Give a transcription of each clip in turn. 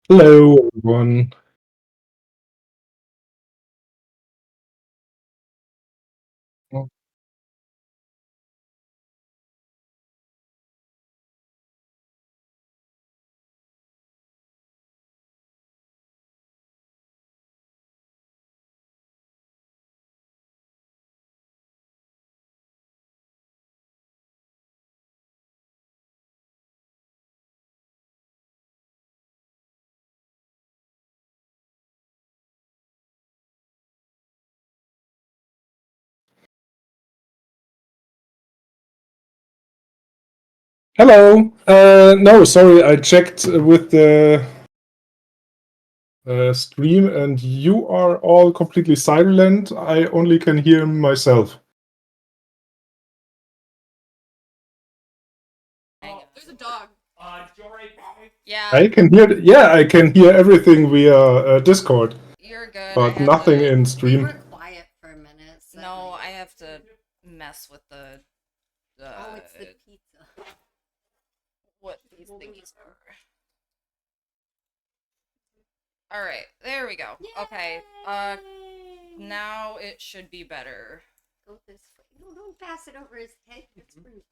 Hello, everyone. Oh, hello. No, sorry, I checked with the stream, and you are all completely silent. I only can hear myself. There's a dog. Yeah, I can hear. Yeah, I can hear everything via Discord, you're good. but nothing in We stream. were quiet for a minute. So No, I have to mess with the. Oh, it's the pizza. What these thingies are. Alright, there we go. Okay, now it should be better. Go this way. No, don't pass it over his head. It's rude.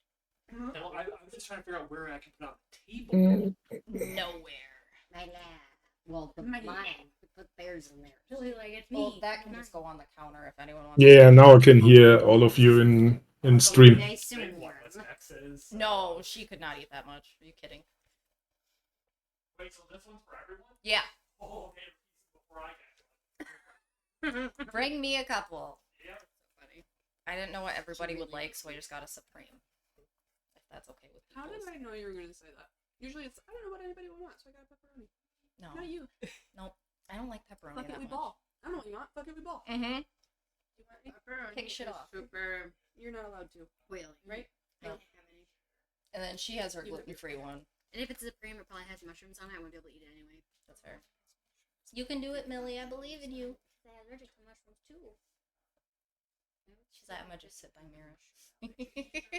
No, I was just trying to figure out where I can put on the table. Nowhere. My lab. Well, mine. We put theirs in there. Really, like it's Well, me. that can just go on the counter if anyone wants Yeah, now I can hear all of you in stream. Nice and Big warm. one, X's. No, she could not eat that much. Are you kidding? Wait, so this one's for everyone? Yeah. Oh, okay. Before I get to Bring me a couple. it. Yeah. Funny. I didn't know what everybody would like, so I just got a Supreme. If that's okay with you. How did I know you were gonna say that? Usually it's I don't know what anybody would want, so I got pepperoni. No. Not you. Nope. I don't like pepperoni Fuck it, that we much. ball. I don't know what you want. Fuck it, we ball. Mm-hmm. You want me? Pick shit off. Super. You're not allowed to. Really? Right? I don't have any. And then she has her You would be gluten-free one. And if it's a Supreme, it probably has mushrooms on it. I won't be able to eat it anyway. That's fair. You can do it, Millie. I believe in you. I'm allergic to mushrooms too. She's like, I'm gonna just sit by Mirish.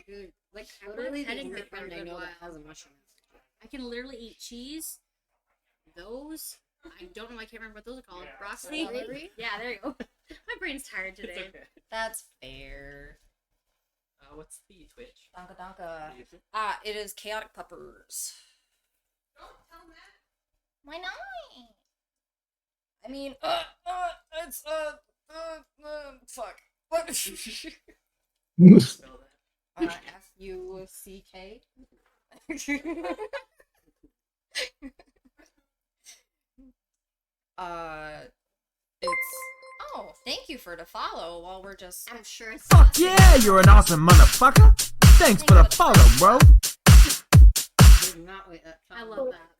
Dude, like Literally literally the my only friend I friend know I that has a mushroom. I can literally eat cheese. Those. I don't know. I can't remember what those are called. Yeah. Broccoli. Celery? Yeah, there you go. My brain's tired today. It's okay. That's fair. What's the Twitch? Donka donka. YouTube? It is chaotic peppers. Don't tell Matt. Why not? I mean, it's fuck. What? Spell that. Fuck. It's. Oh, thank you for the follow while we're just. I'm sure it's Fuck yeah, you're an awesome motherfucker. Thanks for the follow, bro. Do not wait. I love that.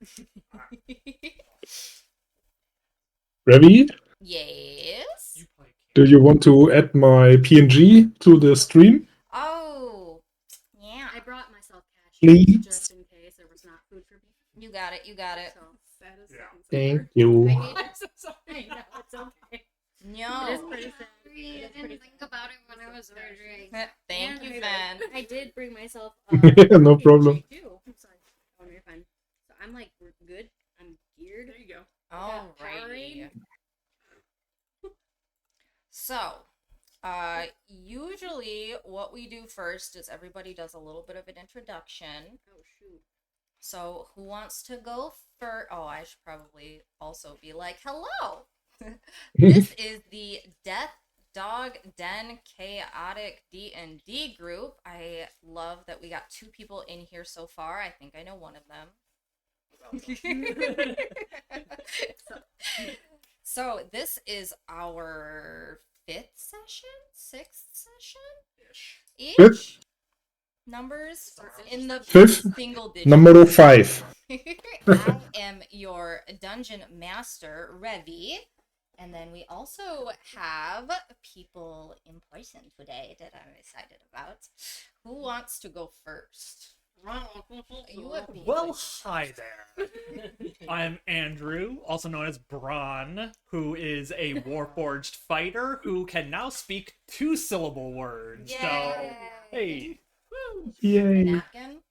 Revi, Yes? You play do you want to add my PNG to the stream? Oh, yeah. I brought myself cash Please? just in case there was not food for me. You got it, you got it. So Sad as Yeah. second Thank you. I need. I'm so sorry. No, it's okay. No. It is pretty sad. It I is didn't pretty think about it when I was ordering. Thank you, And Fen. I did bring myself. Yeah, no problem. Too. I'm sorry. Oh, you're fine. So I'm like, we're good. I'm geared. There you go. Alrighty. So, usually what we do first is everybody does a little bit of an introduction. Oh shoot. So, who wants to go first? Oh, I should probably also be like, hello! This is the Death Dog Den Chaotic D&D group. I love that we got 2 people in here so far. I think I know one of them. So this is our 5th session? 6th session? Ish. Ish? Numbers in the Fifth? single digits. Number 5. I am your dungeon master, Revi. And then we also have people in person today that I'm excited about. Who wants to go first? You have me. Well, hi there. I'm Andrew, also known as Braun, who is a Warforged fighter who can now speak 2-syllable words. So, hey. Yay. Napkin?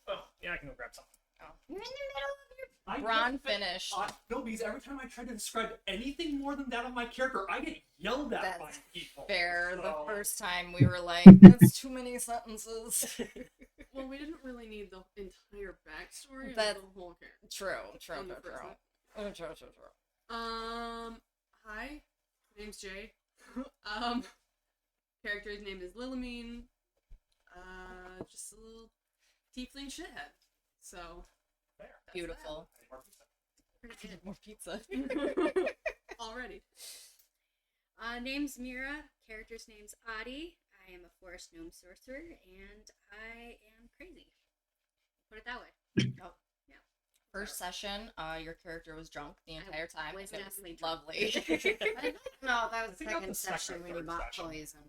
Oh, yeah, I can go grab some. Oh. You're in the middle of your Braun finished. No, because every time I try to describe anything more than that of my character, I get yelled at by That's people. Fair. The So- first time we were like, that's too many sentences. Well, we didn't really need the entire backstory That- of the whole character. True. On the first one. True. Hi, my name's Jay. Character's name is Lillamine. Just a little tiefling shithead. So There. that's Beautiful. that. More pizza. Already. Name's Mira. Character's name's Adi. I am a forest gnome sorcerer, and I am crazy. Put it that way. First session, your character was drunk the entire time. was It definitely drunk. lovely. No, that was I think second that was the session second when or you third bought session. poison.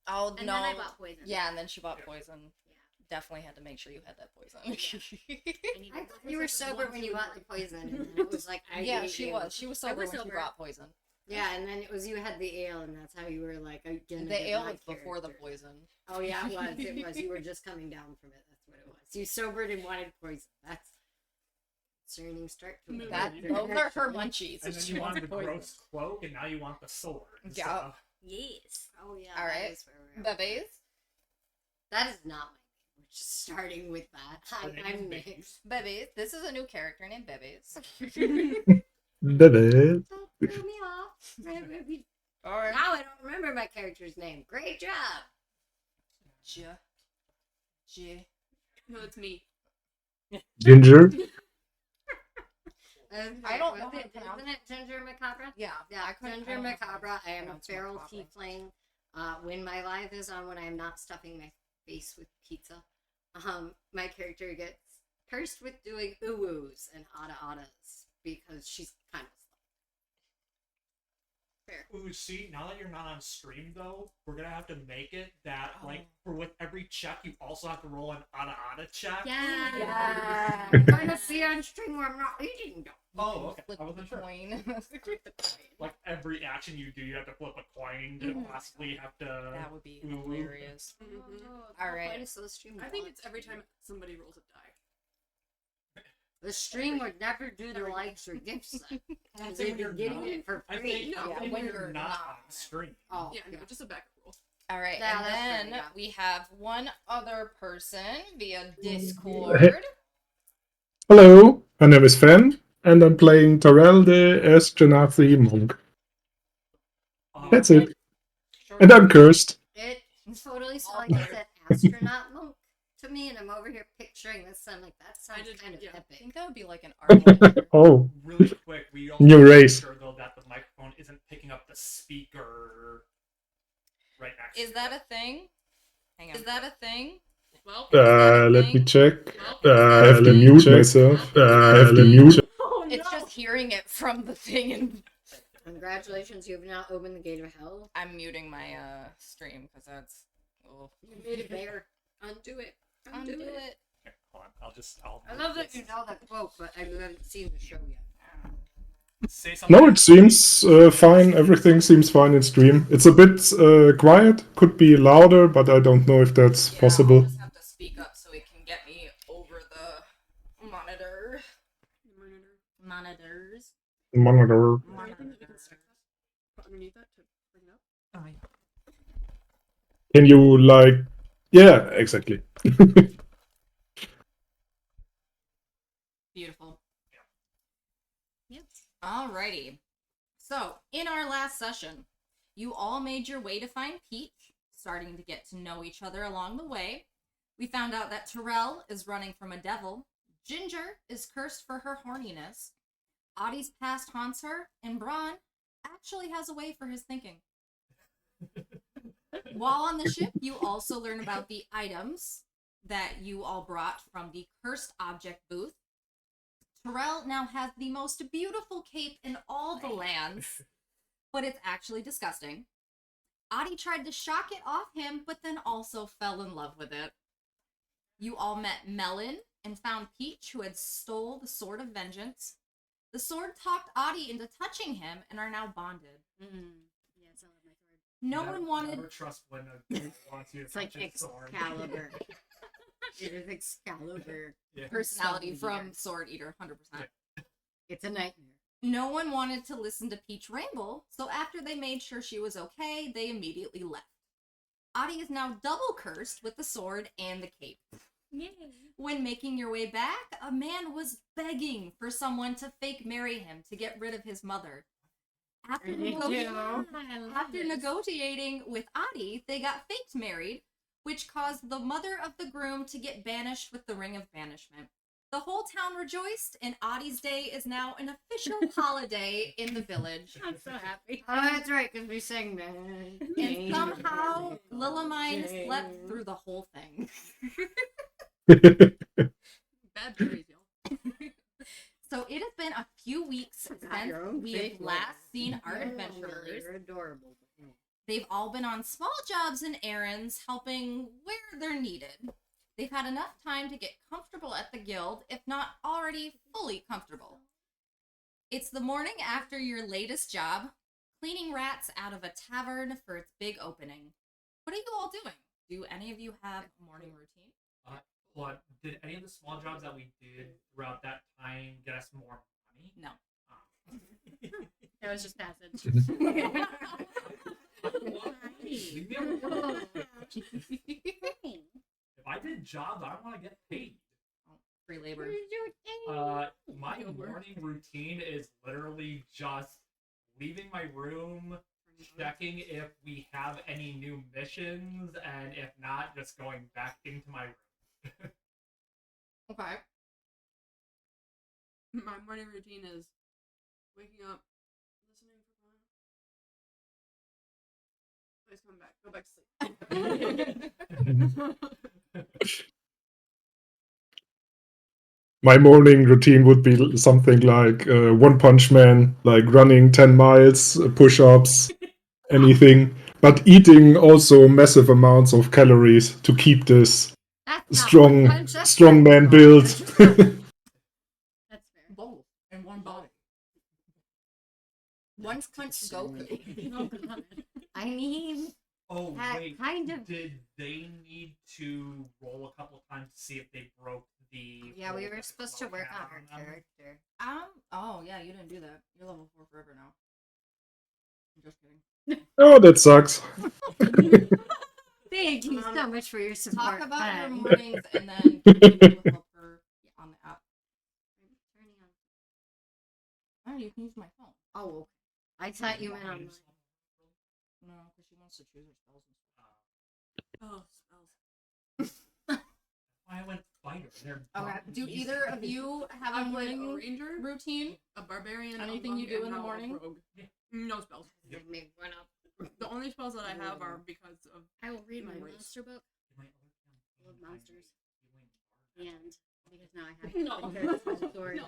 Oh And no. then I bought poison. Yeah, and then she bought Yeah. poison. Yeah. Definitely had to make sure you had that poison. I needed I it. thought you were sober when you bought the poison, and then it was like I yeah, ate she you. was. She was sober was when she sober. bought poison. Yeah, and then it was you had the ale, and that's how you were like again. The ale was before the poison. Oh yeah, it was. It was. You were just coming down from it. That's what it was. You sobered and wanted poison. That's concerning start to No, it. That, Yeah. those are her munchies. And then She you wanted the wants poison. gross cloak, and now you want the sword. Yeah. So, Yes. Oh yeah. All that right. is where we're at. Bebes? That is not my name. We're just starting with that. her name I'm is Nick. Biggs. Bebes. This is a new character named Bebes. Baby. Don't throw me off. Alright. Now I don't remember my character's name. Great job. J. No, it's me. Ginger. I don't know Was how it, to pronounce- isn't it Ginger Macabre? Yeah. Yeah, I couldn't- Ginger I don't know how to Macabre. I am a pronounce feral Macabre. tiefling. When my live is on, when I am not stuffing my face with pizza, my character gets cursed with doing ooh-woos and ada-adas because she's kind of Ooh, see, now that you're not on stream though, we're gonna have to make it that like for with every check you also have to roll an ada check. Yeah. Yeah. I'm trying to see on stream where I'm not eating them. Oh, okay. Flip I wasn't the sure. coin. Like every action you do, you have to flip a coin to possibly have to. That would be Ooh. hilarious. Oh, All right. why does the stream I think want it's every to time do somebody rolls a die. it? The stream would never do the likes or gifts. I Because think they'd when be you're getting not- it for I free. think, No, I think when when you're you're not not. on stream. Oh, Yeah, no, just a backup rule. All right, Yeah, and that's fair, then yeah. we have one other person via Discord. Hello, my name is Fen, and I'm playing Tarelde as Genasi Monk. That's it. And I'm cursed. It totally sounds like it's an astronaut monk to me, and I'm over here picturing this. I'm like, that sounds did- kind of yeah. I epic. think that would be like an art. Oh, Really quick, we also New have to make race. sure though that the microphone isn't picking up the speaker right next. Is to that it. a thing? Hang on. Is that a thing? Well, let me check. well, I have to mute myself. I have to mute. oh, It's just hearing it from the thing, and Congratulations, you've now opened the gate of hell. I'm muting my stream because that's. Oh. You made a bear. Undo it. Undo it. Here, hold on. I'll I love that you know that quote, but I haven't seen the show yet. say something. No, it seems fine. Everything seems fine in stream. It's a bit quiet. Could be louder, but I don't know if that's Yeah, possible. I'll just have to speak up so it can get me over the monitor. Monitors. Monitor. is there anything that we can stick put underneath that to bring it up? Oh, yeah. Can you like? Yeah, exactly. Beautiful. Yep. Alrighty. So, in our last session, you all made your way to find Peach, starting to get to know each other along the way. We found out that Terrell is running from a devil, Ginger is cursed for her horniness, Adi's past haunts her, and Braun actually has a way for his thinking. While on the ship, you also learn about the items that you all brought from the Cursed Object booth. Terrell now has the most beautiful cape in all the lands, but it's actually disgusting. Adi tried to shock it off him, but then also fell in love with it. You all met Melon and found Peach, who had stole the Sword of Vengeance. The sword talked Adi into touching him and are now bonded. Yeah, it's not my sword. No one wanted... Never trust when a dude wants you to It's like touch his sword. Excalibur. It is Excalibur. Yeah. personality from Sword Eater, 100%. It's a nightmare. No one wanted to listen to Peach ramble, so after they made sure she was okay, they immediately left. Adi is now double cursed with the sword and the cape. When making your way back, a man was begging for someone to fake marry him to get rid of his mother. After, negotiating with Adi, they got faked married, which caused the mother of the groom to get banished with the Ring of Banishment. The whole town rejoiced, and Adi's Day is now an official holiday in the village. I'm so happy. Oh, that's right, because we sang that. And somehow, Lillamine slept through the whole thing. Bad berries, y'all. So it has been a few weeks since we have last seen our adventurers. You're adorable. They've all been on small jobs and errands, helping where they're needed. They've had enough time to get comfortable at the guild, if not already fully comfortable. It's the morning after your latest job, cleaning rats out of a tavern for its big opening. What are you all doing? Do any of you have a morning routine? What did any of the small jobs that we did throughout that time get us more money? No. It was just passage. Leave me alone. If I did jobs, I want to get paid. Free labor. My morning routine is literally just leaving my room, checking if we have any new missions, and if not, just going back into my room. Okay. My morning routine is waking up, listening for Brian. Please come back. Go back to sleep. My morning routine would be something like One Punch Man, like running 10 miles, push-ups, anything. But eating also massive amounts of calories to keep this strong man build. That's fair. Both in one body. One's punch Goku. Oh, God. I mean, Oh, that wait. kind of. Did they need to roll a couple times to see if they broke the... Yeah, we hold were that supposed to Chloe work had on our them? character. Oh yeah, you didn't do that. You're level 4 forever now. I'm just kidding. Oh, that sucks. Thank you so much for your support. Talk about your friend. mornings and then we'll help her on the app. Oh, you can use my phone. Oh, okay. I thought you meant on. No, because she wants to choose her spells and stuff. Oh, spells. I went fighter. They're Okay. dumb Do easy. either of you have a I'm like a morning ranger, routine? a barbarian, Anything a you monk, do and in the now a morning? rogue. No spells. I made one up. The only spells that I have are because of I will read my Memories. monster book. My I love monsters. And because now I have No. the character with the sword, No.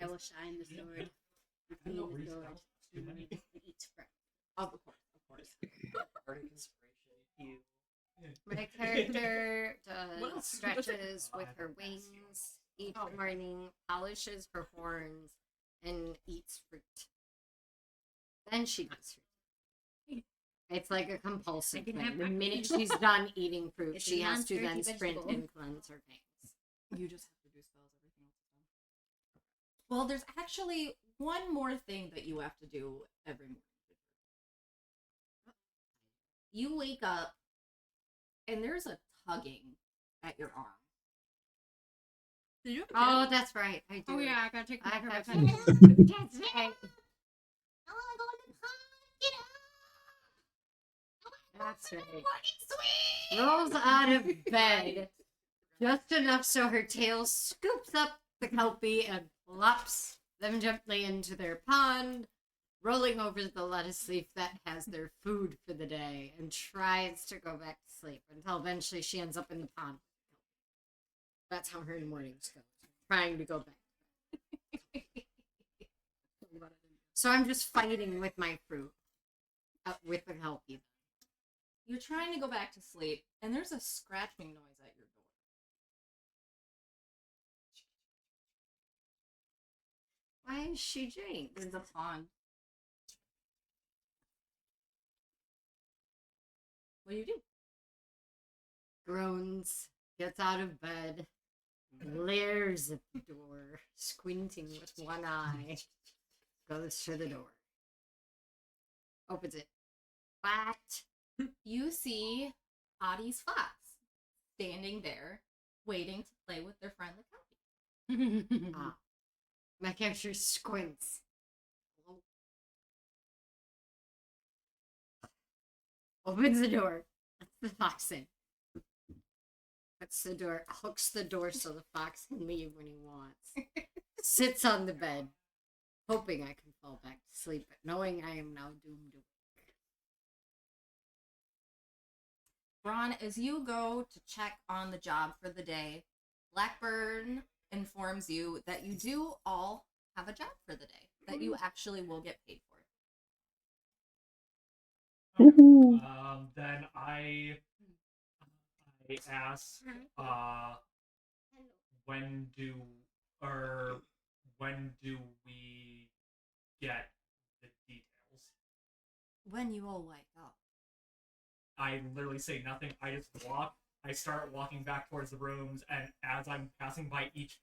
I will shine the sword. I Clean know the Reese sword. got too many. And eat spread. Of course, of course. Bardic inspiration. You. My character What does else? stretches with her wings each Oh. morning, polishes her horns, and eats fruit. Then she does fruit. It's like a compulsive I can thing. have The minute breakfast. she's done eating fruit, It's she a has to then non-starchy sprint vegetable. and cleanse her veins. You just have to do spells. Everything else is done. Well, there's actually one more thing that you have to do every morning. You wake up and there's a tugging at your arm. Did you have a Oh, kid? that's right. I do. Oh yeah, I gotta take I my hair have back. to- That's right. That's right. Rolls out of bed just enough so her tail scoops up the kelpie and plops them gently into their pond, rolling over the lettuce leaf that has their food for the day, and tries to go back to sleep until eventually she ends up in the pond. That's how her mornings go. Trying to go back. So I'm just fighting with my fruit. With the kelpie. You're trying to go back to sleep, and there's a scratching noise at your door. Why is she jinxed? There's a pond. What do you do? Groans, gets out of bed, glares at the door, squinting with one eye. Goes to the door. Opens it. What? You see Audie's fox standing there, waiting to play with their friend the coffee. Ah. My character squints. Opens the door. Lets the fox in. Hooks the door so the fox can leave when he wants. Sits on the bed, hoping I can fall back to sleep, but knowing I am now doomed to Ron, as you go to check on the job for the day, Blackburn informs you that you do all have a job for the day, that you actually will get paid for. Woohoo. Then I ask, when do we get the details? When you all wake up. I literally say nothing. I just walk. I start walking back towards the rooms, and as I'm passing by each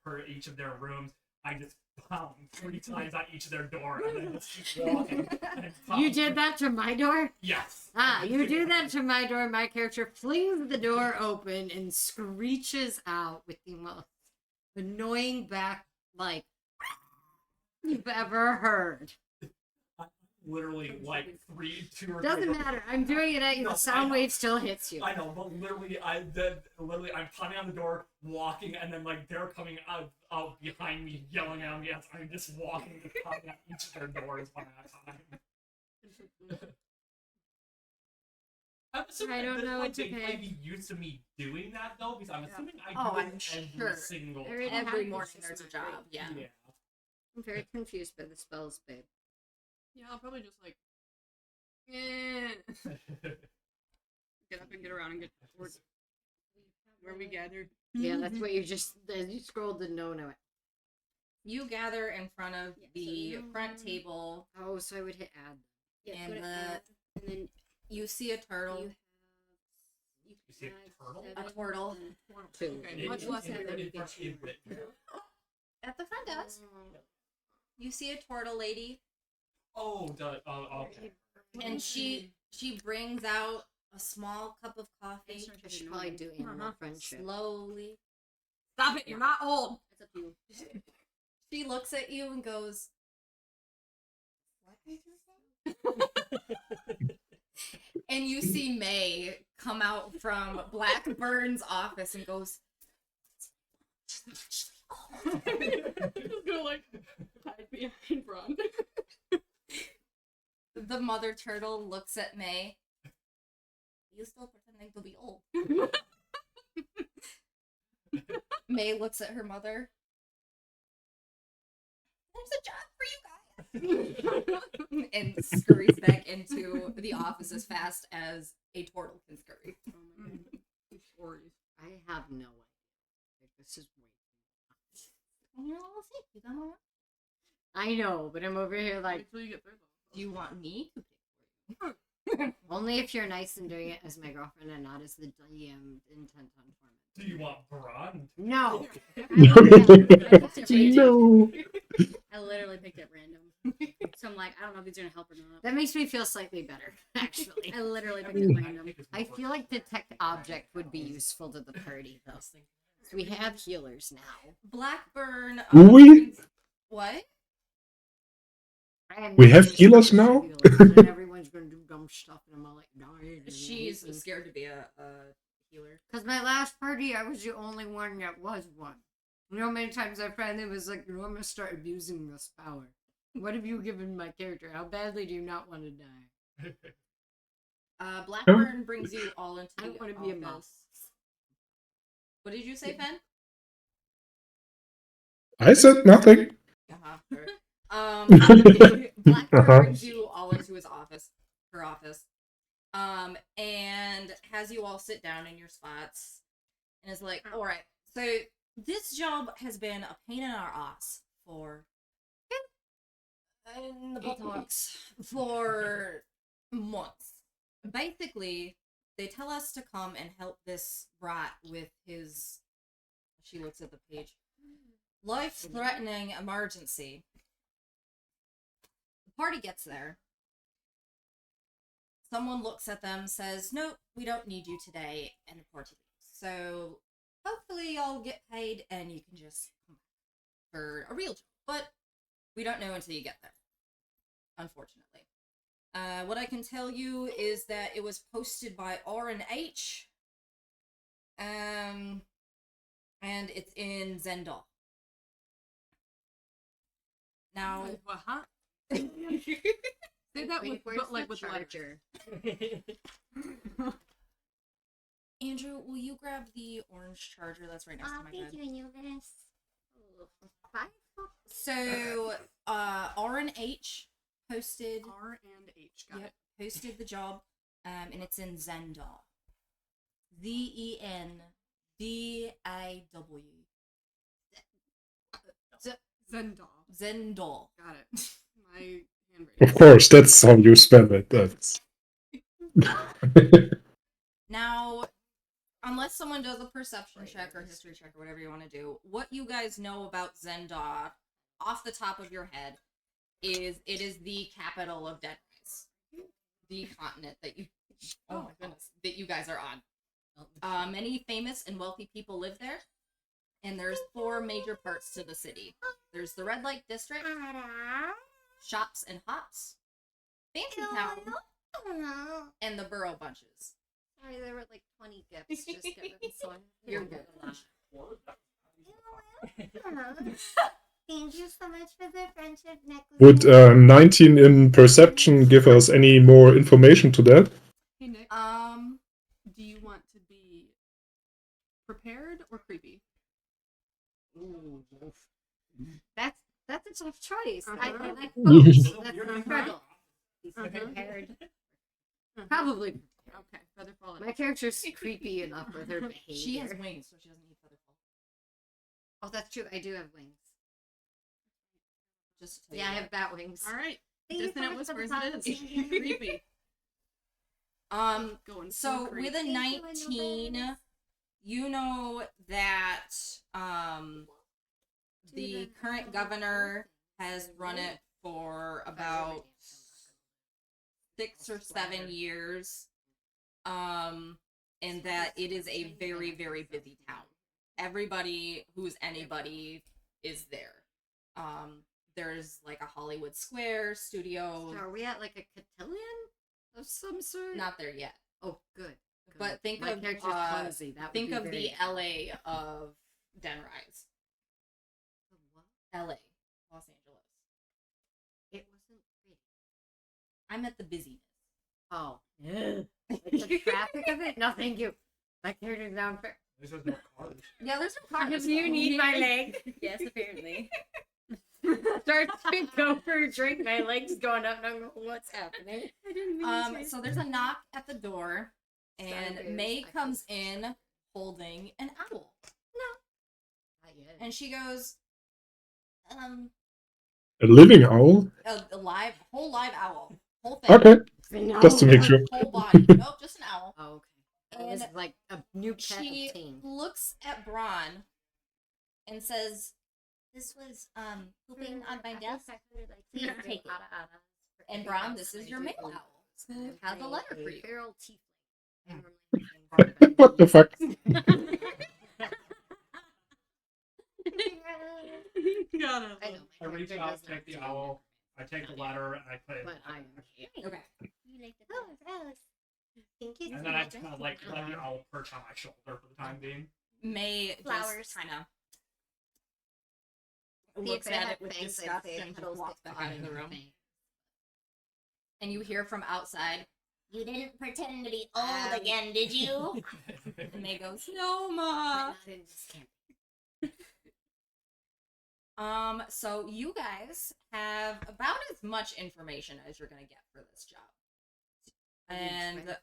of their rooms, I just pound 3 times on each of their door, and then just keep walking. And You did that to my door? Yes. You do that to my door. My character flings the door open and screeches out with the most annoying back, like, you've ever heard. Literally, like 2 or 3. Doesn't matter. I'm doing it at you. No, The sound I know. wave still hits you. I know, but literally, I'm pounding on the door, walking, and then like they're coming out behind me, yelling at me as I'm just walking and pounding at each of their doors one at a time. I'm assuming I don't at this know point what to they might pick. be used to me doing that though, because I'm assuming I Oh, do it I'm every sure. single Every time. Every time. morning It's there's a just my job, yeah. Yeah. I'm very confused by the spells, babe. Yeah, I'll probably just like, get up and get around and get towards where we gathered. Yeah, that's what you just, as you scrolled the no. You gather in front of the front table, Oh, so I would hit add. Yeah, and go to the- add, and then you see a turtle. you You see a add turtle? A turtle. Two. Okay, much less than At the front desk, you see a turtle lady, Okay. and she brings out a small cup of coffee. I should probably do animal friendship. Slowly, Stop it! You're not old. It's up to you. she looks at you and goes, "What did you say?" And you see May come out from Blackburn's office and goes, Just gonna like hide behind Ron. the mother turtle looks at May. You still pretending to be old. May looks at her mother. There's a job for you guys. And scurries back into the office as fast as a turtle can scurry. Stories. I have no idea. Like, this is way. You're a little sick. You got more? I know, but I'm over here like, Wait till you get through Do you want me to pick for you? only if you're nice and doing it as my girlfriend and not as the DM intent on torment. Do you want Baran? No. No. I literally picked it random. So I'm like, I don't know if he's gonna help or not. That makes me feel slightly better, actually. I literally picked it random. I feel like detect object would be useful to the party, though. So we have healers now. Blackburn. We- What? And We have healers now? and everyone's gonna do dumb stuff, and I'm all like, dying. She's scared to be a healer. Because my last party, I was the only one that was one. You know how many times I finally was like, you know, I'm gonna start abusing this power. What have you given my character? How badly do you not want to die? Blackburn brings you all into I the don't want to be a office. mouse. What did you say, Fen? I said nothing. Uh-huh. Sure. Blackburn brings you all into his office, her office, and has you all sit down in your spots, and is like, "All right, so this job has been a pain in our ass for in the buttocks for months. Basically, they tell us to come and help this rat with his She looks at the page. Life-threatening emergency. The party gets there. Someone looks at them, says, "No, we don't need you today," and the party leaves. So hopefully y'all get paid and you can just come back for a real job. But we don't know until you get there, unfortunately. What I can tell you is that it was posted by R&H, and it's in Zendal. Now, What? Say that with, Where's but like the with charger? Andrew, will you grab the orange charger that's right next to my bed? Anubis. Bye. So, R&H posted R and H. Got it. posted the job, and it's in Zendal. Zenddaw. Zendal. Zendal. Got it. My handwriting. Of course, that's how you spell it. That's Now, unless someone does a perception check or history check or whatever you want to do, what you guys know about Zendar, off the top of your head, is it is the capital of Deadrise, the continent that you, oh my goodness, that you guys are on. Many famous and wealthy people live there, and there's 4 major parts to the city. There's the Red Light District, Shops and Hops, Fancy Town, and the Burrow Bunches. Sorry, there were like 20 gifts just given, so You're good. Thank you so much for the friendship necklace. would 19 in perception give us any more information to that? Hey Nick, do you want to be prepared or creepy? That's a tough choice. I Uh-huh. like both. That's the struggle. He's prepared. Probably. Okay, feather fall. My character's creepy enough with her behavior. She has wings, so she doesn't need featherfall. Oh, that's true. I do have wings. Just to tell Yeah, I you have bat wings. All right. Thank you so Dissonant much for the whispers it is. compliment. Creepy. that. Going So full creep. with a 19, you know that the current governor has run it for about 6 or 7 years, and that it is a very, very busy town. Everybody who's anybody is there. There's like a Hollywood Square studio. So are we at like a cotillion of some sort? Not there yet. Oh, good. But think My of character's clumsy. That would think be of very the LA of Denrise. What? LA, Los Angeles. It wasn't pretty. I meant the busyness. Oh. Like the traffic of it? No, thank you. My character's down for. Yeah, there's no cars. Do you need my leg? Yes, apparently. Start to go for a drink. My leg's going up. And I'm going, what's happening? I didn't mean to. So there's a knock at the door, and Sorry, May I comes couldn't- in holding an owl, Not yet. and she goes, A living owl? a live, whole live owl, whole thing, Okay, No. just to make sure. whole body. Nope, just an owl. Oh, okay. It was And like a new pet She obtained. looks at Braun and says, "This was pooping on my desk. Please take it." And Braun, this is your mail owl. It has a letter for you. Feral tiefling. What the fuck? Got it. I know. I my reach character out, does not take the do owl, that. I take the letter, and I put it. But I am. Okay. You like the color. Thank you. And then I kind of like let the owl perch on my shoulder for the time being. May Flowers. just kind of See, if looks they at had it with fangs, I'd disgust say and petals just walks get back out of the caught in room. fangs. And you hear from outside, You didn't pretend to be old again, did you? and May goes, "No, But ma." not in this camp. So you guys have about as much information as you're gonna get for this job. And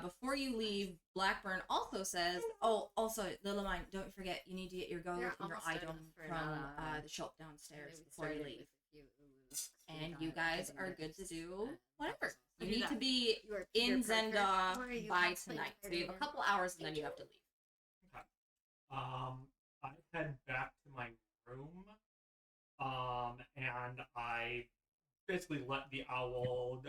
before you leave, Blackburn also says, "Oh, also, little mine, don't forget, you need to get your gold They're and your almost item done for from another- the shop downstairs We before you started leave. with a few oohs. And We you got guys it. are good to do whatever. I You do need that. to be You are in Peter Parker, Zenda or you by have played tonight. So you have a Spider-Man. couple hours and then you have to leave." I head back to my room, and I basically let the owl.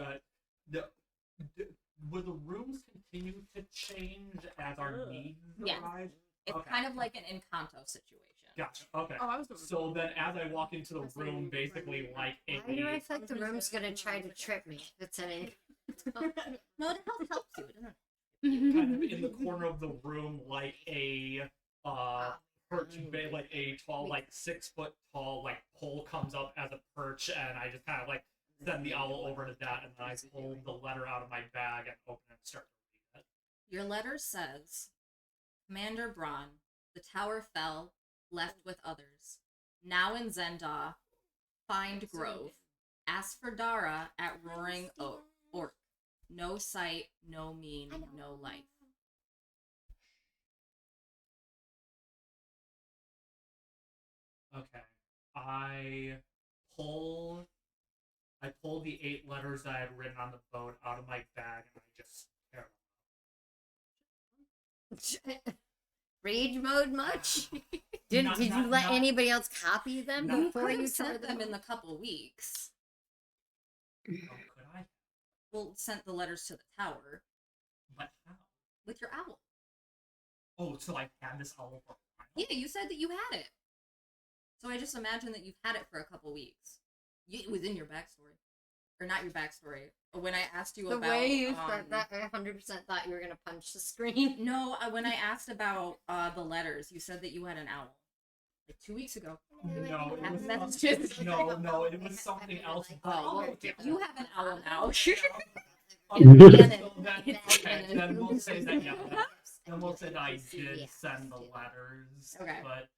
Will the rooms continue to change as our needs Yes. arise? It's Okay. kind of like an Encanto situation. Gotcha. Okay. Oh, I was doing So then, as I walk into the That's not room, even basically right. like a Why do I feel like the room's gonna try to trip me? It's an No, it helps you, doesn't it? kind of in the corner of the room, like a perch, like a tall, like 6 foot tall, like pole comes up as a perch, and I just kind of like send the owl over to that, and then I pull the letter out of my bag and open it and start to read it. Your letter says, Commander Braun, the tower fell, left with others. Now in Zenda, find Grove. Ask for Dara at Roaring Orc. No sight, no mean, no life. Okay. I pull the 8 letters that I had written on the boat out of my bag, and I just tear them. Rage mode much? Did you let not- anybody else copy them not- You before could you have sent tore them in the couple weeks. Oh, could I? Well, sent the letters to the tower But how? with your owl. Oh, so I had this owl for a while? Yeah, you said that you had it. So I just imagine that you've had it for a couple weeks. It was in your backstory. Or not your backstory. When I asked you The about... way you said that, I 100% thought you were gonna punch the screen. No, when I asked about the letters, you said that you had an owl. Like 2 weeks ago. No, it was That's something, just- no, it was something else. Oh, you have an owl now. Okay, so then, It's okay, canon. then we'll say that, yeah. Then we'll say that I did send the letters. Okay. But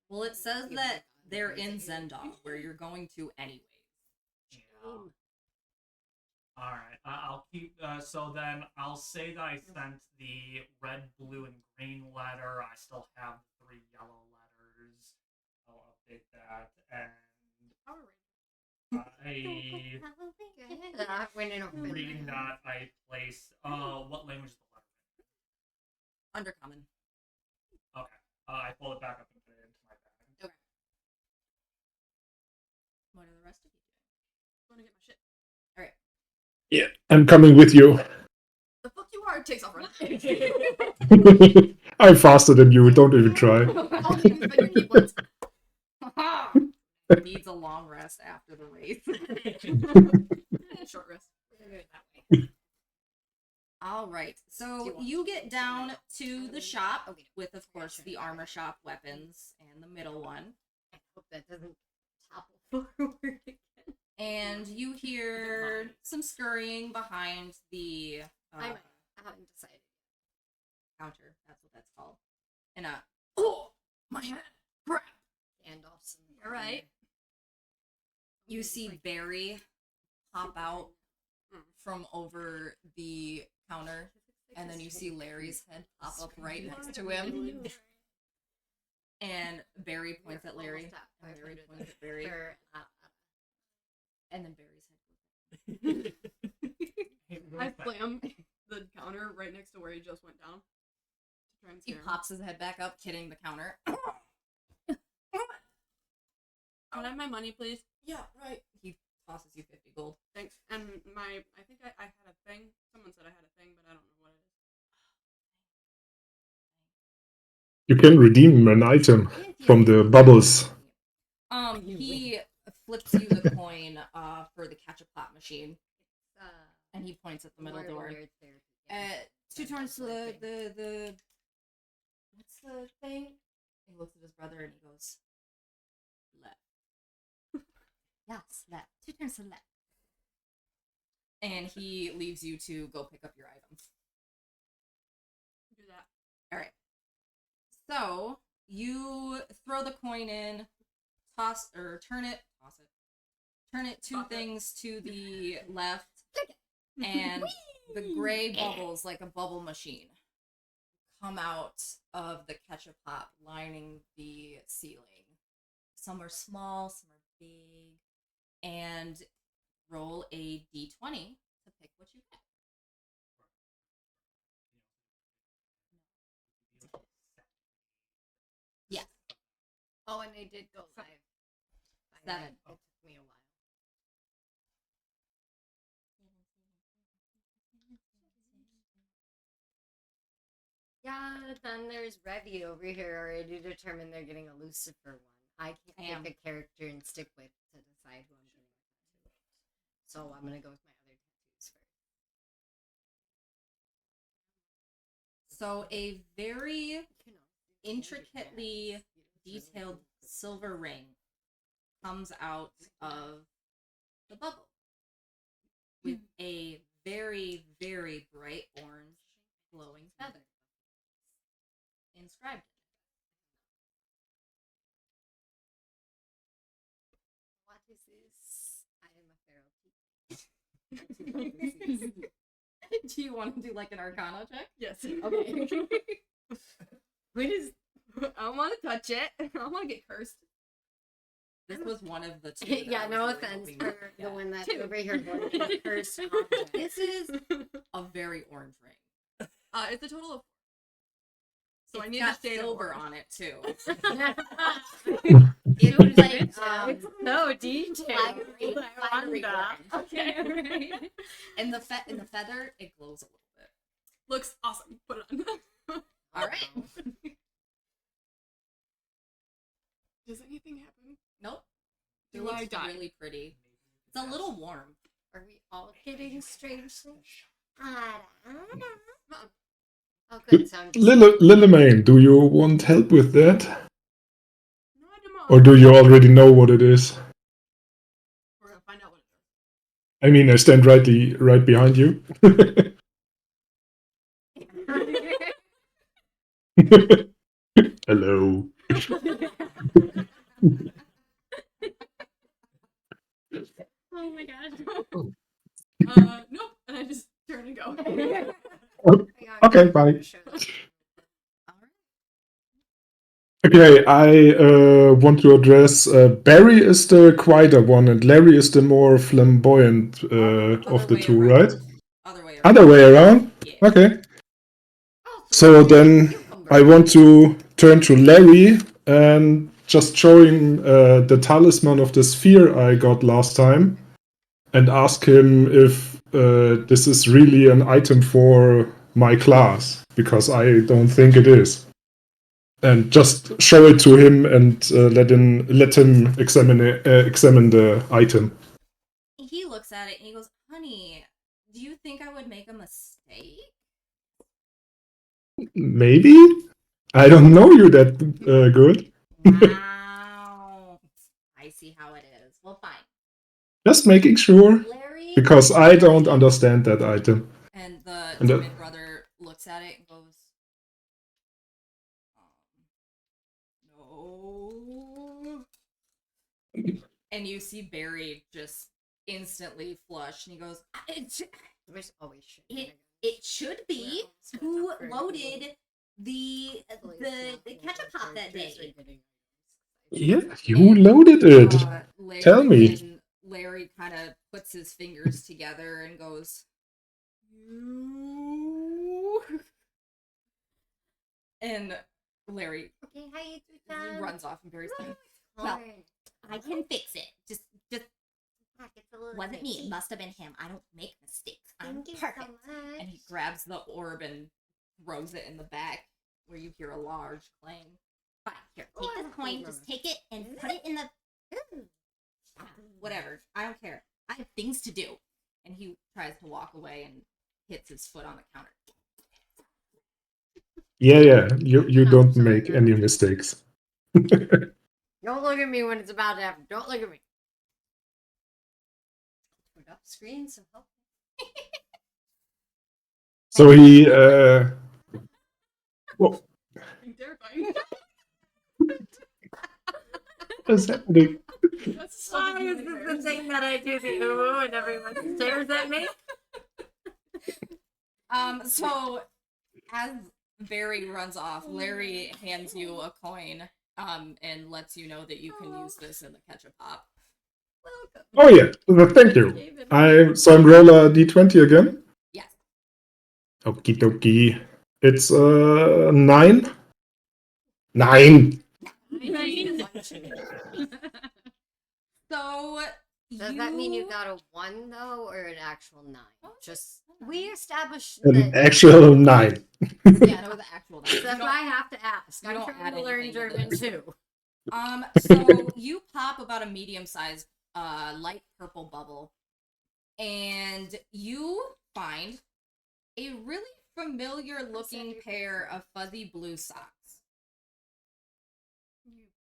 Well, it says that they're in Zendog, where you're going to anyways. yeah. Alright, I'll keep. So then I'll say that I sent the red, blue, and green letter. I still have the 3 yellow letters. I'll update that. And reading that, I place. What language is the letter in? Undercommon. Okay. I pull it back up and put it into my bag. What are the rest of you I'm gonna get my shit. doing? Yeah, I'm coming with you. The fuck you are? Takes off running. I'm faster than you. Don't even try. Oh, you use finger keyboards. Alright. Needs a long rest after the race. Short rest. Alright, so you get down to the shop with, of course, the armor shop weapons and the middle one. I hope that doesn't topple forward again. And you hear some scurrying behind the I haven't decided. counter. That's what that's called. And oh, my head. Crap. Gandalf's. All right. You see Barry pop out from over the counter, and then you see Larry's head pop up right next to him. And Barry points at Larry, and Larry points at Barry, and then Barry's head. Hey, I really quick. slam the counter right next to where he just went down. To try and He scare him. pops his head back up, hitting the counter. Can I have my money, please? Yeah, right. He tosses you 50 gold. Thanks. And I think I had a thing. Someone said I had a thing, but I don't know what it is. You can redeem an item from the bubbles. He flips you the coin for the catch-a-pot machine, and he points at the middle door. 2 turns to the what's the thing? He looks at his brother and he goes, left. Yes, left. 2 turns to left. And he leaves you to go pick up your items. Do that. Alright. So, you throw the coin in, turn it 2 Toss it. things to the left, and the gray bubbles, like a bubble machine, come out of the ketchup pot lining the ceiling. Some are small, some are big, and roll a d20 to pick what you get. Oh, and they did go live. By 7. then. It took me a while. Yeah, then there's Revy over here already determined they're getting a Lucifer one. I can't pick a character and stick with to decide who I'm getting a tattoo with. So I'm gonna go with my other tattoos first. So a very You know, intricately detailed silver ring comes out of the bubble with a very, very bright orange glowing feather inscribed what is this? I am a feral peak. in it. Do you want to do like an arcana check? Yes. Okay. What is? I don't want to touch it. I don't want to get cursed. This was one of the two. that Yeah, I was no really offense hoping- for yeah. the one that's Two. over here going to the first object. This is a very orange ring. It's a total of 4. So I It's need got the shade silver of on it too. It was like no detail. fiery orange. Okay. And the in the feather, it glows a little bit. Looks awesome. Put it on. All right. Does anything happen? Nope. It Do looks I die? really pretty. It's a little warm. Are we all getting strangely? I don't know. Oh, good. So I'm just Lillimaine, do you want help with that? No, I don't know. Or do you already know what it is? We're gonna find out what I mean, I stand right behind you. Hello. Oh my gosh. Nope. And I just turn and go. Okay, bye. All right. Okay, I want to address Barry is the quieter one and Larry is the more flamboyant of the way two, around. right? Other way around. Other way around? Yeah. Okay. So then I want to turn to Larry and just show him the talisman of the sphere I got last time and ask him if this is really an item for my class, because I don't think it is. And just show it to him and let him examine the item. He looks at it and he goes, "Honey, do you think I would make a mistake?" Maybe? I don't know you that good. Wow. I see how it is. Well, fine. Just making sure, Larry. because I don't understand that item. And the And the- twin brother looks at it and goes, "No." And you see Barry just instantly flush, and he goes, There's always shit. It should be who loaded the ketchup pop that day." Yeah, you loaded it. Larry, Tell me. and Larry kind of puts his fingers together and goes, "You." And Larry Okay, how you do that? runs off and Barry's like, "Well, I can fix it. Just wasn't me. It must have been him. I don't make mistakes. I'm Thank you perfect." so much. And he grabs the orb and throws it in the back where you hear a large clang. Fine, here, take this coin, just take it and put it in the... Whatever, I don't care. I have things to do. And he tries to walk away and hits his foot on the counter. Yeah, you No, don't sorry, make no. any mistakes. Don't look at me when it's about to happen. Don't look at me. Put up screen, so help. So he what Terrifying. is happening? That's Why is this the thing that I do the ooh and everyone stares at me? So as Barry runs off, Larry hands you a coin, and lets you know that you can use this in the ketchup pop. Welcome. Oh yeah, well, thank you. I'm roll a d20 again. Yes. Okie dokie. It's 9. 9. So Does that mean you got a 1 though, or an actual 9? Oh, Just we established An that. actual 9. Yeah, that was the actual So that's why I have to ask. you I'm don't trying add to learn anything to German this. too. So you pop about a medium-sized, light purple bubble, and you find a really familiar-looking pair of fuzzy blue socks.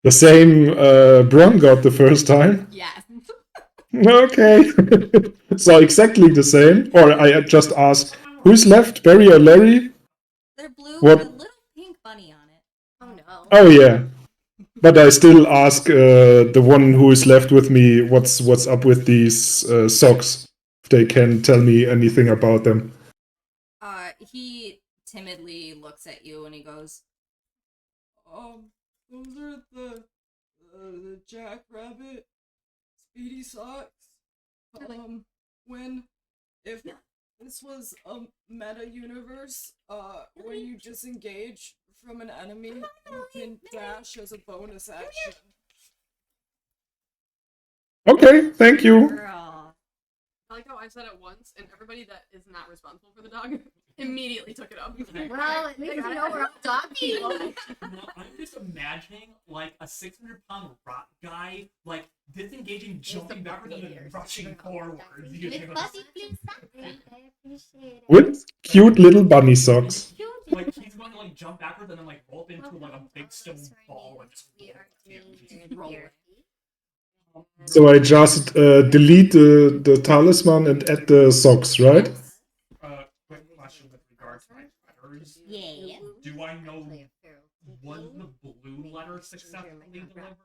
The same Bron got the first time. Yes. Okay. So exactly the same. Or I just ask, who's left, Barry or Larry? They're blue What? with a little pink bunny on it. Oh no. Oh yeah. But I still ask the one who is left with me, what's up with these socks? If they can tell me anything about them. He timidly looks at you and he goes, those are the Jackrabbit Speedy socks. If this was a meta universe, when you disengage from an enemy, you can dash as a bonus action. Okay, thank you. Girl. I like how I said it once, and everybody that is not responsible for the dog immediately took it up. Well, at least you know we're talking. No, I'm just imagining like a 600-pound rock guy like disengaging, jumping backwards, and then rushing forward. With cute little bunny socks. Like he's going to like jump backwards and then like roll up into like a big stone ball and just roll it. So I just delete the talisman and add the socks, right? Quick question with regards to my letters. Yeah. Do I know was the blue letter successfully delivered?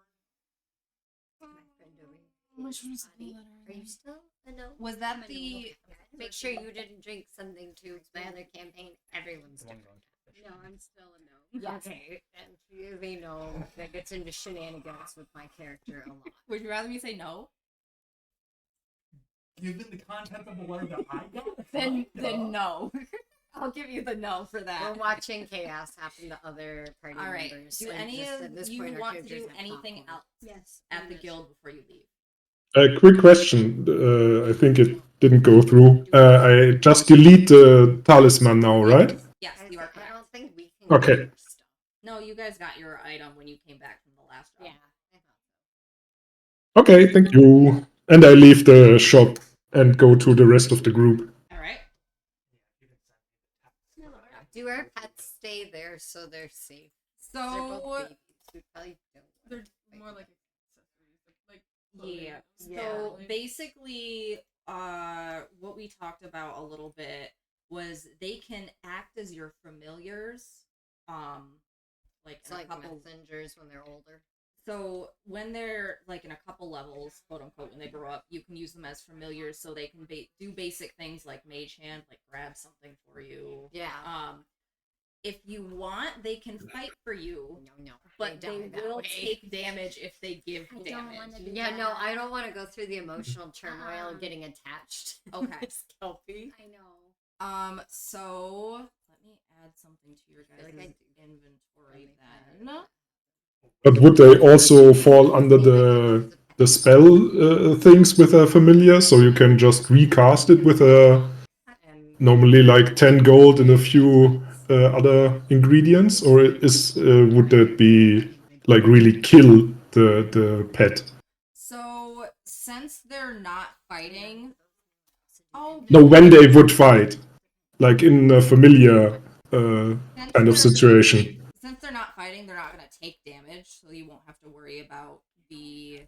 Which one's the letter? Are you still a no? Was that the... Make sure you didn't drink something to my other campaign. Everyone's different. No, I'm still a no. Okay, and they know that gets into shenanigans with my character a lot. Would you rather me say no? Given the content of the letter that I got, Then no. I'll give you the no for that. We're watching chaos happen to other party All right. members. Do and any just of at this you point, our want to characters do have anything popcorn. else Yes. at the guild before you leave? A quick question. I think it didn't go through. I just delete the talisman now, right? Yes, you are I correct. don't think we can. Okay. get our stuff. No, you guys got your item when you came back from the last round. Yeah. I thought Okay, thank you. And I leave the shop and go to the rest of the group. All right. so. Do our pets stay there so they're safe? They're So both babies. We probably don't. They're more like accessories. Like yeah. Yeah. So basically, what we talked about a little bit was they can act as your familiars. Like It's in a like couple. messengers when they're older. So when they're like in a couple levels, quote unquote, when they grow up, you can use them as familiars, so they can do basic things like mage hand, like grab something for you. Yeah. If you want, they can fight for you, No. but die they that will way. take damage if they give I don't damage. wanna do Yeah, no, that. I don't want to go through the emotional turmoil of getting attached. Okay. Kelpie. I know. So let me add something to your guys' like I do. inventory then. But would they also fall under the spell things with a familiar? So you can just recast it with a And normally like 10 gold and a few other ingredients? Or would that be like really kill the pet? So since they're not fighting, oh No, when they would fight. Like in a familiar kind of situation. Since they're not fighting, they're not gonna take damage, so you won't have to worry about the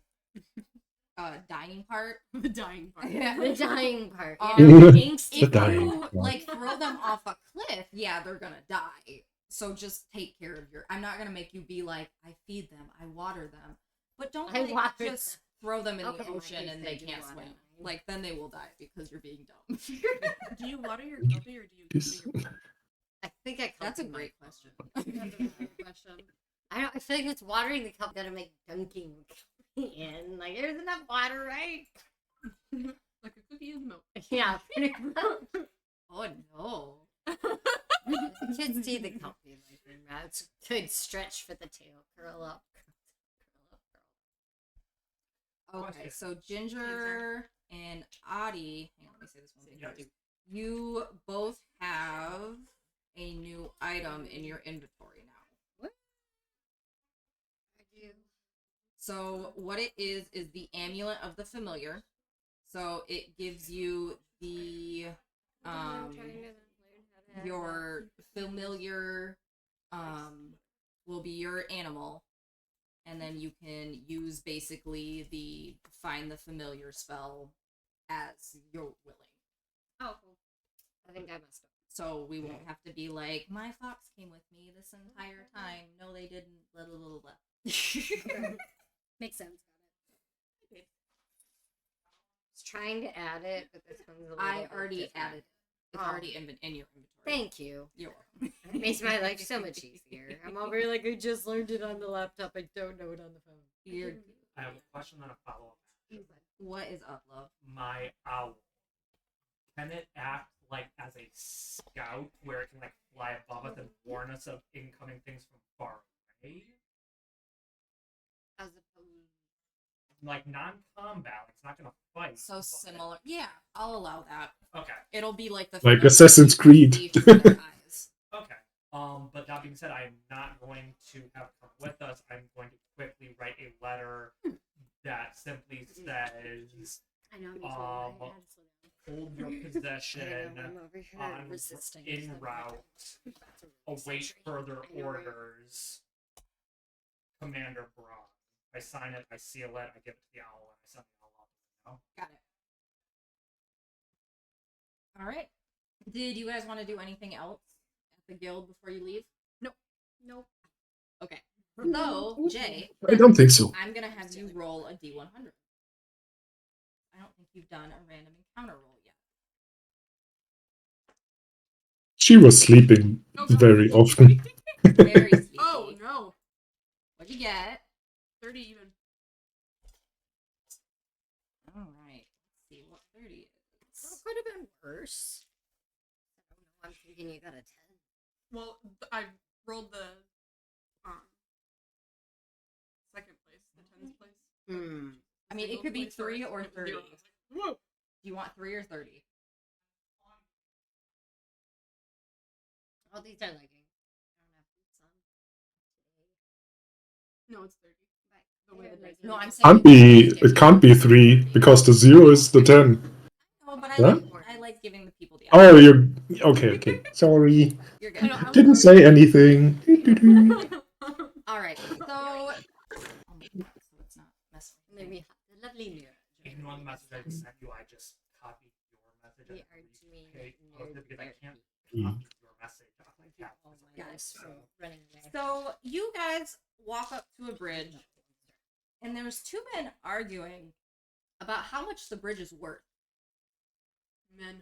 dying part. the dying part. the dying part. Um, You know, the angst. The If dying you part. like throw them off a cliff, yeah, they're gonna die. So just take care of your. I'm not gonna make you be like, I feed them, I water them, but don't I like, water just throw them in Okay, the in my ocean case, and they they do can't water swim. mine. Like then they will die because you're being dumb. Do you water your kelpie or do you Yes. feed your I think I That's a copy great my- question. That's a good question. I feel like it's watering the cup gotta make dunking in. Like there's enough water, right? Like a cookie and milk. Yeah, pretty much. Oh no. The kids see the company like that's a good stretch for the tail. Curl up. Okay, so Ginger and Adi, hang on, let me say this one thing about you. You both have a new item in your inventory now. I do. So what it is the Amulet of the Familiar. So it gives you the your familiar will be your animal, and then you can use basically the find the familiar spell as you're willing. Oh, cool. I think I messed up. So we won't have to be like, my fox came with me this entire time. No, they didn't. Blah, blah, blah, blah. Makes sense. Got it. I was trying to add it, but this one's a little I bit already different. added it. It's Oh. already in your inventory. Thank you. You're welcome. It makes my life so much easier. I'm over here like I just learned it on the laptop. I don't know it on the phone. You're, I have a question and a follow up. what is up, love? My owl. Can it act like as a scout where it can like fly above us and warn us of incoming things from far away? As opposed, Like non-combat, like it's not gonna fight. So but- similar. Yeah, I'll allow that. Okay. It'll be like the Like familiar Assassin's you Creed. see through their eyes. Okay. But that being said, I'm not going to have come with us. I'm going to quickly write a letter that simply says, I know. Um, I had to slow down. hold your I possession know, I'm over here on resisting. in so- route, That's a really await century. further I know, right? orders. Commander Braun. I sign it, I seal it, I give it to the owl, and I send the owl out. Got it. All right. Did you guys want to do anything else at the guild before you leave? Nope. Okay. So, Jay, I don't think so. I'm gonna have you roll a D100. I don't think you've done a random encounter roll yet. She was sleeping Oh, God. very often. Very sneaky. Oh no, What'd you get? 30 even. All right. Let's see what 30 That is. could have been worse. I don't know. I'm thinking you got a 10. Well, I rolled the second place, the tens place. Hmm. I mean, it Single could be place 3 first, or and it was 30. zero. I was like, whoa. Do you want 3 or 30? All these are leggings. I don't have boots on today. No, it's 30. The way the dice No, are. I'm saying Can't be. It can't be 3 because the 0 is the 10. No, but What? I like giving the people the Oh, you're okay. Okay, sorry. You're I good. know, I was Didn't already- say anything. Doo-doo-doo. All right. So, oh my God, so it's not messing with Let me. me have the lovely mirror. Ignore the message I just sent you, I just copied your message We and are doing posted it because I can't Mm. copy your message on my tab. Oh my gosh, from running away. So you guys walk up to a bridge, and there's two men arguing about how much the bridge is worth. Men.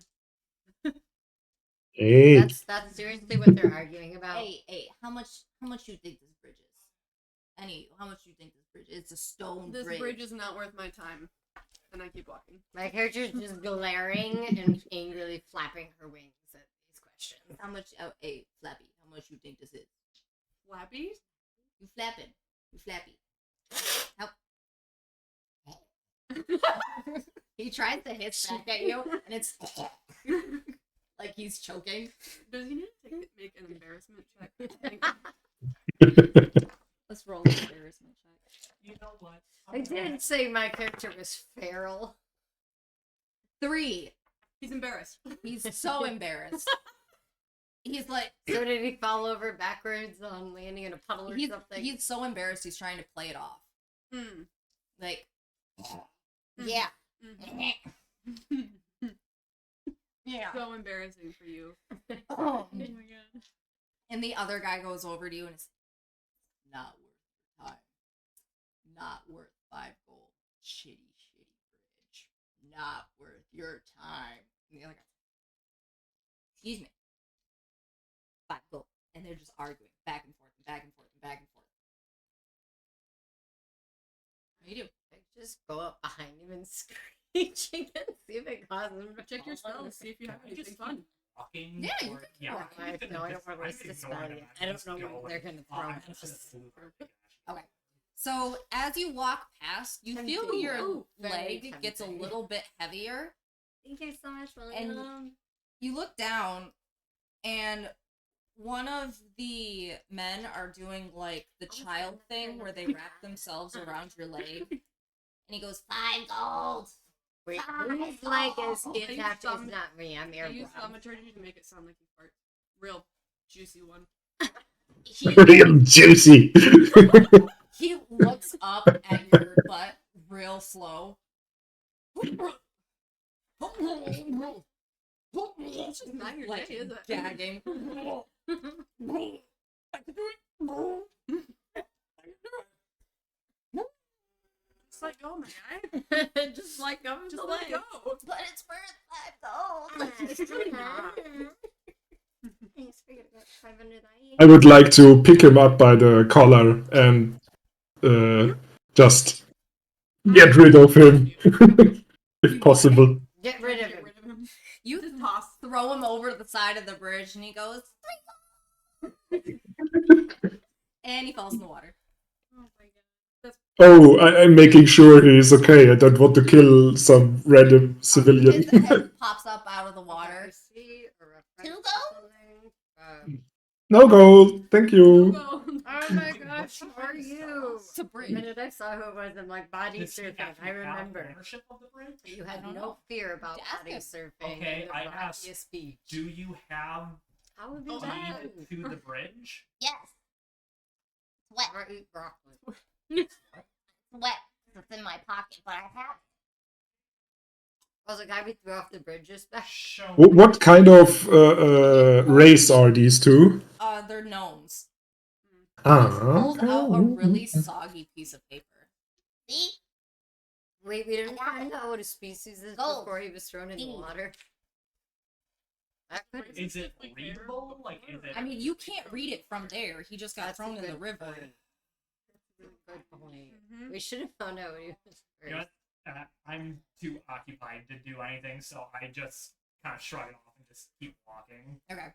Hey, That's seriously what they're arguing about. Hey, how much you think this bridge is? How much you think this bridge is? It's a stone This bridge. bridge is not worth my time. And I keep walking. My character's just glaring and angrily flapping her wings at these questions. How much? Oh, hey, Flappy, how much you think this is? Flappy? You flapping? You flappy? Help! He tries to hit back at you, and it's like he's choking. Does he need to make an embarrassment check? Let's roll an embarrassment check. You know what? I didn't say my character was feral. 3. He's embarrassed. He's so embarrassed. He's like, So did he fall over backwards on landing in a puddle or something? he's so embarrassed. He's trying to play it off. Hmm. Like, Mhm. yeah, Mhm. yeah. So embarrassing for you. Oh. my god. And the other guy goes over to you and it's not worth your time. Not worth 5 gold. Shitty bridge. Not worth your time. And the other guy, excuse me. 5 gold. And they're just arguing back and forth and back and forth and back and forth. What do you do? Just go up behind him and screeching and see if it causes him to Check your fall over. spells, see if you have I just anything fun. Walking. Yeah, you or- can yeah. walk. I'm just No, I gonna don't want to I'm waste the ignoring spell them. yet. I'm I don't just know what going, they're gonna throw I'm at just us. gonna move. Okay. So as you walk past, you feel Tempting. your Ooh, very leg gets a tempting. little bit heavier. Thank you so much, And- William. You look down, and one of the men are doing like the child thing where they wrap themselves around your leg, and he goes 5 gold. Wait, Five whose leg is gold. kidnapped? Some- It's not me. I'm I use airbrush. thaumaturgy to make it sound like you fart. Real juicy one. He, Real juicy. he looks up at your butt real slow. It's not your Like day, is it? gagging. Just let go, my guy. Just like I'm Just let go. But it's worth 5 gold. Thanks for getting that 500 I would like to pick him up by the collar and just get rid of him, if possible. Get rid of Get him. rid of him. You Just toss. throw him over the side of the bridge, and he goes, and he falls in the water. Oh my god. Oh, I'm making sure he's okay. I don't want to kill some random civilian. His head pops up out of the water. See or a Two friend gold? or something. No gold, thank you. Go. Oh my gosh, who are you? It's a The bridge. minute I saw who it was, I'm like, body Does he surfing. actually I have remember. ownership of the bridge? You had I don't no know. fear about Ask body him. surfing. Okay, in the I rockiest asked, beach. Do you have How would Oh, be that? deed to the bridge? Yes. It's wet. Or eat broccoli. It's wet. It's in my pocket, but I have. Was the guy we threw off the bridge just back? Show What kind of race are these two? They're gnomes. Ah, Pulls out a okay. really soggy piece of paper. See? Wait, we didn't I got find out what a species is Gold. before he was thrown in the Deed. water. That could Is it readable? Like, is it? I mean, you can't read it from there. He just got That's a thrown in the good river. point. Good point. Mhm. We should have found out what he was You know first. what? I'm too occupied to do anything, so I just kind of shrug it off and just keep walking. Okay.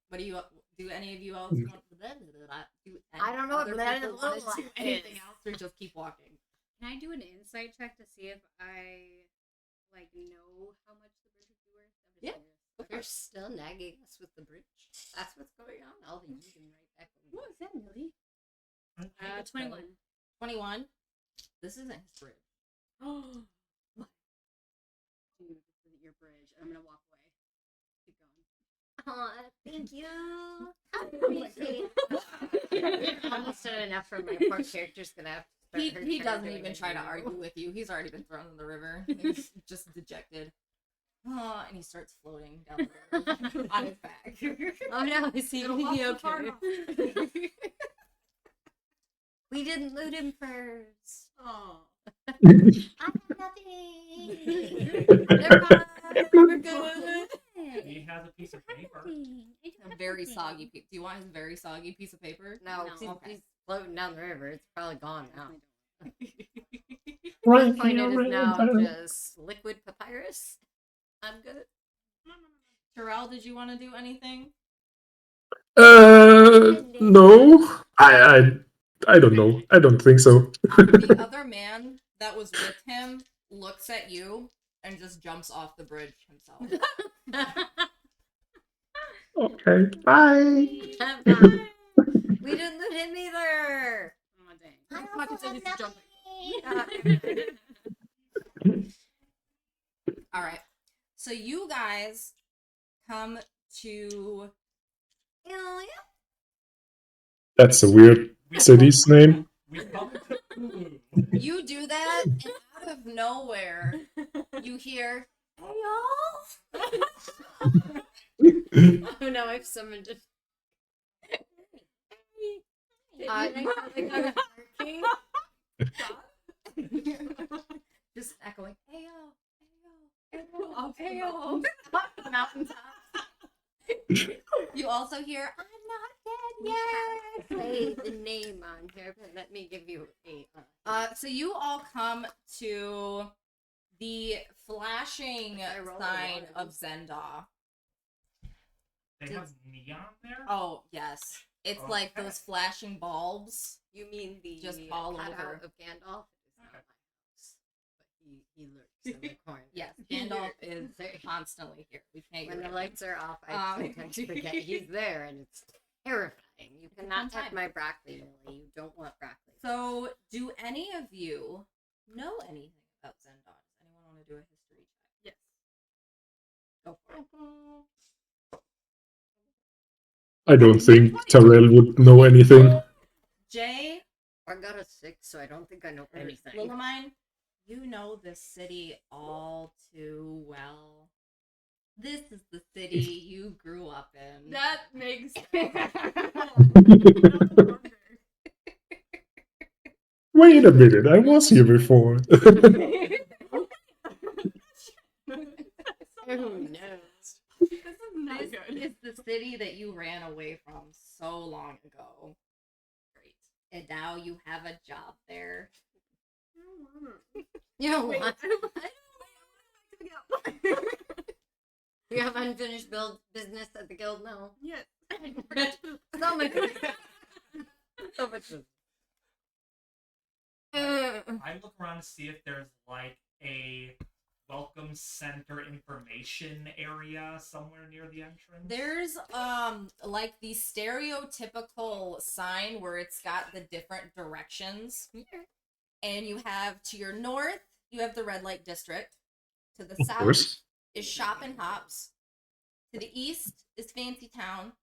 What do any of you else want do I don't know other what that people is. wanna do anything is. else or just keep walking? Can I do an insight check to see if I like know how much the bridge would be worth? I'm just Yeah. curious. They're still nagging us with the bridge. That's what's going on. I'll be eating right back. What was that, Millie? I think it's 21. 21. This isn't his bridge. Oh, dude, this isn't your bridge. I'm gonna walk away. Keep going. Aw, thank you. I appreciate it. Almost done enough for my poor character's gonna have to He, start her he turn doesn't doing even a try to do. argue with you. He's already been thrown in the river. He's just dejected. Oh, and he starts floating down the river on his back. Oh no, is he It'll walk the okay? far enough. We didn't loot him first. Oh. I have nothing. Never mind. We're good. He has a piece of paper. A very soggy piece. Do you want his very soggy piece of paper? No, No. since Okay. he's floating down the river. It's probably gone now. Right The point here, it is right now there. just liquid papyrus. I'm good. Terrell, did you want to do anything? No, I don't know. I don't think so. The other man that was with him looks at you and just jumps off the bridge himself. Okay, bye. Bye. We didn't loot him either. Oh, dang. Pocket said he's jumping. All right. So you guys come to That's a weird city's name. We come to Ulu. you do that and out of nowhere you hear hey y'all. Oh no, I've summoned it. Just echoing hey y'all. Off the Hey y'all. Mountaintop. You also hear I'm not dead yet. Say the name on here, but let me give you a. So you all come to the flashing I roll a sign one. of Zenda. They have neon there? Oh, yes. It's like those flashing bulbs. You mean the Just all cutout over. of Gandalf? It's not my house, but he lurks in the corner. Yes, Gandalf is constantly here. We can't When get the rid of him. lights are off, I sometimes forget he's there, and it's terrifying. You cannot touch time. my broccoli, Millie. You don't want broccoli. So, do any of you know anything about Zendar? Does anyone want to do a history check? Yes. Go for it. I don't think Terrell would know anything. Jay, I got a 6, so I don't think I know anything. Lillimine, you know this city all too well. This is the city you grew up in. That makes Wait a minute, I was here before. Who knows? This is not This good. is the city that you ran away from so long ago. Great. And now you have a job there. You know Wait, what? I don't You have unfinished business at the guild now. Yes. So much. So much. I look around to see if there's like a welcome center information area somewhere near the entrance. There's like the stereotypical sign where it's got the different directions. And you have to your north, you have the red light district. To the Of south course. is Shop and Hops. To the east is Fancy Town.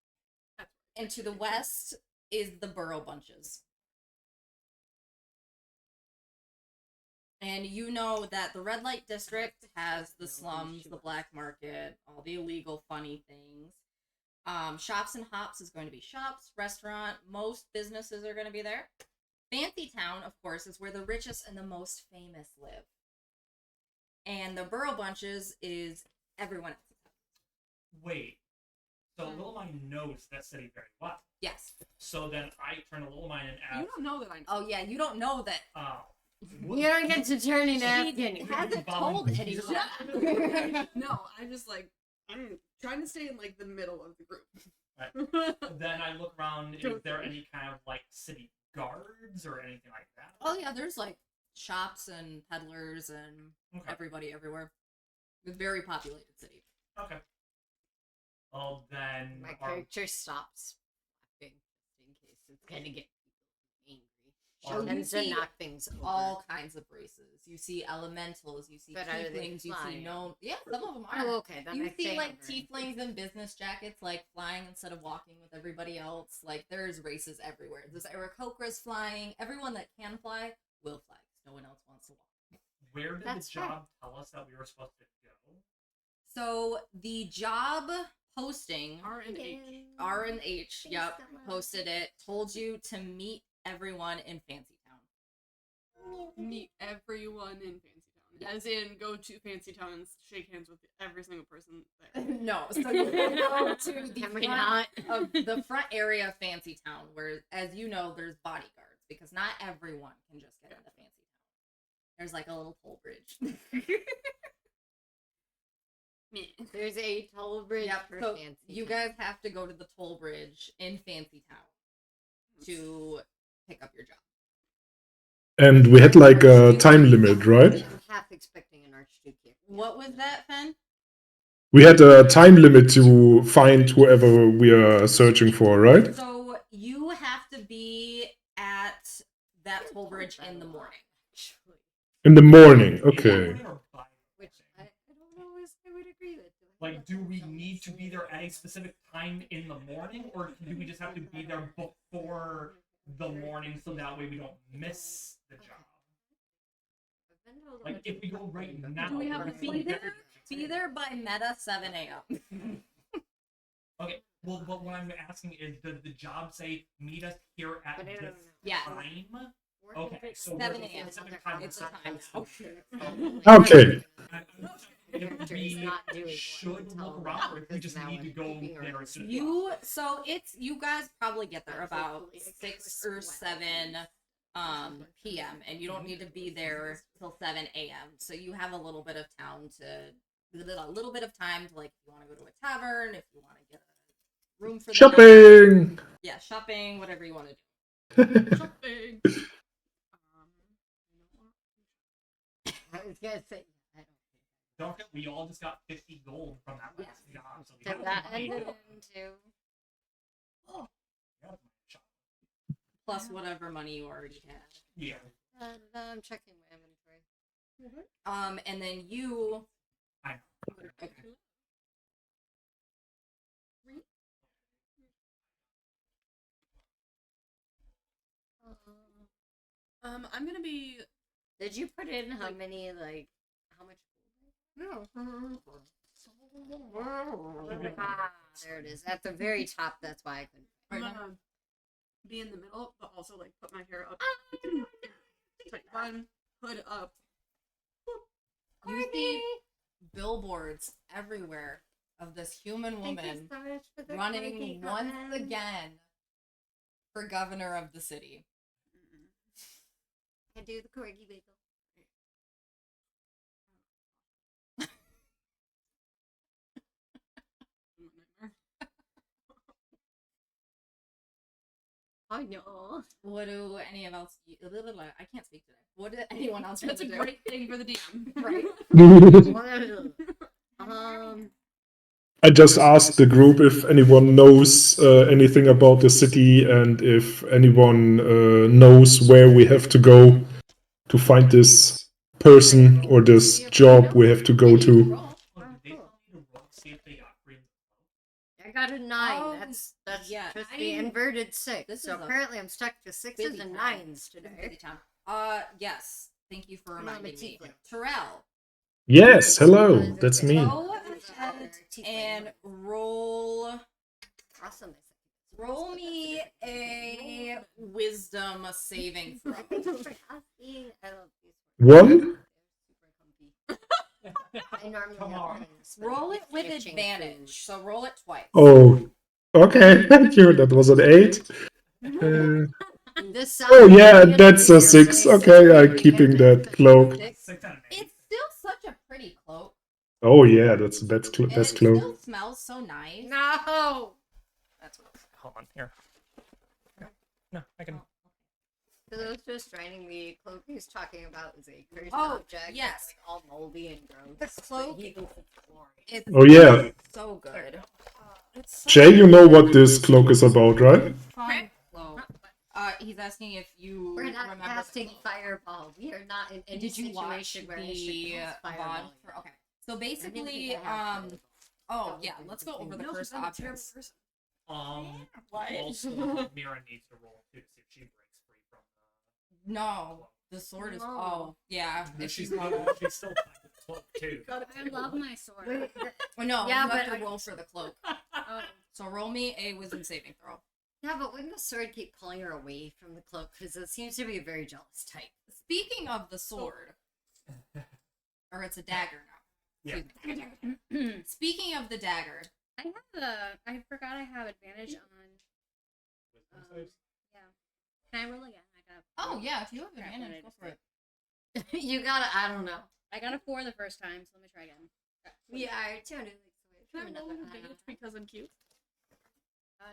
And to the west is the Burrow Bunches. And you know that the red light district has the slums, the black market, all the illegal funny things. Shops and Hops is going to be shops, restaurant, most businesses are going to be there. Fancy Town, of course, is where the richest and the most famous live. And the Burrow Bunches is everyone else. Wait. So Little Mine knows that city very well. Yes. So then I turn to Little Mine and ask, You don't know that I know. Oh yeah, you don't know that. You don't get to turn and ask He anything. hasn't told anyone. No, I'm just like, I'm trying to stay in like the middle of the group. then I look around, is there any kind of like city guards or anything like that? Oh yeah, there's like shops and peddlers and Okay. everybody everywhere. It's a very populated city. Okay. Well then, My character stops laughing just in case it's gonna get people Oh, angry. you Tends to see knock things over. All kinds of races. You see elementals, you see But are they tieflings, you see flying? gnome. Yeah, some of them are. Oh, okay. Then You I see stay like over. tieflings in business jackets, like flying instead of walking with everybody else. Like there's races everywhere. There's Aarakocra's flying. Everyone that can fly will fly. 'Cause no one else wants to walk. where did That's the job tell us that we were supposed to go? So the job posting R&H. R&H, yep, posted it. Told you to meet everyone in Fancy Town. Meet everyone in Fancy Town. As in, go to Fancy Town and shake hands with every single person there. No, so you can go to the Can we front not? of the front area of Fancy Town, where, as you know, there's bodyguards because not everyone can just get into Fancy Town. There's like a little toll bridge. There's a toll bridge Yep, for so fancy. you guys have to go to the toll bridge in Fancy Town to pick up your job. And we had like a time limit, right? I'm half expecting an archduke here. What was that, Fen? We had a time limit to find whoever we are searching for, right? So you have to be at that toll bridge in the morning. In the morning, okay. Which I don't know if I would agree with. Like, do we need to be there at a specific time in the morning, or do we just have to be there before the morning so that way we don't miss the job? Like, if we go right now, Do we have we're to gonna Be there, be there by meta 7 a.m. Okay, well, but what I'm asking is, does the job say meet us here at But I don't this know. Yeah. time? Okay, so 7 there's a a.m. specific time It's a for time that. now. Okay. If we should look around, or if we just need to go there as soon as So it's you guys probably get there about 6 or 7 p.m. and you don't need to be there till 7 a.m. So you have a little bit of time like if you want to go to a tavern, if you want to get a room for the night. Shopping! Yeah, shopping, whatever you want to do. Shopping. I was gonna say, I don't Don't forget, we all just got 50 gold from that last Yeah. job. So we think have that money. ended into. Plus whatever money you already had. Yeah. I'm checking my inventory. And then you. I know. Okay. I'm gonna be. Did you put in how many, like, how much? No. Ah, there it is. At the very top, that's why I couldn't. I'm gonna be in the middle, but also like put my hair up. Tight bun, hood up. You see billboards everywhere of this human Thank you woman so much for the running quickie once comment. again for governor of the city. I do the corgi bagel. I know. What do any of else? I can't speak today. What did anyone else want That's to a do? great thing for the DM. Right? I just asked the group if anyone knows anything about the city and if anyone knows where we have to go to find this person or this job we have to go to. Oh, did they tell me to roll, see if they upgrade the I got a 9. Oh, That's yeah. just the inverted 6. This So is a apparently I'm stuck to 6s busy and town. 9s Busy today. town. Yes. Thank you for I'm a reminding me. tiefling. Terrell, Yes, hello, that's me. go ahead and roll. Awesome. Roll me a wisdom saving throw. I love these. 1? I normally Come have on. things, but Roll I it keep with switching advantage. foods. So roll it twice. Oh, okay, thank you. That was an 8. This Oh, yeah, sounds that's a weird, 6. but Okay, I'm it's keeping pretty that cloak. 6 out of 8. It's still such a pretty cloak. Oh, yeah, that's And best it cloak. still smells so nice. No. That's what Hold on here. No, I can. For those just joining me, cloak he's talking about is a cursed Oh, object. yes. That's like all moldy and gross. The but cloak- he thinks it's glorious. it's Oh, yeah. so good. It's so Jay, you know what this cloak is about, right? fun cloak. He's asking if you We're not remember. casting fireball. We are not in any Did you watch situation where I should the cast VOD? fireball. Okay. So basically, I have fireball. oh yeah, let's go over the No, first I'm a terrible objects. person. Also, Mira needs to roll too to see if she breaks free from No, the sword is. No. Oh yeah, the. if She's she's. not. She's still fine with the cloak too. I love my sword. Wait, Oh, no, Yeah, you have but to roll for the cloak. Oh, So roll me a wisdom saving throw. yeah, but wouldn't the sword keep pulling her away from the cloak? Because it seems to be a very jealous type. Speaking of the sword, or it's a dagger now. Yeah. Excuse me. Speaking of the dagger, I forgot I have advantage on. Wisdom saves? Can I roll again? oh yeah, if you have Crap, advantage, what go did for I it. You gotta, I don't know. I got a 4 the first time, so let me try again. Yeah, I turned it Can I roll with advantage because I'm cute? 10.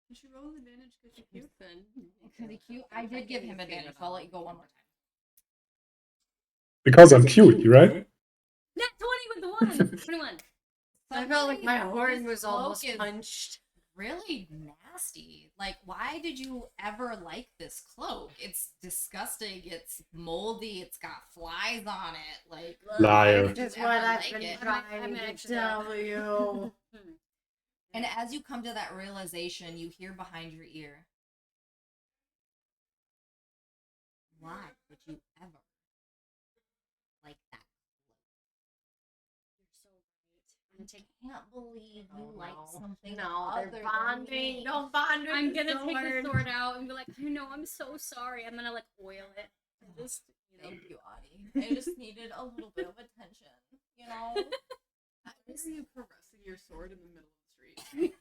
You should roll with advantage because you're cute. Because he cute. I did give him advantage, so I'll let you go one more time. Because I'm cute, right? Net 20 with the 1! 21. I felt like my Suddenly, horn this was almost cloak is punched. really nasty. Like, why did you ever like this cloak? It's disgusting. It's moldy. It's got flies on it. Like, Liar. This is Ever what I've like been it? trying I'm to actually- tell you. and as you come to that realization, you hear behind your ear, why would you ever like that? You're so right. I can't believe you Oh, like no. something No, other they're than bonding. me. Don't bond with I'm the gonna take the sword. sword out and be like, I know, I'm so sorry. I'm gonna like oil it. And just, you know. Thank you, Audie. I just needed a little bit of attention, you know? Why are you caressing your sword in the middle of the street?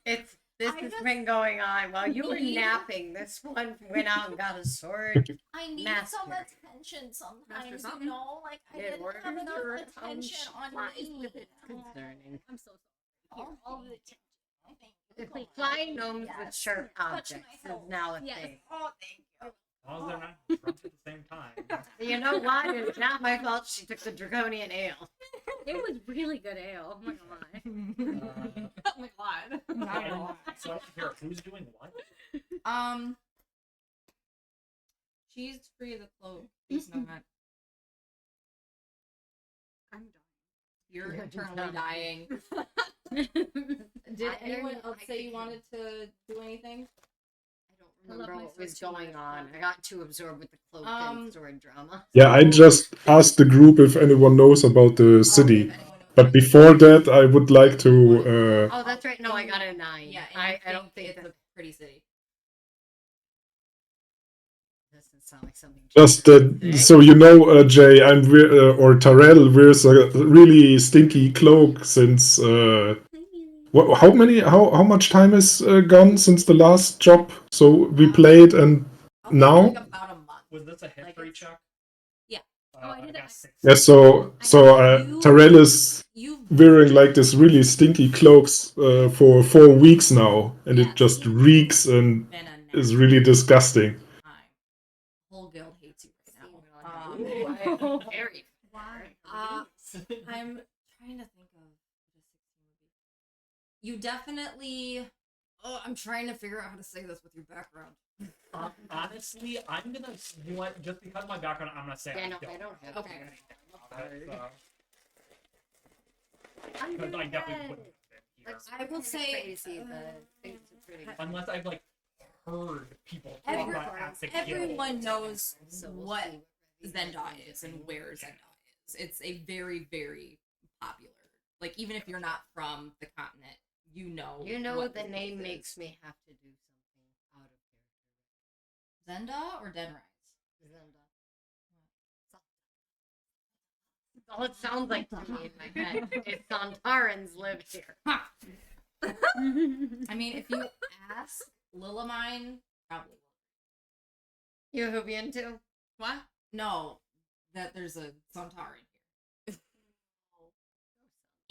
This I has just been going on while you were need- napping. This one went out and got a sword. I need some Master. attention sometimes, Master you something. know? Like, I Yeah, didn't where have enough your attention on lies me. with it concerning. I'm so sorry. Here, all the attention. Thank you. Flying gnomes with sharp objects is now a Yes. thing. Oh, thank you. As long as they're not drunk at the same time. You know what? It's not my fault she took the draconian ale. It was really good ale. I'm not gonna lie. Oh my god. So here, who's doing what? She's free of the cloak. She's not. I'm dying. You're You're internally dying. dying. Did I anyone don't- else I say you think- wanted to do anything? I don't remember my what was first two going years on. back. I got too absorbed with the cloak and sword drama. Yeah, I just asked the group if anyone knows about the city. If anyone knows But anything. before that, I would like to. Oh, that's right. No, I got a 9. Yeah, and I don't think it's that a pretty city. doesn't sound like something. Just Jay so you know, Jay, or Tyrell wears a really stinky cloak since. How much time is gone since the last job? So we played and I'll say now. like about a month. Was this a history check? Yeah. Oh, I did got it. 6. Yeah, so Tyrell is You've wearing like this really stinky cloaks for 4 weeks now, and it just reeks and been a is nasty really disgusting. time. Whole guild hates you right now. Very. I'm trying to think of the 16 movie. You definitely. Oh, I'm trying to figure out how to say this with your background. Honestly, I'm gonna. You know what? Just because of my background, I'm gonna say Yeah, I no, don't. I don't have. Okay. Because I definitely wouldn't have been here. I will say, Crazy, but things are pretty good. Unless I've like heard people talk Every- about at the everyone guild. knows So we'll what see what Zendai is and where Zendai is. It's a very, very popular. Like, even if you're not from the continent, you know. You know what the this name is. makes me have to do something out of Zenda or Dead Rise? character. All it sounds like to me in my head is Santarans live here. I mean, if you ask Lilamine, probably will. You Hoovian too? What? No, that there's a Santarin here.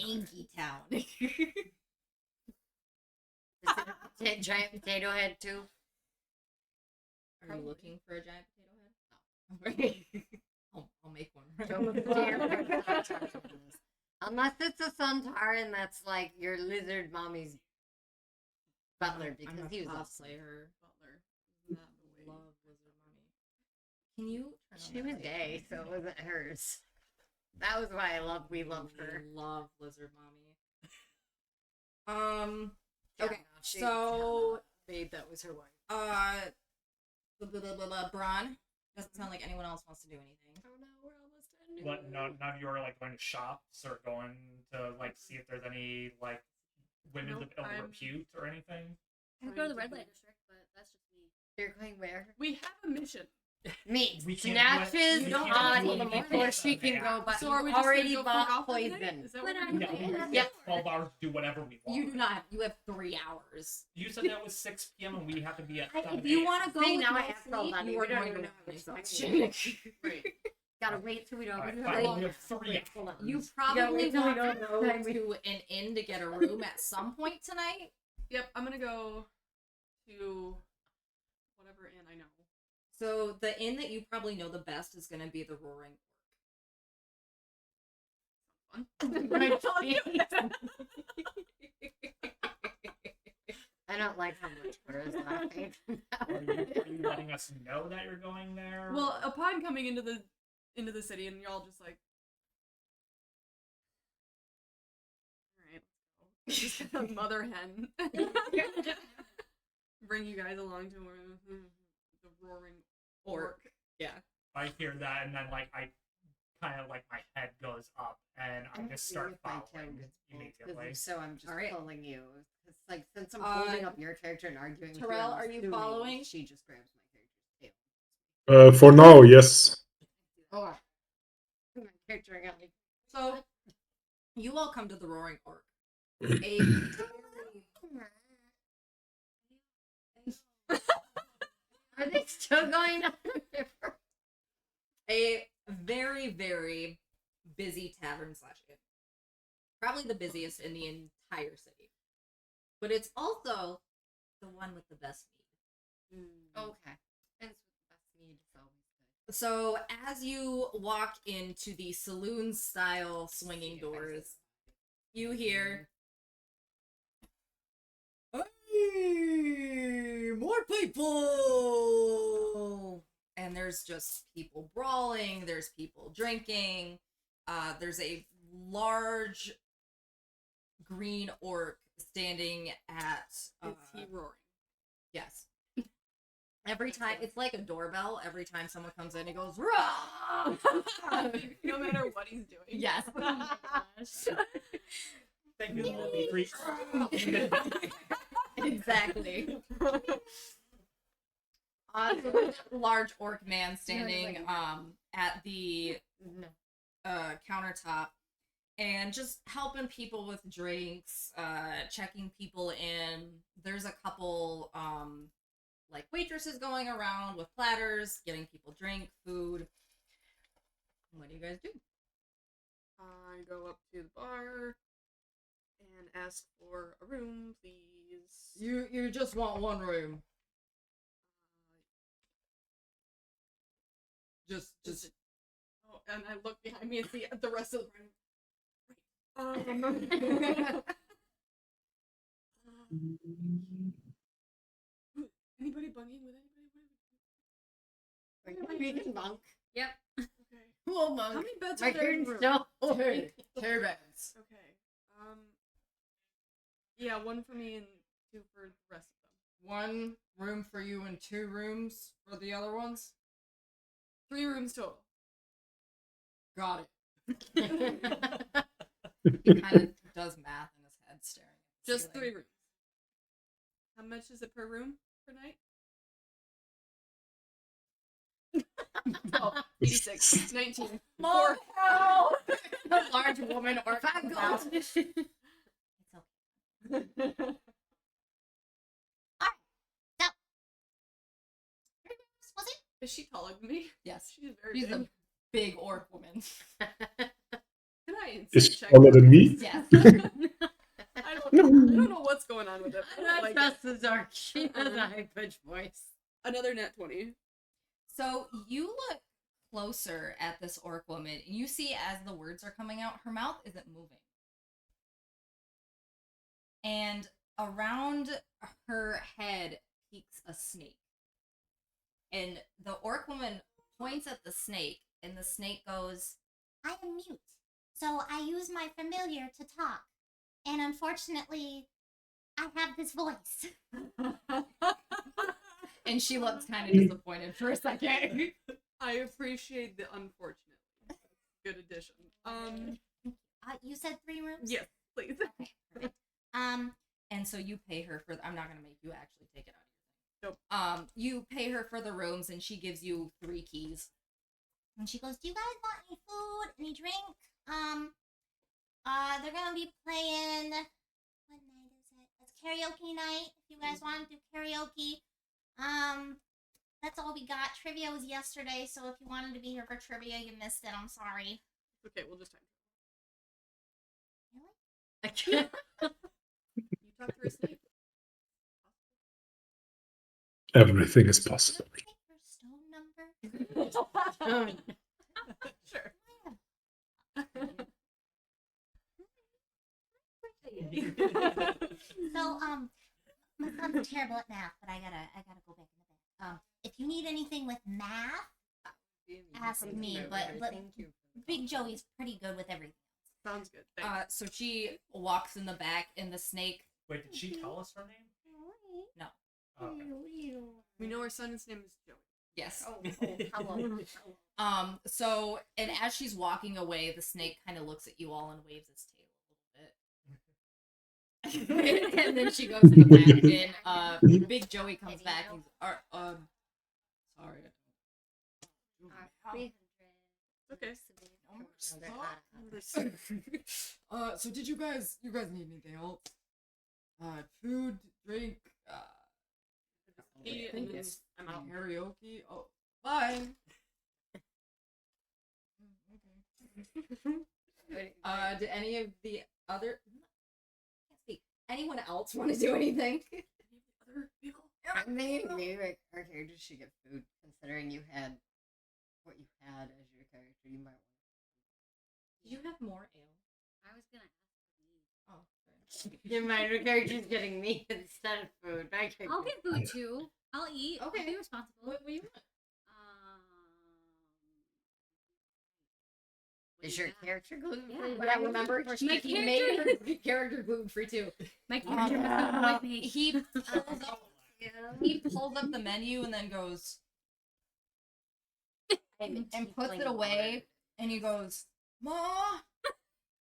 Anky Town. Giant potato head too? Are you looking for a giant potato head? I'll make one. Unless it's a Santaran that's like your lizard mommy's butler because I'm he was a awesome. cosplay her. Butler. Isn't that the way? Love lizard mommy. Can you turn on She that was light? gay, so it wasn't hers. That was why we loved her. Love lizard mommy. Yeah, Okay, no, she- so Babe, that was her wife. Braun doesn't sound like anyone else wants to do anything. Oh no, we're almost done. But none of you are like going to shops or going to like see if there's any like women Nope, of ill I'm- repute or anything. I go to the red light district, but that's just me. You're going where? We have a mission. Me. We can't do it- Snatches we on can't do it before before she can go, but So are we you just gonna already go fuck bought off for the night? poison. Is that But what I'm we're Yeah, doing? we Yeah. have Yeah. 12 hours to do whatever we want. You do not have. You have 3 hours. You said that was 6 p.m. and we have to be at 7 If you a.m. want to go See, with now I no have to tell sleep, Bunny, you we are don't going even to know have which one exhaustion. Right. Gotta wait till we don't. Alright, know. fine, we have 3 Hold on. You Yeah, probably wait till we want don't to know. go to an inn to get a room at some point tonight. Yep, I'm gonna go to whatever inn I know. So the inn that you probably know the best is going to be the Roaring I don't like how much Burr is laughing. Are you letting us know that you're going there? Well, upon coming into the city, and y'all just like, all right, mother hen, bring you guys along to the roaring orc. Yeah. I hear that and then like I kind of like my head goes up and I just start following immediately. So I'm just Alright. pulling you. It's like since I'm holding up your character and arguing with Terrell, I'm are you assuming following? She just grabs my character's tail. For now, yes. Oh, my character got me. So you all come to the Roaring Orc. Are they still going on? A very, very busy tavern / inn. Probably the busiest in the entire city. but it's also the one with the best mead. Okay. And it's with the best mead, it's always good. So as you walk into the saloon style swinging doors, you hear, "Hey, more people!" And there's just people brawling, there's people drinking, there's a large green orc standing at Is he roaring? yes. Every time it's like a doorbell. Every time someone comes in, it goes "Rah!" No matter what he's doing. Yes. Thank you, lovely freak. Exactly. So there's a large orc man standing at the No. countertop and just helping people with drinks, checking people in. There's a couple like waitresses going around with platters, getting people drink, food. What do you guys do? I go up to the bar and ask for a room, please. You just want one room. Just Oh, and I look behind me and see the rest of the room. Anybody bunging with anybody? Reading monk. Yep. Okay. Cool How monk. many beds My are there in the turn's room? still Two beds. Okay. Yeah, one for me and two for the rest of them. One room for you and 2 rooms for the other ones. 3 rooms total. Got it. He kind of does math in his head, staring at the Just 3 ceiling. rooms. How much is it per room per night? 86, 19. More hell! A large woman or It's okay. Was it? Is she taller than me? Yes, She's very she's big. a big orc woman. Can I insight Is she check? taller than me? Yes. I don't know what's going on with it. I don't like it. the dark. She has a high pitched voice. Another net 20. So you look closer at this orc woman, and you see as the words are coming out, her mouth isn't moving. And around her head peeks a snake. And the orc woman points at the snake, and the snake goes, I am mute, so I use my familiar to talk. And unfortunately, I have this voice. and she looks kind of disappointed for a second. I appreciate the unfortunate. Good addition. You said 3 rooms? Yes, please. Okay, perfect. And so you pay her for. I'm not gonna make you actually take it out of your Nope. thing. You pay her for the rooms, and she gives you 3 keys. And she goes, do you guys want any food, any drink? They're gonna be playing, what night is it? It's karaoke night, if you guys want to do karaoke. That's all we got. Trivia was yesterday, so if you wanted to be here for trivia, you missed it. I'm sorry. Okay, we'll just time. Really? You talk through a snake. Everything is possible. Can I take your stone number? Sure. So, my son's terrible at math, but I gotta go back in the bed. If you need anything with math, ask me, but Big Joey's pretty good with everything. Sounds good. Thanks. So she walks in the back, and the snake. Wait, did she tell us her name? No. Okay. We know our son's name is Joey. Yes. Hello. So, and as she's walking away, the snake kind of looks at you all and waves its tail a little bit. And then she goes in the back, and Big Joey comes back. He's, sorry. Okay. So did you guys need anything else? Food, drink, Eat and then I'm out. karaoke. Oh, bye. Okay. Did any of the other? Can't speak. anyone else want to do anything? Other people? Maybe like, our characters should get food, considering you had what you had as your character. You might. Do you have more ale? I was gonna ask. Oh, okay. Yeah, my character's getting meat instead of food. I'll get food too. I'll eat. Okay. I'll be responsible. What do you want? Is your character gluten free? Yeah. But I remember My he character- made her character gluten free too. My character must have a white pig. He pulls up the menu and then goes and puts it away, and he goes, "Ma,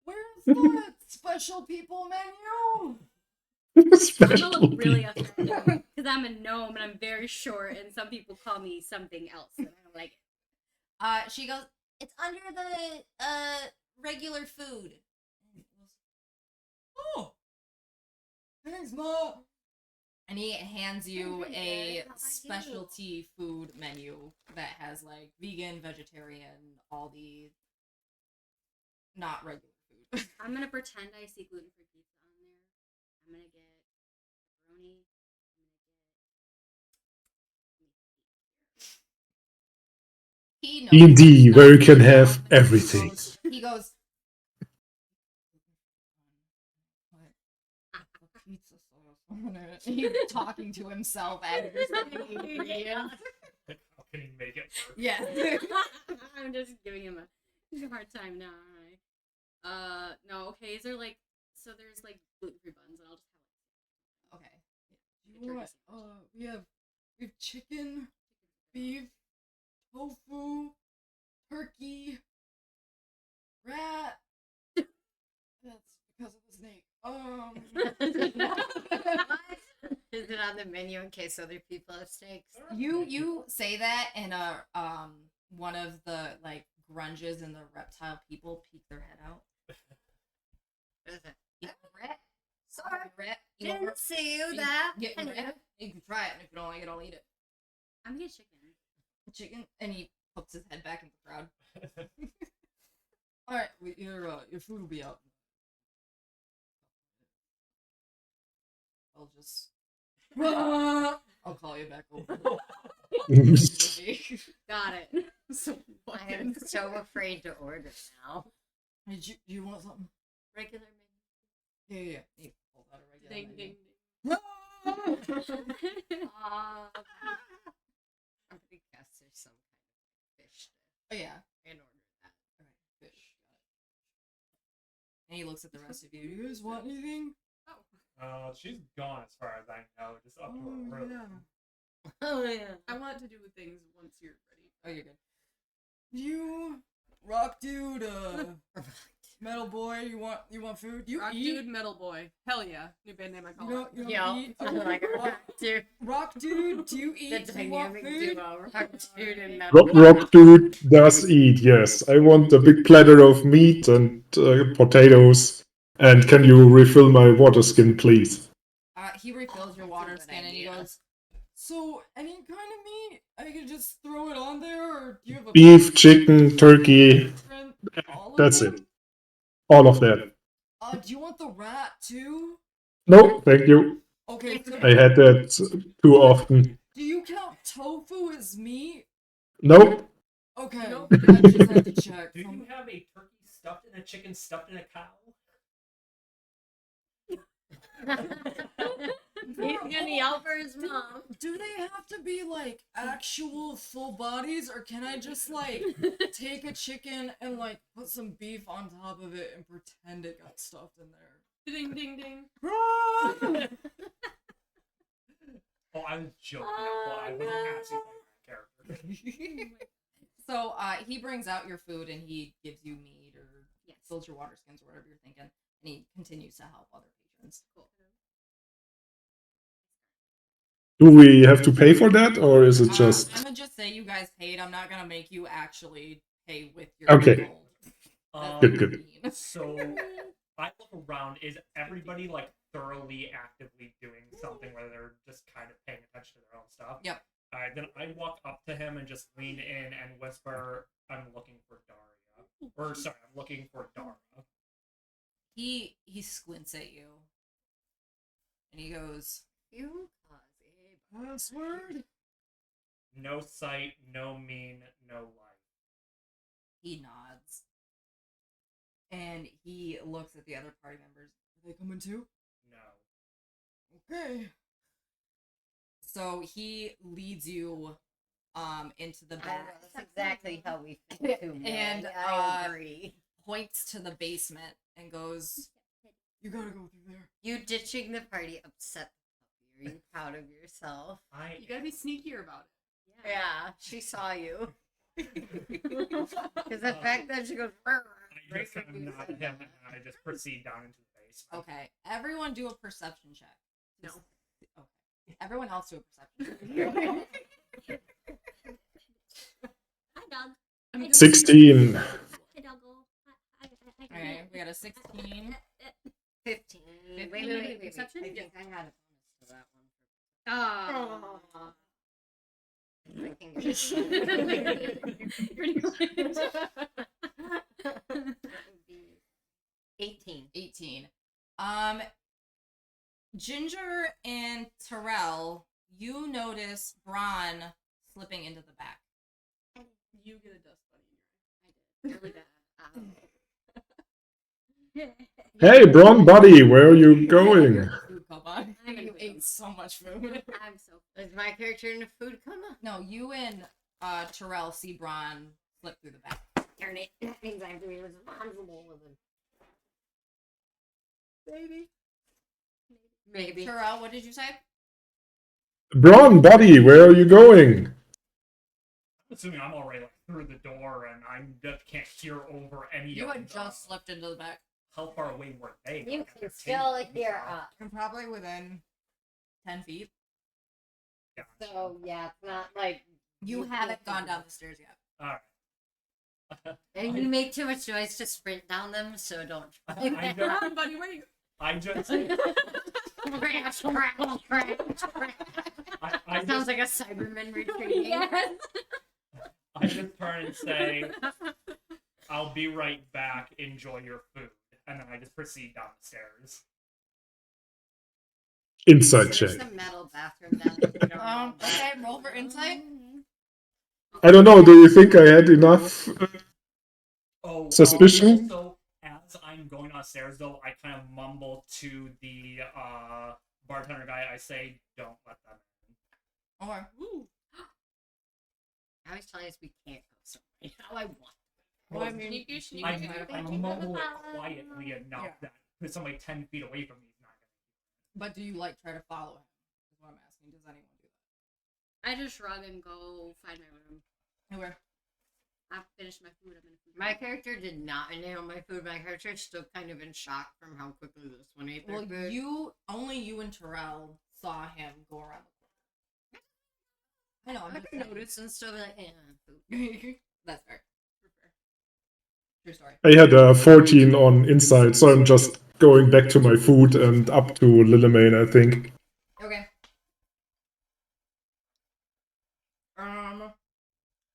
where's the special people menu?" I'm gonna Special look really people. upset because I'm a gnome and I'm very short, and some people call me something else, and I don't like it. She goes, "It's under the regular food." And he goes, "Oh, thanks, Ma." And he hands you a How about you? specialty food menu that has like vegan, vegetarian, all the not regular food. I'm gonna pretend I see gluten-free pizza on there. I'm gonna get pepperoni. He knows D&D, it's where you not can vegan. have everything. He goes. Pizza sauce on it. He's talking to himself as he's saying ingredients. How can he make it work? Yeah. I'm just giving him a hard time now, aren't I? No, okay, is there like, so there's like gluten-free buns, and I'll just have Okay. You want, we have chicken, beef, tofu, turkey, rat. That's because of the snake. Is it on the menu in case other people have steaks? You say that, and one of the like grunges and the reptile people peek their head out. What is it? Yeah, rat. Sorry, rat. You Didn't want see you rat? that. Get rat? You can try it, and if you don't like it, I'll eat it. I'm gonna get chicken. Chicken, and he pokes his head back in the crowd. All right, your food will be out. I'll just. I'll call you back over. Got it. So I am so afraid to order now. Hey, do you want something? Regular Yeah. You pull out a regular Ding, menu. ding, ding. I'm gonna guess there's some kind of fish Oh yeah. and order that. Alright, fish. Got it. And he looks at the rest of you. Do you guys want anything? She's gone as far as I know. Just up to her room. Oh yeah. I want to do things once you're ready. Oh, you're good. You, rock dude, metal boy, you want food? You Rock eat? Dude, Metal Boy. Hell yeah. New band name I call it. You don't Yeah. eat? Like dude. Rock dude, do you eat? The Do you want dynamic food? duo. Rock dude and metal. Rock Dude does eat, yes. I want a big platter of meat and potatoes. And can you refill my water skin, please? He refills your That's a water good skin and he idea. goes, "So, any kind of meat? I could just throw it on there, or do you have a Beef, chicken, turkey, different- all of that's them? it. All of that. Do you want the rat too? No, thank you. Okay, so I had that too often. do you count tofu as meat? Nope. Okay, Nope. I just had to check. Do you have a turkey stuffed in a chicken stuffed in a cow? He's gonna yell for his mom. Do they have to be like actual full bodies, or can I just like take a chicken and like put some beef on top of it and pretend it got stuffed in there? Ding, ding, ding. Oh, I was joking. I wasn't actually playing that character. So he brings out your food and he gives you meat or Yes. fills your water skins or whatever you're thinking, and he continues to help other patrons. Cool. Do we have to pay for that, or is it just... I'm gonna just say you guys paid. I'm not gonna make you actually pay with your Okay. gold. That's Good, good. mean. So I look around. Is everybody like thoroughly actively doing something where they're just kind of paying attention to their own stuff? Yep. Alright, then I walk up to him and just lean in and whisper, "I'm looking for Daria." Or sorry, I'm looking for Dara. He squints at you. And he goes, You cause a password? No sight, no mean, no light. He nods. And he looks at the other party members. Are they coming too? No. Okay. So he leads you into the back. That's exactly how we feel too. And, I agree. Points to the basement and goes, you gotta go through there. You ditching the party upset the puppy. Are you proud of yourself? You gotta be sneakier about it. Yeah, she saw you. Because the fact that she goes, I just kind of nod at him and I just proceed down into the basement. Okay, everyone do a perception check. No. Okay. Everyone else do a perception check. Hi, dog. I'm gonna 16. Hi, doggo. Okay, we got a 16. 15. Wait. Perception? I think I had a bonus to that one. Ah. I can get Pretty much. That would be 18. 18. Ginger and Terrell, you notice Bron slipping into the back. You get a dust bunny in your eye. I did. Really bad. Hey, Bron buddy, where are you going? Food coma. You ate so much food. I'm so. Is my character in a food coma? No, you and Terrell see Bron slip through the back. Darn it. That means I have to be responsible with him. Maybe. Terrell, what did you say? Bron buddy, where are you going? I'm assuming I'm already like through the door and I just can't hear over any You of had just slipped into the back. How far away were they? You Like, at can their still table, hear so- us. I'm probably within 10 feet. Yeah. So, yeah, it's not like. You haven't gone down the stairs yet. Alright. And you make too much noise to sprint down them, so don't try. I Come just, on, buddy, where are you? I just, Crash, crash, crash, crash. I Sounds just, like a Cyberman retreating. I just turn and say, I'll be right back, enjoy your food. And then I just proceed down the stairs. Insight There's check. a metal bathroom down there. We don't know Okay, roll for insight. I don't know, do you think I had enough? Oh, Suspicion? So as I'm going downstairs, though, I kind of mumble to the bartender guy. I say, "Don't let them in." Or Ooh. I was telling us we can't go somewhere. How I want. Well, I mean, Sneaky, sneaky. I mumble it quietly enough Yeah. that if somebody 10 feet away from me is not but do you like try to follow him? Is what I'm asking. Does anyone do that? I just shrug and go find my room. Anywhere. I've finished my food. I'm in a food. My character did not inhale my food. My character is still kind of in shock from how quickly this one ate their Well, food. only you and Terrell saw him go around the corner. I know. I'm I just could saying. notice and still be like, food. That's fair. True story. I had a 14 on insight, so I'm just going back to my food and up to Lillimaine, I think. Okay.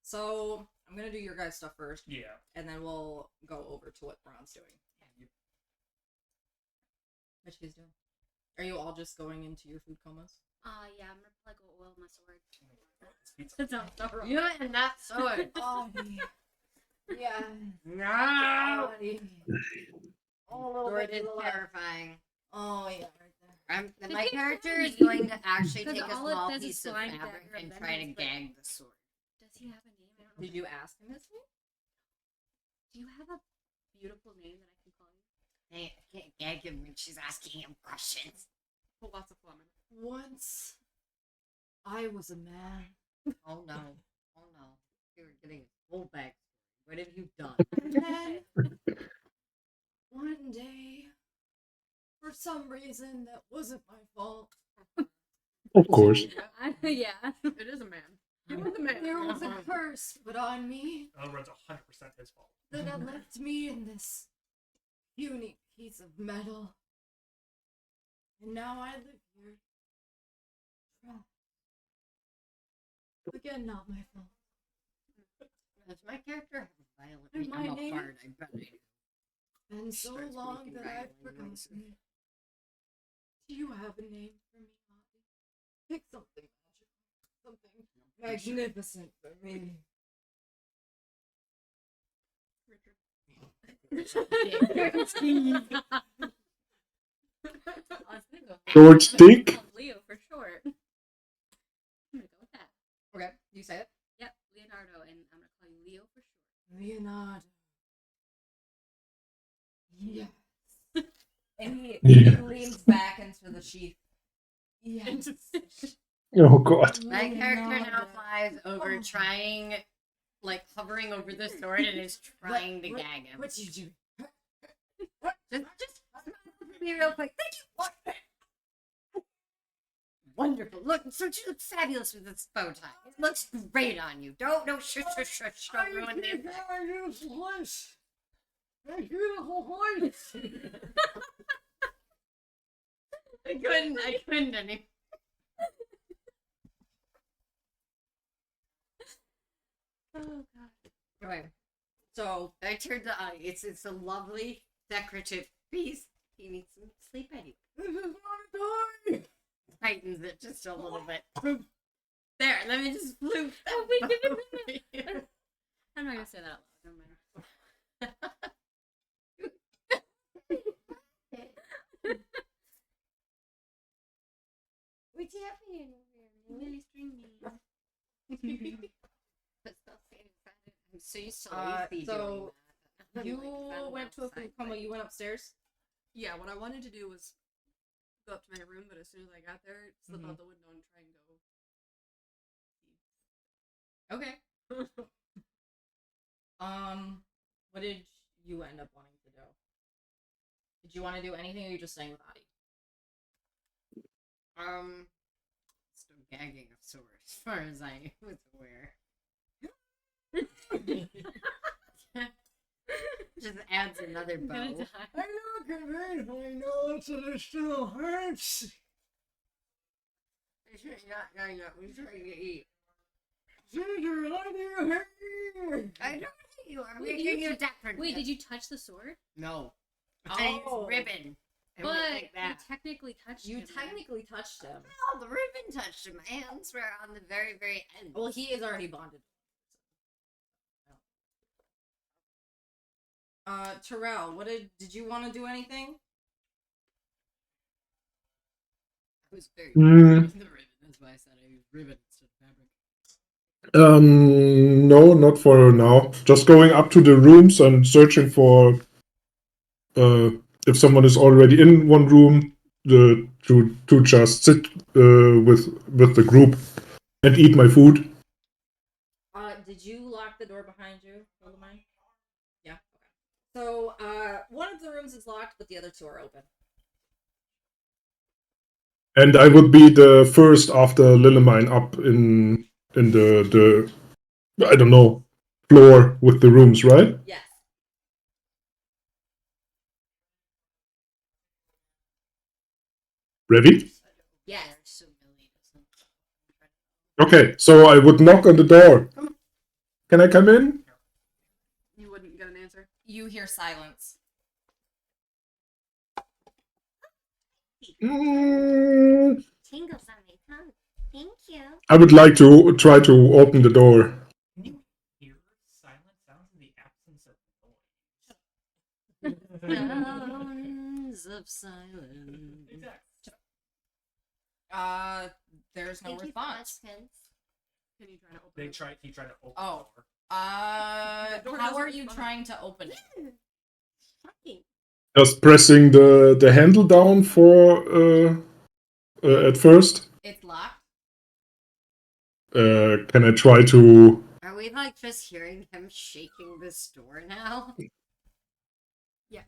So I'm gonna do your guys' stuff first, Yeah. and then we'll go over to what Bron's doing. What she's doing? Are you all just going into your food comas? Yeah, I'm gonna like oil my sword. This pizza- That sounds so wrong. You and that sword. Oh, yeah. No. Oh, Sword is terrifying. Oh, yeah, right there. My Did you character tell is me? going to actually Because take a all it small says is piece of slime fabric dagger and and try to vengeance, but- gag the sword. Does he have a name? I don't know. Did you ask him his name? Do you have a beautiful name that I can call you? Hey, I can't gag him when she's asking him questions. Put lots of phlegm in it. Once, I was a man. Oh no. Oh no. You're getting a full back. What have you done? And then, one day, for some reason that wasn't my fault, Of course. Yeah. It is a man. You were the man. there was a curse put on me In other words, 100% his fault. that had left me in this unique piece of metal. And now I live here. Trapped. Again, not my fault. Does my character have a violent And my I'm a name- bard, I bet I do. Been so Starts long making that I've violin forgotten noises. Do you have a name for me, Lottie? Pick something magical. Something magnificent for me. George Dick? Leo for short. I'm gonna go with that. Okay, you say it. Yep, Leonardo, and I'm gonna call you Leo for short. Leonardo. Yes. And he Yeah. leans back into the sheath. Yes. Oh god. My character now Leonardo. flies over, Oh. trying, like hovering over the sword, and is trying to gag him. What you do? Just smile for me real quick. Thank you. What? Wonderful. Look, so you look fabulous with this bow tie. It looks great on you. Don't shush. Don't ruin the effect. I couldn't anymore. Oh god. Okay. So I turned to it's a lovely decorative piece. He needs some sleep anyway. Tightens it just a little bit. There, let me just floof that. Oh, wait, I'm not gonna say that out loud. Never mind. What's happening over here? Really stringy. I'm so used to Uh, Lacey so doing that. You Like, I'm went to a outside, food coma. but- You went upstairs. Yeah, what I wanted to do was go up to my room, but as soon as I got there, slip Mhm. out the window and try and go. Okay. What did you end up wanting to do? Did you want to do anything, or are you just staying with Adi? Still gagging of sort, as far as I was aware. Just adds another bow. I know it still hurts. We're trying to eat. Ginger, why do you hurt me? I don't hate you. I'm Wait, making you you different. Wait, did you touch the sword? No. I Oh. used ribbon. And But went like you that. technically touched You him. technically touched him. No, the ribbon touched him. My hands were on the very, very end. Well, he is already bonded. Terrell, what did you want to do anything? I was very Mm. the ribbon. That's why I said I used ribbon instead of fabric. No, not for now. Just going up to the rooms and searching for if someone is already in one room, to just sit with the group and eat my food. Did you lock the door behind you, Willamine? Yeah. Okay. So, one of the rooms is locked, but the other two are open. And I would be the first after Lillemine up in the I don't know, floor with the rooms, right? Yes. Ready? Yes. Okay, so I would knock on the door. Can I come in? You wouldn't get an answer. You hear silence. Mm, Tingles on my tongue. Thank you. I would like to try to open the door. Can you hear silent sounds in the absence of noise? Sounds of silence. Exactly. There's no Thank you for response. munchkins. Can you try to open it? He tried to open Oh. the door. The door How doesn't are you respond. trying to open it? Shocking. Just pressing the handle down for at first. It's locked. Can I try to? Are we like just hearing him shaking this door now? Yes.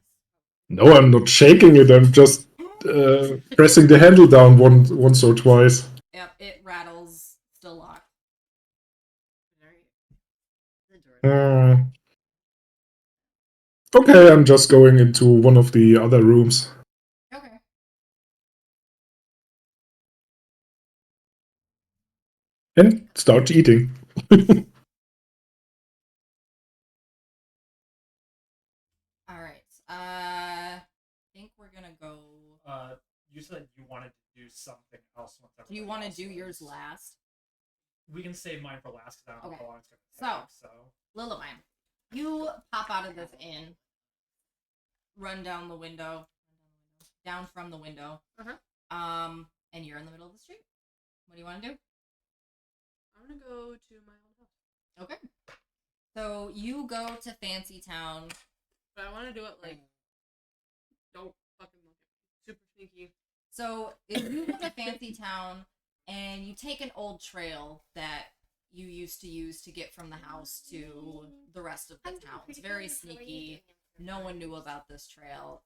No, I'm not shaking it. I'm just pressing the handle down once or twice. Yep, it rattles. Still locked. The door. Okay, I'm just going into one of the other rooms. Okay. And start eating. All right. I think we're gonna go. you said you wanted to do something else once Do you everybody want to else do yours was. last? We can save mine for last because I don't know Okay. how long it's gonna take. So Lillywine, you pop out of this inn, run down the window, down from the window, and you're in the middle of the street. What do you want to do? I'm gonna go to my old house. Okay. So you go to Fancy Town. But I want to do it like, don't fucking look at me. Super sneaky. So if you go to Fancy Town and you take an old trail that you used to use to get from the house to the rest of the town, it's very sneaky. No one knew about this trail.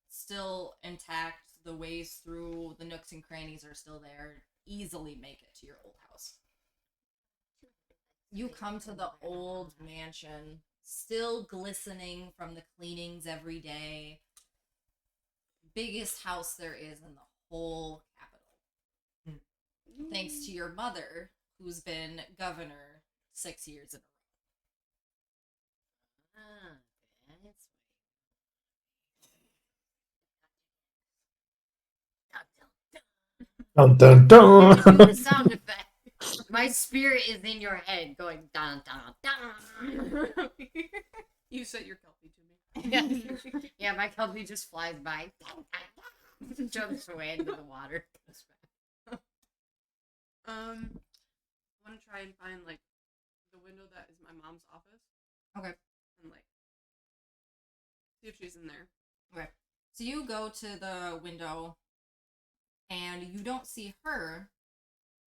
Still intact. The ways through the nooks and crannies are still there. Easily make it to your old house. You come to the old mansion, still glistening from the cleanings every day. Biggest house there is in the whole capital. Thanks to your mother, who's been governor 6 years in a row. That's Dun dun do the dun. sound effect. My spirit is in your head going dun dun dun. You set your Kelpie to me. Yeah, my Kelpie just flies by. Jumps away into the water. I want to try and find like the window that is my mom's office. Okay. And like see if she's in there. Okay. So you go to the window and you don't see her,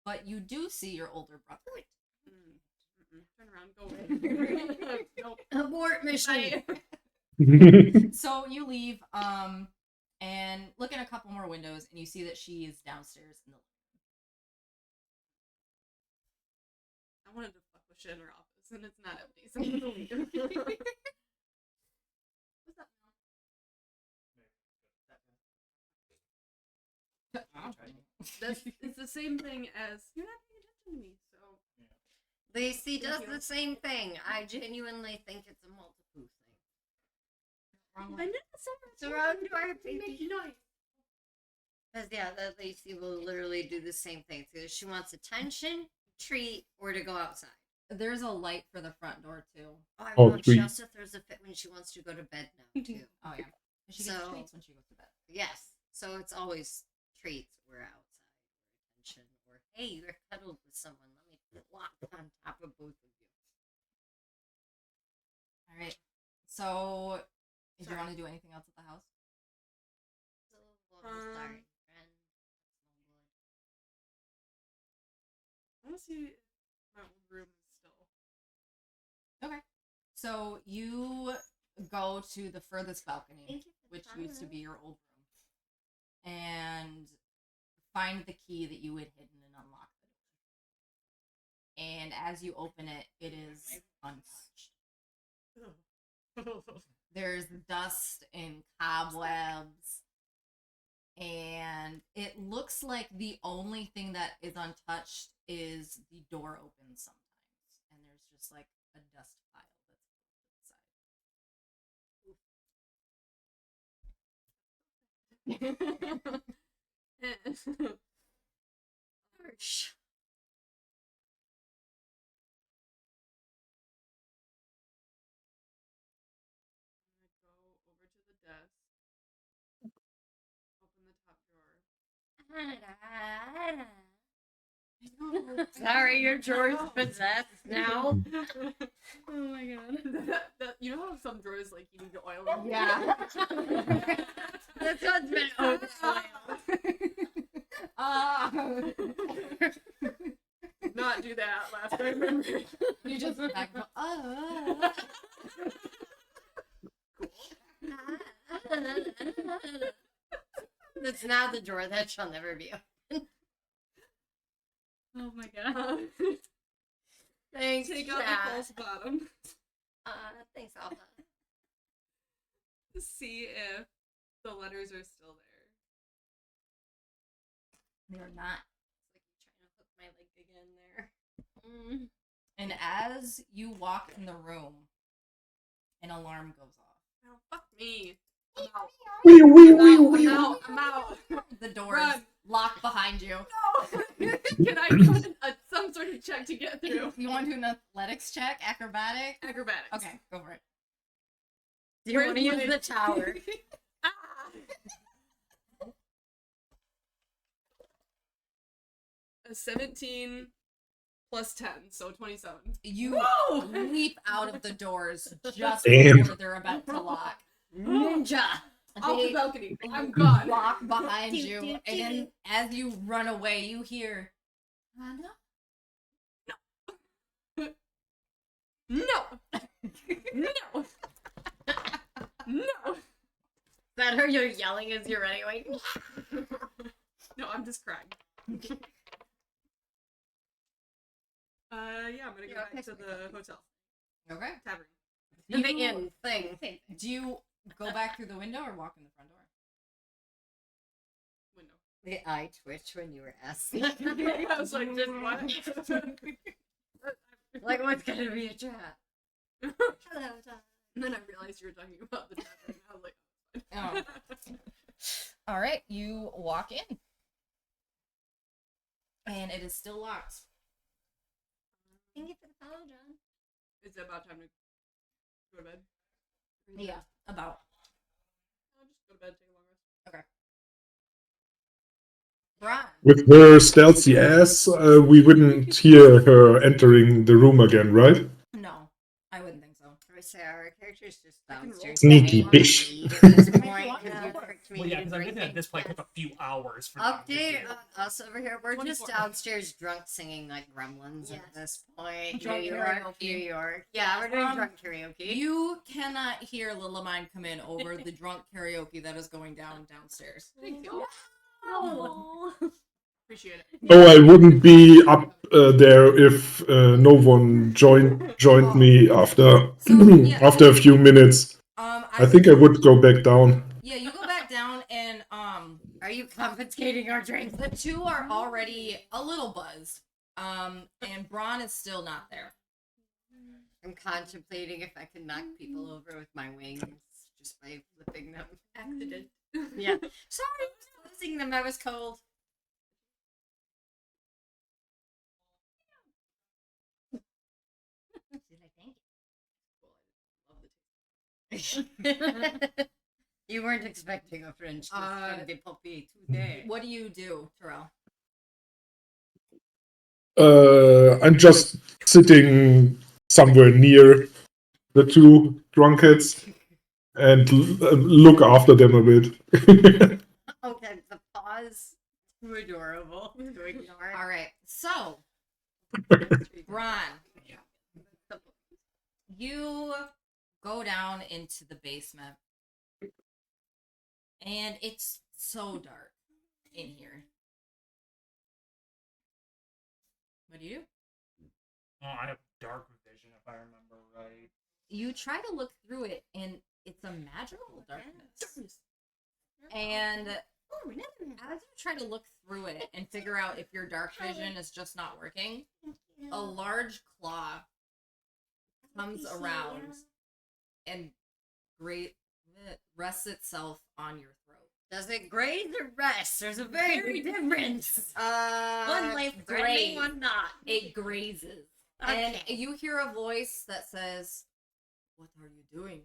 but you do see your older brother. Turn around, go away. Nope. Abort mission. So you leave, and look at a couple more windows, and you see that she is downstairs in the I wanted to fuck with shit in her office, and it's not at least. I'm gonna leave. What's up, Mel? It's the same thing as you're not paying attention to me, so Lacey does Thank you. the same thing. I genuinely think it's a multiple thing. It's around your baby. Because yeah, that Lacey will literally do the same thing. So she wants attention, treat, or to go outside. There's a light for the front door too. Oh, I Oh, know. She treat. also throws a fit when she wants to go to bed now too. Oh yeah. And she gets So- treats when she goes to bed. Yes. So it's always treats or outside or attention or hey, you're cuddled with someone. Let me flop on top of both of you. All right. So, did you Sorry. want to do anything else at the house? Sorry, friend. I want to see if my old room is still. Okay. So you go to the furthest balcony, Thank you for which the used to time. be your old room, and find the key that you had hidden and unlock the door. And as you open it, it is untouched. There's dust and cobwebs, and it looks like the only thing that is untouched is the door opens sometimes, and there's just like a dust pile that's inside. Harsh. I'm gonna go over to the desk, open the top drawer. Sorry, your drawer's possessed now. Oh my god. You know how some drawers like you need to oil them? Yeah. This one's been oversoiled. Not do that last time. Remember? You just back go, That's now the drawer that shall never be opened. Oh my god. Thanks, Take out chat. the false bottom. Thanks, Alpha. See if the letters are still there. They're not. It's like you trying to hook my leg again there. And as you walk in the room, an alarm goes off. Oh, fuck me. Wee, wee, I'm wee, out. wee. I'm out. The doors Run. lock behind you. No. Can I do some sort of check to get through? You want to do an athletics check, acrobatic? Acrobatics. Okay, go for it. Do you want to use the tower? Ah. A 17 plus 10, so 27. You leap out of the doors just Damn. before they're about to lock. Ninja. Off the They balcony. I'm gone. lock behind you, and then as you run away, you hear, Amanda? No. No. No. Is that how you're yelling as you're running away? No, I'm just crying. Yeah, I'm gonna go back to the hotel. Okay. Tavern. The inn thing. Do you go back through the window or walk in the front door? Window. The eye twitch when you were asking. I was like, just what? Like, what's gonna be a trap? Hello, John. And then I realized you were talking about the tavern. I was like, Oh. All right, you walk in, and it is still locked. Thank you for the follow, John. is it about time to go to bed? Yeah, about. I'll just go to bed, take a long rest. Brian. With her stealthy ass, we wouldn't hear her entering the room again, right? No, I wouldn't think so. I say our character's just I can roll. downstairs. Sneaky playing bitch. weed at this point, 'cause you tricked me Well, yeah, into because I'm thinking at drinking. this point it took a few hours for them to Update do. on us over here. We're just 24. downstairs drunk singing like gremlins Yes. at this point. Drunk New York, karaoke. New York. Yeah, we're doing Um, drunk karaoke. You cannot hear Little Mine come in over the drunk karaoke that is going down downstairs. Thank you. Oh. Appreciate it. Oh, I wouldn't be up there if no one joined me after yeah. after a few minutes. I think I would go back down. Yeah, you go back down, and Are you confiscating our drinks? the two are already a little buzzed. And Braun is still not there. I'm contemplating if I can knock people over with my wings just by flipping them. Accident. Yeah. Sorry, I was closing them. I was cold. You weren't expecting a French kiss from the puppy today. What do you do, Terrell? I'm just sitting somewhere near the two drunkards and look after them a bit. Okay, the pause. Too adorable to ignore. All right, so Braun, you go down into the basement, and it's so dark in here. What do you do? Oh, I have dark vision if I remember right. You try to look through it, and it's a magical darkness. And as you try to look through it and figure out if your dark vision is just not working, a large claw comes around and rests itself on your throat. Does it graze or rest? There's a very big difference. One life graze. threatening, one not. It grazes. Okay. And you hear a voice that says, "What are you doing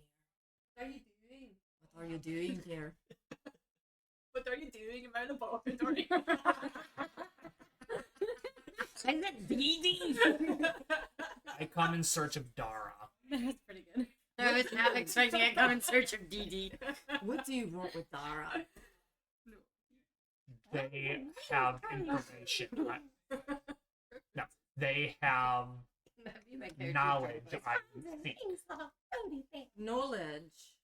What are you doing? here? What are you doing here?" What are you doing in my laboratory? Is it Dee I come in search of Dara. That's pretty good. I was half expecting I come in search of Dee Dee. What do you want with Dara? They have information. No, they have knowledge, I think. Knowledge.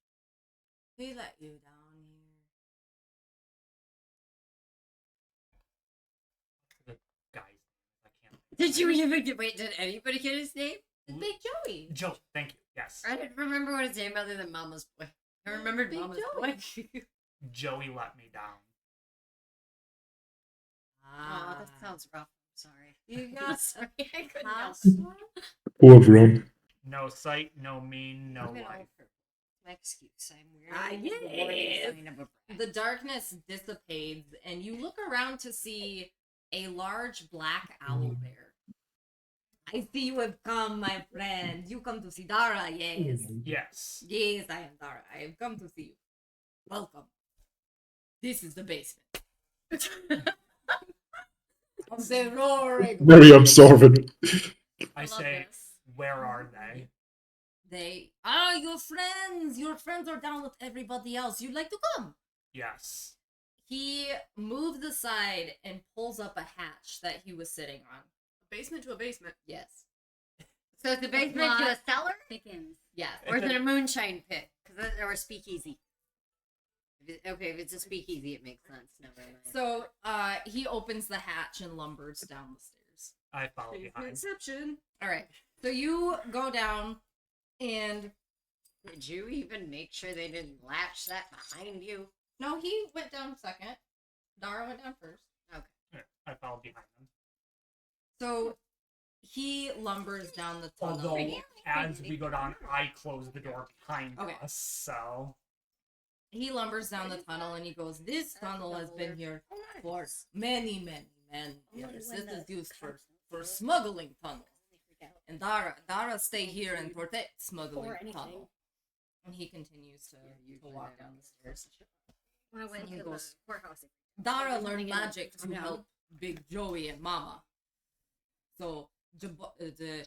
Who let you down here? The guys, I can't. Did you even wait? Did anybody get his name? The big Joey. Joe, thank you. Yes. I didn't remember what his name other than Mama's boy. I remembered Big Mama's Joey. boy. Joey let me down. Oh, that sounds rough. I'm sorry. You got Sorry, I couldn't help. password? Poor Bron. No sight, no mean, no life. my excuse. I'm Ah, wearing the yes. warning sign of a brat. The darkness dissipates, and you look around to see a large black owl bear. I see you have come, my friend. You come to see Dara, yes. Yes. Yes, I am Dara. I have come to see you. Welcome. This is the basement. Of the roaring. Very absorbent. I love say, this. where are they? They are your friends. Your friends are down with everybody else. You'd like to come? Yes. He moves aside and pulls up a hatch that he was sitting on. A basement to a basement. Yes. So it's a basement to a cellar? Thickens. Yes. Or is it a moonshine pit? Or a speakeasy? Okay, if it's a speakeasy, it makes sense. Never mind. So he opens the hatch and lumbers down the stairs. I follow Case behind. exception. All right. So you go down and Did you even make sure they didn't latch that behind you? no, he went down second. Dara went down first. Yeah, I follow behind them. So he lumbers down the tunnel. Although, as we go down, I close the door behind Okay. us, so... He lumbers down the tunnel and he goes, "This tunnel has been here for many years. This is used for smuggling tunnels. And Dara stay here and protect smuggling tunnel." And he continues to walk down the stairs. When I went He to goes- the courthouse. Dara learned magic to help Big Joey and Mama. So the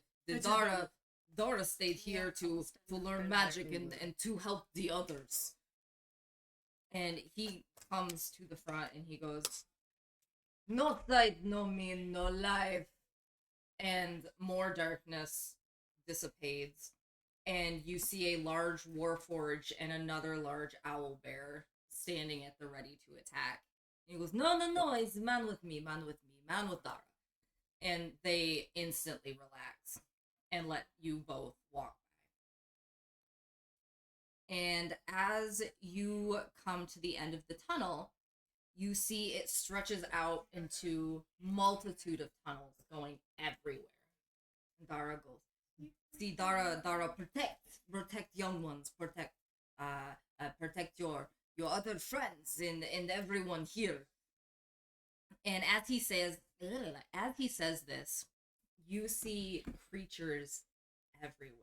Dara stayed here to learn magic and to help the others. And he comes to the front and he goes, "No sight, no mean, no life." And more darkness dissipates. And you see a large warforge and another large owl bear standing at the ready to attack. And he goes, No, it's man with me, man with Dara. And they instantly relax and let you both walk by. And as you come to the end of the tunnel, you see it stretches out into multitude of tunnels going everywhere. And Dara goes, "See, Dara, protect young ones, protect your other friends and everyone here." And as he says this, you see creatures everywhere.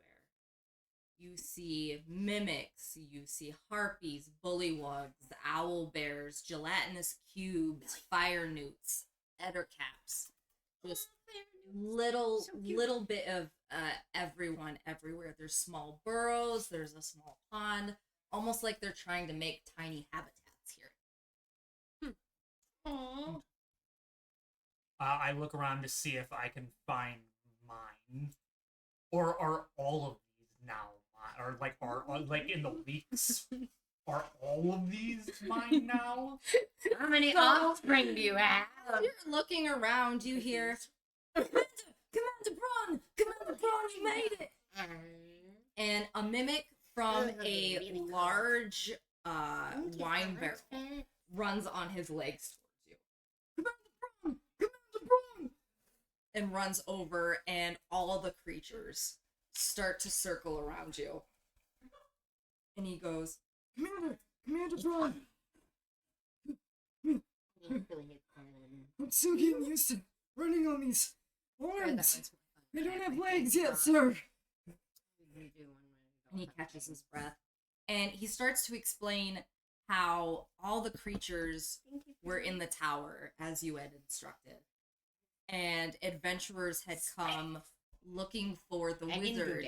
You see mimics, you see harpies, bullywugs, owl bears, gelatinous cubes, fire newts, ettercaps. Just little bit of everyone everywhere. There's small burrows, there's a small pond, almost like they're trying to make tiny habitats here. Aww. I look around to see if I can find mine. Or are all of these now mine? Or like, are like in the leaks? Are all of these mine now? How many offspring do you have? As you're looking around, you hear, Commander Braun, you made it! And a mimic from a large wine barrel runs on his legs towards you. Commander Braun! And runs over, and all the creatures start to circle around you. And he goes, Commander Braun! I'm still getting used to running on these arms. I don't have legs yet, sir. And he catches his breath. And he starts to explain how all the creatures were in the tower as you had instructed. And adventurers had come looking for the wizard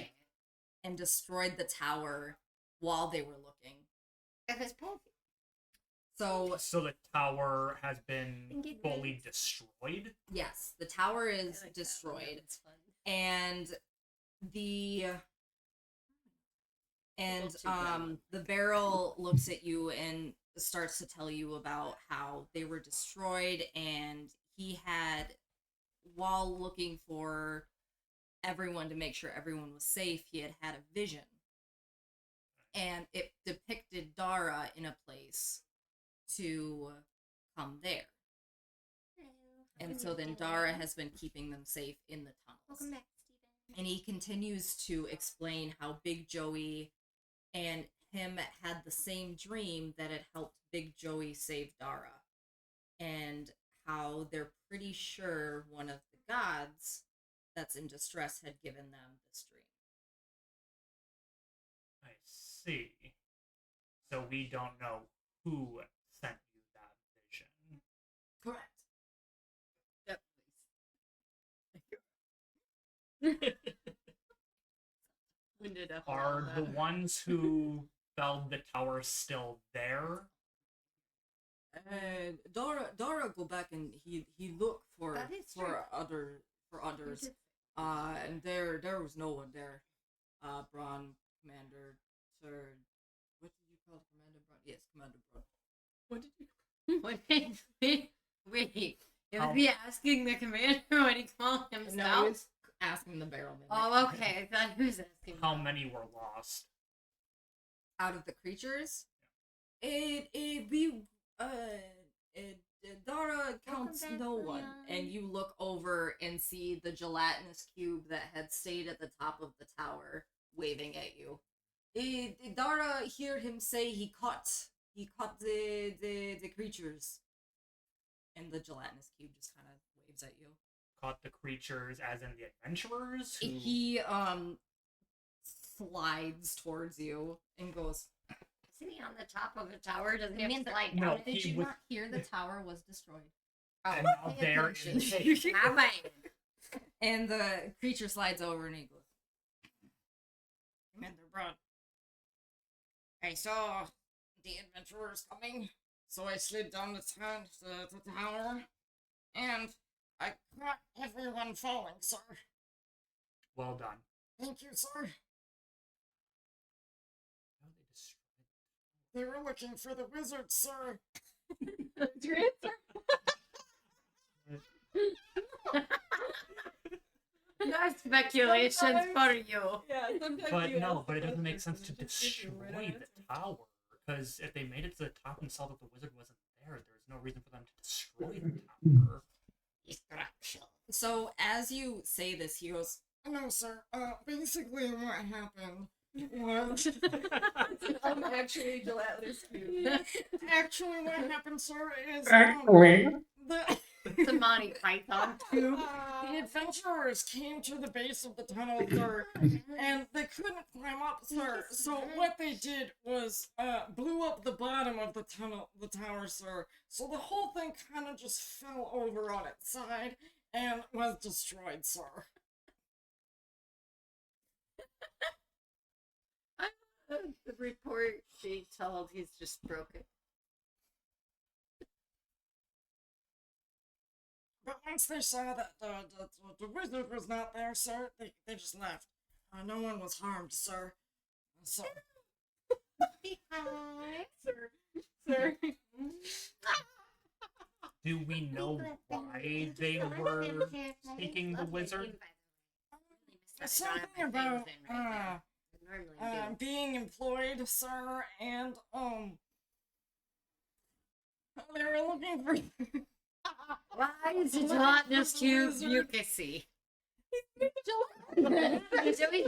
and destroyed the tower while they were looking. So the tower has been fully destroyed? yes, the tower is destroyed. And the barrel looks at you and starts to tell you about how they were destroyed, and he had, while looking for everyone to make sure everyone was safe, he had had a vision, and it depicted Dara in a place to come there. And so then Dara has been keeping them safe in the tunnels. Welcome back, Steven. And he continues to explain how Big Joey and him had the same dream that had helped Big Joey save Dara, and how they're pretty sure one of the gods that's in distress had given them this dream. I see. So we don't know who sent you that vision. Correct. We did definitely Are all the that. ones who felled the tower still there? Dara go back and he looked for That is true. others. And there was no one there. Braun, Commander, Sir, what did you call Commander Braun? Yes, Commander Braun. What did you? Wait. It How- was he asking the commander what he called himself? No, he was asking the barrel mimic. Oh, okay. I thought he was asking. How many were lost? Out of the creatures, Dara counts back, no one, Leon. and you look over and see the gelatinous cube that had stayed at the top of the tower, waving at you. Dara heard him say he caught the creatures, and the gelatinous cube just kind of waves at you. Caught the creatures as in the adventurers? Who... He slides towards you and goes, Isn't he on the top of a tower? Doesn't he You have mean to slide No, down? Did he you was- not hear the tower was destroyed? And now pay they're attention. in shape. Ah, man. And the creature slides over and he goes, Commander Braun, I saw the adventurers coming, so I slid down the tower, and I caught everyone falling, sir. Well done. Thank you, sir. How they destroyed They were looking for the wizard, sir. No speculations for you. Yeah, sometimes But you no, ask but it doesn't questions make sense and to it just gives you a right destroy the answer. tower. Because if they made it to the top and saw that the wizard wasn't there, there's no reason for them to destroy the tower. Destruction. So as you say this, he goes, no, sir. Basically what happened was... I'm actually gelatinous cube. Actually what happened, sir, is... the... The Monty Python tube. The adventurers came to the base of the tunnel, sir, and they couldn't climb up, sir. So what they did was blew up the bottom of the tower, sir. So the whole thing kind of just fell over on its side and was destroyed, sir. The report being told he's just broken. But once they saw that the wizard was not there, sir, they just left. No one was harmed, sir. So Hi. Sir. Do we know why they were taking the wizard? something about being employed, sir, and they were looking for. Why is it gelatinous cube mucusy? So he's permanently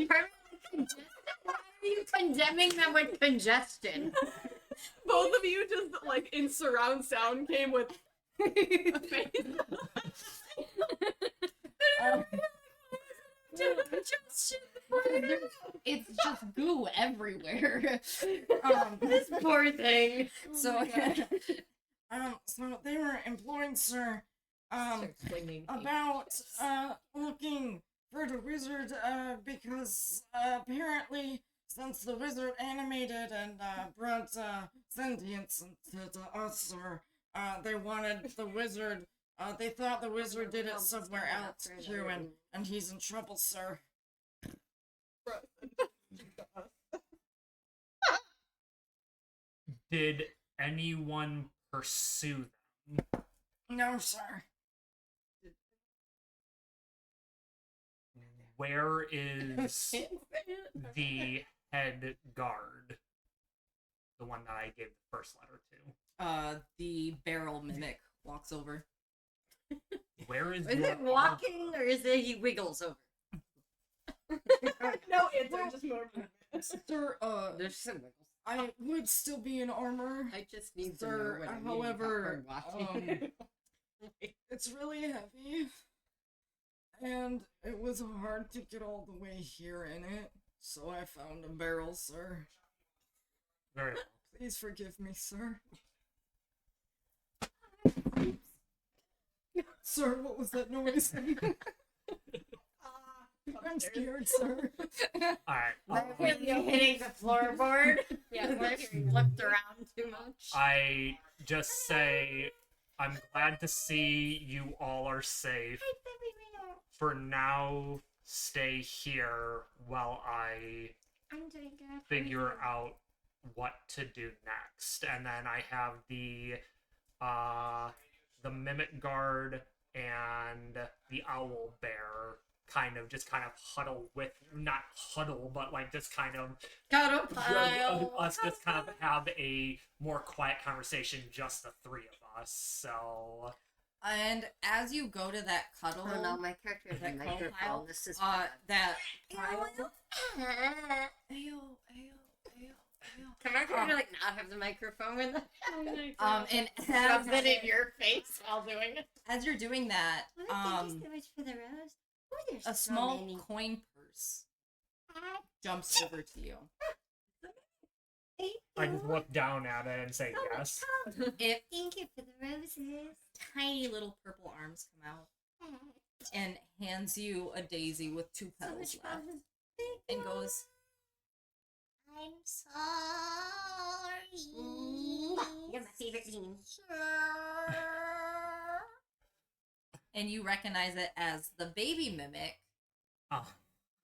congested? Why are you condemning them with congestion? Both of you just like in surround sound came with a face. It's just goo everywhere. This poor thing. So, so they were employed, sir, about, looking for the wizard, because, apparently, since the wizard animated and, brought, sentience to us, sir, they wanted the wizard, they thought the wizard did it somewhere else, too, and he's in trouble, sir. Did anyone pursue them? No, sir. Where is the head guard? The one that I gave the first letter to. The barrel mimic walks over. Where is Is your it walking or is it he wiggles over? No answer, just normal. Sir, There's some wiggles. I would still be in armor. I just need to Sir, know what I mean however, without her watching. it's really heavy. And it was hard to get all the way here in it, so I found a barrel, sir. Very well. Please forgive me, sir. Sir, what was that noise? I'm scared, sir. Alright. Hitting the floorboard. Yeah, like he flipped around too much. I just say, I'm glad to see you all are safe. For now, stay here while I I'm doing good. figure out what to do next. And then I have the Mimic Guard and the Owl Bear kind of huddle with, not huddle, but like just kind of us just kind of have a more quiet conversation, just the three of us. So And as you go to that cuddle, Oh no, my character has a that microphone. pile, This is that Ayo, Can my character like not have the microphone with them? and Shove it in your face while doing it. as you're doing that, thank you so much for the rose. Oh, there's a so small many. coin purse jumps over to you. Thank I just you. look down at it and say yes. It Thank you for the roses. tiny little purple arms come out and hands you a daisy with 2 So petals much left, fun. Thank and you. goes, I'm sorry. You're my favorite bean. Sure. and you recognize it as the baby mimic Oh.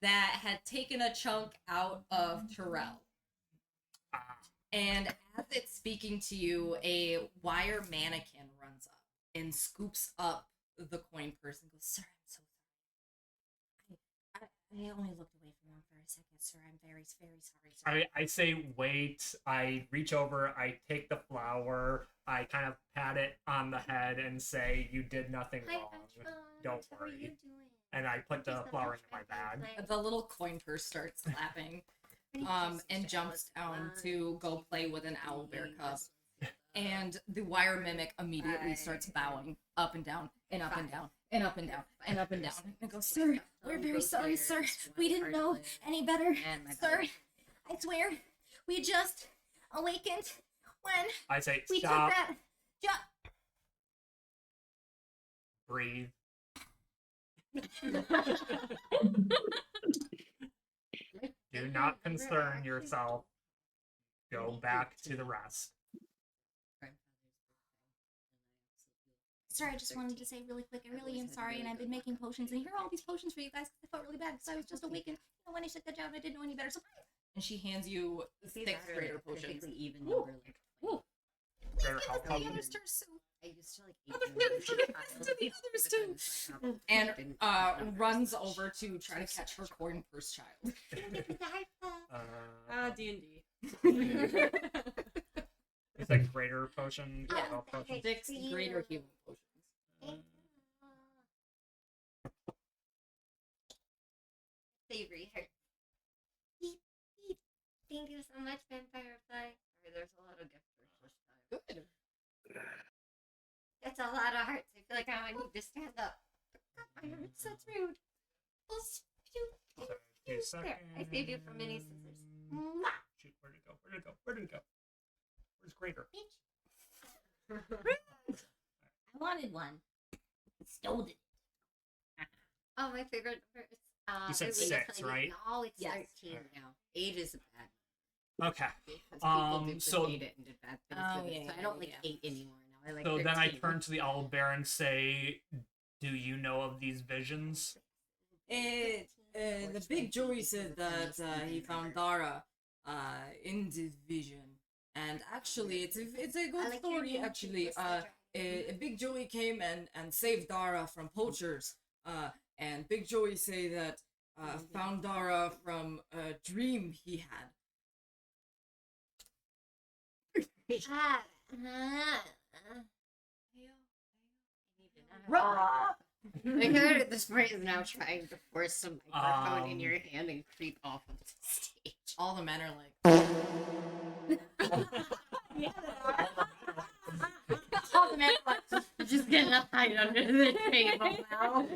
that had taken a chunk out of Terrell. Ah. And as it's speaking to you, a wire mannequin runs up and scoops up the coin purse and goes, "Sir, I'm so sorry. I only looked away from him for a second, sir. I'm very, very sorry, sir." I say wait. I reach over, I take the flower, I kind of pat it on the head and say, "You did nothing Hi, wrong. Ashton. Don't How are you worry." doing? And I put the Thank you so flower much into my for bag. playing. The little coin purse starts laughing, Thank you and so jumps much. down to go play with an owl bear cub. And the wire mimic immediately starts bowing up and down and up and down and up and down and up and down. And goes, "Sir, we're very sorry, sir. We didn't know any better, sir. I swear, we just awakened when I say we stop, took that job." breathe. Do not concern yourself. Go back to the rest. Sir, I just wanted to say really quick, I really am sorry, and I've been making potions, and here are all these potions for you guys, because I felt really bad, because I was just awakened. You know, when I took that job, I didn't know any better, so And she hands you 6 greater potions. Even number, like, Better help the you. others turn so I used to like the others too. And runs over to try to catch her coin purse child. D&D. It's like greater potion. Yeah. Health potion. 6 greater healing potions. Savory heart. Beep, beep. Thank you so much, Vampire Fly. Sorry, there's a lot of gifts for this time. Good. That's a lot of hearts. I feel like I need to stand up. My hearts, that's rude. There, I saved you from many scissors. Mwah! Shoot, where'd it go? Where'd it go? Where'd it go? Where's greater? I wanted one. Stole it. Oh, my favorite number is You said it was 6, right? No, it's Yes. 13 now. 8 is a bad Okay. because people duplicated so- it and did bad things Oh, with yeah, it. So I yeah, don't like yeah. 8 anymore now. I like So 13. then I turn to the owl bear and say, "Do you know of these visions?" The big Joey said that he found Dara in this vision, and actually, it's a I good like story. your name, Actually, Mr. Dragon. a Big Joey came and saved Dara from poachers. And Big Joey say that found Dara from a dream he had. My character at this point is now trying to force a microphone in your hand and creep off of the stage. All the men are like, All the men are like, just gonna hide under the table now.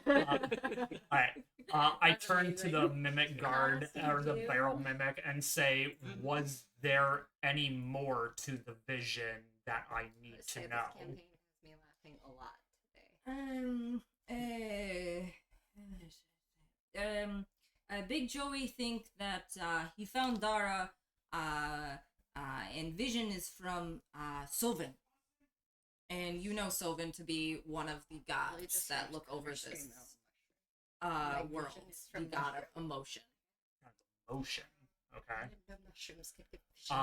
Alright. I turn to the mimic guard, or the barrel mimic, and say, was there any more to the vision that I need Say to this know? campaign has me laughing a lot today. Big Joey think that he found Dara, and Vision is from Sylvan. And you know Sylvan to be one of the gods that look over this world. The god of emotion. Emotion. Okay. The mushrooms could give vision.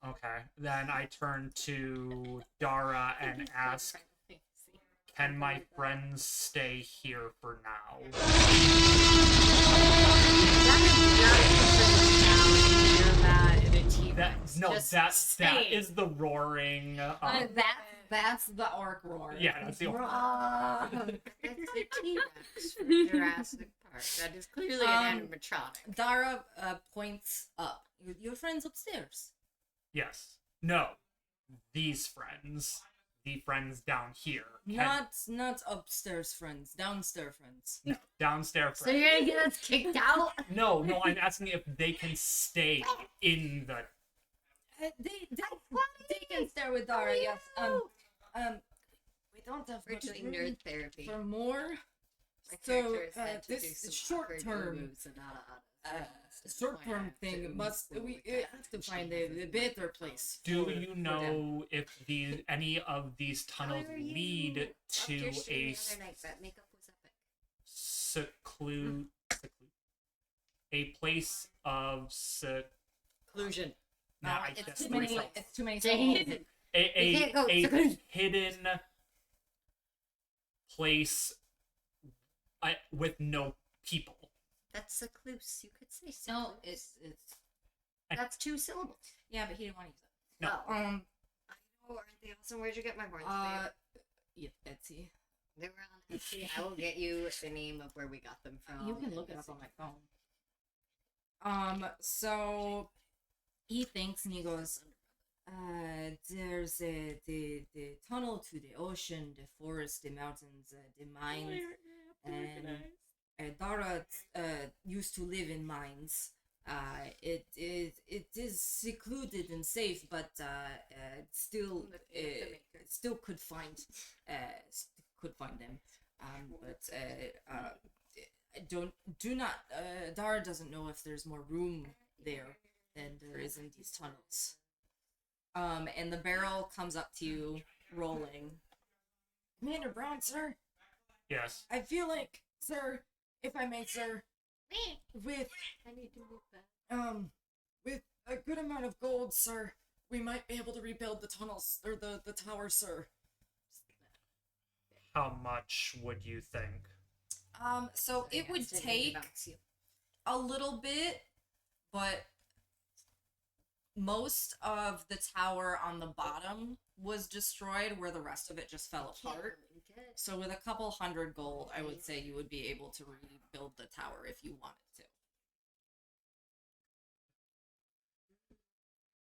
Okay. Then I turn to Dara and ask, can my friends stay here for now? That is the roaring. That's the orc roar. Yeah, that's the orc. That's the T-Rex from Jurassic Park. That is clearly an animatronic. Dara points up. Your friend's upstairs. Yes. No. These friends. The friends down here. Not upstairs friends. Downstairs friends. No, downstairs So friends. you're gonna get us kicked out? No, I'm asking if they can stay in the. They can stay with Dara. Yes. We don't have We're much doing room nerd therapy. for more. My So character is said to do this some short awkward term. moves and not Short term thing we have to find a better place. Do for- you for know if any of these tunnels lead to a place of Seclusion. It's too many. It's too many. Dang. You can't go a seclusion. hidden place with no people. That's secluse. You could say secluse. No, it's. That's 2 syllables. Yeah, but he didn't want to use it. No. Oh, I know. Aren't they awesome? Where'd you get my horns? Yeah, Etsy. They were on Etsy. I will get you the name of where we got them from. You can look it up on my phone. So he thinks and he goes, there's the tunnel to the ocean, the forest, the mountains, the mines, and Dara used to live in mines. It is secluded and safe, but still could find them. Dara doesn't know if there's more room there than there is in these tunnels. And the barrel comes up to you, rolling. Commander Brown, sir. Yes. I feel like, sir, if I may, sir, with a good amount of gold, sir, we might be able to rebuild the tunnels or the tower, sir. How much would you think? So it would take a little bit, but most of the tower on the bottom was destroyed, where the rest of it just fell apart. So with a couple hundred gold, I would say you would be able to rebuild the tower if you wanted to.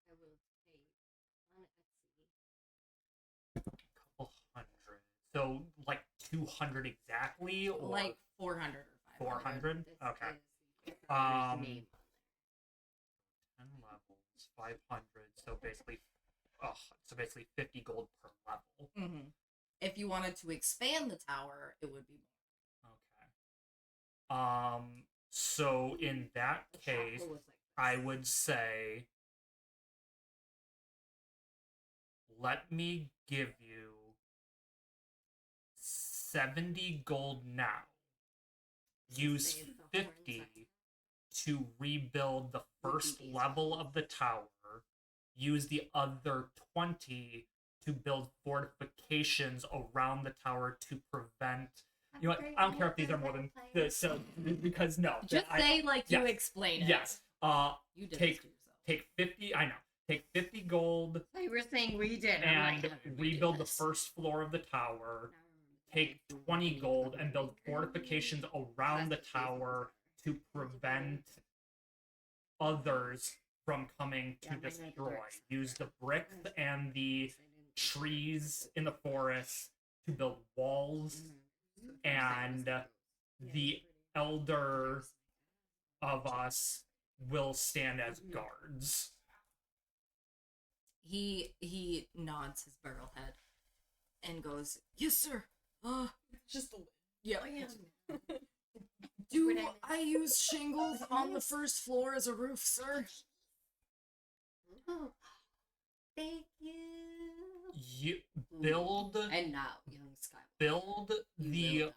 I will pay on Etsy. Couple hundred. So like 200 exactly, or Like 400 or 500. 400? Okay. Name Um, on there. 10 levels, 500. So basically 50 gold per level. Mm-hmm. If you wanted to expand the tower, it would be more. Okay. So in that case, I would say, let me give you 70 gold now. Use 50 to rebuild the first level of the tower. Use the other 20 to build fortifications around the tower to prevent. You know what? I don't care if these are more than this, so because no. Just say like you yes. explain it. Yes. You did Take this to yourself. take 50. I know. Take 50 gold You were saying we did. I'm and like, how did we do rebuild the this? first floor of the tower. Take 20 gold and build fortifications around the tower to prevent others from coming to Yeah, mine are destroy. bricks. Use the bricks and the trees in the forest to build walls, and the elder of us will stand as guards. He nods his barrel head and goes, "Yes, sir. Just a Yeah. Oh, Do I use shingles on the first floor as a roof, sir?" Oh, thank you. You build And now, young Skywalker. build the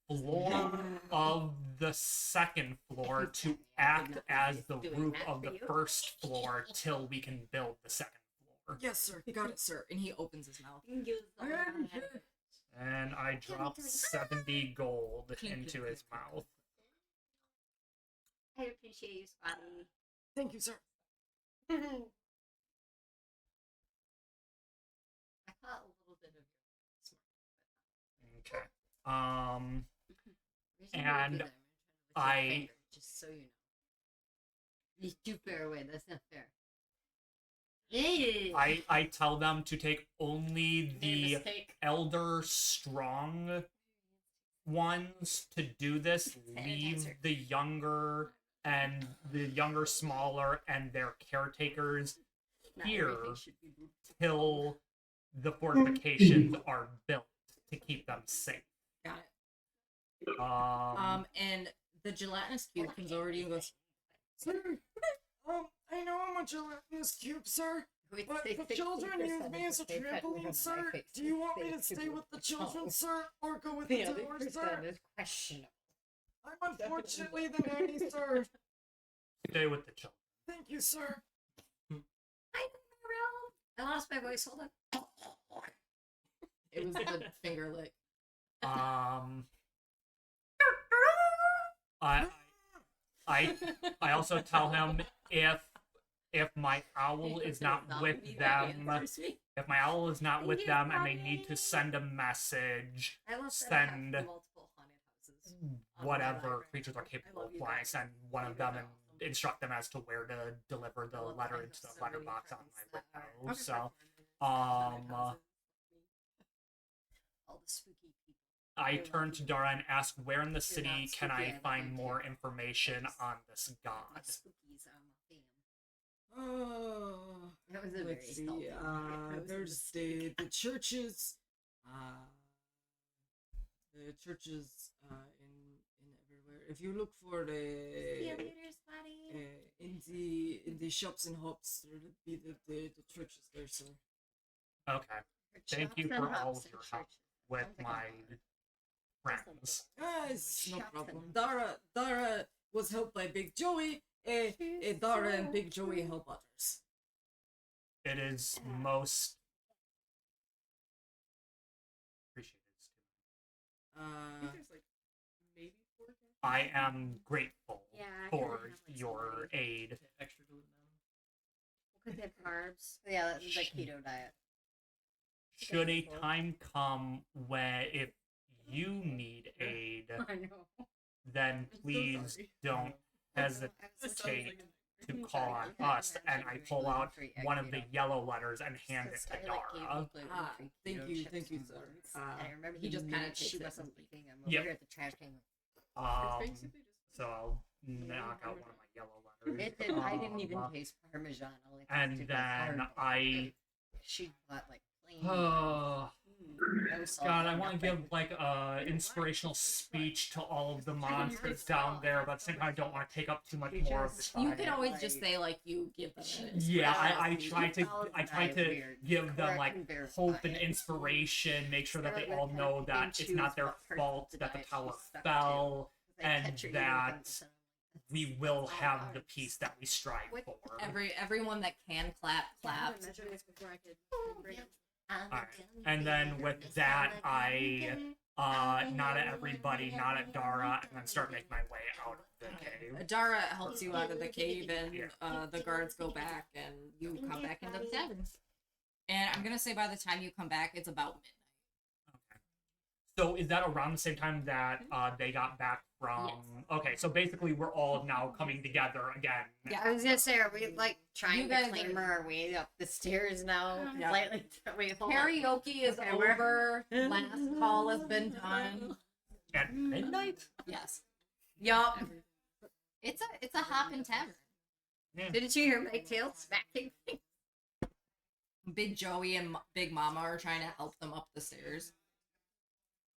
floor of the second floor to act as the roof of the first floor till we can build the second floor. Yes, sir. Got it, sir. And he opens his mouth. Thank you so much. And I drop 70 gold into his mouth. I appreciate you, Spotty. Thank you, sir. I caught a little bit of your smart. Okay. Reason why And do that, I'm gonna try to lift your I- finger, just so you know. You too far away. That's not fair. I tell them to take only the mistake. elder strong ones to do this. Leave Sanitizer. the younger smaller and their caretakers Not here everything should be blue. till the fortifications are built to keep them safe. Got it. And the gelatinous cube comes over to you and goes, "Sir, I know I'm a gelatinous cube, sir. Wait, But say the children 60% use me as a is okay, but trampoline, my sir. face Do you is want me to fake stay with the children, people. sir, or go with The the other tower, percent sir? is questionable. I'm unfortunately the nanny, sir. Stay with the children. Thank you, sir. I know, I lost my voice. Hold on. It was the finger lick. I also tell him if my owl is not with them, if my owl is not with them and they need to send a message, I love that I have send multiple haunted houses. on my whatever library. creatures are capable I of love you flying, guys. send one of them and Awesome. instruct them as to where to deliver the I love that letter I into have the so many letterbox on friends my that are window. So, haunted um, houses. All the spooky people. I I turn love to you. Dara and ask, where in the You're city not can spooky, I I find like more you. information Yes. on this My god? spookies are my fam. Oh, That was a very let's see. salty one. That was a There's mistake. the churches. The churches in everywhere. If you look for See you the later, Spotty. in the shops and hops, there'll be the churches there, sir. Okay. Her Thank you chops and for all hops of and your help churches. with Sounds like a my bar. friends. It's no Shops and problem. hops. Dara was helped by Big Joey. Dara and Big Joey help others. It is most appreciated. I Uh, think there's like maybe 4 characters. I am grateful Yeah, I for kinda have, like, your somebody. aid. Extra gluten. Because they have carbs. Yeah, that's the keto diet. Should a time come where if you need aid, I know. then so please sorry. don't hesitate to call on us. And I pull out one of the yellow letters and hand it to Dara. thank you, sir. I remember he he just just kinda kind of takes she it wasn't and- leaving him over Yep. here at the trash can. Um, basically just so I'll knock out one of my yellow letters. It did, I didn't even Um, taste Parmesan. All I and tasted was then hard. I. She bought like plain. Oh, no salt, God, I no want to nothing. give like a inspirational speech to all of the monsters down there, but at the same time I don't want to take up too much more of the time. You can always just say like you give them an Yeah, I inspiration. try to give them like hope and inspiration, make sure that they all know that it's not their fault that the tower fell, and that we will have the peace that we strive for. Everyone that can clap, clap. measure this before I could bring it. Alright, and then with that, I nod at everybody, nod at Dara, and then start making my way out of the cave. Dara helps you out of the cave, and the guards go back, and you come back into the tavern. And I'm gonna say by the time you come back, it's about midnight. So is that around the same time that they got back from? Okay, so basically we're all now coming together again. Yeah, I was gonna say, are we like trying You to guys clamber our way up the stairs now? Yeah. Slightly. Wait, hold on. Karaoke is Okay, we're- over. Last call has been done. At midnight? Yes. Yup. It's a hopping tavern. Didn't you hear my tail smacking? Big Joey and Big Mama are trying to help them up the stairs.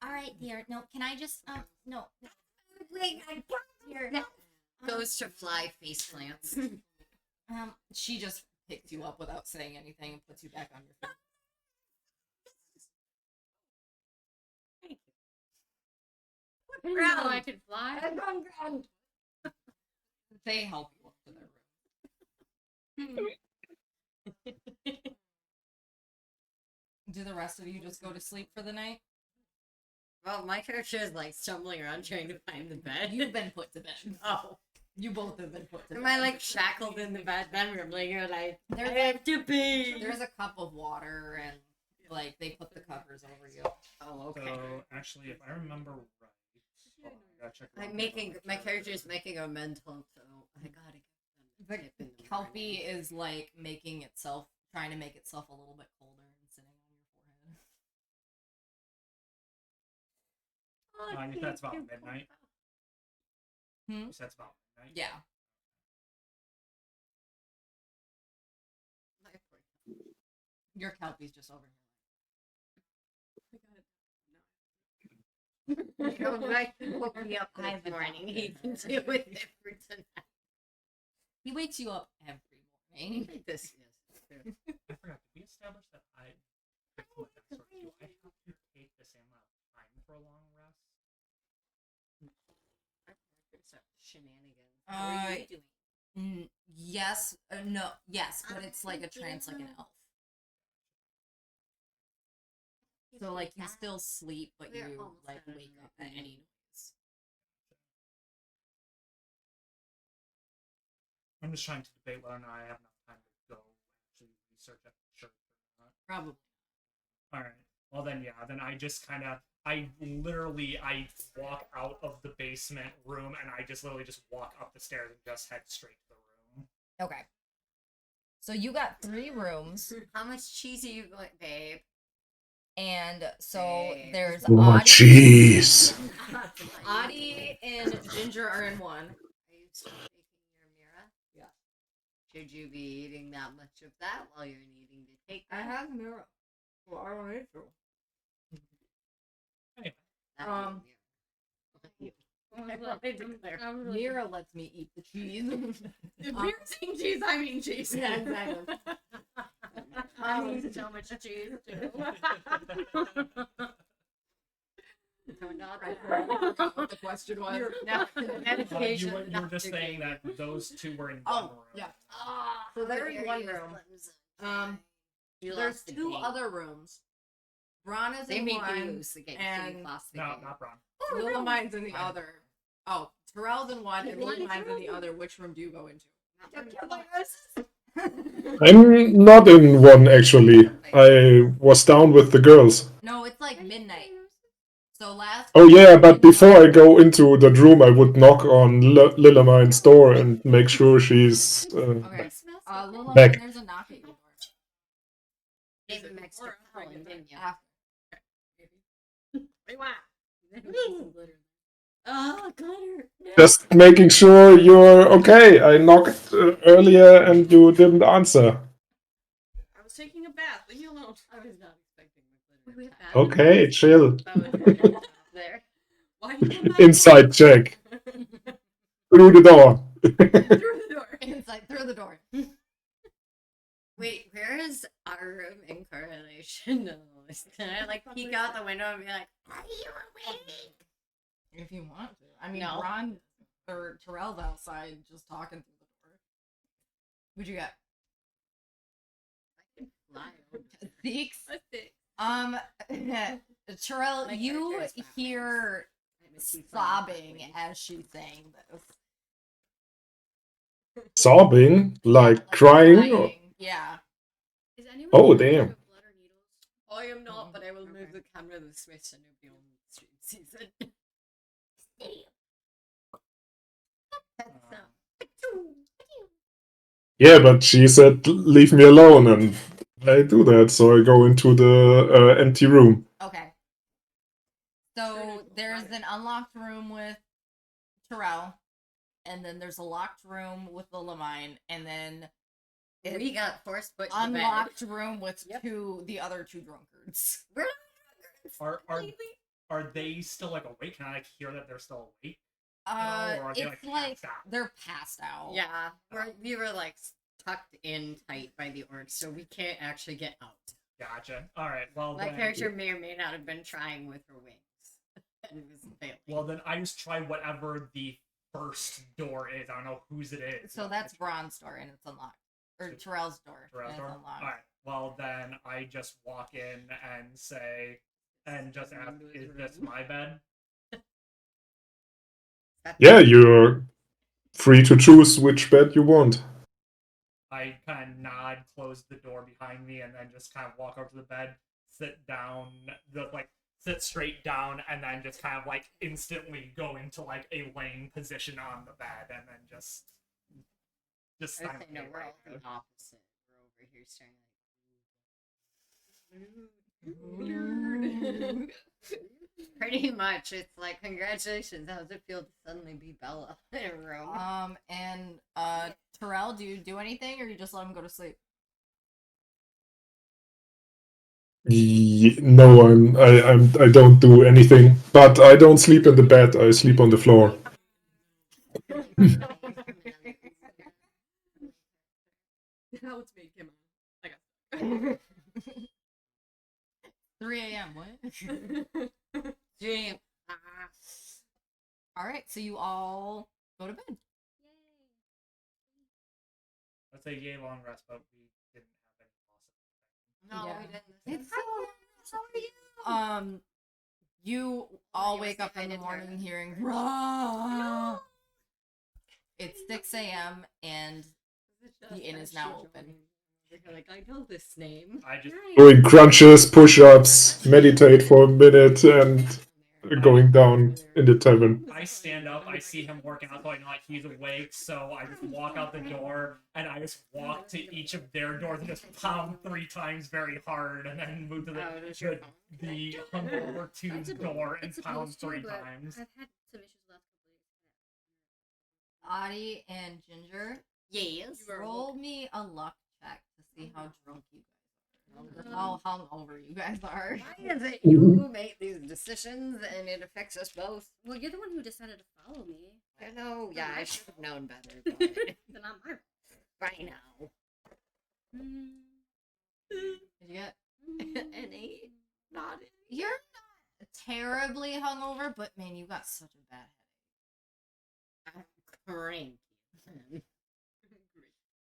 All right, dear. No, can I just no. Wait, I got here. Goes to fly face plants. She just picks you up without saying anything and puts you back on your feet. I didn't know I could fly. They help you up to their room. Do the rest of you just go to sleep for the night? Well, my character is like stumbling around trying to find the bed. You've been put to bed. Oh. You both have been put to Am bed. I like shackled in the bed bedroom? Like you're like, I There's have to pee. There's a cup of water and like they put the covers over you. Oh, okay. So actually, if I remember right, hold on, I gotta check I'm the making record. my character is making a mental. So I gotta get The them. in the Kelpie morning. is like trying to make itself a little bit colder and sitting on your forehead. You said it's about midnight. Hmm? You said it's about midnight. Yeah. Your Kelpie's just over here. You know, Mike woke me up this morning. He can deal with it for tonight. He wakes you up every morning. This is true. I forgot. Did we establish that I? Do I have to take the same amount of time for a long rest? Shenanigans. How are you doing? Yes, no, yes, but it's like a trance, like an elf. So like you still sleep, but We're you almost like done. wake up at any noise. I'm just trying to debate whether or not I have enough time to go actually research at the church or not. Probably. All right. Well then, yeah. Then I just kind of, I walk out of the basement room and I just literally just walk up the stairs and just head straight to the room. Okay. So you got 3 rooms, How much cheese are you going, babe? and so Hey. there's Oh, Audie. jeez. Audie and Ginger are in one. Are you still taking your Mira? Yeah. Should you be eating that much of that while you're needing to take that? have Mira. Well, I don't need to. That Um, Mira. I wanted to clarify. Mira lets me eat the cheese. If you're saying cheese, I mean cheese. Yeah, exactly. I need so much cheese too. I forgot what the question was. Medication. You were just saying that those two were in one Oh, room. yeah. Ah, So they're in there one you go, room. Clemson. You There's lost the 2 game. other rooms. Braun is They in made you one, lose the game. So and you lost the No, game. not Braun. Wilhelmine's in the Fine. other. Oh, Terrell's in one, and What is Wilhelmine's in the wrong? other. Which room do you go into? I'm not in one actually. I was down with the girls. No, it's like midnight. So last. Oh yeah, but before I go into that room, I would knock on Lillamine's door and make sure she's. Okay. Wilhelmine, Back. there's a knock at your door. Gave him extra pollen, didn't you? After. Oh, glitter. Just making sure you're okay. I knocked earlier and you didn't answer. I was taking a bath. Leave me alone. I was not expecting the glitter. Okay, chill. That was very there. Why you come back? Inside check. Through the door. Through the door. Inside through the door. Wait, where is our room in correlation? No, can I like peek out the window and be like, "Are you awake?" If you want to. I mean, No. Ron or Terrell's outside just talking through the door. What'd you got? I can fly over. Six. Let's see. Terrell, My you character is fat hear I'm a key sobbing flying as she's saying this. Sobbing? Like crying? Or... Crying. Yeah. Is anyone Oh, in here damn. with blood or needles? I am not, but I will move the camera this way so nobody will stream season. Yeah, but she said, leave me alone, and I do that, so I go into the empty room. Okay. So there's an unlocked room with Terrell, and then there's a locked room with Lilamine, and then We got forced put to bed. unlocked room with Yep. the other two drunkards. We're Are they still like awake? Can I like hear that they're still awake? Or are they, It's like, like passed out? they're passed out. Yeah, we were like tucked in tight by the orcs, so we can't actually get out. Gotcha. All right. Well, My then, character may or may not have been trying with her wings. And it was failing. Well, then I just try whatever the first door is. I don't know whose it is. So that's Braun's door, and it's unlocked. Or Terrell's door, Terrell's and door? it's unlocked. All right. Well, then I just walk in and say, and just ask, "Is this my bed?" Yeah, you're free to choose which bed you want. I kind of nod, close the door behind me, and then just kind of walk over to the bed, sit down, sit straight down, and then just kind of like instantly go into like a laying position on the bed, and then just I was silently saying, no, we're lay all there. the opposite. We're over here staring like. Pretty much, it's like, congratulations. How does it feel to suddenly be Bella in a room? And Terrell, do you do anything, or you just let him go to sleep? No, I don't do anything. But I don't sleep in the bed. I sleep on the floor. That would make him. I got. 3 a.m. What? Dream. All right, so you all go to bed. Let's say yay long rest, but we didn't have any loss of No, Yeah. we didn't. It's so. You all you wake were up in the saying morning it, hearing "Rah!" It's 6 a.m. and the inn is now open. You're like, I know this name. I just Doing crunches, push-ups, meditate for a minute, and going down in the tavern. I stand up, I see him working out, so I know like he's awake, so I just walk out the door and I just walk to each of their doors and just pound 3 times very hard and then move to Oh, does your the hungover 2's door and pound 3 times. I've had some issues last couple Adi and Ginger, Yes. roll me a luck check to see how drunk you guys are. How hungover you guys are. Why is it you who make these decisions and it affects us both? Well, you're the one who decided to follow me. I know, yeah, I should have known better. But Then I'm my right now. Did you get? An 8? Not an You're not terribly hungover, but man, you got such a bad headache. I'm cranky.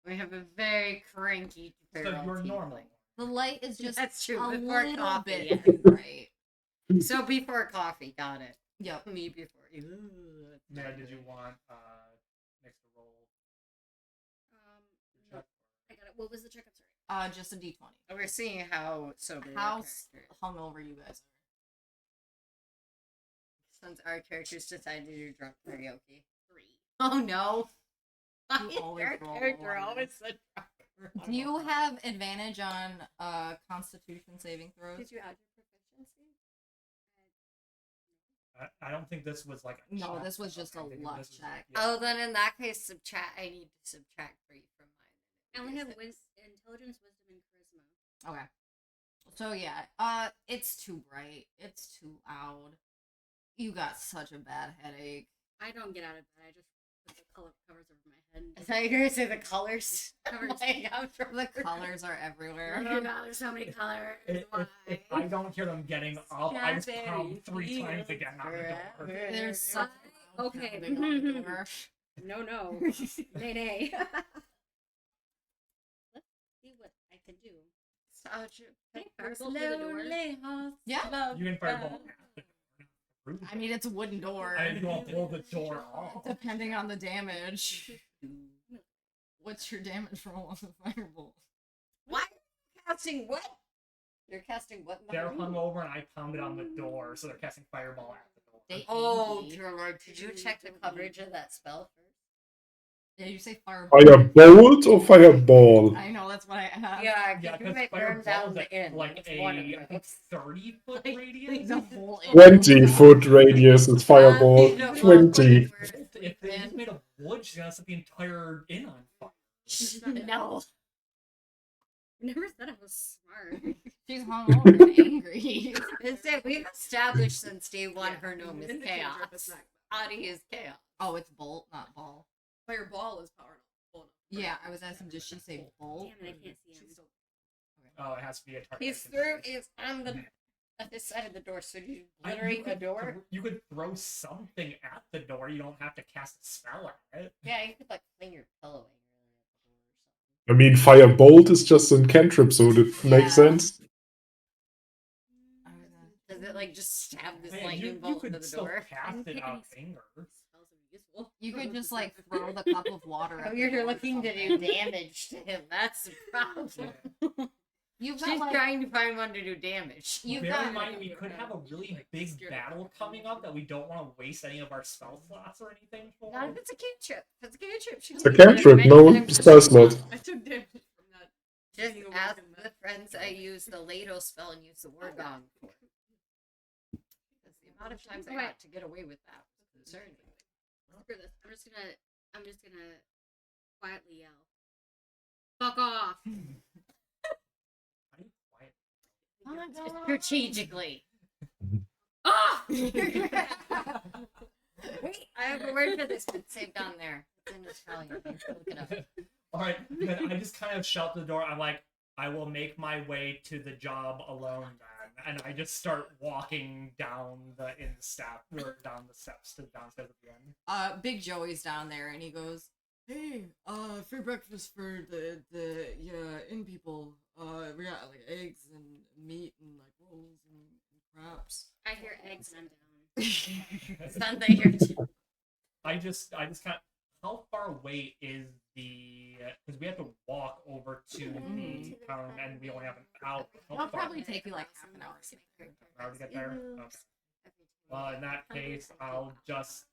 We have a very cranky So feral you're team. normal. The light is just That's true. a Before little coffee. bit bright. So before coffee, got it. Yep. Me before you. Yeah, did you want next to roll No, I got it. What was the check? I'm sorry. Just a d20. We're seeing how sober How our characters. hungover you guys Since our characters decided to do drunk karaoke. 3. Oh no. You always Our roll character lower. always said drunk. are. Do you have advantage on Constitution saving throws? Did you add your proficiency? I don't think this was like a No, check. this was just a I think luck this was- check. yeah. Oh, then in that case, subtract. I need to subtract 3 from mine. I only have Six. intelligence, wisdom, and charisma. Okay. So yeah, it's too bright. It's too loud. You got such a bad headache. I don't get out of bed. I just put the covers over my head. I thought you were gonna say the colors. Covers. Like, I'm The colors are everywhere. Oh my god, there's so many colors. If I don't hear them getting up, I just Strawberry pound 3 times fields again on the door. There's such a loud Okay. pounding on the door. No. Nay. Let's see what I can do. Such a Can I fireball through the door? lonely heart. Yeah. You can fireball at the door. I mean, it's a wooden door. I you won't blow the door off. Depending on the damage. What's your damage roll on the firebolt? Why are you casting what? They're casting what in the They're room? hungover and I pounded on the door, so they're casting fireball at the door. They Oh, AD. dear Lord. Did you check the coverage of that spell first? Did you say fireball? Firebolt or fireball? I know, that's what I asked. Yeah, Yeah, because we because might burn fireball down is the inn. like It's one of a them. 30-foot radius. The whole 20-foot radius is fireball. You know, 20. If it's made of wood, she's gonna set the entire inn on fire. No. Never said I was smart. She's hungover and angry. Instead, we've established since day one her Yeah, name in is the cantrip, chaos. it's not- Adi is chaos. Oh, it's bolt, not ball. Fireball is power. Well, no, Yeah, I was asking, does she say bolt? Damn it, I can't see him. she's still- Oh, it has to be a target. His throat is on the at this side of the door, so you glittering the door. You could throw something at the door. You don't have to cast a spell at it. Yeah, you could like fling your pillow I mean, firebolt is just a cantrip, so it Yeah. makes sense. I was asking. Does it like just stab this Man, lightning you bolt could into the still door? cast it out of anger. Spells are useful. You could just like throw the cup of water. Oh, at the you're door or looking to do something. damage to him. That's the problem. You've She's got like trying to find one to do damage. you've Bear in got mind, we could have a really big battle coming up that we don't want to waste any of our spell slots or anything for. Not if it's a cantrip. If it's a cantrip, she It's a can use it cantrip, many no times spell as she slot. wants. I took damage from that. Just Being a ask woman, the friends I use the Lado spell and use the War Gong for. Because the amount of times I got to get away with that was concerning. Screw this. I'm just gonna quietly yell. Fuck off. oh my god. Strategically. Ah! Wait, I have a word for this, but it's saved on there. It's in Italian. I can look it up. Alright, then I just kind of shout to the door. I'm like, I will make my way to the job alone then. And I just start walking down the down the steps to downstairs at the end. Big Joey's down there and he goes, "Hey, free breakfast for the inn people. We got like eggs and meat and like rolls and crabs." I hear eggs and I'm down. Sunday here too. I just kind of, how far away is the, because we have to walk over to the town and we only have an hour. How It'll far- probably take you like half an hour to get there. An hour to get there? Okay. Well, in that case, I'll just,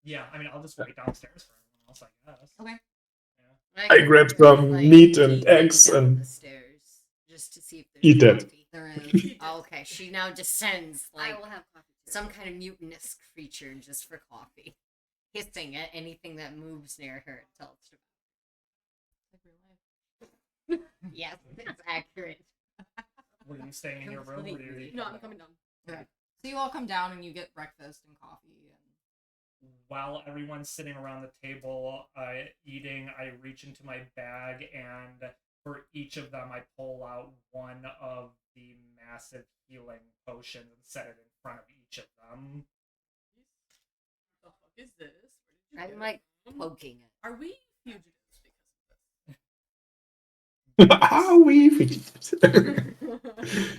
yeah, I mean, I'll just wait downstairs for everyone else, I guess. Okay. I grab some meat and eggs and the stairs just to see if there's eat that. coffee. There is. Oh, okay, she now descends I like will have coffee too. some kind of mutinous creature just for coffee, hissing at anything that moves near her until it's devoured. Yes, it's accurate. Were you staying in your room? Or were you No, I'm coming down. Okay. So you all come down and you get breakfast and coffee and While everyone's sitting around the table eating, I reach into my bag and for each of them, I pull out one of the massive healing potions and set it in front of each of them. What the fuck is this? Where did you I'm get like it from? poking it. Are we fugitives because Are we?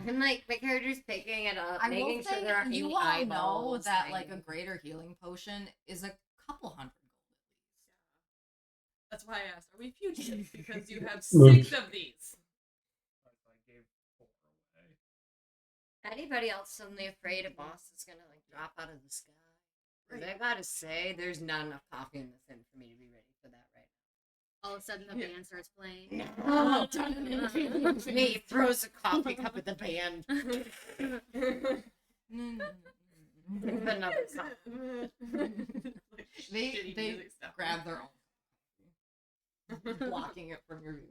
I'm like my character's picking it up, I will making sure say there aren't you any all know eyeballs that like a hanging. greater healing potion is a couple hundred That's why I asked. Are we fugitives because you have No. 6 of these? I gave 4 away. Anybody else suddenly afraid a boss is gonna like drop out of the sky? 'Cause I gotta say, there's not enough coffee in this inn for me to be ready for that right All of a sudden the Yeah. band starts playing. now. Me throws a coffee cup at the band. With another cup. Like shitty They music stuff. grab their own, blocking it from your view.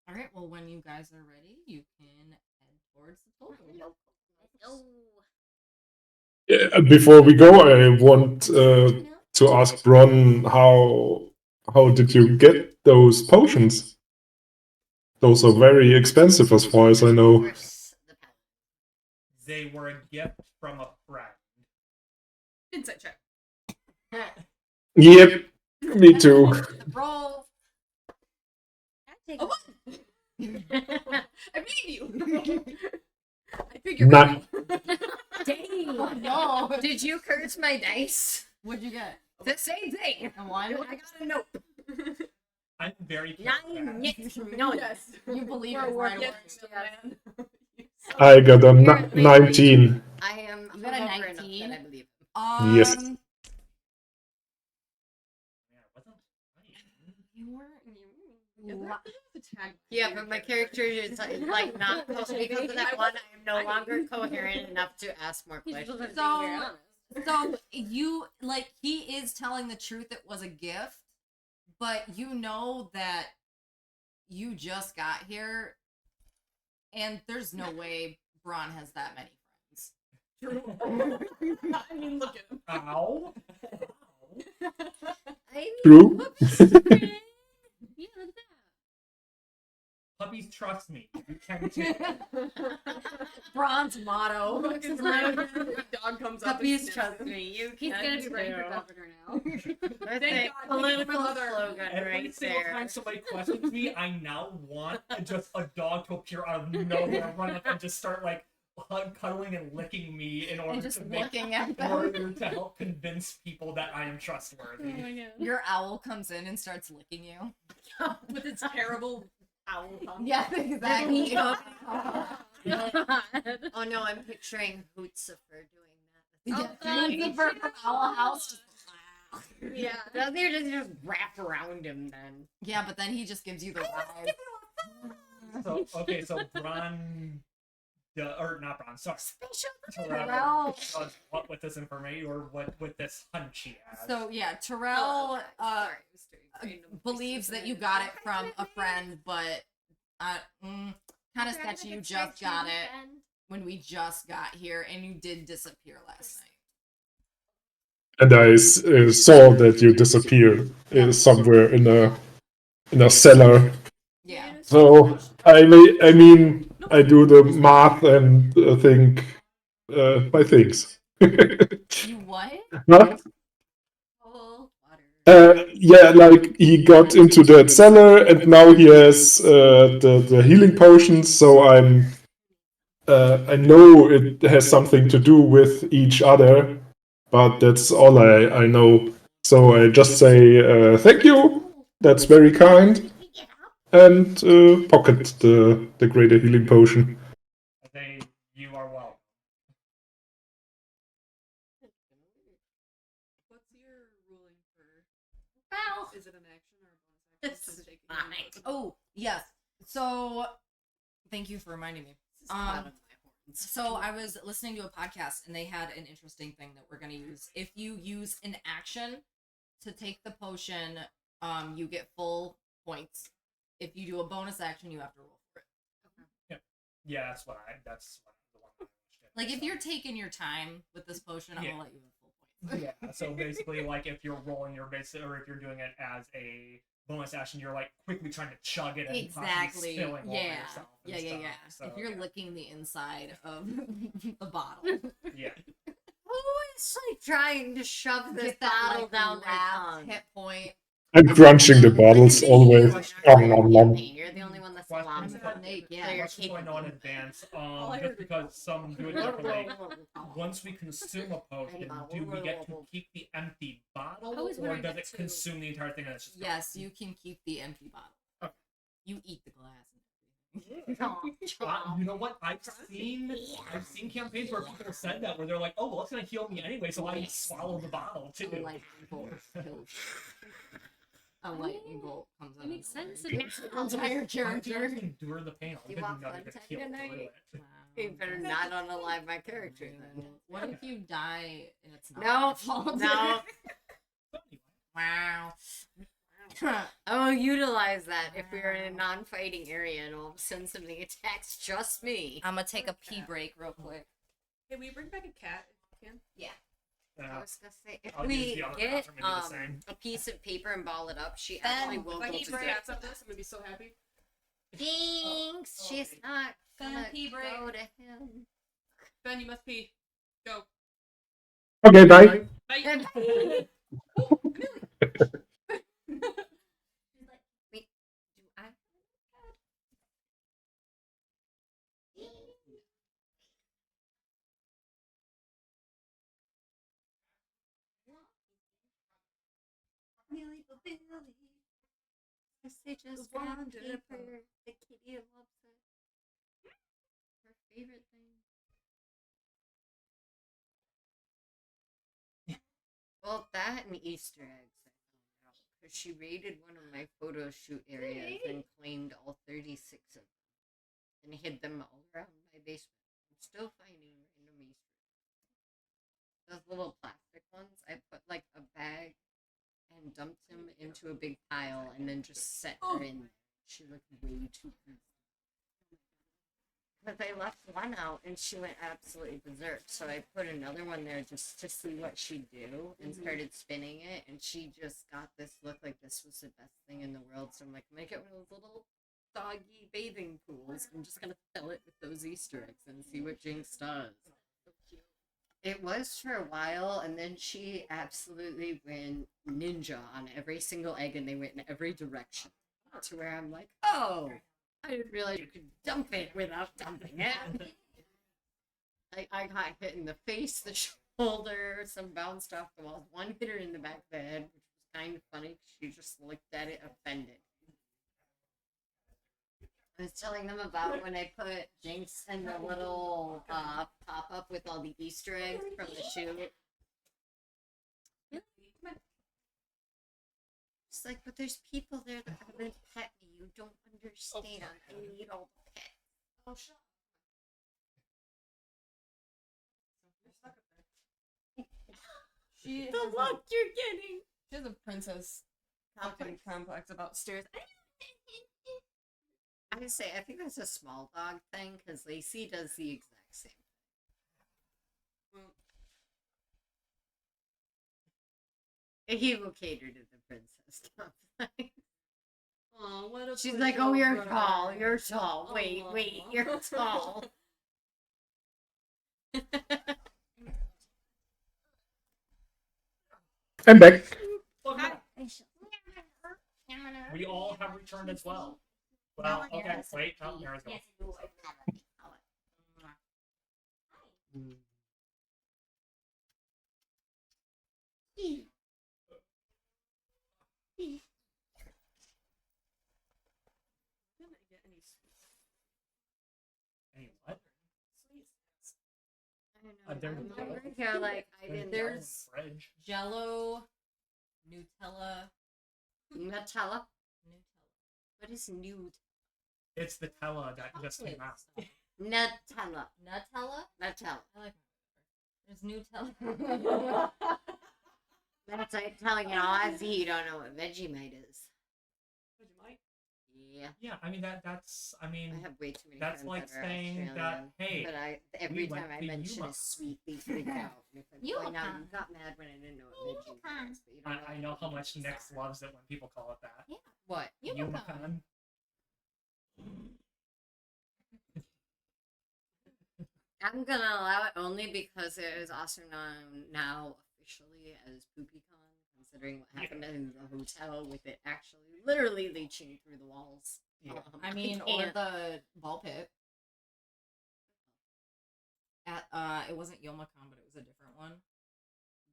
All right. Well, when you guys are ready, you can head towards the total. Oh. Before we go, I want to ask Bron how did you get those potions? Those are very expensive, as far as I know. Force the power. They were a gift from a friend. Insight check. Yep, me too. Roll. Oh, what? I beat you. I figured. Nah. Dang. Oh, no. Did you curse my dice? What'd you get? The same thing. One. I got a note. I'm very careful. No, Yes. You believe We're it right working, away. man. I got a You're at 19. I am You got a hungover enough 19? that I believe him. Yes. Um, Yeah, what's up? you were. Yeah, but my character is like not because of that one. I am no longer coherent enough to ask more questions. So you like he is telling the truth. It was a gift, but you know that you just got here, and there's no way Braun has that many friends. I mean, look at him. Ow. True. Yeah, that. Puppies trust me. You can too. Braun's motto. Dog comes up. Puppies and trust sniffs him. me. You He's can gonna be running for too. governor now. That's Thank a God. political Mother. slogan Every right single there. time somebody questions me, I now want just a dog to appear out of nowhere, run up and just start like cuddling and licking me in order And just to make looking at in them. order to help convince people that I am Oh trustworthy. my god. Your owl comes in and starts licking you. With its terrible owl tongue. Yeah, exactly. Oh no, I'm picturing Hootsufer doing that. Yeah, That's it's the bird from Owl House. Yeah. Doesn't he just wrap around him then? Yeah, but then he just gives you the vibe. So okay, so Bron, or not Bron, sorry, Terrell. does what with this information or what with this hunch he has. So yeah, Oh, Terrell okay. Sorry, I was doing random believes voices that you in got my it from a friend, but kind of sketchy. You just got it when we just got here, and you did disappear last night. And I saw that you disappeared somewhere in a cellar. Yeah. So I mean I do the math and think my things. You what? Huh? cold water. Yeah, like he got into that cellar and now he has the healing potions. So I know it has something to do with each other, but that's all I know. So I just say thank you. That's very kind, and pocket the greater healing potion. You are welcome. What's your ruling for? Well, Is it an action or a bonus this action? is Taking fine. Oh yes. So, thank you for reminding me. This is bottom of my horns. So I was listening to a podcast and they had an interesting thing that we're gonna use. If you use an action to take the potion, you get full points. If you do a bonus action, you have to roll for it. Yeah, that's the one I watched. Like if you're taking your time with this potion, I'm Yeah. gonna let you have full points. Yeah, so basically, like if you're rolling your base, or if you're doing it as a bonus action, you're like quickly trying to chug it and Exactly. possibly spilling all over Yeah. yourself. And Yeah. stuff. Yeah. So, If you're yeah. licking the inside of the bottle, Yeah. Who is like trying to shove this get that bottle like, down my last tongue? hit point. I'm crunching the bottles always. Nom, nom, nom. You're the only one that's Question- allowed to. Snake, So yeah. you're Just so I know in capable. advance, I just heard because some do it differently. Once we consume a potion, do we get to keep the empty bottle, I was or wondering does that it too. consume the entire thing and it's just gone? Yes, you can keep the empty bottle. Okay. You eat the glass. You know what? I've seen campaigns where people said that, where they're like, "Oh, well, it's gonna heal me anyway, so I swallow the bottle too." A lightning bolt kills. A lightning bolt comes out. It makes of nowhere. sense. It makes Entire I character. just endure the pain. I'll You give want nothing fun to time heal tonight? through it. Wow. You better not unalive my character then. What if you die and it's not No, your fault? no. Wow. I will utilize that if we're in a non-fighting area and all of a sudden something attacks just me. I'm gonna take a pee break real quick. Hey, will you bring back a cat if you can? I was gonna say, if I'll use we the other get bathroom and do the same. a piece of paper and ball it up, she Ben, actually will If go I to eat some sleep. cats on this, I'm gonna be so happy. Thanks. She's not gonna pee break. go to him. Ben, you must pee. Go. Okay, bye. Bye. Billy. Yes, they just The found wonderful. paper. The kitty loves it. Her favorite thing. Well, that and Easter eggs, I found out. Because she raided one of my photo shoot areas and claimed all 36 of them. And hid them all around my basement. I'm still finding random Easter eggs. Those little plastic ones, I put like a bag and dumped him into a big pile and then just set her in there. She looked way too crazy. But I left one out and she went absolutely berserk. So I put another one there just to see what she'd do and started spinning it. And she just got this look like this was the best thing in the world. So I'm like, make it one of those little doggy bathing pools. I'm just going to fill it with those Easter eggs and see what Jinx does. It was for a while, and then she absolutely went ninja on every single egg, and they went in every direction. To where I'm like, oh, I didn't realize you could dump it without dumping it. Like, I got hit in the face, the shoulder, some bounced off the walls. One hit her in the back of the head, which was kind of funny. She just looked at it offended. I was telling them about when I put Jinx in the little pop-up with all the Easter eggs from the shoot. It's like, but there's people there that haven't pet me. You don't understand. I need all the pets. Oh, shut up. She The has look you're getting. She has a princess fucking complex about stairs. I would say, I think that's a small dog thing, because Lacey does the exact same thing. He will cater to the princess complex. Oh, what a She's pushover. like, oh, you're tall, you're tall. Wait, Aw. wait, you're tall. I'm back. We all have returned as well. Well, okay, wait, oh, there we go. Didn't I get any sweets? Any what? Sweets. I There don't we know. go. I'm over here like, I didn't know. There's Fridge. Jello, Nutella, Nutella? What is nude? It's the Tella that just came out. Nutella. Nutella. Nutella. I like There's Nutella. That's like telling you all I see you don't know what Vegemite is. Vegemite? Yeah. Yeah, I mean that's I have way too many that's friends like that are saying Australian. that, hey, But every went time I to mention a Yuma. sweet, they freak out. And if I point out, Yuma. you got mad when I didn't know what Vegemite was. But you don't I know how much Nyx loves it when people call it that. What? Yumacon. I'm gonna allow it only because it is also known now officially as PoopyCon, considering what happened in the hotel with it actually literally leaching through the walls. Yeah. I mean, or can't. the ball pit. At it wasn't Yomacon, but it was a different one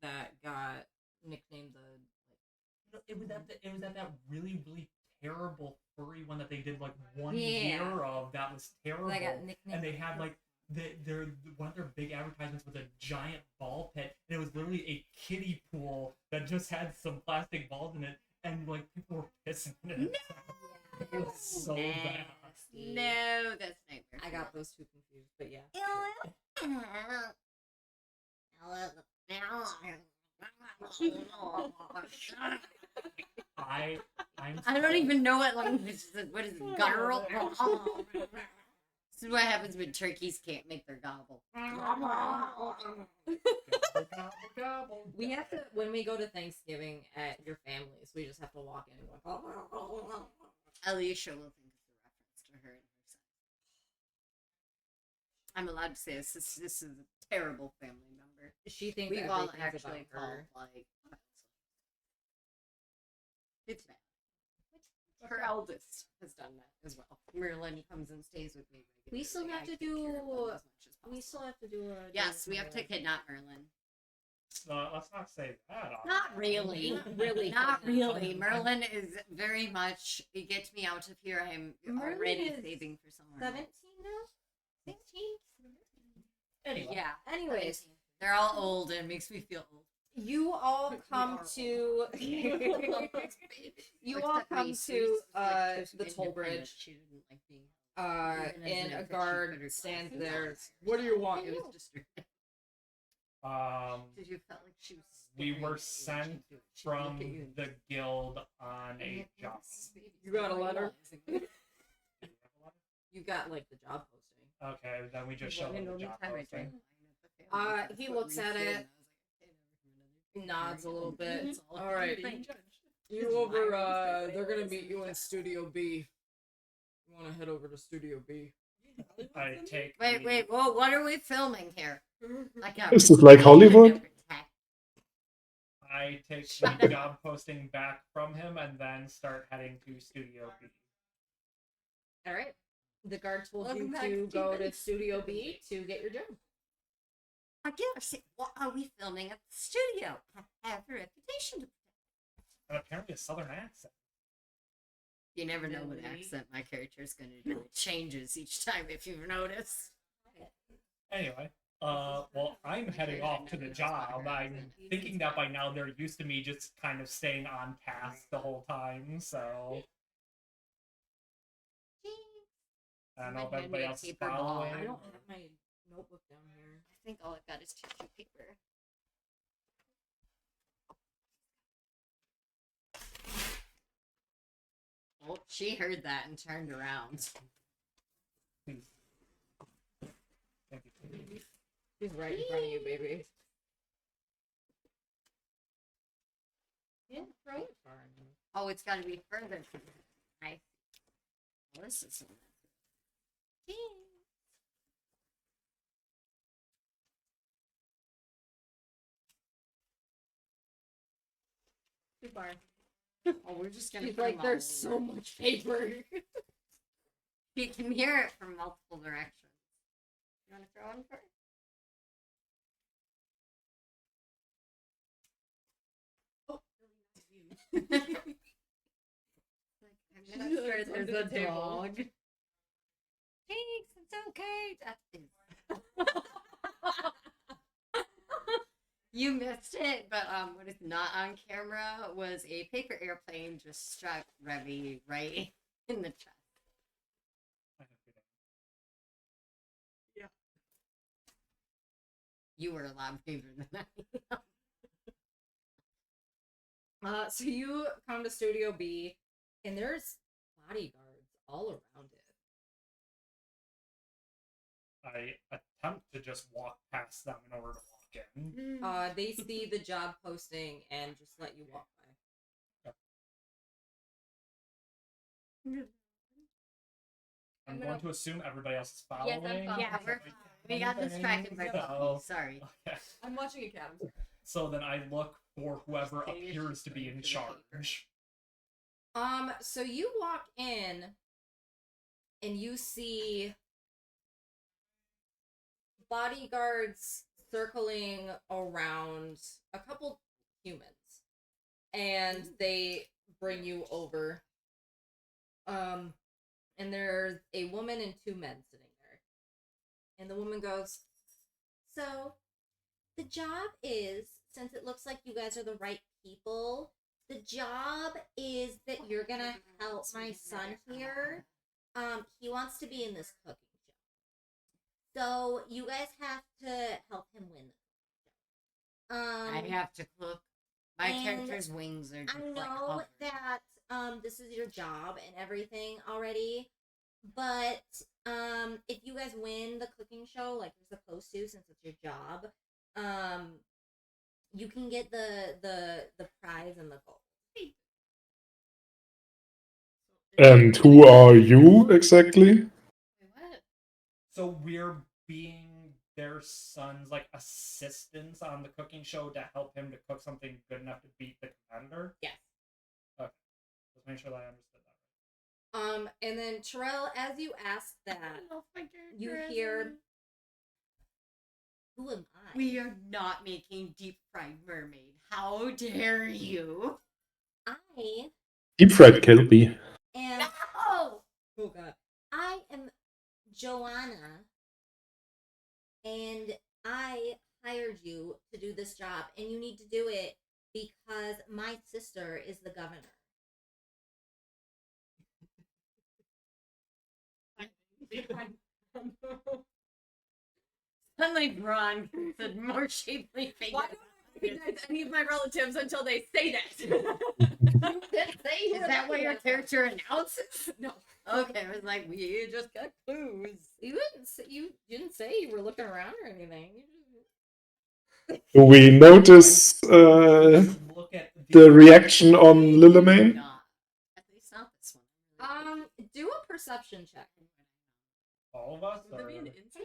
that got nicknamed the It was at that really terrible furry one that they did like one Yeah. year of that was terrible. that got nicknamed. And they had like one of their big advertisements was a giant ball pit, and it was literally a kiddie pool that just had some plastic balls in it, and like people were pissing in it. It was so bad. No, that's nightmare. I got those two confused, but yeah. I'm I don't even know what language this is. What is it? Guttural? This is what happens when turkeys can't make their gobble. We have to when we go to Thanksgiving at your family's, we just have to walk in and go. Alicia will think it's a reference to her and her son. I'm allowed to say this. This is a terrible family member. She thinks We've all everything's actually about called her. like. It's bad. Her eldest has done that as well. Merlin comes and stays with me. We still regularly. have I to take care of them do- as much as We possible. still have to do a. Yes, we have to kidnap Merlin. let's not say that. Not really. Really. Not really. Merlin is very much. Get me out of here. I'm Merlin already is saving for someone. 17 now? 16? Anyway. Yeah. Anyways, They're all old and it makes me feel old. you all come to you all come to the toll bridge. She didn't like being. And a guard stands there. What do you want? It was distracting. Because you felt like she was. We staring were at you. sent She'd look from at you and the guild on a job. You got a letter? You got like the job posting. Okay, then we just showed him the job posting. He looks at it, nods a little bit. All right, you over. They're gonna meet you in Studio B. You want to head over to Studio B? I take. Wait. Whoa, what are we filming here? Like This is like Hollywood. I take the job posting back from him and then start heading to Studio B. All right. The guard told Welcome you back, to go to Steven. Studio B to get your job. I guess. What are we filming at the studio? I have a reputation to protect. And apparently a southern accent. You never know what accent my character is going to do. It changes each time, if you've noticed. Anyway, well, I'm heading off to the job. I'm thinking that by now they're used to me just kind of staying on task the whole time, so. I don't know if everybody else is following. I don't have my notebook down here. I think all I've got is tissue paper. Well, she heard that and turned around. Please. Thank you. She's right in front of you, baby. Yeah, right. Oh, it's got to be further. I. Well, this is. Too far. Oh, we're just gonna. She's put like, them there's all so over. much paper. You can hear it from multiple directions. You want to throw one first? I'm not sure there's a dog. Thanks, it's okay. That is. You missed it, but what is not on camera was a paper airplane just struck Revy right in the chest. You were a lot braver than I. So you come to Studio B, and there's bodyguards all around it. I attempt to just walk past them in order to walk in. They see the job posting and just let you walk by. I'm going to assume everybody else is following. Yes, I'm following. Yeah, we got distracted by Buffy. Sorry. Okay. I'm watching a cat. So then I look for whoever appears to be in charge. So you walk in, and you see bodyguards circling around a couple humans, and they bring you over. And there's a woman and two men sitting there. And the woman goes, so, the job is, since it looks like you guys are the right people, the job is that you're gonna help my son here. He wants to be in this cooking show. So, you guys have to help him win the I have to cook. My character's wings are just I know like covered. that this is your job and everything already, but if you guys win the cooking show like you're supposed to, since it's your job, you can get the prize and the gold. And who are you exactly? What? So we're being their son's like assistants on the cooking show to help him to cook something good enough to beat the competitor. Yes. Okay. Let's make sure that I understood that right. And then Terrell, as you ask that, you hear, Who am I? We are not making deep fried mermaid. How dare you? I Deep fried Kelpie. am. Oh! Oh god. I am Joanna, and I hired you to do this job, and you need to do it because my sister is the governor. Suddenly, Ron said more shapely figure. Why don't I recognize any of my relatives until they say that? Is that what your character announces? No. Okay, I was like, we just got clues. You didn't say you were looking around or anything. Do we notice Look at the reaction on Lillimaine? Not. At least not this one. Do a perception check. all of us, Would or there be an insight?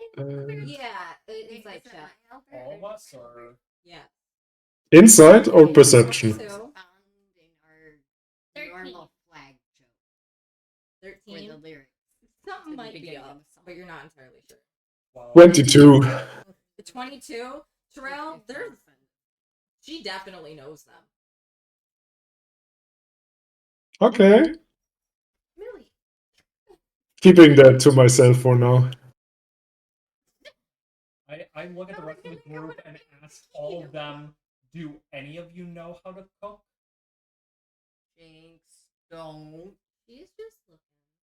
Yeah, insight check. all of us, or Yeah. Insight or perception? So, Found in our normal flag joke for 13. the lyrics. Something the might be beginning of up, the song. but you're not entirely sure. 22. 22. Terrell, she definitely knows them. Okay. Really? Keeping that to myself for now. I look at the rest of the group and ask all of them, do any of you know how to cook? Jinx, don't. She's just looking.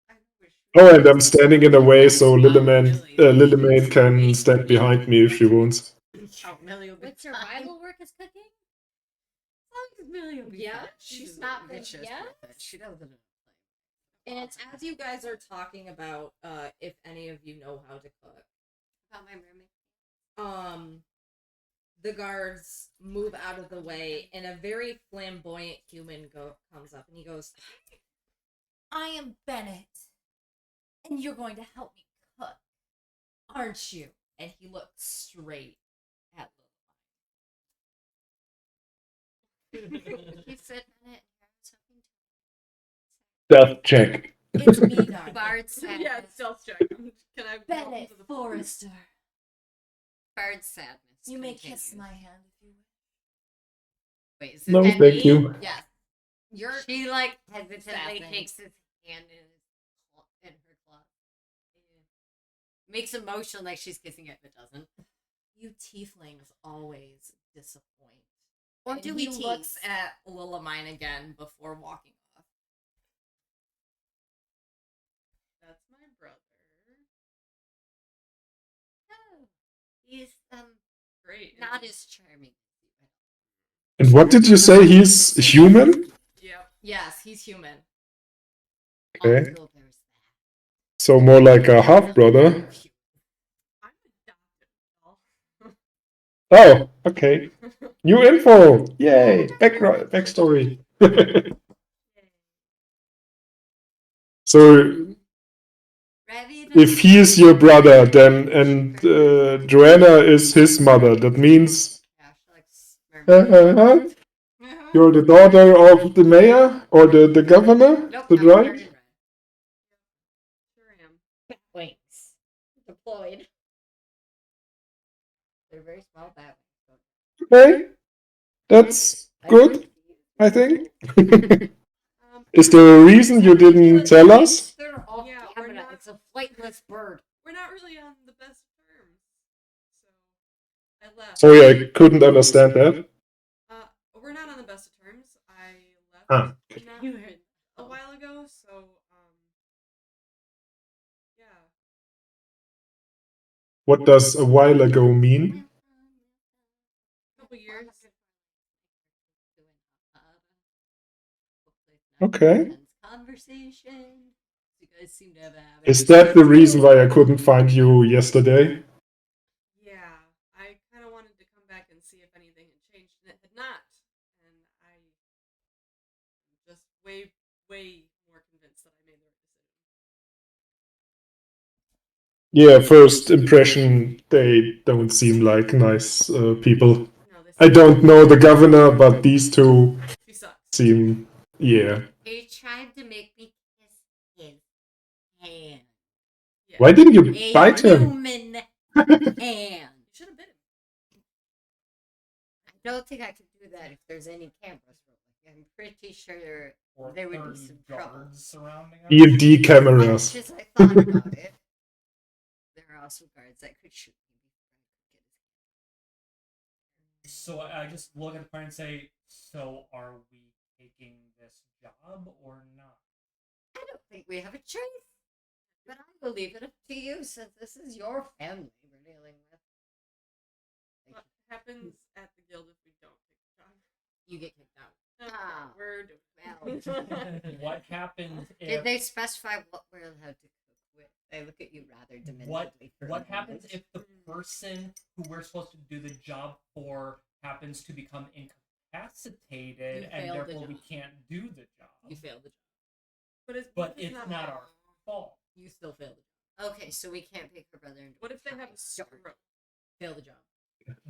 I wish Oh, and I'm standing in the way so Lillimaine can stand behind me if she wants. Oh, Millie will be With survival work is cooking? Millie will be Yeah, fine. she's She's not not been- vicious yeah? with it. She doesn't. And as you guys are talking about if any of you know how to cook, About my mermaid. the guards move out of the way and a very flamboyant human comes up and he goes, I am Bennett, and you're going to help me cook. aren't you? And he looks straight at He said Bennett and I was hoping Stealth check. It's me, to. darling. Bard sadness. Yeah, stealth check. Can I walk Bennett into the Forrester. Bard sadness. You may kiss continues. my hand if you wish. Wait, is it No, that thank me? you. Yes. You're She like hesitantly Assassin. takes his hand in her claw. Makes a motion like she's kissing it, but doesn't. you tieflings always disappoint. Or And do he we looks tease? at Lillimine again before walking off. That's my brother. Oh, he's Great. not as charming. And what did you say? He's human? Yep. Yes, he's human. Okay. Also, there's that. So more like a half brother. I'm adopted. Oh, okay. New info! Yay! Backstory. So if he is your brother, then and Joanna is his mother, that means Yeah, she likes mermaids. you're the daughter of the mayor or the governor. Nope, Is that I'm right? covered in red. Sure am. Wings. Deployed. They're very small bat wings. Okay, that's good. I think. Is there a reason you didn't tell us? They're off Yeah, we're camera. not- It's a flightless bird. We're not really on the best terms. So I left. Sorry, I couldn't understand that. We're not on the best of terms. I left Ah. not You heard. a while ago, so yeah. What does a while ago mean? A couple years. Okay. Conversation. You guys seem to have a habit. Is that the reason why I couldn't find you yesterday? Yeah, I kind of wanted to come back and see if anything had changed, and it had not. And I'm just way more convinced that I made the right decision. Yeah, first impression, they don't seem like nice people. No, this I don't know the governor, but these two She sucks. seem, yeah. He tried to make me kiss his hand. Yeah. Why didn't you A bite him? human hand. You should have bit him. don't think I could do that if there's any cameras rolling. I'm pretty sure Or there would be 30 some trouble. guards surrounding us. E&D cameras. Much as I thought about it, there are also guards that could shoot me. So I just look at the player and say, so are we taking this job or not? I don't think we have a choice, but I will leave it up to you since this is your family we're dealing with. What happens at the guild if we don't take the job? You get kicked out. Okay, Ah, we're doing well. What happens if Did they specify what we're allowed to cook with? I look at you rather demented. what happens if the person who we're supposed to do the job for happens to become incapacitated You and failed the therefore we job. can't do the job? You failed the job. But It's not our fault. You still failed the job. Okay, so we can't pick her brother and What if they have a Sorry. stroke? Fail the job.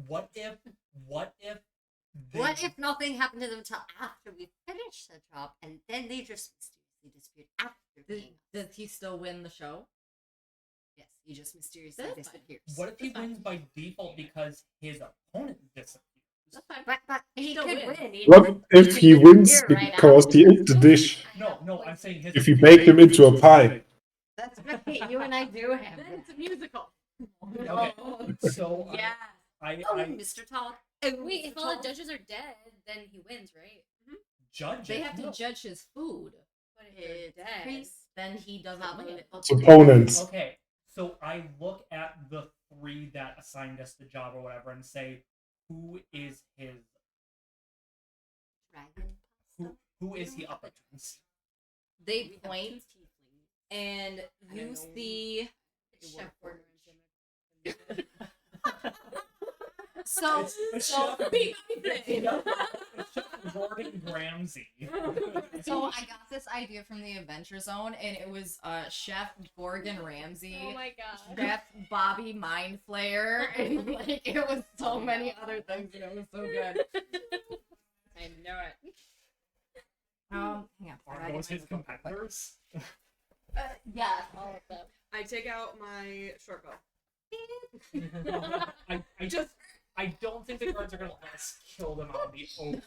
What if they- What if nothing happened to them until after we finished the job and then they just mysteriously disappeared after being Does he still win the show? Yes, he just mysteriously That's fine. disappears. what if he That's fine. wins by default because his opponent disappears? That's fine. But he Still could win. win. What if he wins because he ate the dish? No, I'm saying his If you baked him into a pie. That's right. You and I do have Then that. it's a musical. Okay, so Yeah. I Oh, Mr. Tall. Wait, if all the judges are dead, then he wins, right? judge They it. have to No. judge his food. But if they're It's dead, priest. Then he doesn't win. Opponents. Okay, so I look at the three that assigned us the job or whatever and say, who is his? Dragon. Who is he up against? They We have point, two tieflings. and I you don't know. see. Chef Gordon So, It's so, Chef Gordon Ramsay. so I got this idea from the Adventure Zone, and it was Chef Gordon Ramsay. Oh my god. Chef Bobby Mind Flayer, and like it was so many other things, and it was so good. I know it. Hang on. Are those his competitors? Yeah. All of them. I take out my short bow. I don't think the guards are gonna let us kill them out in the open.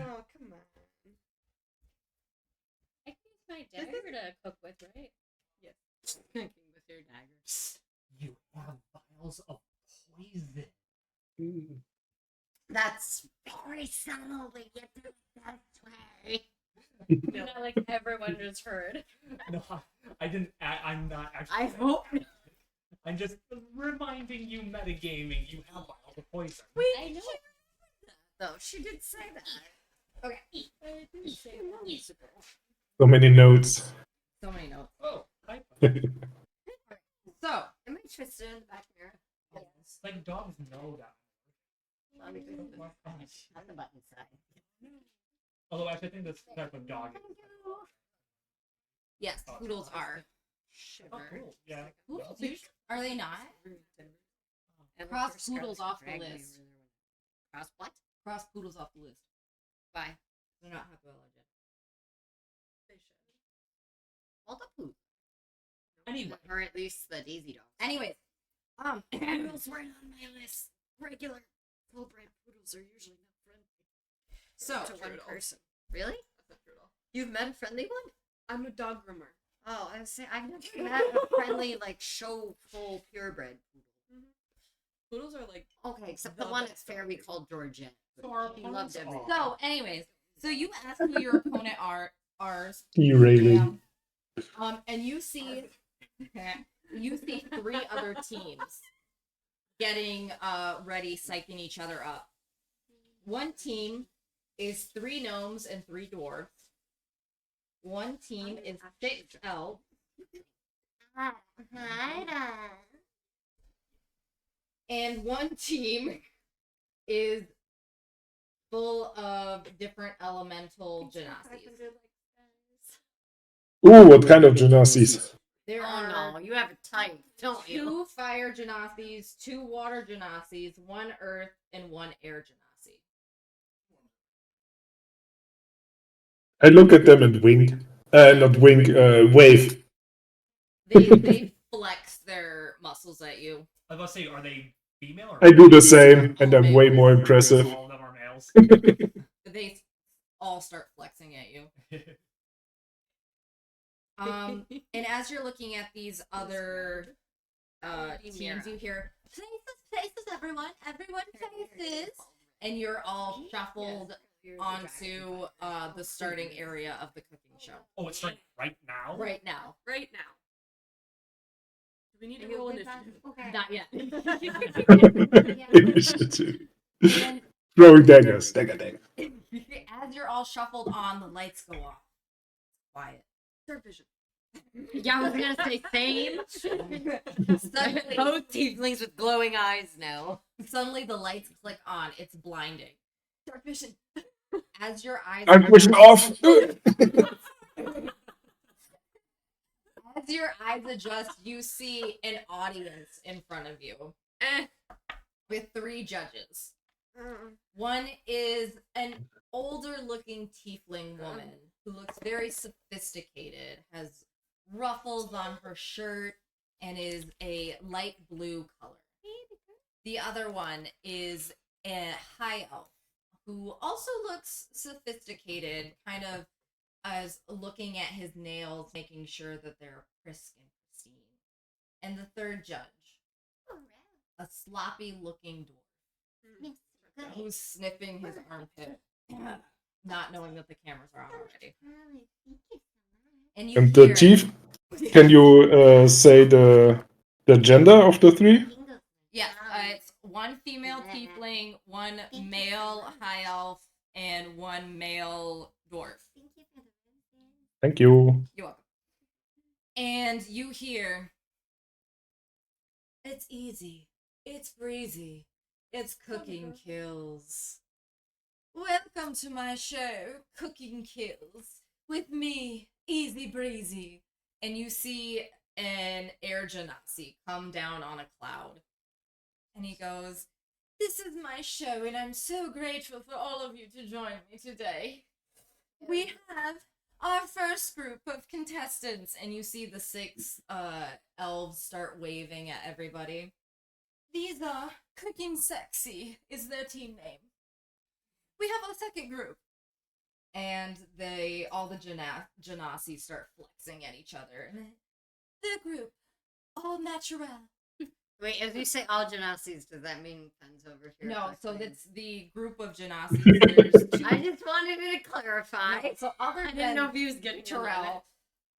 Oh, come on. I can use my dagger to cook with, right? Cooking with your daggers. You have vials of poison. That's very subtle. We get to it that way. Not like everyone just heard. No, I didn't. I'm not actually. I hope. I'm just reminding you, metagaming. You have vials of poison. I know it. Though she did say that. Okay. I didn't say that. So many notes. So many notes. Oh, hi. So, Am I twisted in the back mirror? It's like dogs know that. On the button side. Although actually, I think this type of dog. yes, poodles are. Shiver. Oh, cool. Yeah. Poodles are they not? And Cross look, there's poodles Scarlet off the Dragon list. over there. Cross what? Cross poodles off the list. Why? They're not hypoallergenic. They should. All the poodles. Anyway. Or at least the Daisy dogs. Anyways, Poodles weren't on my list. Regular full-bred poodles are usually not friendly. so To one True. person. Really? That's not true at all. You've met a friendly one? I'm a dog groomer. Oh, I was saying I've never met a friendly, like, show full purebred poodle. Poodles are like Okay, except The the one at best fair dog we breed. called Georgette. So our She opponents loved everything. so anyways, so you ask who your opponent are. Derailing. And you see, you see 3 other teams getting ready, psyching each other up. One team is 3 gnomes and 3 dwarves. One team is 6 elves. And one team is full of different elemental genasi. Ooh, what kind of Genasis? There Oh are no, you have a type, don't you? 2 fire genasis, 2 water genasis, 1 earth, and 1 air genasi. I look at them and wink. Not wink, wave. They flex their muscles at you. I was gonna say, are they female or? I do the same, and I'm way more impressive. All of them are smiles. They all start flexing at you. And as you're looking at these other teams, you hear places, everyone, places, and you're all shuffled onto the starting area of the cooking show. Oh, it's starting right now? Right now. Right now. Do we need to roll initiative? Not yet. Initiative. And Throwing daggers. Dagger. as you're all shuffled on, the lights go off. Quiet. Dark vision. Yeah, I was gonna say same. Suddenly, Both tieflings with glowing eyes now. suddenly the lights click on. It's blinding. Dark vision. As your eyes I'm pushing off. As your eyes adjust, you see an audience in front of you with 3 judges. One is an older looking tiefling woman who looks very sophisticated, has ruffles on her shirt, and is a light blue color. The other one is a high elf who also looks sophisticated, kind of as looking at his nails, making sure that they're crisp and pristine. And the third judge, a sloppy looking dwarf who's sniffing his armpit, not knowing that the cameras are on already. And you And the hear- chief, can you say the gender of the 3? Yes, it's 1 female tiefling, 1 male high elf, and 1 male dwarf. Thank you. You're welcome. And you hear, it's easy, it's breezy, it's cooking kills. Welcome to my show, Cooking Kills, with me, Easy Breezy. And you see an air genasi come down on a cloud. And he goes, this is my show, and I'm so grateful for all of you to join me today. We have our first group of contestants, and you see the 6 elves start waving at everybody. These are Cooking Sexy is their team name. We have our second group. And all the genasi start flexing at each other. Their group, All Natural. Wait, as you say all genasis, does that mean Pen's over here? No, so flexing? that's the group of genasi. There's 2. I just wanted to clarify. No, so other I than didn't know if he was getting in on it.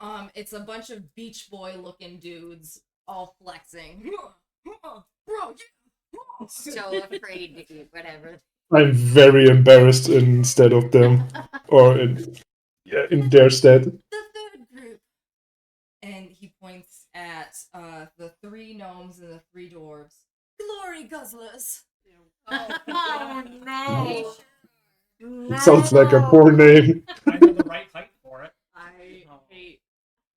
Terrell, it's a bunch of Beach Boy looking dudes all flexing. Bro, yeah. So afraid to eat whatever. I'm very embarrassed instead of them, or in their stead. The third group. And he points at the 3 gnomes and the 3 dwarves. Glory Guzzlers. Oh no! It sounds like a poor name. I know the right height for it. I hate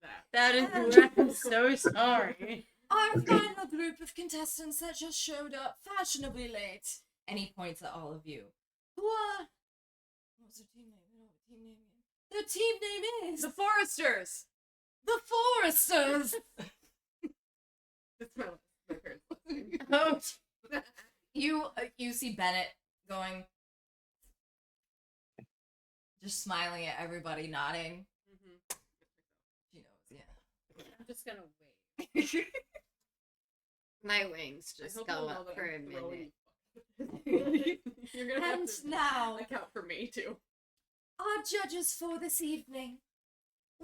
that. That is I'm so sorry. Our final group of contestants that just showed up fashionably late. And he points at all of you. Who are... What's their team name? Their team name is... The Foresters. The Foresters! That's my parents. You see Bennett going... Just smiling at everybody, nodding. She knows, yeah. I'm just gonna wait. My wings I just hope go you'll know up that for a I'm throwing minute. You're gonna have And to now, account for me too. our judges for this evening.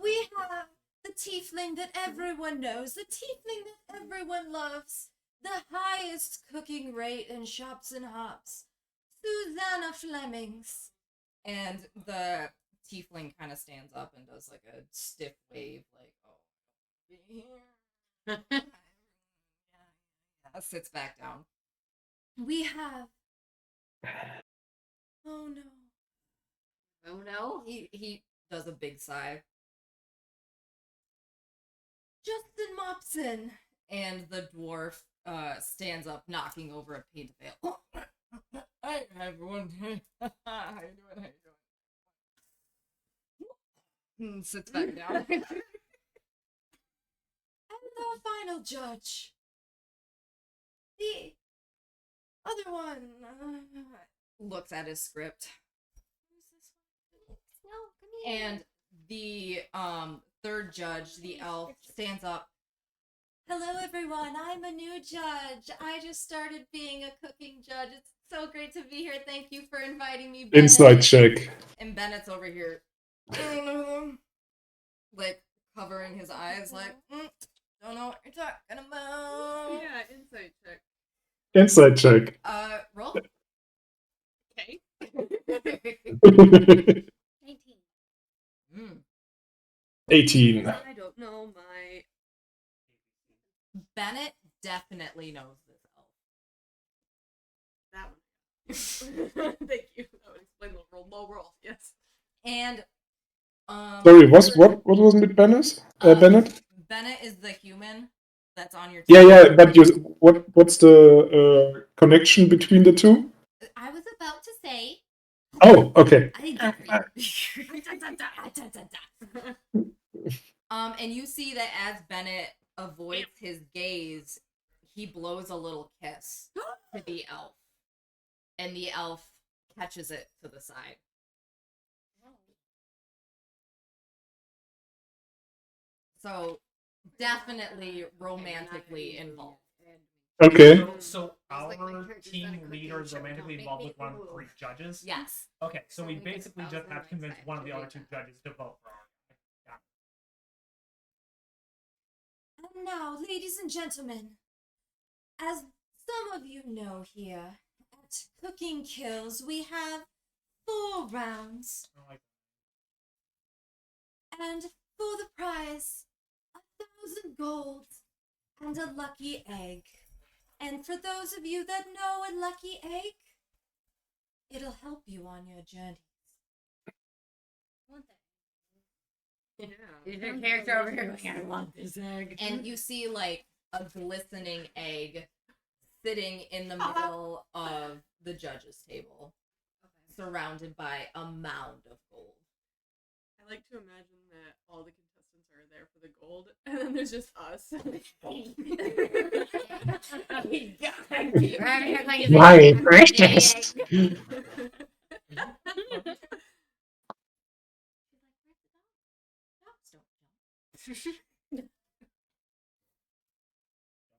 We have the tiefling that everyone knows, the tiefling that everyone loves, the highest cooking rate in shops and hops, Susanna Flemings. And the tiefling kind of stands up and does like a stiff wave, like, oh, be here. Yeah, sits back down. We have. Oh no. Oh no. He does a big sigh. Justin Mopson. And the dwarf stands up, knocking over a paint veil. Hi everyone. How you doing? And sits back down. And the final judge. The other one. looks at his script. No, come here. And the third judge, the elf, stands up. Hello everyone, I'm a new judge. I just started being a cooking judge. It's so great to be here. Thank you for inviting me, Bennett. Insight check. And Bennett's over here. Like, covering his eyes, like, don't know what you're talking about. Yeah, insight check. Insight check. Roll. Okay. 19. 18. I don't know my. Bennett definitely knows this elf. That one. Thank you. That would explain the low roll. Yes. And Sorry, what wasn't it, Bennett? Bennett? Bennett is the human that's on your team. Yeah, but what's the connection between the two? I was about to say. Oh, okay. And you see that as Bennett avoids his gaze, he blows a little kiss to the elf. And the elf catches it to the side. So, definitely romantically involved. Okay. So our team leader is romantically involved with one of the 3 judges? Yes. Okay, so we basically just have to convince one of the other 2 judges to vote for our guy. And now, ladies and gentlemen, as some of you know here, at Cooking Kills, we have 4 rounds. And for the prize, 1,000 gold and a lucky egg. And for those of you that know a lucky egg, it'll help you on your journey. Is your character over here going, I want this egg? And you see, like, a glistening egg sitting in the middle of the judge's table, surrounded by a mound of gold. I like to imagine that all the contestants are there for the gold, and then there's just us. My precious.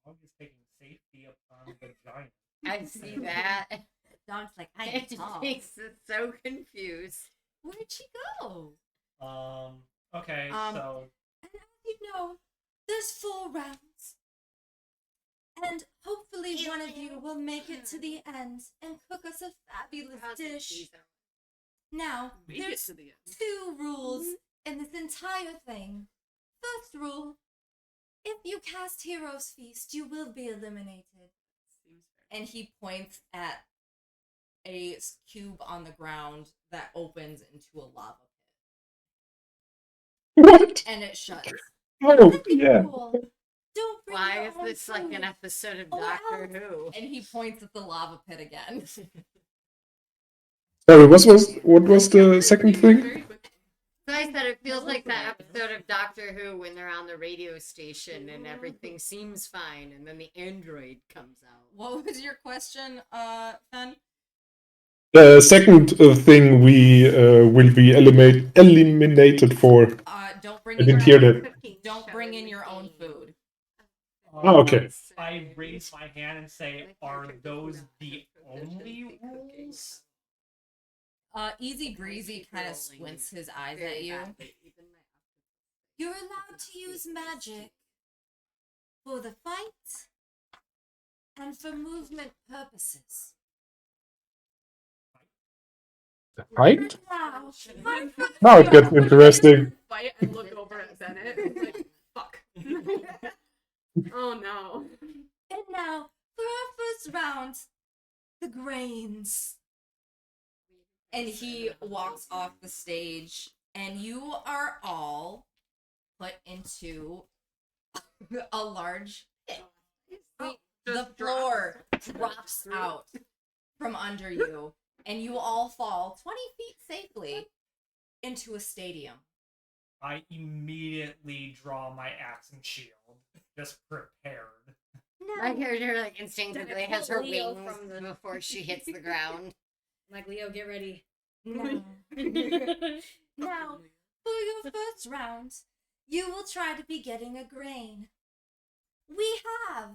Dog is taking safety upon the giant. I see that. Dog's like, I It am makes it so confused. Where'd she go? Okay, so And as you know, there's 4 rounds. And hopefully one of you will make it to the end and cook us a fabulous dish. Now, Make it there's to the end. 2 rules in this entire thing. First rule, if you cast Hero's Feast, you will be eliminated. Seems fair. And he points at a cube on the ground that opens into a lava pit. What? And it shuts. Oh, Second yeah. rule, don't bring Why your is own this like an food. episode of Oh, Doctor Alice. Who? And he points at the lava pit again. Sorry, what was the second thing? Very quick. So I said it feels like that episode of Doctor Who when they're on the radio station and everything seems fine, and then the android comes out. What was your question, Fen? The second thing we will be eliminated for. Don't bring I in didn't your hear own, that. don't bring in your own food. Oh, okay. I raise my hand and say, are those the only rules? Easy Breezy kind of squints his eyes at you. You're allowed to use magic for the fight and for movement purposes. Right? Now, Now it gets interesting. Fight and look over at Bennett. It's like, fuck. Oh no. and now, for our first round, the grains. And he walks off the stage, and you are all put into a large pit. The floor drops out from under you, and you all fall 20 feet safely into a stadium. I immediately draw my axe and shield, just prepared. My character like instinctively has her Leo wings from the- before she hits the ground. Like Leo, get ready. Now, now, for your first round, you will try to be getting a grain. We have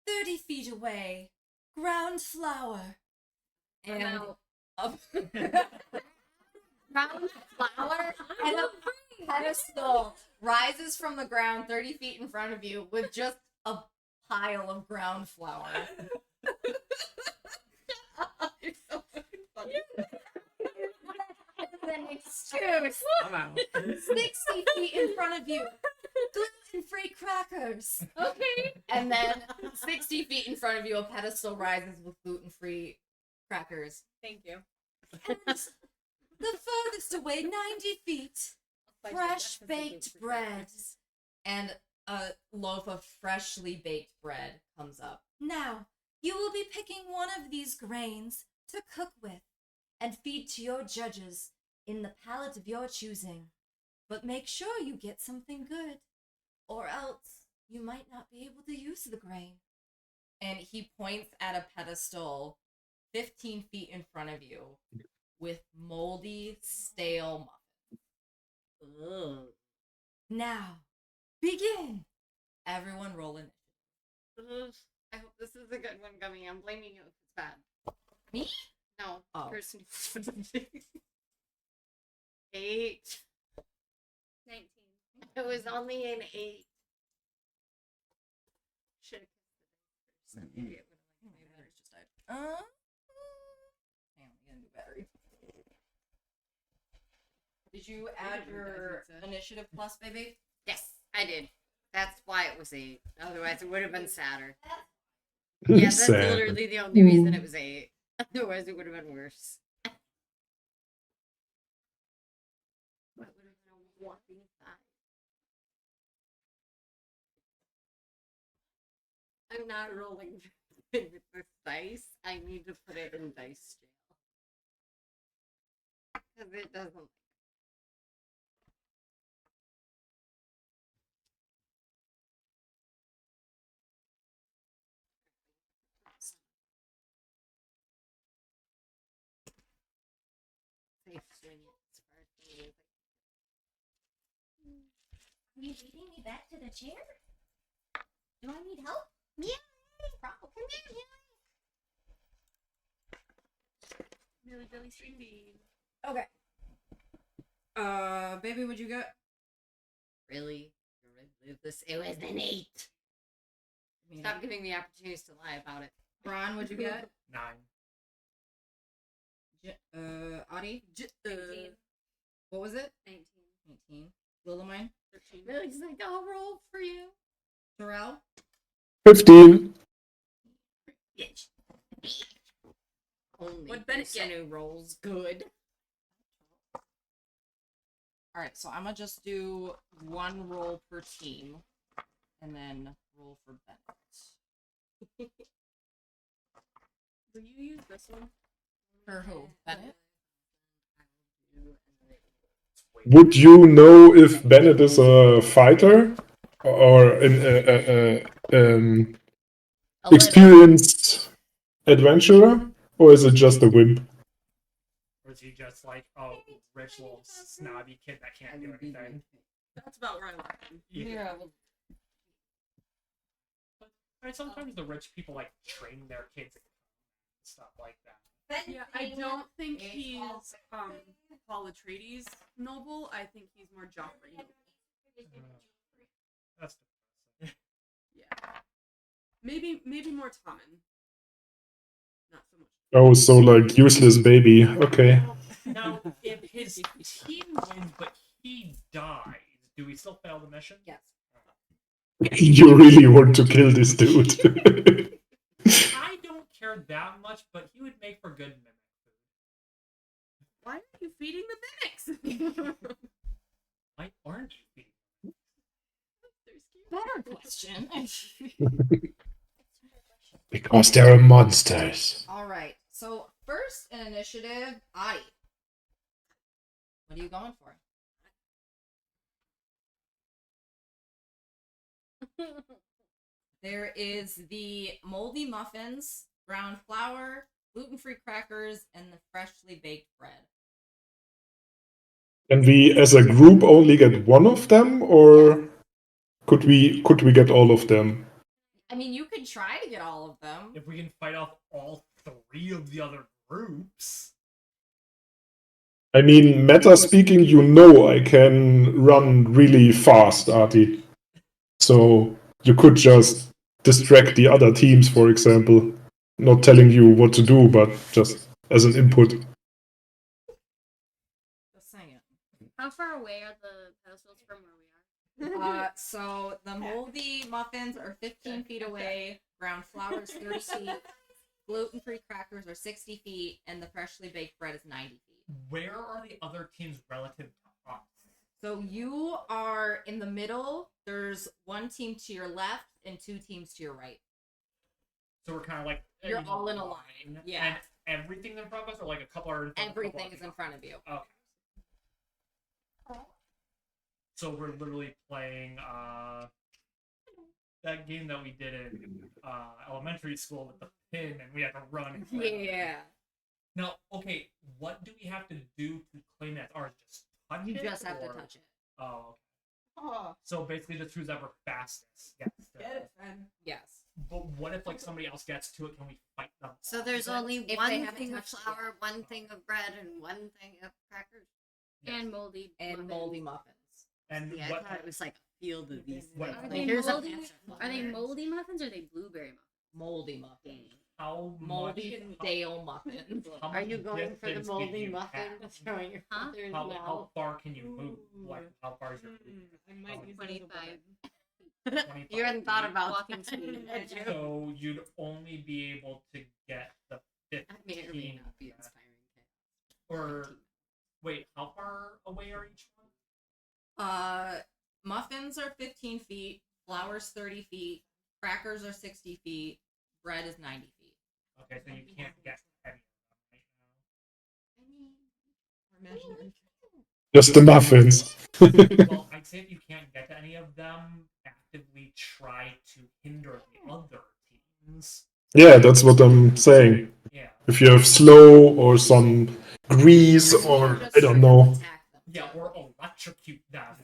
30 feet away, ground flower. I'm And out. Ground flower and a pedestal rises from the ground 30 feet in front of you with just a pile of ground flower. You're so fucking funny. then excuse I'm out. 60 feet in front of you, gluten-free crackers. Okay. And then 60 feet in front of you, a pedestal rises with gluten-free crackers. Thank you. And the furthest away, 90 feet, fresh baked bread. And a loaf of freshly baked bread comes up. Now, you will be picking one of these grains to cook with and feed to your judges in the palate of your choosing. But make sure you get something good, or else you might not be able to use the grain. And he points at a pedestal 15 feet in front of you with moldy, stale muffins. Now, begin! Everyone roll initiative. I hope this is a good one, Gummy. I'm blaming you if it's bad. Me? No, Oh. person who's 8. 19. It was only an 8. Should have kissed the person. Maybe it would have My battery's just died. Hang on, we got a new battery. Did you add your initiative plus, baby? Yes, I did. That's why it was 8. Otherwise, it would have been sadder. Yeah, that's Sad. literally the only reason it was 8. Otherwise, it would have been worse. What would have been a whopping 5? I'm not rolling with this dice. I need to put it in dice jail. Because it doesn't. Safe swing it as far as the music. Are you leading me back to the chair? Do I need help? Yeah, come here, Millie Billy String Bean. Okay. Baby, what'd you get? Really? You're ready to leave this? It was an 8. Stop giving me opportunities to lie about it. Ron, what'd you get? 9. Adi? 19. What was it? 19. 19. Lilamine? 13. Millie's like, I'll roll for you. Terrell? 15. Bitch. Only What'd Bennett person get? who rolls good. Alright, so I'm gonna just do one roll per team. And then roll for Bennett. Will you use this one? For who? Bennett? Would you know if Bennett is a fighter or an experienced adventurer, or is it just a wimp? Or is he just like a rich little snobby kid that can't do anything? That's about where I left him. Yeah. I mean, sometimes the rich people like train their kids and stuff like that. Yeah, I don't think he's Paul Atreides noble. I think he's more Joffrey noble. That's depressing. Yeah. Maybe more Tommen. Not so much. Oh, so like useless baby. Okay. Now, if his team wins but he dies, do we still fail the mission? Yes. You really want to kill this dude. I don't care that much, but he would make for good mimic food. Why are you feeding the mimics? Why aren't you feeding? Better question. Because they're monsters. Alright, so first in initiative, Adi. What are you going for? There is the moldy muffins, ground flour, gluten-free crackers, and the freshly baked bread. Can we, as a group, only get one of them, or could we get all of them? I mean, you could try to get all of them. If we can fight off all 3 of the other groups. I mean, meta speaking, you know I can run really fast, Artie. So you could just distract the other teams, for example. Not telling you what to do, but just as an input. Just saying. How far away are the pedestals from where we are? So the moldy muffins are 15 feet away, ground flour is 30 feet, gluten-free crackers are 60 feet, and the freshly baked bread is 90 feet. Where are the other teams relative to us? So you are in the middle. There's one team to your left and 2 teams to your right. So we're kind of like You're all in a line. Yeah. And everything's in front of us, or like a couple are in front Everything is in front of you. Okay. So we're literally playing that game that we did in elementary school with the pin, and we had to run. Yeah. Now, okay, what do we have to do to claim that ours? Just touch You it? just have to or- touch it. Oh, okay. Oh, So basically, just who's ever fastest gets to. get it, Fred. Yes. But what if like somebody else gets to it? Can we fight them? So there's only If they one haven't thing of touched it flour, one thing of bread, and one thing of crackers. And moldy. And muffins. moldy muffins. And Yeah, what? I thought it was like a field of these. What- things. Are Like, they here's a moldy? patch of Are they flowers. moldy muffins or are they blueberry muffins? Moldy muffins. How Moldy much? stale muffins. How Are much you going for the distance do moldy you muffin have? to throw in your Huh? father's How mouth? far can you move? Like how far is your move? I might use it as a 25. weapon. 25 You hadn't thought feet. about Walking speed. that, Joe. So you'd only be able to get the That may or may 15. not be inspiring. Or wait, how far away are each one? Muffins are 15 feet, flour's 30 feet, crackers are 60 feet, bread is 90 feet. Okay, so you can't get any of them right Or imaginary. Just the muffins. now. Well, I'd say if you can't get to any of them, actively try to hinder the other teams. Yeah, that's what I'm saying. Yeah. If you have slow or some grease or I don't know, Yeah, or electrocute them.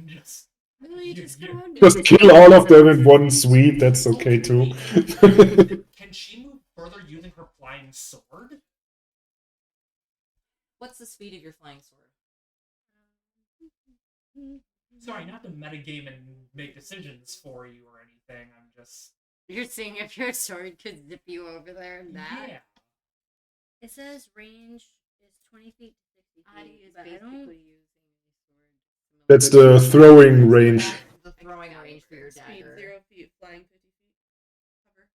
Just Really, just go on. just kill all of them in one sweep. That's okay too. Can she move further using her flying sword? What's the speed of your flying sword? Sorry, not to metagame and make decisions for you or anything. I'm just You're seeing if your sword could zip you over there and that. yeah. It says range is 20 feet to 60 feet. Adi is but I basically don't. using a sword. That's the throwing range. The throwing range for your Speed dagger. 0 feet, flying 50 feet. Cover.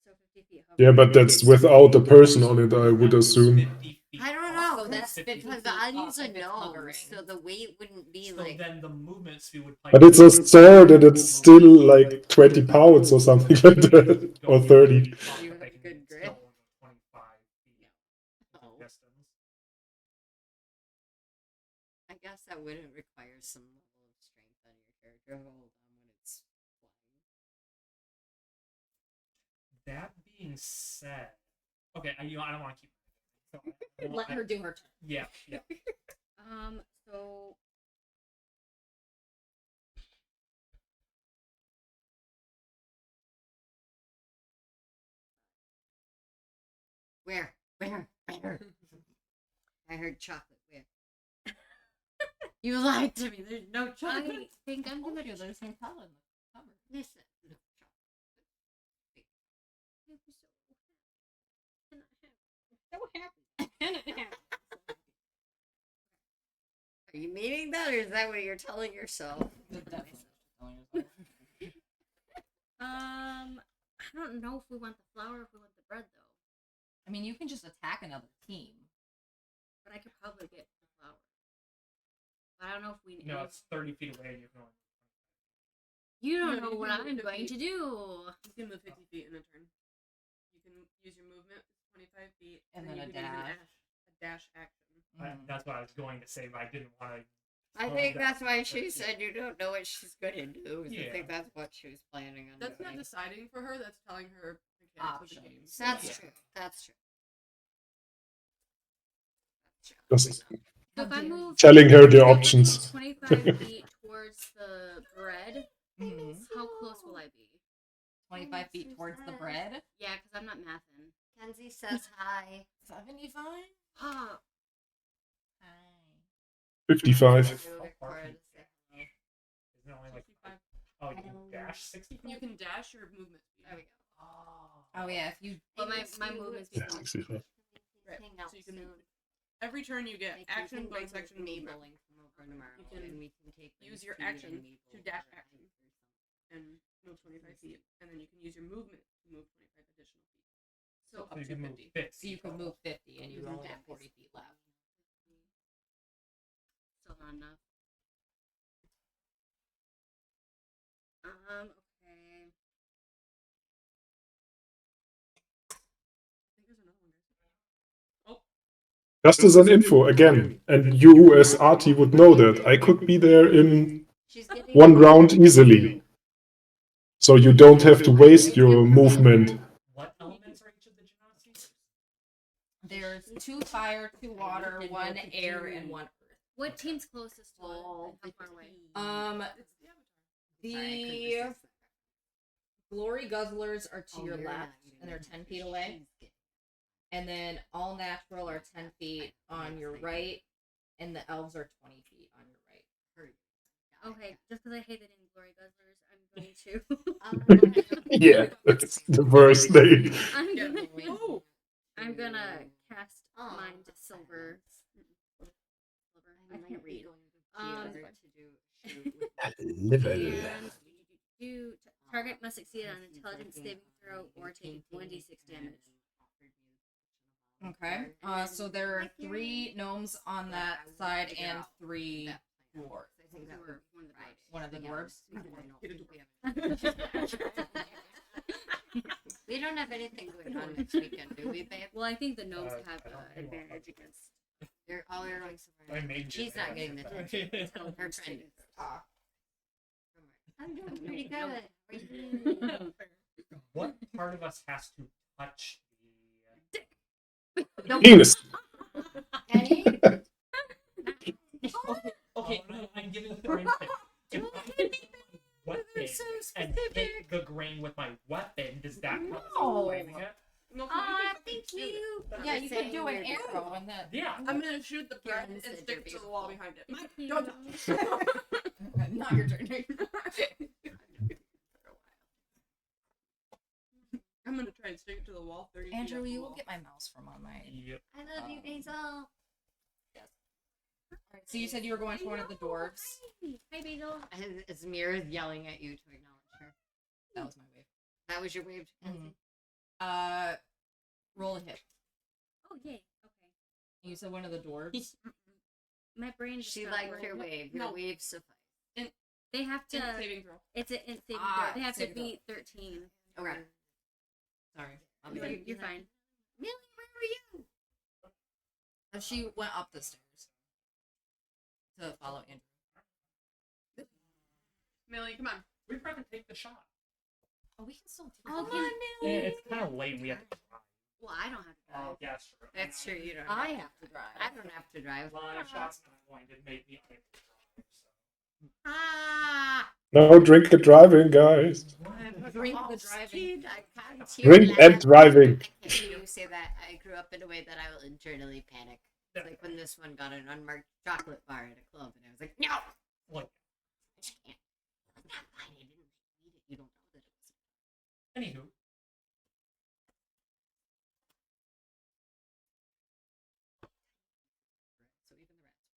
So 50 feet. hover. Yeah, but that's without a person on it, I would assume. 50 feet. I don't Oh, know. so that's 50 because feet Adi's up a if it's gnome, hovering. so the weight wouldn't be So like. then the movement speed would play. But it's a sword and it's still like 20 pounds or something like that. Or 30. You have good grip. 25 feet Oh. distance. I guess that wouldn't require some level of strength on your character. Hold on when it's flying. That being said, okay, I don't want to keep. So Let her do her turn. Yeah, yeah. So Where? Where? I heard chocolate. Where? You lied to me. There's no chocolate. I think I'm gonna do There's some color in the cupboard. Listen. No Are you meaning that, or is that what you're telling yourself? I don't know if we want the flour or if we want the bread though. I mean, you can just attack another team. But I could probably get the flour. But I don't know if we. No, it's 30 feet away. And you can only. You don't No, know you what can I'm move going 50. to do. You can move 50 feet in a turn. You can use your movement 25 feet, And then then you a can use dash. a dash action. That's what I was going to say, but I didn't want to. I Oh, think that- that's why she yeah. said you don't know what she's going to do. 'Cause I Yeah. think that's what she was planning on That's not doing. deciding for her. That's telling her mechanics of the game. That's Yeah. true. That's true. Just So if I move telling her the if I move options. 25 feet towards the bread, how close will I be? 25 feet towards the bread. Yeah, because I'm not mathing. Kenzie says hi. 75? Ah, 55. Isn't it only like 65. oh, you can dash 60? You can dash your movement speed. there we go. Oh yeah, if you But my movement speed. Yeah, 65. Right. Hang out So you can soon. every turn you get Like, you action, can bonus bring action, movement. Mabel and come over tomorrow, You can and we can take use these your food and action Mabel to dash or action. Ike or something. And move 25 feet, and then you can use your movement to move 25 additional feet. So up So you to can move 50. 50. so you could move 50 and you Mhm. only have 40 feet left. Still not enough. Okay. I think there's another one, guys. Oh, Just as an info again, and you as Artie would know that I could be there in She's getting one round easily. So you don't have to waste your movement. What elements are each of the Genasi? There's 2 fire, 2 water, 1 air, and 1 earth. What team's closest to it? How far away? it's the Avatar. The Glory Guzzlers are to Oh, your you're not left, eating and they're it 10 because feet away. she's getting- And then All Natural are 10 feet on your right, and the Elves are 20 feet on your right. Okay, just because I hate the name Glory Guzzlers, I'm going to. Yeah, that's the worst thing. I'm Yeah. gonna. Oh, I'm gonna cast Oh, mine to silver. Silver. I might can't be read. going to theater to do a shoot with Level. And target must succeed on an intelligence saving throw or take 1d6 damage. Okay. So there are 3 gnomes on that side and 3 dwarves. I think that Or would One of the dwarves. We don't have anything going on next weekend, do we, babe? Well, I think the gnomes I have don't know. advantage against. They're all going I somewhere. made She's not getting the attention. Her friend is. I'm doing pretty good. What part of us has to touch Penis. Kenny? Okay, I'm giving it for instance. If I hit my weapon and hit the grain with my weapon, does that count as No. flaming it? no, Thank you. Yeah, you could do an arrow and then. Yeah. I'm gonna shoot the bread Karen and said stick you're to the wall behind it. Don't. Not your turn. I'm gonna try and stick it to the wall 30 feet Andrew, off the you will wall. get my mouse from on my. Yep. I love you, Basil. So you said you were going to one of the dwarves. Hi, Basil. Asmir is yelling at you to acknowledge her. That was my wave. That was your wave to Kenzie? Roll a hit. Oh, yay. Okay. You said one of the dwarves. My brain just She stopped liked working. your wave. Your No. wave suffice. They have to. Int saving throw. It's an int saving Ah, throw. They have to saving throw. beat 13. Okay. Sorry. You're fine. Millie, where were you? And she went up the stairs to follow Andrew. Millie, come on. We probably take the shot. Oh, we can still do Oh, that. come on, Yeah, Millie. it's kind of late. We have to drive. Well, I don't have to drive. Oh, yeah, that's true. That's true. You don't. I have have to drive. I don't have to drive. My shot's not going to make me unable to drive. So. Ah! No drink and driving, guys. Drink the driving. I can't Drink and driving. I can't hear you say that. I grew up in a way that I will internally panic. It's like when this one got an unmarked chocolate bar at a club, and I was like, no! Like, I just can't. It's not fine. I didn't eat it. You don't know that it was. anywho. So even the rats.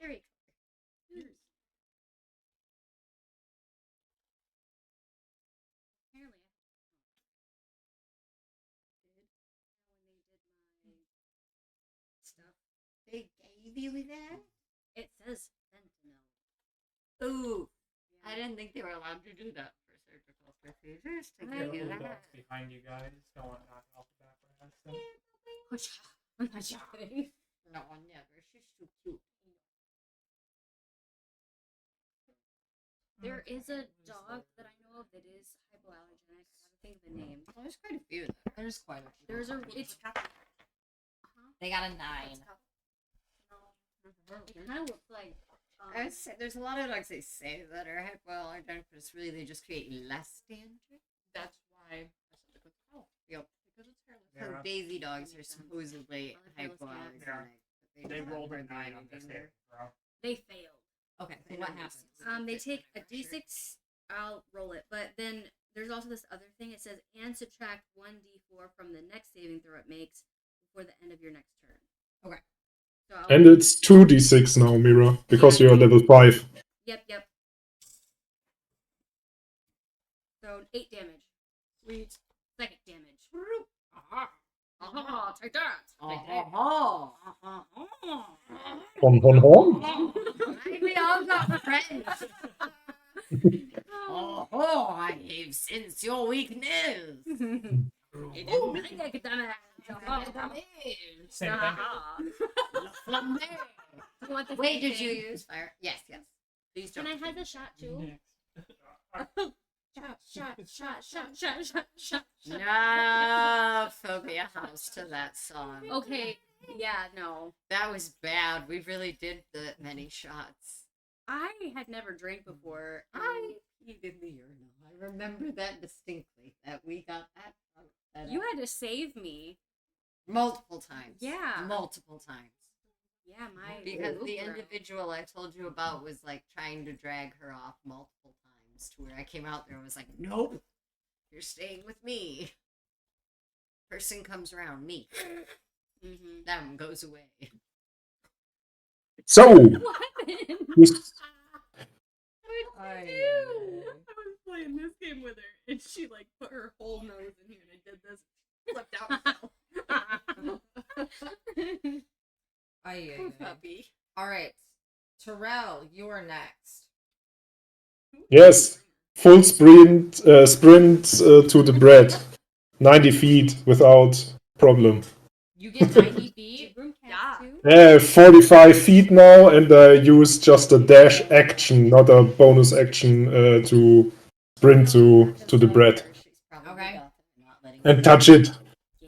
Very Apparently, stuff. They gave you that? It says fentanyl. Ooh. I didn't think they were allowed to do that for surgical procedures. To give you Little that. dogs behind you guys. Don't want to knock off the back of our heads. I'm not kidding. No, never. She's too cute. There is a dog that I know of that is hypoallergenic. I gotta think of the name. Well, there's quite a few. There's quite a few. There's a. It's. They got a 9. It kind of looks like. I would say there's a lot of dogs they say that are hypoallergenic, but it's really they just create less danger. That's why I said to go to health. Yep. Because it's hairless. Because Yeah. Daisy dogs are supposedly Well, the fearless hypoallergenic. cats. but They don't rolled a hardly 9 any on this danger. hit, bro. They failed. Okay, They so what don't happens? listen. They take a d6. I'll roll it, but then there's also this other thing. It says and subtract 1d4 from the next saving throw it makes before the end of your next turn. Okay. So I'll, And it's 2d6 now, Mira, because you're level 5. Yep. So 8 damage. Sweet. Second damage. Take that. Hon, hon, hon. We all got friends. I have sensed your weakness. Same thing. Wait, did you use fire? Yes. Please Can don't. I have the shot too? Shot. No, Phobia House to that song. Okay. Yeah, no. That was bad. We really did the many shots. I had never drank before. I peed in the urinal. I remember that distinctly. That we got that. You had to save me. multiple times. Yeah. Multiple times. Yeah, my Because the Uber. individual I told you about was like trying to drag her off multiple times to where I came out there and was like, nope, you're staying with me. Person comes around, me. Mhm. That one goes away. So, What happened? who's- I was playing this game with her, and she like put her whole nose in here, and I did this, flipped out, and fell. Poor puppy. All right, Terrell, you are next. yes, full sprint to the bread. 90 feet without problem. You get 90 feet. Room cat Yeah. too? 45 feet now, and I use just a dash action, not a bonus action, to sprint to the bread She's probably Okay. got them not letting and touch it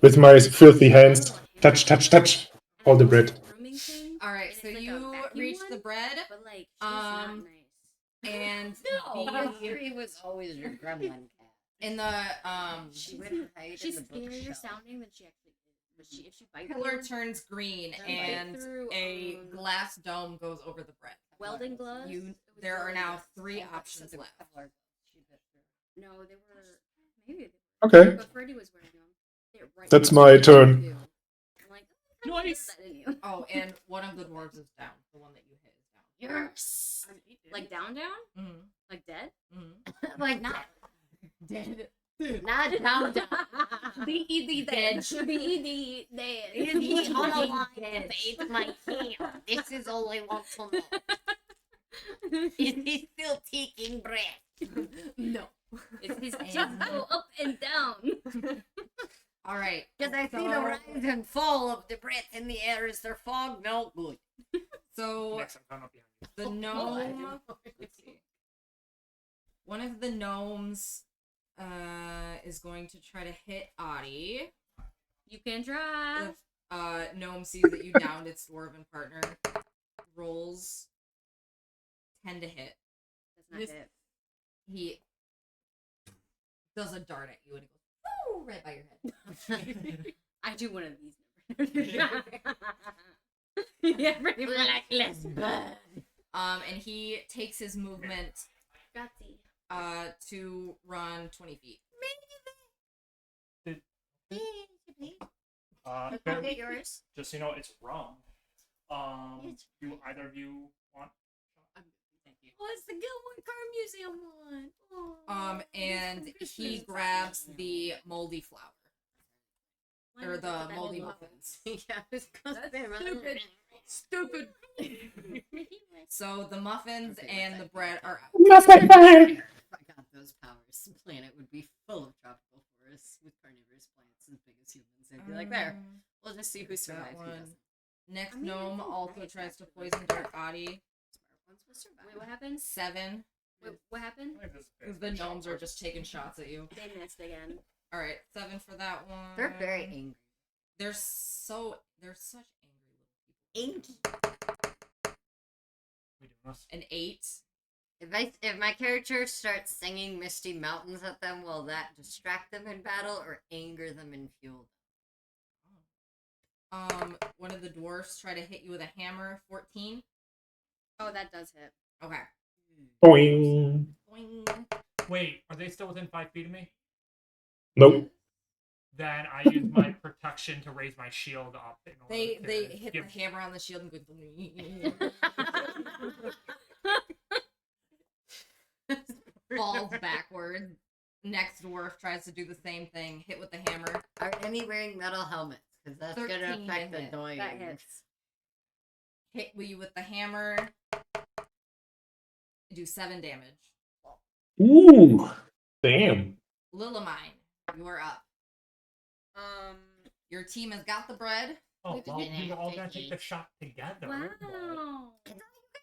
with my filthy hands. Touch. All the bread. Grooming thing, All right, and so it's like a you vacuum reach one, the bread, but like she's not um, nice. and No, the, Mystery was always your gremlin cat. in the She would hide She's in the scarier bookshelf. sounding than she actually is. But if she bites pillar you, turns green, Bite and through, a glass dome goes over the bread. welding gloves. You, It was there are welding now gloves. 3 Oh, options that's a left. Kevlar. She bit through. No, they were maybe. Okay, But Freddie was wearing them. They're right That's next my to you, turn. too. I'm like, I don't Nice. that in you. Oh, and one of the dwarves is down. The one that you hit is down. Yes. I'm 8 Like down, Mm-hmm. like dead. Mm-hmm. Like not dead. Not down. The dead. The dead. He's on the line to eat my heel. This is all I want to know. Is he still taking breath? No. His teeth go up and down. All right. Because I see the rise and fall of the breath in the air as their fog melt. Good. So Next, I'm coming up behind you. the gnome. Let's see. One of the gnomes is going to try to hit Adi. You can drive. If gnome sees that you downed its dwarven partner, rolls 10 to hit. That's not This- it. He does a dart at you and it goes, oh, right by your head. I do one of these. Yeah, pretty much. Blackless bird. And he takes his movement Grazie. to run 20 feet. I'll get yours. Just so you know, it's rum. Do either of you want? Thank you. Oh, it's the Gilmore Car Museum one. Oh, And he grabs the moldy flower. Or the moldy muffins. Yeah, it's Stupid. So the muffins Okay, and the bread are out. If I got those powers, the planet would be full of tropical forests with carnivorous plants as big as humans. They'd be like, there, we'll just see who survives. Who one. doesn't. Next I mean, gnome I think also nice, tries to actually. poison Dark Adi. Smart ones will survive. Wait, what happens? 7. Wait, what happened? The gnomes are just taking shots at you. They missed again. All right, 7 for that one. They're very angry. They're such angry little people. Inky. We doing this? An 8. If my character starts singing Misty Mountains at them, will that distract them in battle or anger them and fuel One of the dwarfs try to hit you with a hammer. 14. Oh, that does hit. Okay. Boing. Boing. Wait, are they still within 5 feet of me? Nope. Then I use my protection to raise my shield up. In order They to hit give- the hammer on the shield and go. Falls backward. Next dwarf tries to do the same thing. Hit with the hammer. them? Are any wearing metal helmets? Because that's going to 13 affect to the hit. doings. That hits. Hit you with the hammer. Do 7 damage. Ooh. Damn. Lilimine, you are up. Your team has got the bread. Oh, well, Wait, we were all gonna take the shot together. Wow.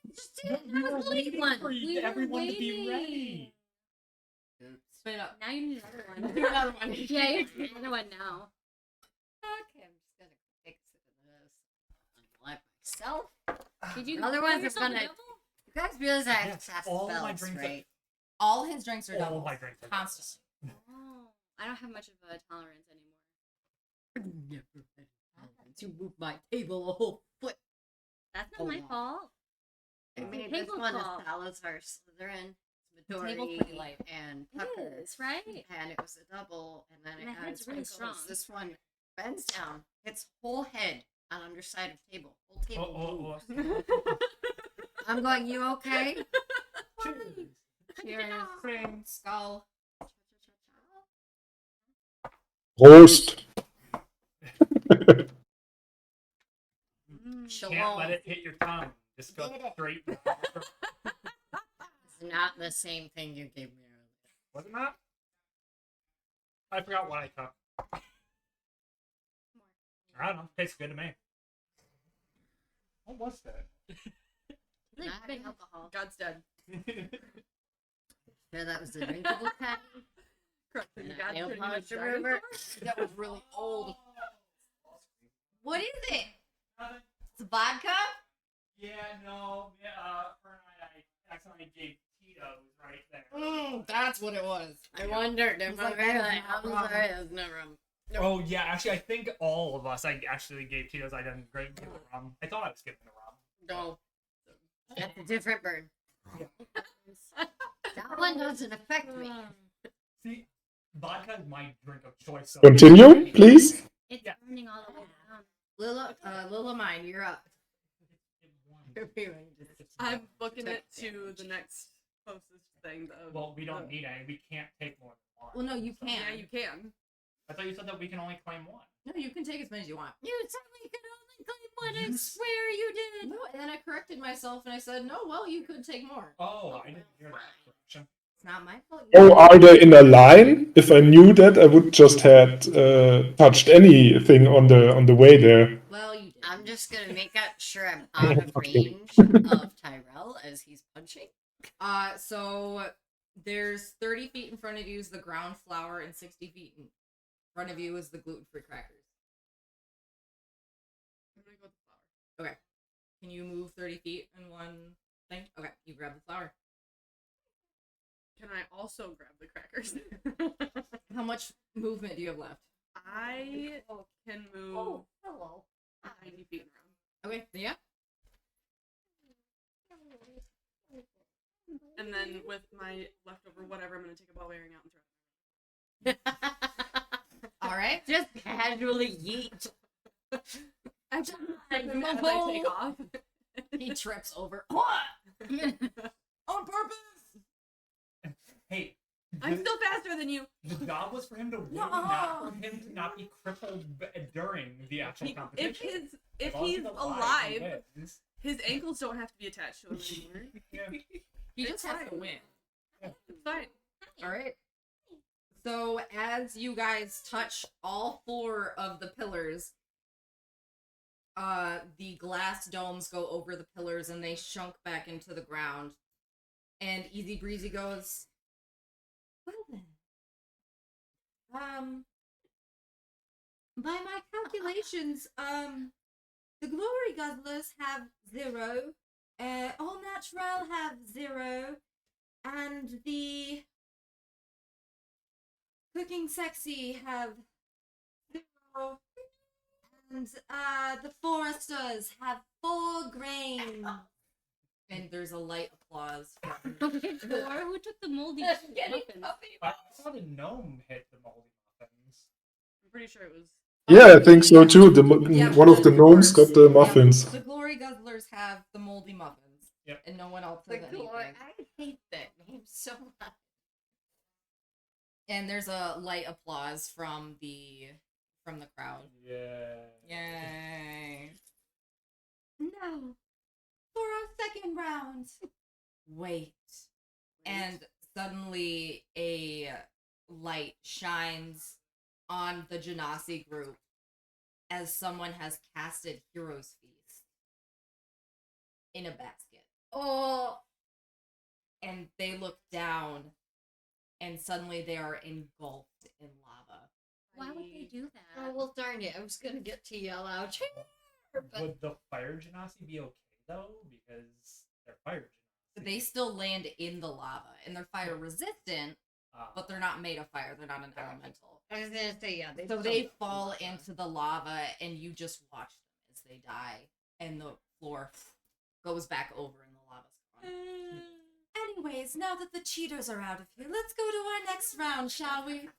Just No, did it. we That were was the lead waiting one. for We were everyone to be waiting. ready. Spit up. Now you need another one. Do another one. Yeah, you need another one now. Okay, I'm just going to fix it in this. Unlike myself. Did you Otherwise, pour it's yourself a gonna- double? You guys realize I have Yes, to cast all my spells, drinks are- right? All his drinks are All doubles. my drinks are Constantly. Oh, I don't have much of a tolerance anymore. You moved my table a whole foot. That's not Hold my on. fault. I It's the made this table's one fault. is Salazar Slytherin, The table's Midori, pretty light. and It Tucker. is, right? And it was a double, and then And it the added head's really sprinkles. strong. This one bends down, hits whole head on underside of table. Whole table Oh, moves. I'm going, you okay? Cheers. Skull. Prost. Shalom. Can't let it hit your tongue. Just go Did it. straight. It's not the same thing you gave me earlier. Was it not? I forgot what I took. I don't know. Tastes good to me. What was that? Like Not big alcohol. God's dead. Yeah, that was the drinkable kind. Corrupting And God nail turning polish into remover. dinosaurs? That was really old. What is it? It's vodka? Yeah, no. Her and I accidentally gave Tito's right there. That's what it was. I wondered if It's I'm like, really, that is not I'm wrong. sorry, that's not wrong. Oh yeah, actually, I think all of us. I actually gave Tito's. I didn't give the rum. I thought I was giving the rum. No. That's a different bird. That one doesn't affect me. See, vodka is my drink of choice. So Continue, please. It's Yeah. burning all the way down. Lilimine, you're up. I'm booking it to the next closest thing. Well, we don't need any. We can't take more than one. Well, no, you So- can. Yeah, you can. I thought you said that we can only claim one. No, you can take as many as you want. You told me you could only claim one. I swear you did. No, and then I corrected myself and I said, no, well, you could take more. Oh, I didn't hear that correction. It's not my fault. Oh, are they in a line? If I knew that, I would just had touched anything on the way there. Well, you did. I'm just gonna make sure I'm out of Okay. range of Tyrell as he's punching. So there's 30 feet in front of you is the ground floor, and 60 feet in front of you is the gluten-free crackers. I'm gonna go with the flower. Okay. Can you move 30 feet in one thing? Okay, you grab the flower. Can I also grab the crackers? How much movement do you have left? I can move Oh, hello. 90 feet around. Okay, yeah. And then with my leftover whatever, I'm gonna take a ball bearing out and throw it. All right. Just casually yeet. I just as I take off. He trips over. On purpose. Hey, I'm still faster than you. the job was for him to win, No. not for him to not be crippled during the actual competition. If As long as he's he alive, wins. his ankles don't have to be attached to him anymore. Yeah. He It's just has to fine. win. It's fine. All right. So as you guys touch all 4 of the pillars, the glass domes go over the pillars and they shunk back into the ground. And Easy Breezy goes, well then, by my calculations, the Glory Guzzlers have 0, All Natural have 0, and the Cooking Sexy have 0, and the Foresters have 4 grain. And there's a light applause from Or who took the moldy muffins? I saw the gnome hit the moldy muffins. I'm pretty sure it was. Yeah, I think so too. Yeah, One of the gnomes got the Yeah, muffins. the Glory Guzzlers have the moldy muffins. Yep. And no one else The has glory. anything. I hate that name so much. And there's a light applause from the crowd. Yeah. Yay. Now, for our second round. Wait. And suddenly a light shines on the Genasi group as someone has casted Hero's Feast in a basket. Oh, And they look down, and suddenly they are engulfed in lava. Why would they do that? oh well, darn it! I was gonna get to yell out, but Would the fire genasi be okay though? Because they're fire But they still land in the lava, and they're fire resistant, genasi. but they're not made of fire. They're not an elemental. I was gonna say yeah. So they fall into the lava, and you just watch them as they die, and the floor goes back over, and the lava's gone. Anyways, now that the cheaters are out of here, let's go to our next round, shall we?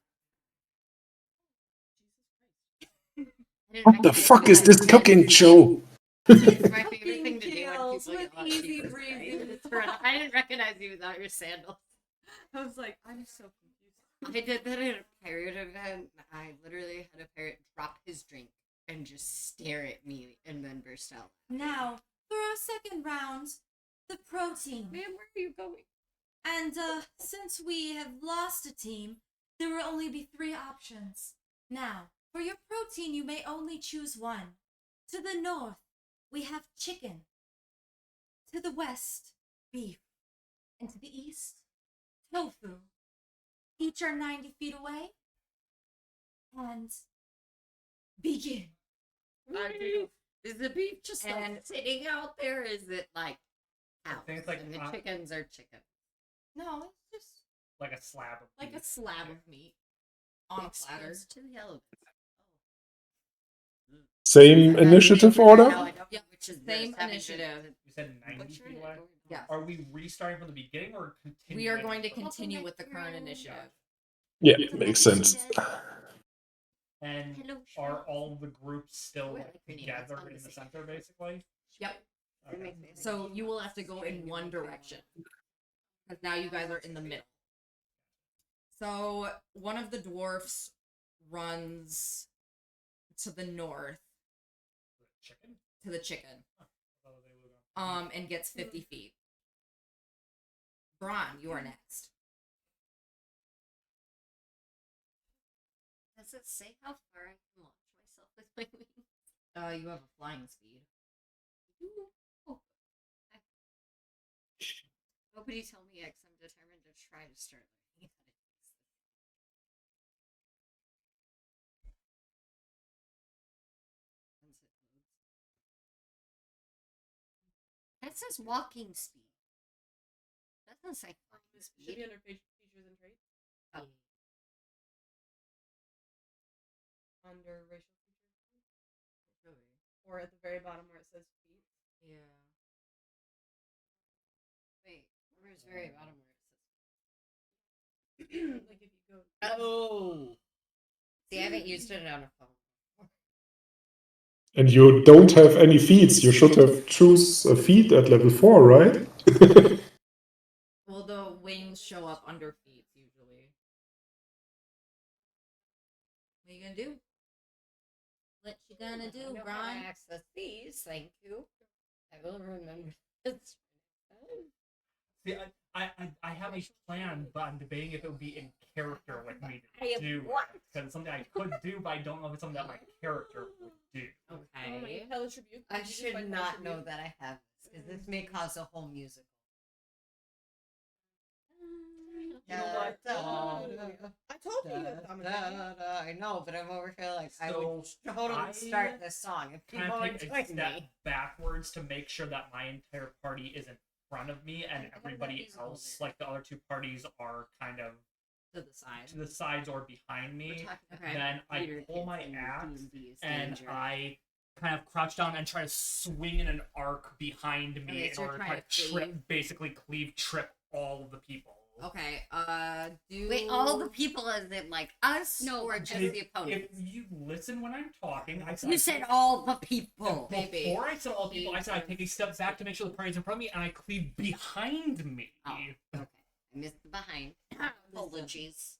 What the fuck is this cooking show? It's my favorite thing to do when Kills people with yell out, easy Jesus breezy. Christ. It's horrendous. I didn't recognize you without your sandals. I was like, I'm so confused. I did that at a pirate event. I literally had a pirate drop his drink and just stare at me and then burst out. Now, for our second round, the pro team. Man, where are you going? And since we have lost a team, there will only be 3 options. Now, for your protein, you may only choose one. To the north, we have chicken. To the west, beef. And to the east, tofu. Each are 90 feet away. And begin. I do. Is the beef just like And- sitting out there? Is it like I out? think it's like, and the chickens are chicken. No, it's just like a slab of like a meat. slab of meat on a It's platter. close to the elements. Same initiative Now order? I don't know Yep, which is same worse, having to- initiative. You said 90 Butcher feet it away? or- Yes. Are we restarting from the beginning or continuing? We are going to from- continue with the current initiative. Yeah, makes sense. And Hello, are Shrek. all the groups still Wait, like, yeah, together it's on in the the same center, basically? Yep. Okay. So you will have to go in one direction. Because now you guys are in the middle. So one of the dwarfs runs to the north Chicken? to the chicken. Oh, they would have- And gets 50 feet. Braun, you are next. Does it say how far I can launch myself with my wings? You have a flying speed. Oh. Nobody tell me X. I'm determined to try to start learning how to use this. Once it loads. That says walking speed. That doesn't say flying This should be speed. under features and traits. Oh. Under racial features. Or at the very bottom where it says feet. Yeah. Wait, where's very bottom where it says? Like if you go. Oh. See, I haven't used it on a phone. And you don't have any feats. You should have choose a feat at level 4, right? Well, the wings show up under feet usually. What are you gonna do? What you gonna I do, know how to Braun? access these, thank you. I will remember this. See, I have a plan, but I'm debating if it would be in character with me I to have do. what? Because it's something I could do, but I don't know if it's something that my character would do. Okay. Hellish Rebuke. I Did you just should find not Hellish know Rebuke? that I have this, because this may cause a whole musical. You know what? I told you I'm a I know, but I'm over here like I So, would totally I start this song if kind people of are take a joining step me. backwards to make sure that my entire party is in front of me and everybody else, like the other two parties, are kind of To the side. to the sides or behind me. We're talking Okay. Then I Peter pull my Kids and axe D&D is and danger. I kind of crouch down and try to swing in an arc behind me Okay, in so you're order to trying try to to trip, basically trip all of the people. Okay, do... Wait, all the people as in like us? No, or just If, the if opponents? you listen when I'm talking, I You said all the people. Maybe. Before I said all the people, I said I take a step back to make sure the party's in front of me, and I cleave behind me. Oh, okay. I missed the behind. Apologies.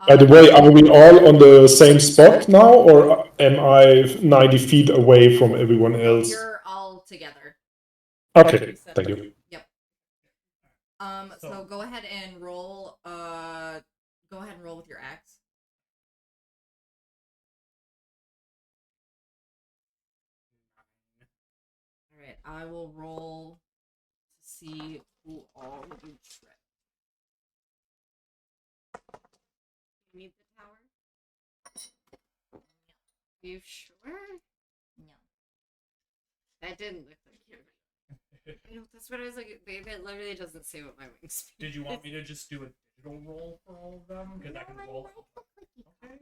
By the way, are we all on the same spot now, or am I 90 feet away from everyone else? You're all together. Okay, thank you. Yep. So go ahead and roll. Go ahead and roll with your axe. All right, I will roll to see who all you trip. You need the tower? You sure? No. That didn't look like you. I know, that's what I was like, babe, it literally doesn't say what my wing speed Did you want me to just do a digital roll for all of them? Because I can roll. Okay.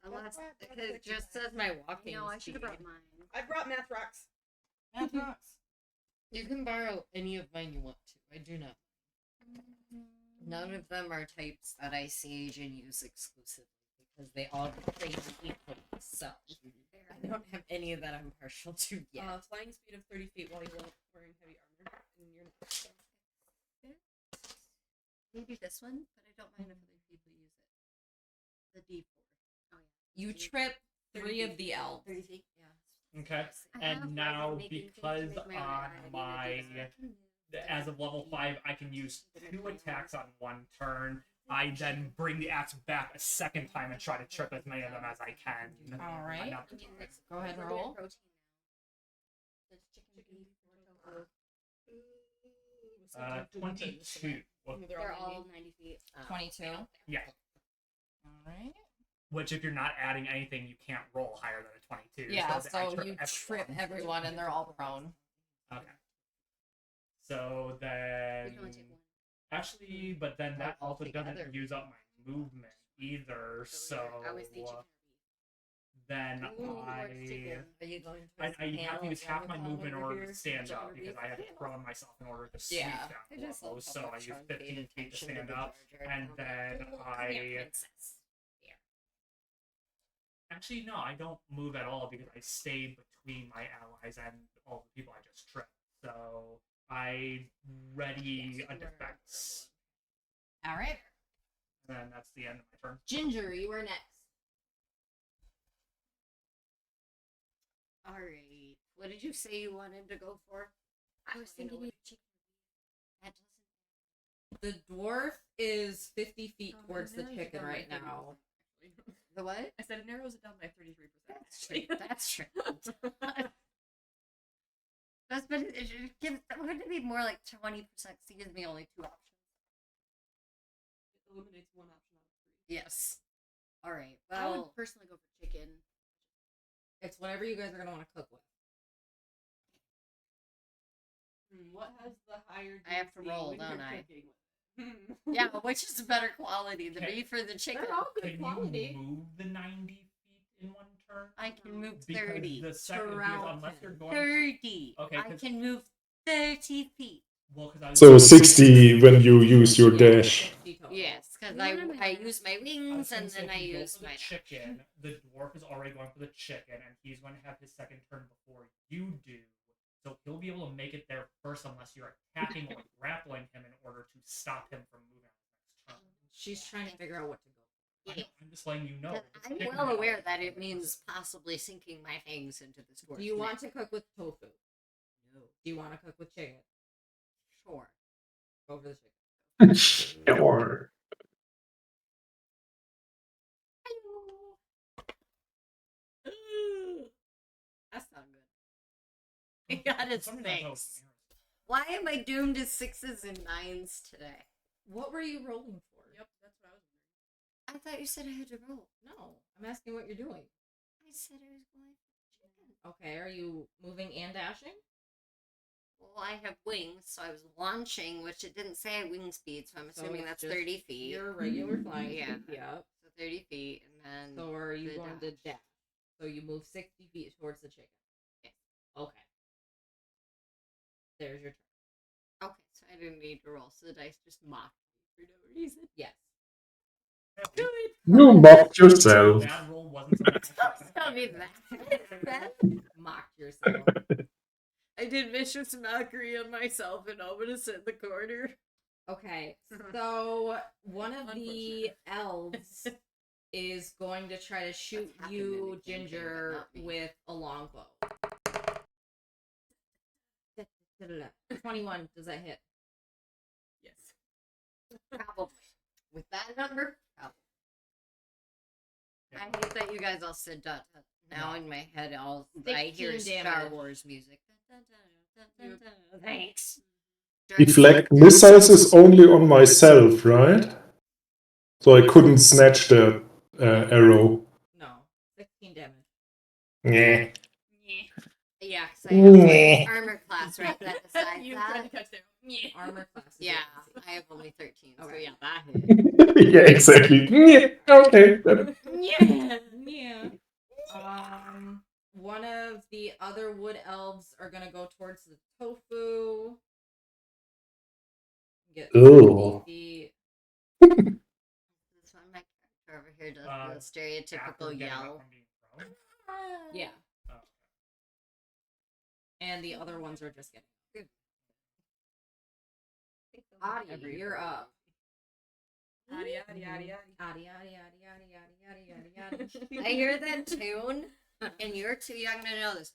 Unless it just says my walking No, I should have speed. brought mine. I brought math rocks. Math rocks. You can borrow any of mine you want to. I do not. None of them are types that I sage and use exclusively because they all trade equally. So I don't have any of that I'm partial to yet. Flying speed of 30 feet while you're wearing heavy armor. And you're not. So. Maybe this one, but I don't mind if other people use it. The D4. Oh yeah. You trip 3 of the elves. 30 feet. Yeah. Okay. I have And now, resin making things to because make my on eye, I my need to do that. as of level 5, I can use 2 attacks on one turn. I then bring the axe back a second time and try to trip as many of them as I can. All right. Another I mean, time. it's- Go ahead and we're doing roll. protein now. There's chicken, beef, tofu. 22. They're all all 90 feet. 22. Yeah. All right. Which, if you're not adding anything, you can't roll higher than a 22. Yeah, I so you trip everyone. everyone and they're all prone. Okay. So We then. can only take one. Actually, but then that All also together. doesn't use up my movement either. So I always say chicken or then beef. Ooh, or chicken. Are you going I towards have to panel use half my Amazon movement in over order here? to stand Chicken up or because beef? I had to prone myself in order to sweep Yeah. down I the just level. love So how I much used Sean paid 15 feet to attention to stand the up, Jar Jar and comment. then Come here, I princess. Here. actually no, I don't move at all because I stay between my allies and all the people I just tripped. So I ready Yes, a you are. defense, All right. and then that's the end of my turn. Ginger, you are next. All right. What did you say you wanted to go for? I was thinking what- you chicken. That doesn't. The dwarf is 50 feet Oh, towards the narrows it chicken down by right 30%, now. actually. The what? I said it narrows it down by 33%. That's true. That's true. That's but it gives. Wouldn't it be more like 20%? Because it gives me only 2 options. It eliminates one option out of 3. Yes. All right. I Well, would personally go for chicken. It's whatever you guys are going to want to cook with. What has the higher I have to DC roll, when don't you're I? cooking with it? yeah. Which is better quality, the Okay. beef or the chicken? They're all good Can quality. you move the 90 feet in one turn? I can move Because 30. the second, because Around unless you're 10. going 30. Okay, I 'cause- can move 30 feet. well, because I was So 60 when you use your dash. 60 total. Yes, because What am I I use my I was wings gonna and say, then I if you go use for the my chicken. The dwarf is already going for the chicken, and he's going to have his second turn before you do. So he'll be able to make it there first, unless you're attacking or grappling him in order to stop him from moving on the next turn. She's trying to figure out what to go. I'm just letting you know. 'Cause this I'm chicken well is- aware that it means possibly sinking my fangs into this dwarf's Do you want neck. to cook with tofu? No. Do you want to cook with chicken? Sure. Go for the chicken. Sure. That's not good. He got For his some reason I thought it was fangs. Mira's. Why am I doomed to 6s and 9s today? What were you rolling for? Yep, that's what I was wondering. I thought you said I had to roll. No, I'm asking what you're doing. I said I was going for chicken. Okay, are you moving and dashing? Well, I have wings, so I was launching, which it didn't say wing speed, so I'm So assuming it's that's just 30 feet. Your regular flying. Yeah. Yep. So 30 feet, and then. So are you the going to dash? So you move 60 feet towards the chicken. Yes. Okay. There's your turn. Okay, so I didn't need to roll, so the dice just mocked me for no reason. Yes. You mocked yourself. That roll wasn't something Tell me that. Mocked yourself. I did vicious mockery of myself, and I'm gonna sit in the corner. Okay, so one of the elves is going to try to shoot That's happened you, in a campaign, Ginger, but not me. with a longbow. 21, does that hit? Yes. Probably. With that number, probably. I hate that you guys all said dot. Now in my head, I hear 16 Star damage. Wars music. Thanks. Deflect missiles is only on myself, right? So I couldn't snatch the arrow. No, 16 damage. Yeah. Yeah, because I have Meh. like armor class right that decides You that. tried to catch there. Armor class. is Yeah, what I have only 13, so Okay. yeah, that hit. Yeah, exactly. Yeah, okay. Yeah. Yeah. One of the other wood elves are gonna go towards the tofu. Get Ew. 60 feet. This one, my character over here does the after stereotypical getting up yell. from being thrown. Yeah. Oh. And the other ones are just getting. Adi, Adi, you're up. Yaddy, yaddy, yaddy, yaddy. Adi, adi, adi, adi, adi, adi, adi, adi. I hear that tune, and you're too young to know this.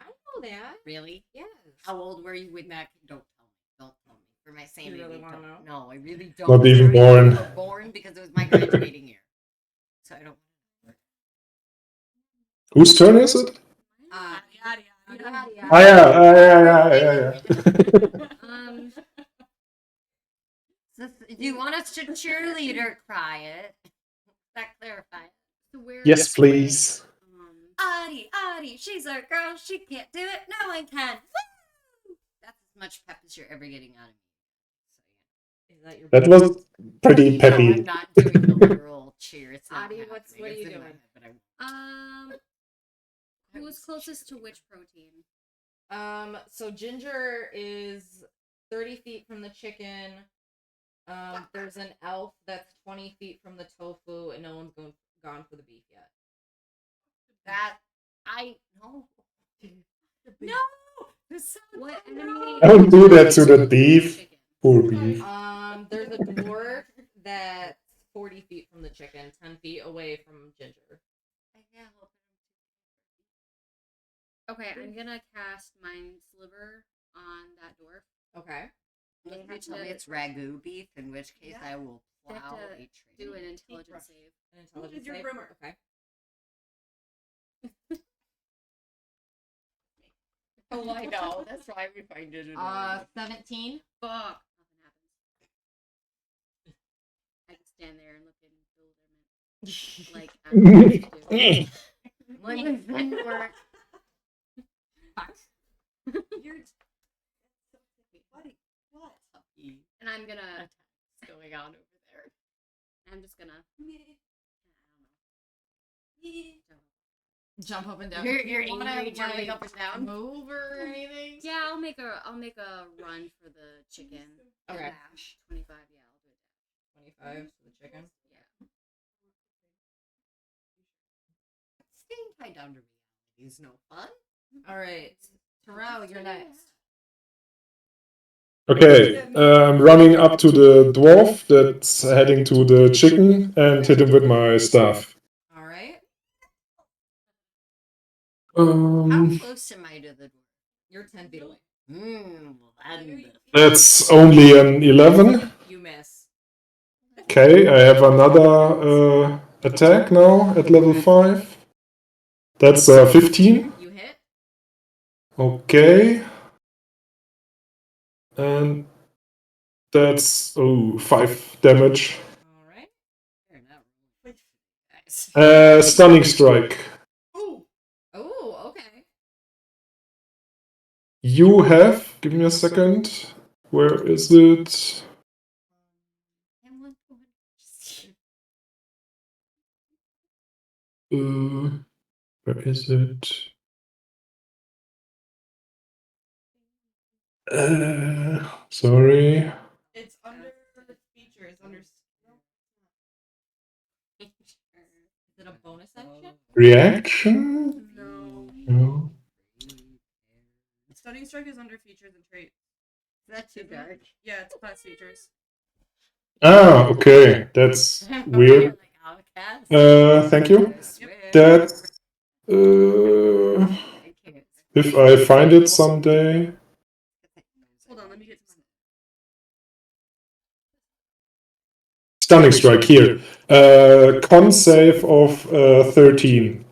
I know that. Really? Yes. How old were you when that? Don't tell me. Don't tell me. For my sanity. really wanna don't- know? No, I really don't. Not even I don't born. know. Born because it was my graduating year. So I don't. Whose turn is it? Adi, Yaddy, yaddy, adi, yaddy. adi, Ah, yeah. So do you want us to cheerleader cry it? Does that clarify it? So where Yes, please. Adi, she's our girl. She can't do it. No one can. Woo! That's as much pep as you're ever getting out of me. Is that your That was pretty So yeah. No, I'm peppy. not doing the literal cheer. It's not Adi, happening. what are It's you in my doing? head, but I- who was closest to which protein? So Ginger is 30 feet from the chicken. There's an elf that's 20 feet from the tofu, and no one's gone for the beef yet. That I no. No. What enemy? Don't do that to the beef. Poor beef. There's a dwarf that's 40 feet from the chicken, 10 feet away from Ginger. Okay, I'm gonna cast Mind Sliver on that dwarf. Okay. They If you have tell me to- it's ragu beef, in which case I will They have plow to a train. do an intelligence save. An intelligence your save? groomer? Okay. Oh, I know. That's why we find it. 17. Fuck. Nothing happens. I just stand there and look in bewilderment. Like, I'm When didn't work. and I'm gonna. What's going on over there? I'm just gonna. Jump up and down. You're Wanna, angry jumping like, up and down. Move or anything? Yeah, I'll make a run for the chicken. Okay. Dash. 25. Yeah, I'll do it. 25 for the chicken. Yeah. Staying tied down to reality is no fun. All right. Terrell, you're next. Okay, running up to the dwarf that's heading to the chicken and hit him with my staff. All right. How close am I to the door? You're 10 feet away. That's only an 11. You miss. Okay, I have another attack now at level 5. That's 15. You hit. Okay. And that's 5 damage. All right. Stunning strike. Ooh. Oh, okay. You have. Give me a second. Where is it? Where is it? Sorry. It's under features. Is it a bonus action? Reaction? No. No. Stunning strike is under features and traits. That's too dark. Yeah, it's class features. Ah, okay. That's weird. Thank you. That. If I find it someday. Hold on, let me get to my. Stunning strike here. Con save of 13.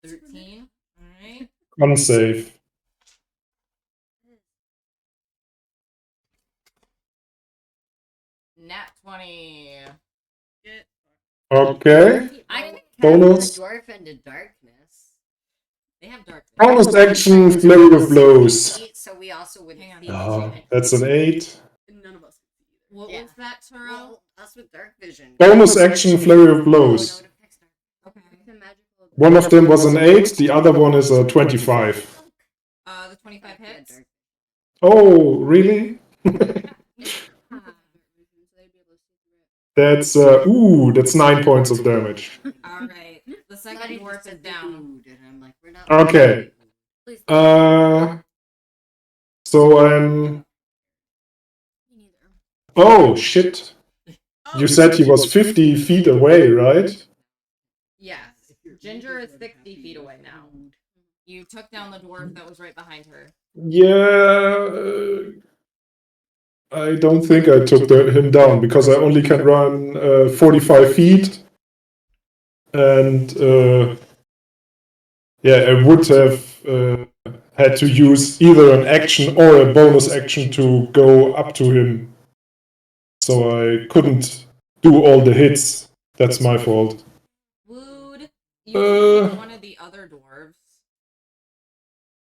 13. All right. Con save. Nat 20. Get. Okay. I can Bonus. the dwarf into darkness. They have darkness. Bonus action, flurry of blows. So we also would hang Oh, that's an 8. None of us. What was that, Turo? Well, us with dark vision. Bonus action, flurry of blows. Okay. The magical. One of them was an 8, the other one is a 25. The 25 hits. Oh, really? That's, that's 9 points of damage. All right. The second dwarf is down. And I'm like, we're not Okay. So I'm. Oh, shit. You said he was 50 feet away, right? Yes. Ginger is 60 feet away now. You took down the dwarf that was right behind her. Yeah. I don't think I took him down because I only can run 45 feet. And yeah, I would have had to use either an action or a bonus action to go up to him. So I couldn't do all the hits. That's my fault. Wood, you can hit one of the other dwarves.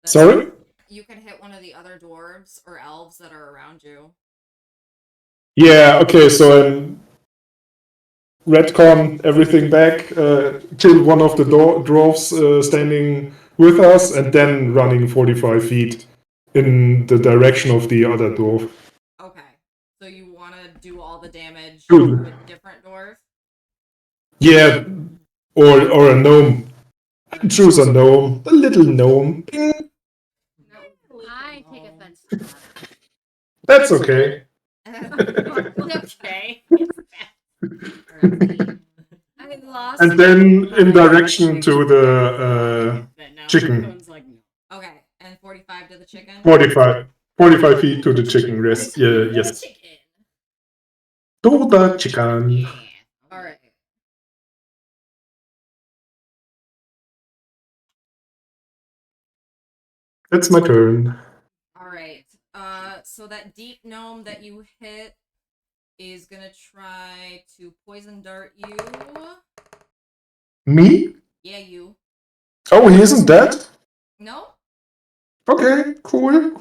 Sorry? You can hit one of the other dwarves or elves that are around you. Yeah, okay, so I'm retcon everything back, kill one of the dwarves standing with us, and then running 45 feet in the direction of the other dwarf. Okay. So you want to do all the damage Good. with different dwarf? Yeah, or a gnome. Choose a gnome, a little gnome. I take offense to that. That's okay. Okay. I lost. And then in direction to the chicken. Okay, and 45 to the chicken? 45 feet to the chicken. Yes. To the chicken. Alright. It's my turn. Alright. So that deep gnome that you hit is gonna try to poison dart you. Me? Yeah, you. Oh, he isn't dead? No? Okay, cool.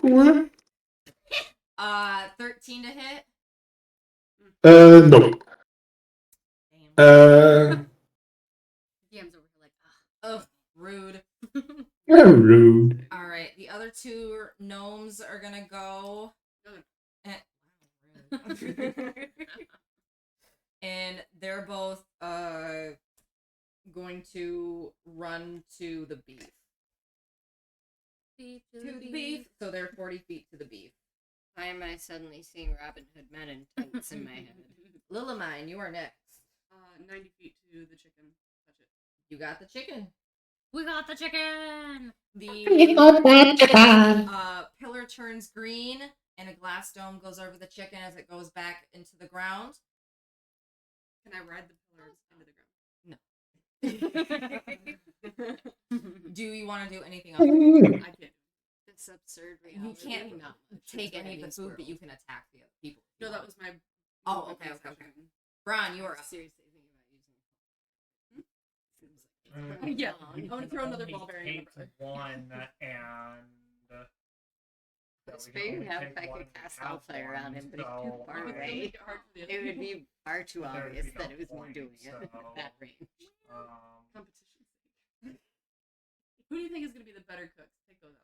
13 to hit. No. DM's over here like, Ugh, rude. Rude. Alright, the other two gnomes are gonna go. And they're both going to run to the beef. beef to To the beef. So they're 40 feet to the beef. Why am I suddenly seeing Robin Hood men in tents in my head? Lilimine, you are next. 90 feet to the chicken. Touch it. You got the chicken. We got the chicken. The pillar turns green, and a glass dome goes over the chicken as it goes back into the ground. Can I ride the pillars into the ground? No. Do you want to do anything else? I can't. Except absurd You reality. can't not much. take It's any of the Wayne's food, but World. you can attack the other people. if No, you that want. was my. Oh, my okay. session. Brian, you I were was up. seriously thinking about using. Yeah, You I'm gonna can throw another only ball bearing in take the one, and It's we can fair only enough take if I one could and cast have Hellfire one, on him, but it's so, too far You could still away. make it hard for the other It would people. be far too But there'd obvious be no that it was me point, doing it so, at that range. Competition sake. Who do you think is gonna be the better cooks? Take those out.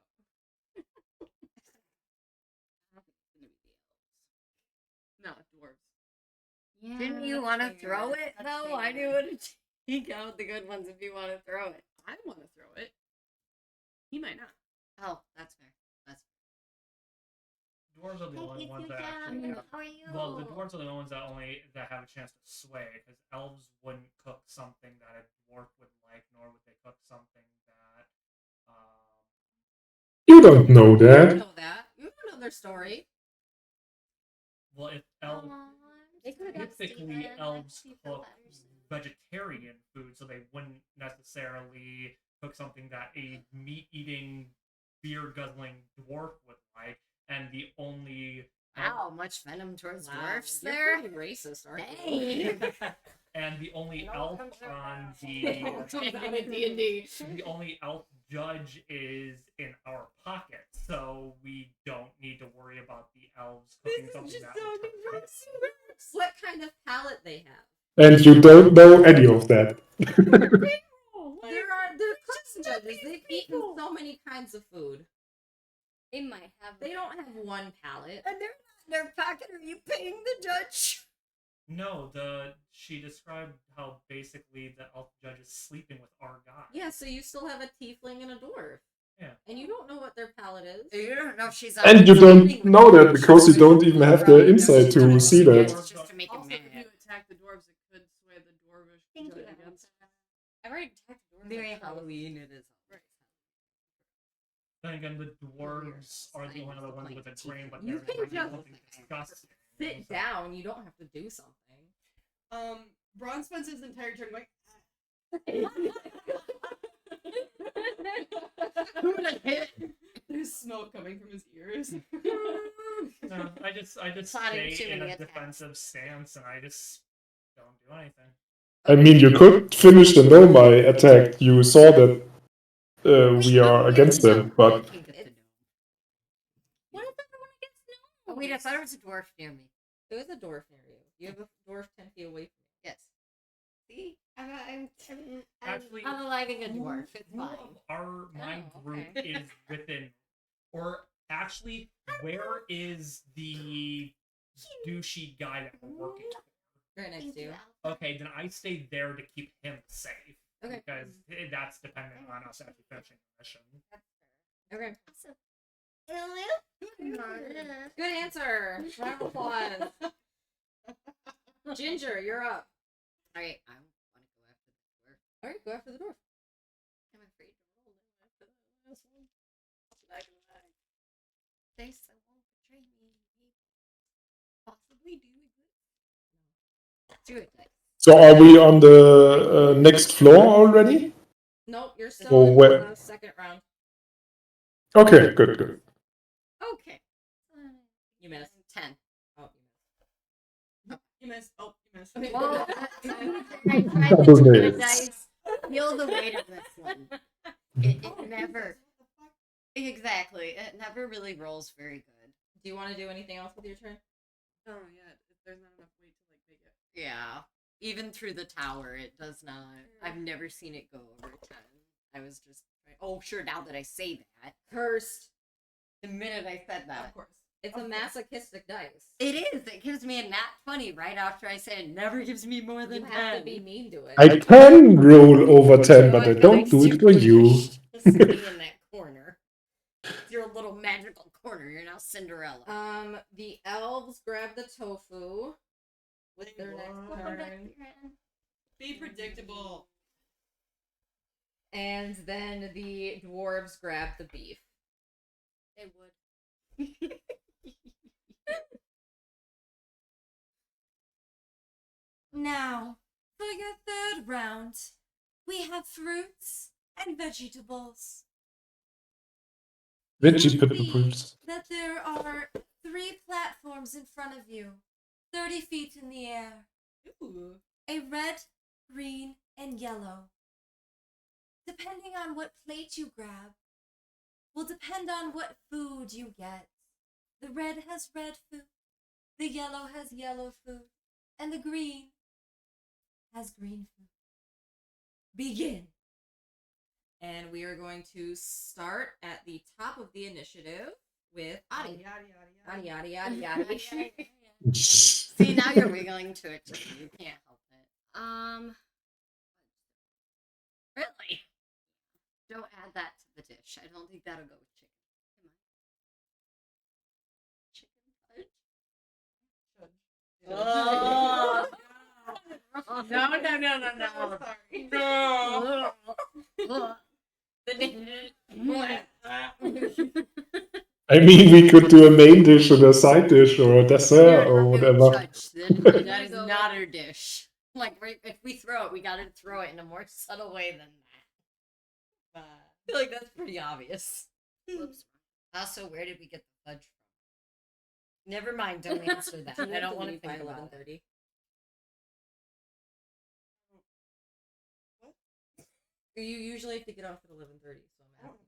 No, dwarves. Yeah, Didn't you that's want to fair. throw it? That's No, I fair. knew what to take out the good ones if you want to throw it. I want to throw it. He might not. Oh, that's fair. That's Dwarves are the only ones that actually have. Well, the dwarves are the ones that have a chance to sway, because elves wouldn't cook something that a dwarf would like, nor would they cook something that. You don't know You that. know that. You don't know their story. Well, if elves They could have got typically Steven. elves I hope you feel cook better soon. vegetarian food, so they wouldn't necessarily cook something that a meat-eating, beer-guzzling dwarf would like. And the only wow, much venom towards dwarfs You're there. pretty racist, aren't Dang. and the only No elf one comes on around. D&D. the only elf judge is in our pocket, so we don't need to worry about the elves cooking something that would turn us. What kind of palate they have? And you don't know any of that. They're cooks and judges. They've eaten so many kinds of food. They might have. They don't have one palate. And they're not in their pocket. Are you paying the judge? No, she described how basically the elf judge is sleeping with our guy. Yeah, so you still have a tiefling and a dwarf. Yeah. And you don't know what their palate is. You don't know if she's. And you don't know that because you don't even have the insight to see that. Just to make him Also, if you mad. attack the dwarves, it could sway the dwarvish Thank you, judge against. I've already attacked the dwarves. Very Halloween it is. Then again, the dwarves are the only other ones with a brain, but You they're can just something disgusting. Sit down. You don't have to do something. Braun spends his entire turn going. Who would have hit? There's smoke coming from his ears. No, I just Plotting stay too in many a attacks. defensive stance, and I just don't do anything. I mean, you could finish the Nomai attack. You saw that we are against them, but What if everyone gets no? Oh, wait, I thought it was a dwarf near me. There is a dwarf near you. You have a dwarf 10 feet away from Yes. See, I'm Actually, unaliving a dwarf. It's who fine. of my Oh, group okay. is within, or actually, where is the douchey guy that we're working with? you. Right next Thank to you, you. Al. Okay, then I stay there to keep him safe. Okay. Because that's dependent on us actually finishing the mission. Okay. Hello? Good answer. Round of applause. Ginger, you're up. Alright, I want to go after the dwarf. All right, go after the dwarf. I'm afraid to roll it after the last one. Not gonna lie. They so won't betray me. Possibly do it. Do it, guys. so are we on the next floor already? Nope, you're still Oh, in wait. the second round. Okay, good. Okay. You missed. 10. Oh, You missed. Oh, you missed. you missed. Well, I tried That to was do the nice. dice. Feel the weight of this one. It never. Exactly. It never really rolls very good. Do you want to do anything else with your turn? Oh yeah, there's not enough weight to like make it. Yeah. Even through the tower, it does not. I've never seen it go over 10. I was just. Oh, sure, now that I say that. Cursed. The minute I said that. Of course. It's a masochistic dice. It is. It gives me a nat 20 right after I said it never gives me more than You 10. have to be mean to it. I can roll over 10, but I don't do it for you. Just stay in that corner. It's your little magical corner. You're now Cinderella. The elves grab the tofu with their next What? turn. Be predictable. And then the dwarves grab the beef. They would. Now, for your third round, we have fruits and vegetables. Veggie You'll pit see approves. that there are 3 platforms in front of you, 30 feet in the air. Ooh. A red, green, and yellow. Depending on what plate you grab, will depend on what food you get. The red has red food, the yellow has yellow food, and the green has green food. Begin. And we are going to start at the top of the initiative with Adi. Adi, Adi, Adi, Adi. See, now you're wiggling to it. You can't help it. Really? Don't add that to the dish. I don't think that'll go with chicken. Come on. Chicken fudge. No. I mean, we could do a main dish and a side dish or a dessert or whatever. That is not our dish. Like, if we throw it, we gotta throw it in a more subtle way than that. I feel like that's pretty obvious. Whoops. Also, where did we get the fudge from? Never mind, don't answer that. I don't want to think about it. 11:30. You usually have to get off at 11:30, so I'm out.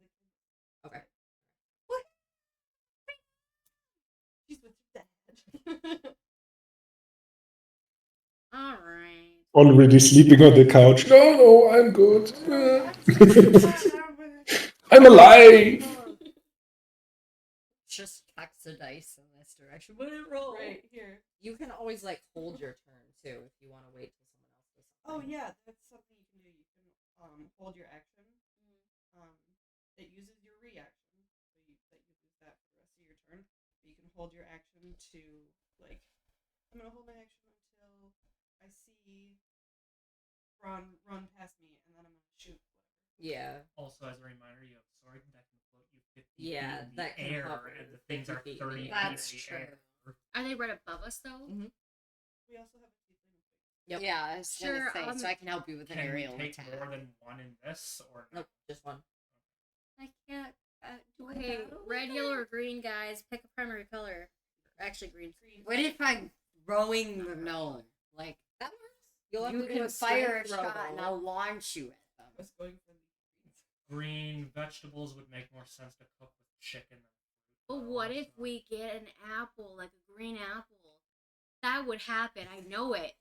Okay. She's with your dad. Alright. Already sleeping on the couch. No, I'm good. I'm alive. Just chucks the dice in this direction. Would it roll? Right here. You can always like hold your turn too if you want to wait till someone else does Oh something. yeah, that's something you can do. You can hold your action. It uses your reaction, so that uses that for the rest of your turn. But you can hold your action to like. I'm gonna hold my action until I see Ron run past me, and then I'm gonna shoot. Yeah. Also, as a reminder, you have a sword that can float you 50 Yeah, feet in that the can air, hover and the things are 50 feet 30 feet in the air. That's in the true. air. Are they right above us though? Mm-hmm. We also have a tiefling. Yep. Yeah, I was Sure, gonna say, so I can help you with an Can we aerial take attack. more than one in this, or no? Nope, just one. I can't. Do I Okay, battle with red, that? yellow, or green, guys. Pick a primary color. Actually, green. What if I'm throwing the gnome? Like, That works. You'll have you to do can a fire a strength throw, shot and though. I'll launch you at them. I was going for the Green vegetables would make more sense to cook with chicken. But what if we get an apple, like a green apple? That would happen. I know it.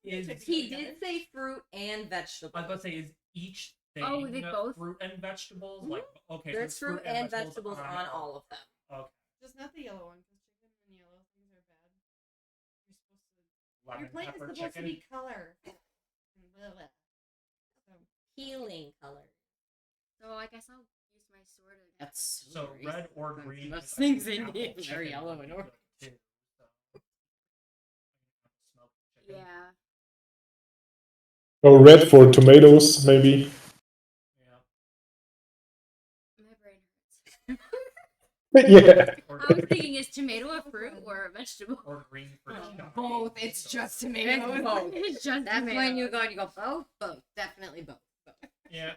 He did say fruit and vegetables. I was about to say, is each thing Oh, they both? fruit and vegetables? Like, okay, so There's it's fruit and vegetables on all of them. Okay. Just not the yellow one, because chicken and yellow things are bad. You're supposed to. Lemon Your plate is pepper supposed chicken. to be color. And blah, blah. So, Healing color. So I guess I'll use my sword again. That's So very red or simple. green. Most is things like in apple here are chicken yellow would and be orange. good, too, so. Smoked chicken. Yeah. Or red for tomatoes, maybe. Yeah. My brain hurts. Yeah. Or I was thinking, is tomato a fruit or a vegetable? or green for chutney. Both. It's So- just tomatoes. Both. It's just That's tomato. when you go and you go both. Definitely both. Yeah,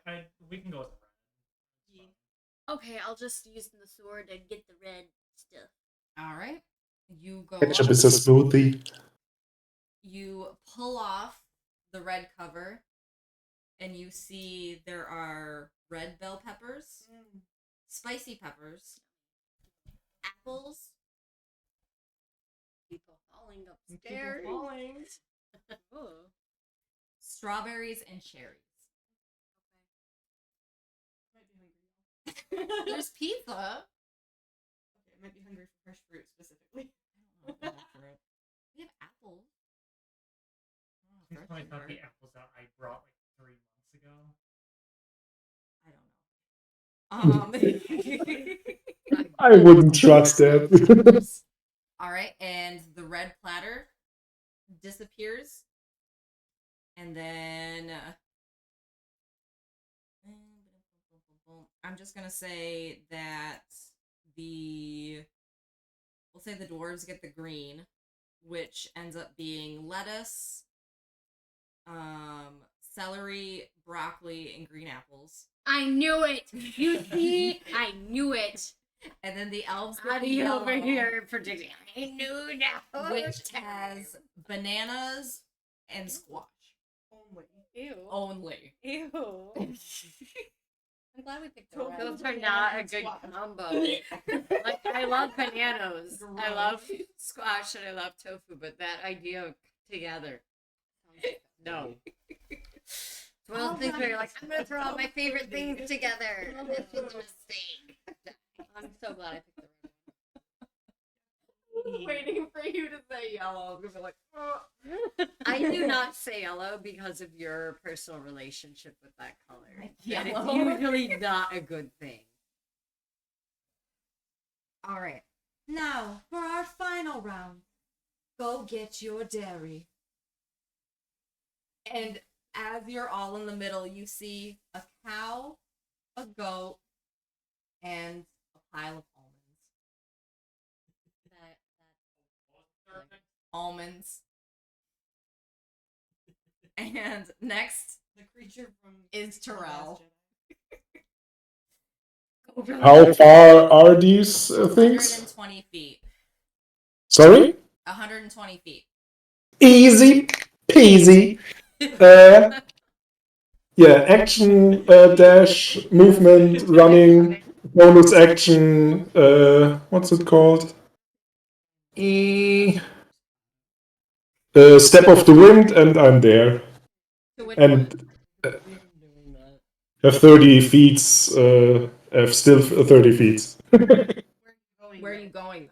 we can go with red. Okay, I'll just use the sword and get the red stuff. All right. You go. Ketchup is a smoothie. You pull off the red cover, and you see there are red bell peppers, spicy peppers, apples, People falling upstairs. Oh. strawberries, and cherries. Might be hungry. There's pizza. Okay, I might be hungry for fresh fruit specifically. We have apples. Oh, It's fresh probably not fruit. the apples that I brought like 3 months ago. I don't know. I wouldn't trust that. All right, and the red platter disappears, and then I'm just gonna say that we'll say the dwarves get the green, which ends up being lettuce, celery, broccoli, and green apples. I knew it. You see, I knew it. And then the elves get Abby over yellow, here predicting. I knew that. which has bananas and squash. Only. Ew. Only. Ew. I'm glad we picked Tofu, those. Are banana, not a and good squash. combo. Like I love bananas, I love squash, and I love tofu, but that idea together, no. It's one of those things where you're like, I'm gonna throw all my favorite things together. It's a mistake. I'm so glad I picked the right one. Waiting for you to say yellow. I'm gonna be like, oh. I do not say yellow because of your personal relationship with that color. And Yellow. it's usually not a good thing. All right. Now, for our final round, go get your dairy. And as you're all in the middle, you see a cow, a goat, and a pile of almonds. Almonds. And next The creature from is The Last Terrell. Jedi. How far are these things? 120 feet. Sorry? 120 feet. Easy peasy. Yeah, action dash, movement, running, bonus action. What's it called? Step of the wind, and I'm there. And have 30 feet. Have still 30 feet. Where are you going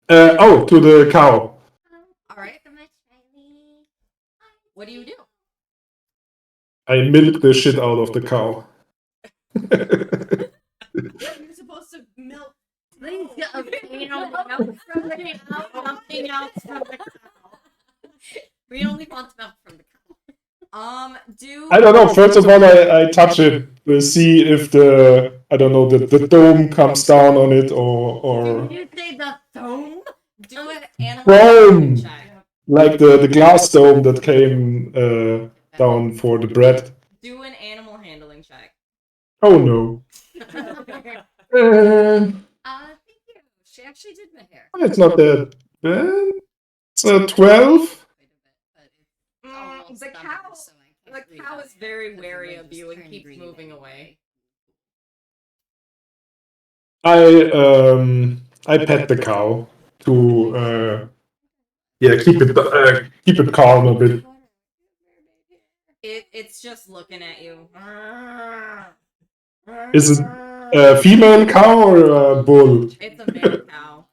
though? Oh, to the cow. Alright. What do you do? I milk the shit out of the cow. You're supposed to milk. Please obtain milk from the cow, nothing else from the cow. We only want milk from the cow. Do I don't know. First of all, I touch it to see if the the dome comes down on it or Did you say the dome? do an animal Dome! handling check. Like the glass dome that came down for the bread. Do an animal handling check. Oh no. Thank you. She actually did my hair. It's not that bad. It's a 12. The cow is very wary of you and keeps moving away. I pet the cow to keep it calm a bit. It's just looking at you. Is it a female cow or a bull? It's a male cow.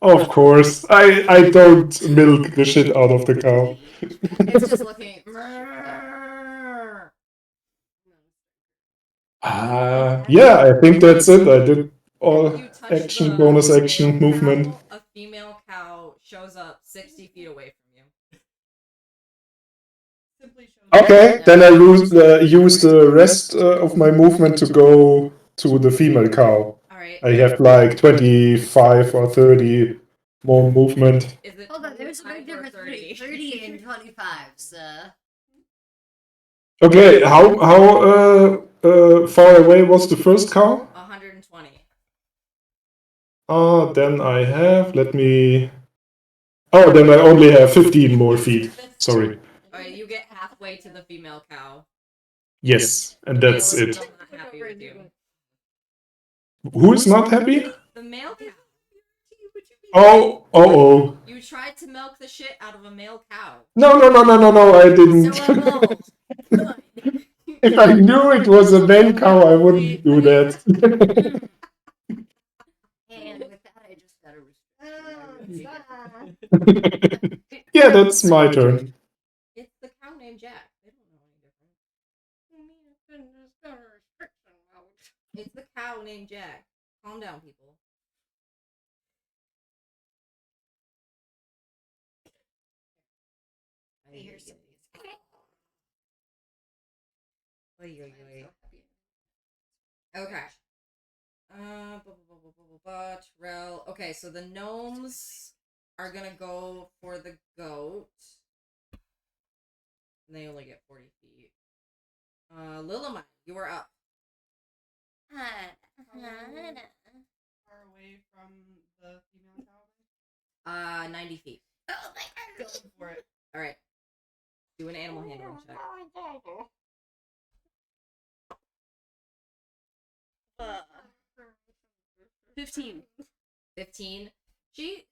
Of course. I don't milk the shit out of the cow. It's just looking. Yeah, I think that's it. I did all action, bonus action, movement. A female cow shows up 60 feet away from you. Simply shows Okay, then I use the rest of my movement to go to the female cow. Alright. I have like 25 or 30 more movement. Is it Hold on, there's a big 25 or difference between 30? 30 and 25, sir. Okay, how far away was the first cow? 120. Then I have, then I only have 15 more feet. Sorry. Alright, you get halfway to the female cow. Yes, and that's Male is it. still not happy with you. Who is not happy? The male cow. Oh. You tried to milk the shit out of a male cow. No, I didn't. If I knew it was a male cow, I wouldn't do that. And with that, I just got Yeah, that's my turn. It's the cow named Jack. They don't know any different. It's the cow named Jack. Calm down, people. Okay. Terrell. Okay, so the gnomes are gonna go for the goat. And they only get 40 feet. Lilimai, you are up. Far away from the female cow. 90 feet. Oh my Go for it. All right. Do an animal handling check. 15. 15. She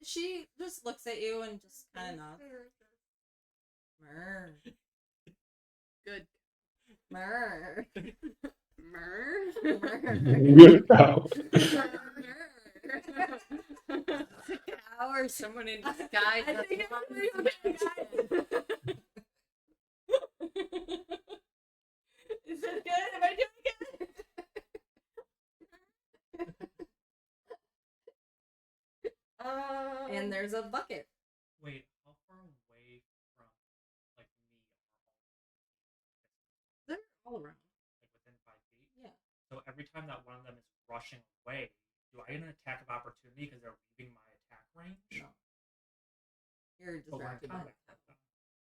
just looks at you and just kind of nods. Murr. Good. Murr. Murr. Weird cow. Cow or someone in disguise. I think that's it's not- Is it good? Am I doing good? And there's a bucket. Wait, how far away from like me They're all around. like within 5 feet? Yeah. So every time that one of them is rushing away, do I get an attack of opportunity because they're leaving my attack range? No. You're But we're in distracted by combat.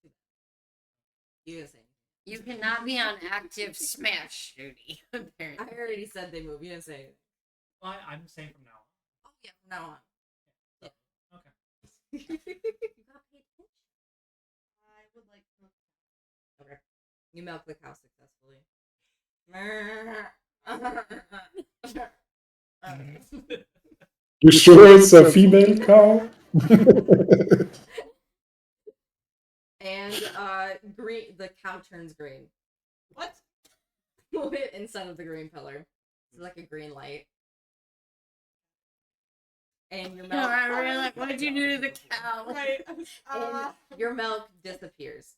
it. You didn't say anything. You cannot be on active smash duty, I apparently. already said they move. You didn't say anything. Well, I'm saying from now on. Oh yeah, from now on. Okay. You gotta pay attention. I would like to. Okay. You milk the cow successfully. You sure it's a female cow? And green. The cow turns green. What? Instead of the green pillar, it's like a green light. And your milk. Like, what did you do to the cow? Right. And your milk disappears.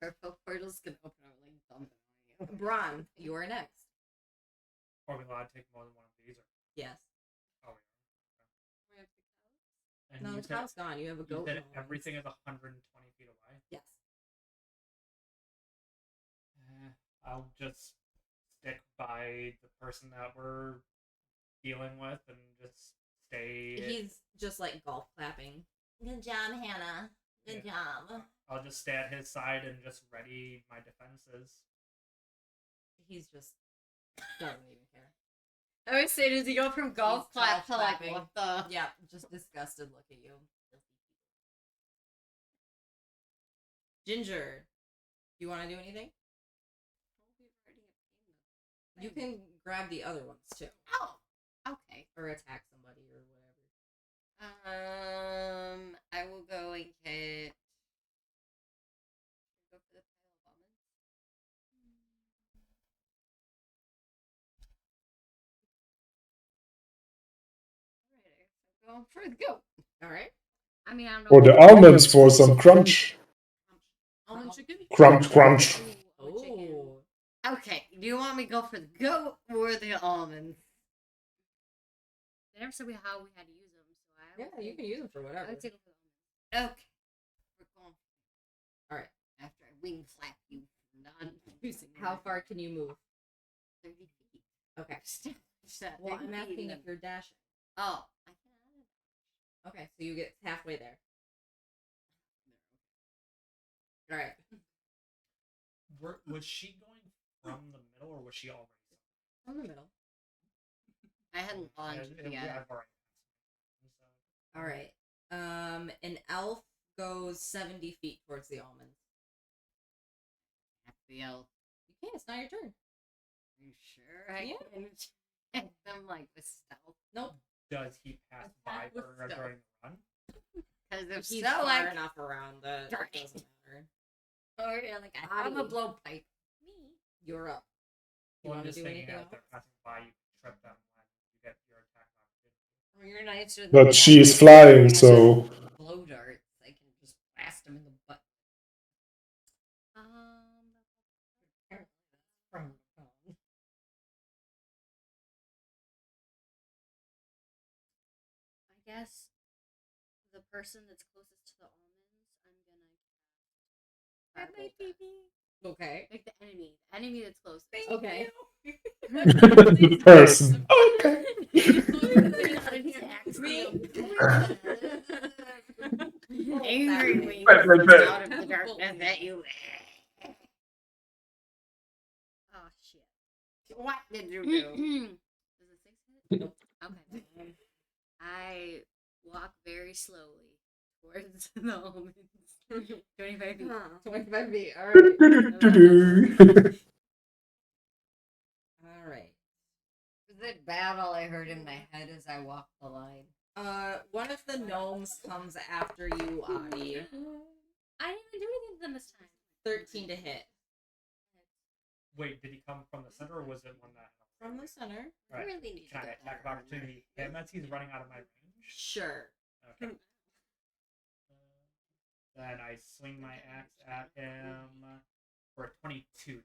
Purple portal's gonna open up like dumping on you. Bron, you are next. Are we allowed to take more than one of these? Or... Yes. Oh, We have the cows. yeah. And No, you the said, cow's gone. You have a you goat. said now. everything is 120 feet away? Yes. I'll just stick by the person that we're dealing with and just stay. He's just like golf clapping. Good job, Hannah. Good job. I'll just stay at his side and just ready my defenses. He's just doesn't even care. I always say, does he go from golf He's clap to like, clapping. what the? Yeah, just disgusted look at you. Ginger, do you want to do anything? You can grab the other ones too, Oh, okay. or attack somebody or whatever. I will go and get. Go for the pile of almonds. Alright, I guess I'm going for the goat. All right. I mean, I don't know. Or the almonds for some crunch. Almond chicken? Crunch, crunch. Oh, Okay, do you want me to go for the goat or the almonds? They never said how we had to use them, so I yeah, would you say- can use them for I whatever. would take them for the almonds. Okay, we're going. All right. After I wing flap you for not using How my far can you move? 30 feet. Okay. Set Well, 30 I'm feet asking and if you're dashing. Oh, I can. Okay, so you get halfway there. All right. Was she going from the middle or was she already? From the middle. I hadn't launched yet. I've already. So. All right. An elf goes 70 feet towards the almonds. Have to be elf. You can't. It's not your turn. Are you sure? I Yeah. can check them like with stealth. Nope. Does he pass by Attack with her stealth. during the run? Because if He's so, far like, enough around that Darn it it. doesn't matter. or yeah, like I have a Audie. blowpipe. Me? You're up. You Well, I'm want to just do thinking anything as else? they're passing by, you can trip them when you get your attack opportunity. Or you're nicer than But that. she's flying, so Blow darts. I can just blast them in the butt. From I guess the person that's closest to the almonds, I'm gonna cast Firebolt at. Okay. Like the enemy. The enemy that's closest. Okay. person. Okay. They're not attack Angry wings Right, right, right. out of the darkness at you. Oh shit. What did you do? Does a 6 hit? Nope. Okay. I walk very slowly towards the almonds. 25 feet. 25 feet. All right. All right. Was it bad all I heard in my head as I walked the line? One of the gnomes comes after you, Adi. I didn't even do anything to them this time. 13 to hit. Wait, did he come from the center or was it one that? From the center. I Right. really need to Can I get attack of opportunity him as he's running out of my range? Sure. Okay. Then I swing my axe at him for a 22 to hit.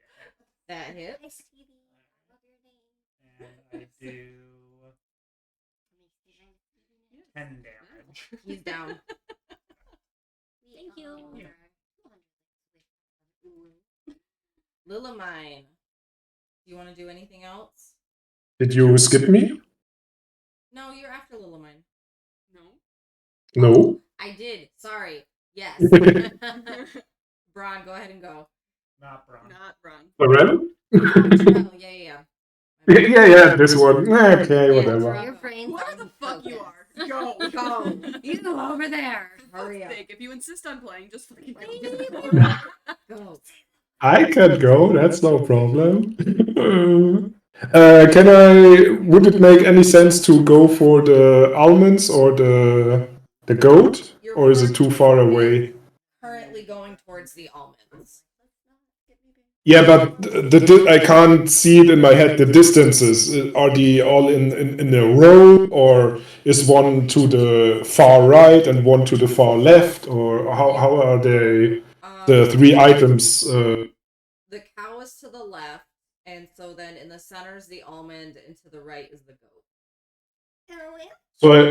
That hit. Hi, Stevie. I love your name. And I do 10 damage. He's down. Thank you. Yeah. Lillamine. Do you want to do anything else? Did you skip me? No, you're after Lillamine. No. No. I did. Sorry. Yes. Braun, go ahead and go. Not Braun. Not Braun. Pharrell? Oh, yeah. Yeah, this one. Okay, Yeah, whatever. Your brain's Where the fuck you are? Go. Go. You go over there. Hurry up. If you insist on playing, just fucking go. Go. I can go, that's no problem. Would it make any sense to go for the almonds or the goat? Or is it too far away? Currently going towards the almonds. Yeah, but I can't see it in my head. The distances, are they all in a row, or is one to the far right and one to the far left, or how are they? The three items. The cow is to the left, and so then in the center is the almond, and to the right is the goat.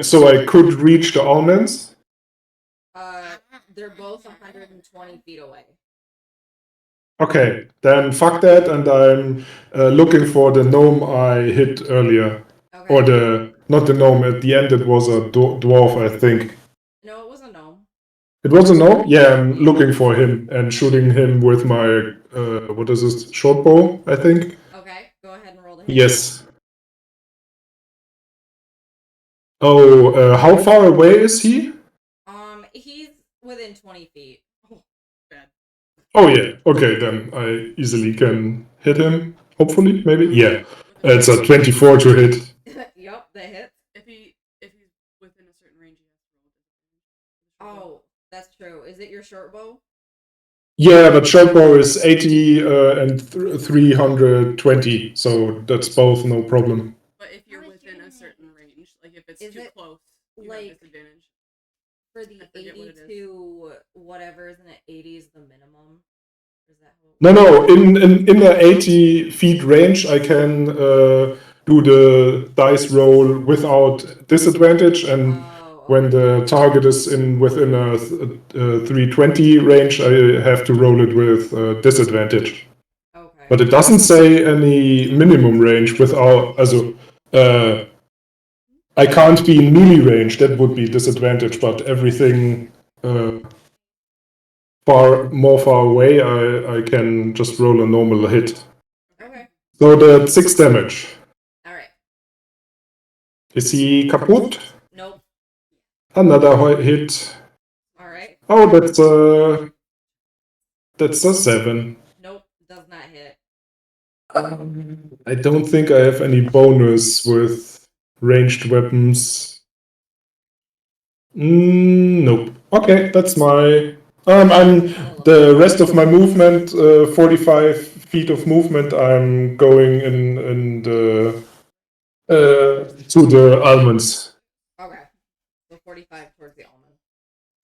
So I could reach the almonds. They're both 120 feet away. Okay, then fuck that, and I'm looking for the gnome I hit earlier. Okay. Or not the gnome, at the end it was a dwarf, I think. No, it was a gnome. It was a gnome? Yeah, I'm looking for him and shooting him with my, what is this, short bow, I think? Okay, go ahead and roll the hit. Yes. Oh, how far away is he? He's within 20 feet. Oh yeah, okay, then I easily can hit him, hopefully, maybe? Yeah, it's a 24 to hit. Yup, that hits. If he's within a certain range, he has to roll. Oh, that's true. Is it your short bow? Yeah, but short bow is 80 and 320, so that's both no problem. But if you're within a certain range, like if it's Is too it close, you like- have disadvantage. For the I forget what 80 it is. to whatever, isn't it 80 is the minimum? Or is that how... No, in the 80 feet range, I can do the dice roll without disadvantage, and when the target is within a 320 range, I have to roll it with disadvantage. Okay. But it doesn't say any minimum range without. I can't be in melee range. That would be disadvantage. But everything more far away, I can just roll a normal hit. Okay. So that's 6 damage. Alright. Is he kaput? Nope. Another hit. Alright. Oh, that's a 7. Nope, does not hit. I don't think I have any bonus with ranged weapons. Nope. Okay, that's my. I'm the rest of my movement, 45 feet of movement. I'm going in the to the almonds. Okay. So 45 towards the almond.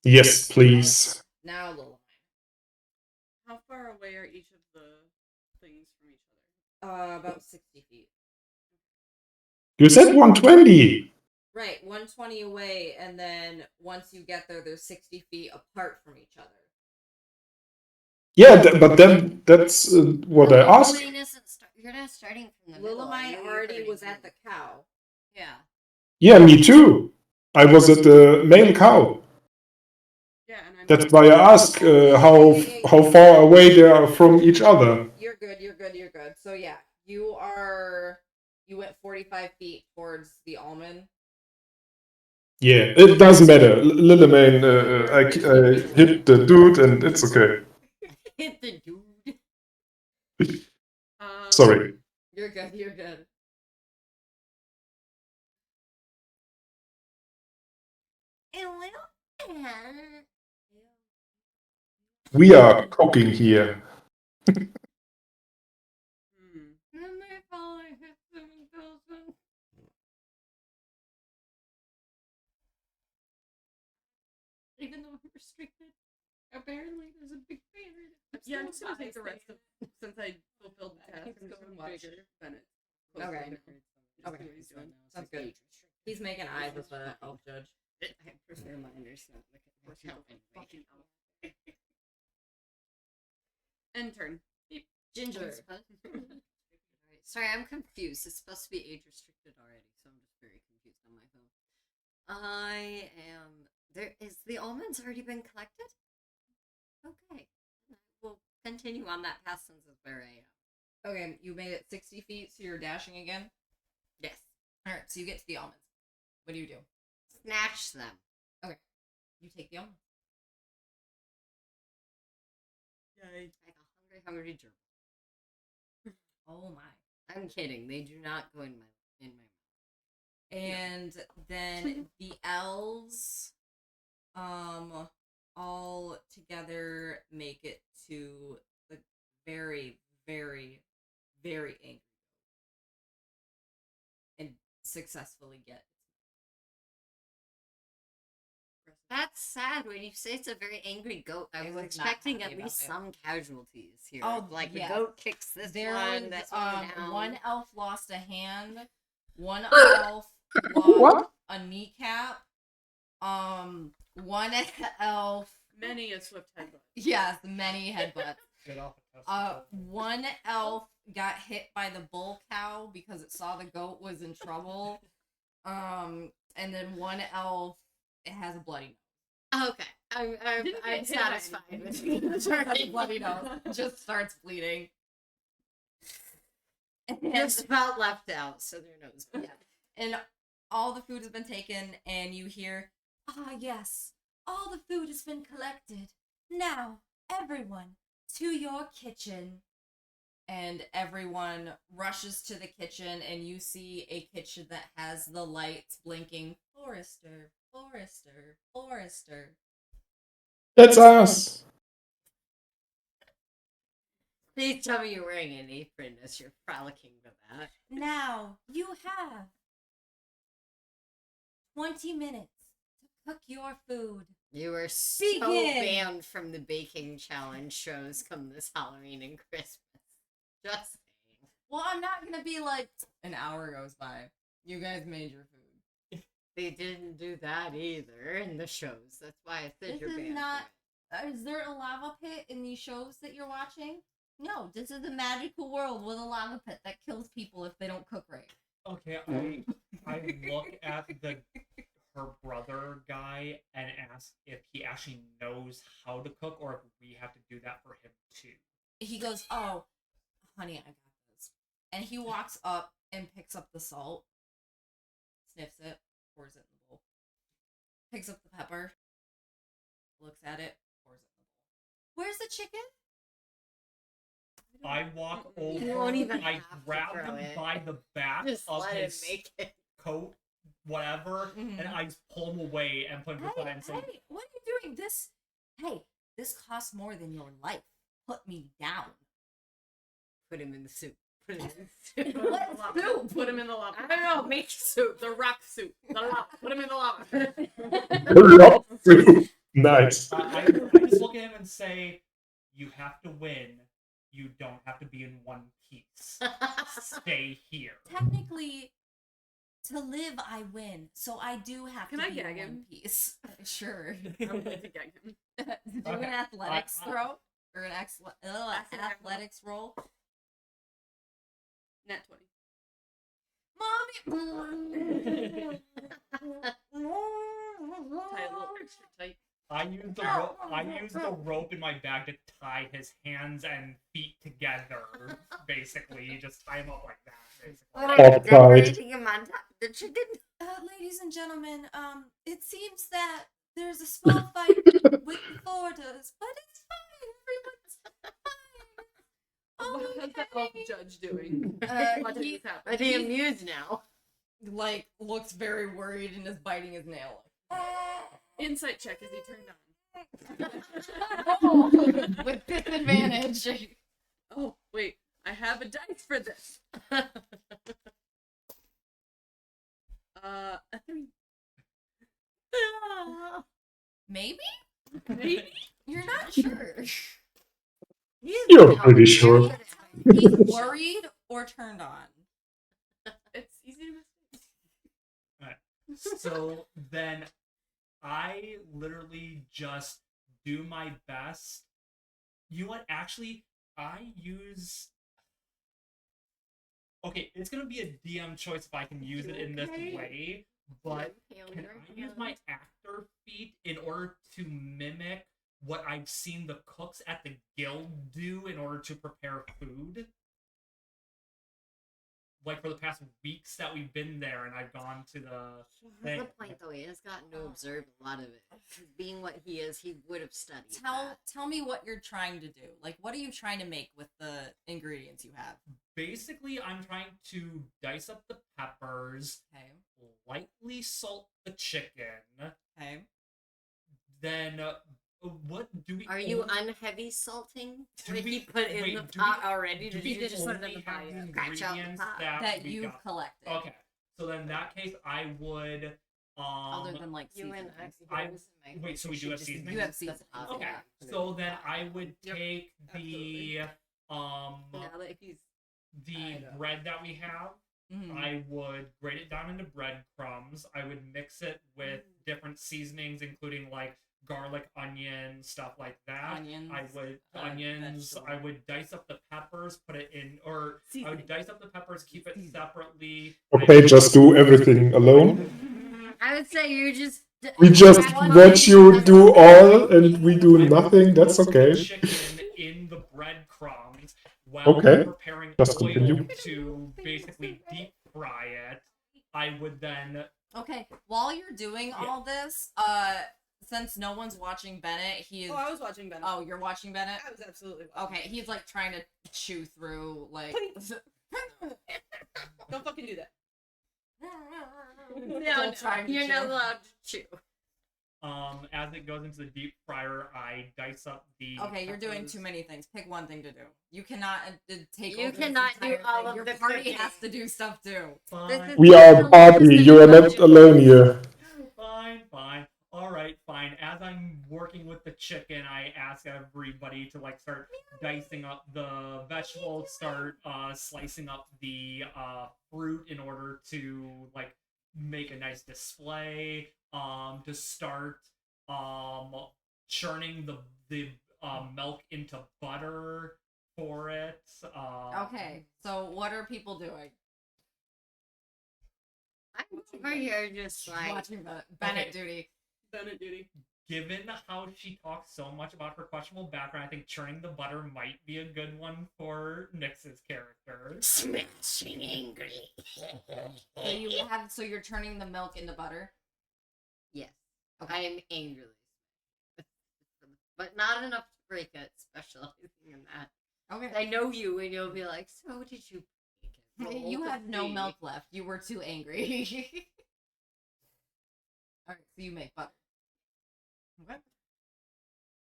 Yes, please. Now Lillamine. How far away are each of the things from each other? About 60 feet. You said 120. Right, 120 away, and then once you get there, they're 60 feet apart from each other. Yeah, but then that's what I asked. Lillamine isn't you're not starting from the middle. Lillamine already was at the cow. Yeah. Yeah, me too. I was at the male cow. Yeah, and I'm. That's why I ask how far away they are from each other. You're good. So yeah, you went 45 feet towards the almond. Yeah, it doesn't matter. Lilliman, I hit the dude and it's okay. Hit the dude. Sorry. You're good. We are cooking here. Even though I'm restricted, apparently there's a big fan. Yeah, I'm just gonna take the rest of since I fulfilled the task. I'm just gonna bigger than it. Okay. Okay. Sounds good. He's making eyes with the elf judge. I prefer mine or not look at myself anyway. End turn. Ginger. Sorry, I'm confused. It's supposed to be age restricted already, so I'm just very confused on my phone. I am. There is the almonds already been collected? Okay. We'll continue on that path since it's where I am. Okay, you made it 60 feet, so you're dashing again? Yes. Alright, so you get to the almonds. What do? Snatch them. Okay. You take the almonds. Yay. Like a hungry gerbil. Oh my. I'm kidding. They do not go in my mouth. And then the elves all together make it to the very, very, very angry and successfully get. That's sad when you say it's a very angry goat. I It was was not expecting happy at about least it. some casualties here. Oh, like yeah. the goat kicks this There one, was that's one down. one elf lost a hand, one elf lost a kneecap, one elf Many a swift headbutt. yes, many headbutts. Get off a One elf got hit by the bull cow because it saw the goat was in trouble. And then one elf it has a bloody Okay, I'm Didn't I'm get hit by satisfied anything. with you. bloody nose. Just starts bleeding. Just about left out, so their nose. Yeah. And all the food has been taken, and you hear, Ah, yes. All the food has been collected. Now, everyone, to your kitchen. and everyone rushes to the kitchen, and you see a kitchen that has the lights blinking. Forrester, Forrester, Forrester. That's us. Please tell me you're wearing an apron as you're frolicking with that. Now, you have 20 minutes to cook your food. You are so Begin. banned from the baking challenge shows come this Halloween and Christmas. Just saying. Well, I'm not gonna be like, an hour goes by. You guys made your food. They didn't do that either in the shows. That's why I said This you're is banned. not. Is there a lava pit in these shows that you're watching? No, this is a magical world with a lava pit that kills people if they don't cook right. Okay, I look at her brother guy and ask if he actually knows how to cook or if we have to do that for him too. He goes, "Oh, honey, I got this." And he walks up and picks up the salt, sniffs it, pours it in the bowl. Picks up the pepper, looks at it, pours it in the bowl. Where's the chicken? I walk You over, won't even I have to grab throw him it. by the back Just of let him his make it. coat, whatever, and I just pull him away and put him aside and say, Hey, what are you doing? Hey, this costs more than your life. Put me down. Put him in the soup. Put him in the soup. What soup? Put him in the lava. I don't know. Make soup. The rock soup. The lava. Put him in the lava. Nice. I just look at him and say, you have to win. You don't have to be in one piece. Stay here. Technically, to live, I win, so I do have Can to I be gag in him? one piece. Sure. I'm going to gag him. Do Okay. an athletics I- throw or an Acid athletics roll. Net 20. Mommy. Tie a little extra tight. I use the rope. I use the rope in my bag to tie his hands and feet together. Basically, just tie him up like that. Basically. Hog tied. Decorating him on top of the chicken. Ladies and gentlemen, it seems that there's a small fight with the Floridas, but it's fine. Everyone's fine. Oh, How's the elf judge doing? Watching He, this happen. are they amused now? Like, looks very worried and is biting his nail. Insight check as he turned on. With disadvantage. Oh, wait. I have a dice for this. A 3. Maybe? Maybe? You're not sure. You're pretty sure. He's worried or turned on. It's easy to mistake. Alright. So then I literally just do my best. You know what? Actually, I use. Okay, it's gonna be a DM choice if I can use it in this way, but can I use my actor feat in order to mimic what I've seen the cooks at the guild do in order to prepare food? Like for the past weeks that we've been there, and I've gone to the That's thing. the point, though. He has gotten to observe a lot of it. Being what he is, he would have studied. Tell me what you're trying to do. Like, what are you trying to make with the ingredients you have? Basically, I'm trying to dice up the peppers, Okay. lightly salt the chicken, Okay. then what do we? Are you only- unheavy salting? Do Did we- he put in wait, the do pot we- already? do Did we you just put it in only the pot? have the Scratch out the ingredients pot? That we you've got? collected. Okay, so then in that case, I would. Other than like You and seasonings. Wait, so we do have seasonings? You have seasonings. Okay, Yeah. so then I would take absolutely. the Now that he's bread that we have. Mhm. I would grate it down into breadcrumbs. I would mix it with different seasonings, including like garlic, onion, stuff like that. Onions, I would vegetable. I would dice up the peppers, put it in, or I would dice up the peppers, keep it separately. Okay, just do everything alone. I would say you just. We just watch you do all and we do nothing. That's okay. Chicken in the breadcrumbs while Okay, preparing just oil continue. to basically deep fry it. I would then Okay, while you're doing all this, since no one's watching Bennett, he is. Oh, I was watching Bennett. Oh, you're watching Bennett? I was absolutely watching. Okay, he's like trying to chew through, like. Don't fucking do that. No, try to you're not chew. allowed to chew. as it goes into the deep fryer, I dice up the. Okay, you're doing peppers. too many things. Pick one thing to do. You cannot take. You over this cannot do entire all thing. of Your the party cooking. has to do stuff too. Fine. We are a party. You are not alone here. Fine. Alright, fine. As I'm working with the chicken, I ask everybody to like start dicing up the vegetables, start slicing up the fruit in order to like make a nice display. To start churning the milk into butter for it. Okay, so what are people doing? I'm over here just like Watching Bennett Okay. duty. Bennett duty. Given how she talks so much about her questionable background, I think churning the butter might be a good one for Nyx's character. smashing angry. So you're turning the milk into butter. Yes, I am angrily, but not enough to break it. Specializing in that. Okay. I know you, and you'll be like, "So did you?" break it? You Roll have the no D." milk left. You were too angry. All right, so you make butter. Okay.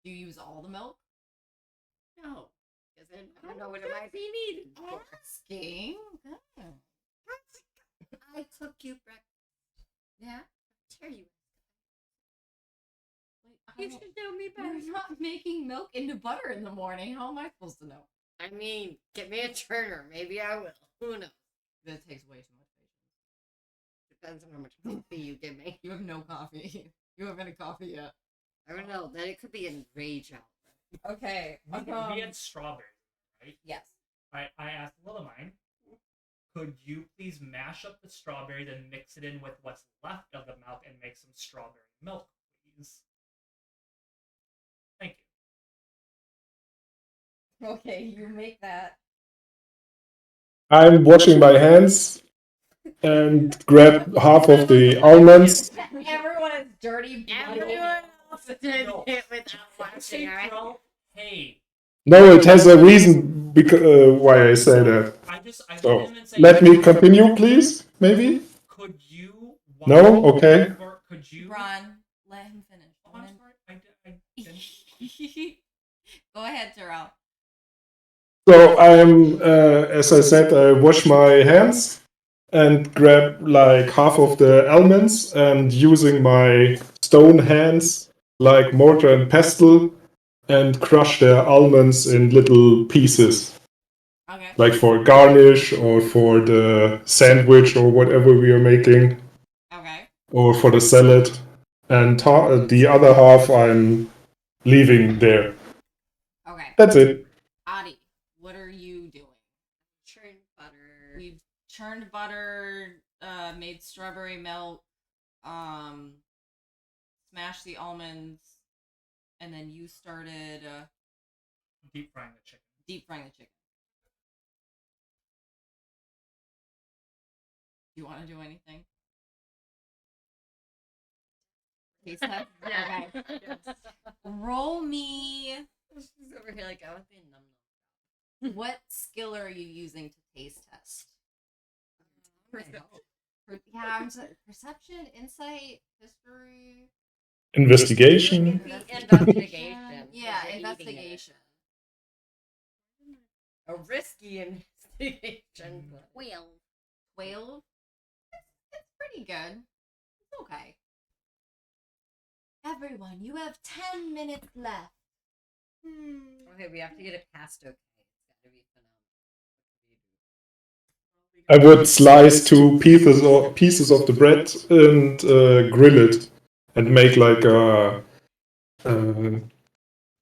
Do you use all the milk? No, because I don't know what it might be needed for. Asking. Okay. I cook you breakfast. Yeah. Tear you. You You should know me better. You're not making milk into butter in the morning. How am I supposed to know? I mean, get me a churner. Maybe I will. Who knows? That takes way too much patience. Depends on how much coffee you give me. You have no coffee. You haven't had coffee yet. I don't know. Then it could be in rage out. Okay. We had strawberries, right? Yes. I asked Willamine, could you please mash up the strawberries and mix it in with what's left of the milk and make some strawberry milk, please? Thank you. Okay, you make that. I'm washing my hands and grab half of the almonds. Everyone is dirty. Everyone else did No. it without watching, alright? Hey, No, it has a reason why I say that. I So, didn't even say let me continue, please, maybe? Could you? No? Okay. Could you? Ron, let him finish. Oh, I'm sorry. I didn't. Go ahead, Terrell. So as I said, I wash my hands and grab like half of the almonds and using my stone hands, like mortar and pestle, and crush the almonds in little pieces. Okay. Like for garnish or for the sandwich or whatever we are making. Okay. Or for the salad. And the other half I'm leaving there. Okay. That's it. Adi, what are you doing? Churned butter. We've churned butter, made strawberry milk, smashed the almonds, and then you started Deep frying the chicken. deep frying the chicken. Do you want to do anything? Taste test? Yeah. Okay. Yes. Roll me. She's over here like, I would be a num What skill are you using to taste test? Yeah, perception, insight, history. Investigation. Investigation. Yeah, You're eating it. investigation. A risky investigation. but- 12. It's pretty good. It's okay. Everyone, you have 10 minutes left. Okay, we have to get it past okay. It's gotta be phenomenal. I would slice two pieces of the bread and grill it and make like a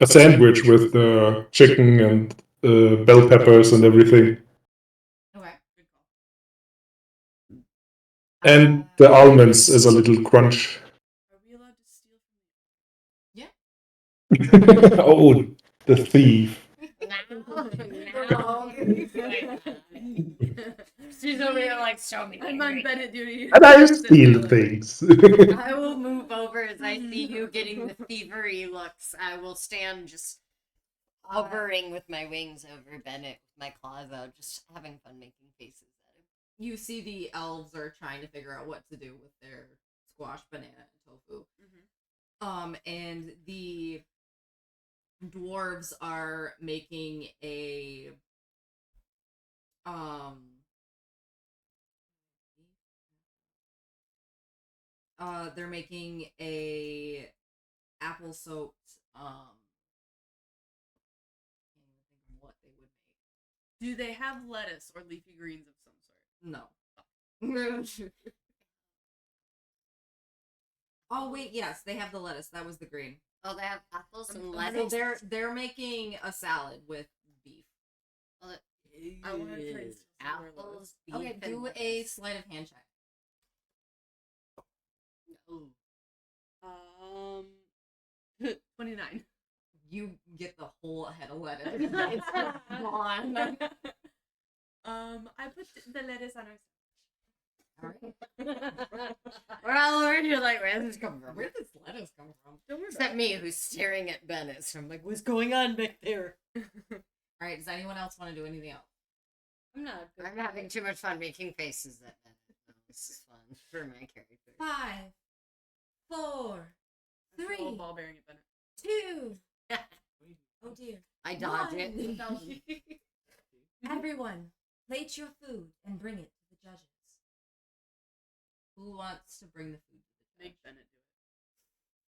sandwich with the chicken and bell peppers and everything. Okay. And the almonds is a little crunch. Are we allowed to steal from Oh, the thief. She's over here like, show me. I'm on Bennett duty. And I steal things. I will move over as I see you getting the thievery looks. I will stand just hovering with my wings over Bennett with my claws out, just having fun making faces at him. You see the elves are trying to figure out what to do with their squash, banana, and tofu. And the dwarves are making a they're making a apple soaked can't even think of what they would make. Do they have lettuce or leafy greens of some sort? No. Oh wait, yes, they have the lettuce. That was the green. Oh, they have apples and So lettuce. they're making a salad with beef. Well, I want to try and steal some more apples, beef, Okay, and do lettuce. a sleight of hand check. Ooh. 29. You get the whole head of lettuce. It's gone. I put the lettuce on our. We're all over here like, where does this come from? Where does lettuce come from? Don't worry Except me, who's staring at Bennett. So I'm like, what's going on back there? All right, does anyone else want to do anything else? I'm not. Good I'm having too much fun making faces at Bennett. No, this is fun for my character. 5, 4, I throw a 3, ball bearing at Bennett. 2. Oh dear. I dodge One. it. Everyone, plate your food and bring it to the judges. Who wants to bring the food? Make Bennett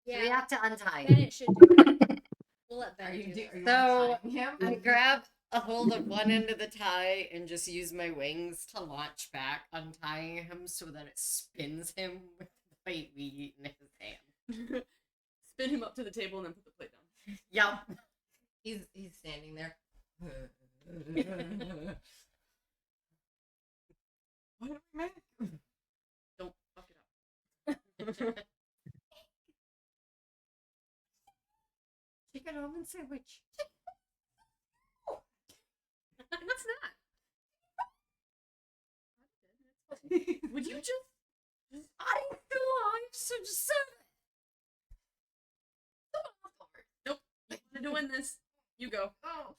So we have to untie him. Bennett should do it. We'll let Are Bennett you, do are it. you So, untying him? I grab a hold of one end of the tie and just use my wings to launch back, untying him so that it spins him with the plate we eat in his hand. Spin him up to the table and then put the plate down. Yup. He's standing there. What did we make? Don't fuck it up. Chicken almond sandwich. It's not. Would you just? I'm still alive, so just serve it. Nope. We're doing this. You go. Oh,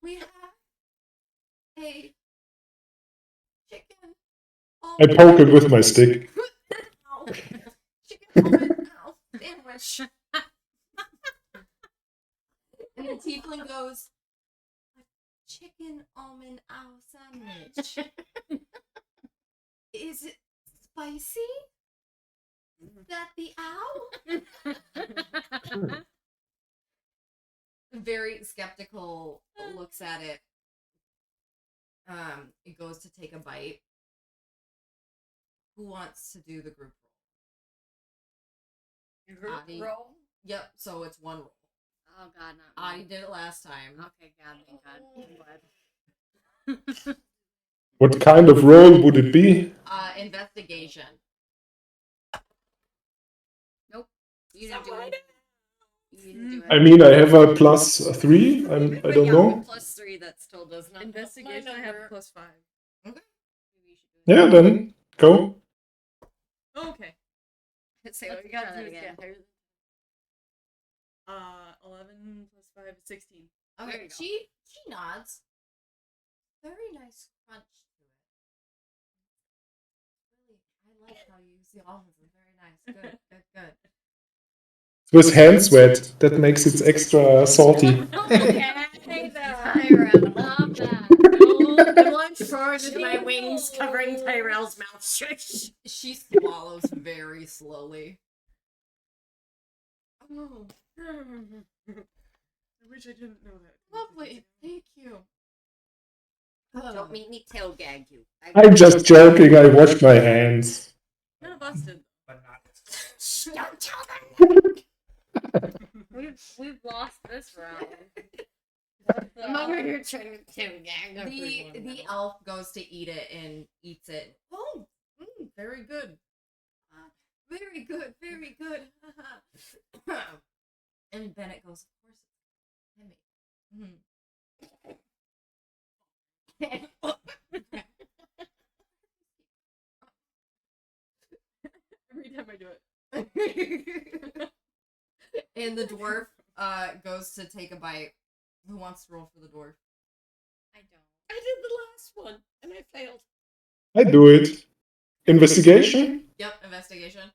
we have a chicken. I poke it with my stick. Ow. Chicken almond ow sandwich. And the tiefling goes, a chicken almond ow sandwich. Is it spicy? Is that the ow? Very skeptical looks at it. It goes to take a bite. Who wants to do the group roll? Adi. Roll. Yep, so it's one roll. Oh god, not Adi me. did it last time. Okay, god, thank god. I'm glad. What kind of role would it be? Investigation. You didn't do it. You didn't do it. I mean, I have a +3. I But don't yeah, know. +3, that still does not. Investigation. I have +5. Maybe you should do it. Yeah, then go. Okay. Say Let's what you gotta try do that again. again. 11 + 5 is 16. There Okay, you go. she nods. Very nice crunch to it. Really, I like how you use the almonds. They're very nice. Good, good, good. With hand sweat, that makes it extra salty. Tyrell, love that. No, I'm lunge forward with my wings covering Tyrell's mouth. Shush. She swallows very slowly. Oh. I wish I didn't know that. Lovely. Thank you. Don't make me tail gag you. I'm just joking. I washed my hands. None of us did. But not. Shh, don't tell them. We've lost this round. I'm over here trying to tail gag The everyone. elf goes to eat it and eats it. Oh, very good. Very good, very good. And Bennett goes, of course it's handmade. Every time I do it. And the dwarf goes to take a bite. Who wants to roll for the dwarf? I don't. I did the last one and I failed. I do it. Investigation? Yep, investigation.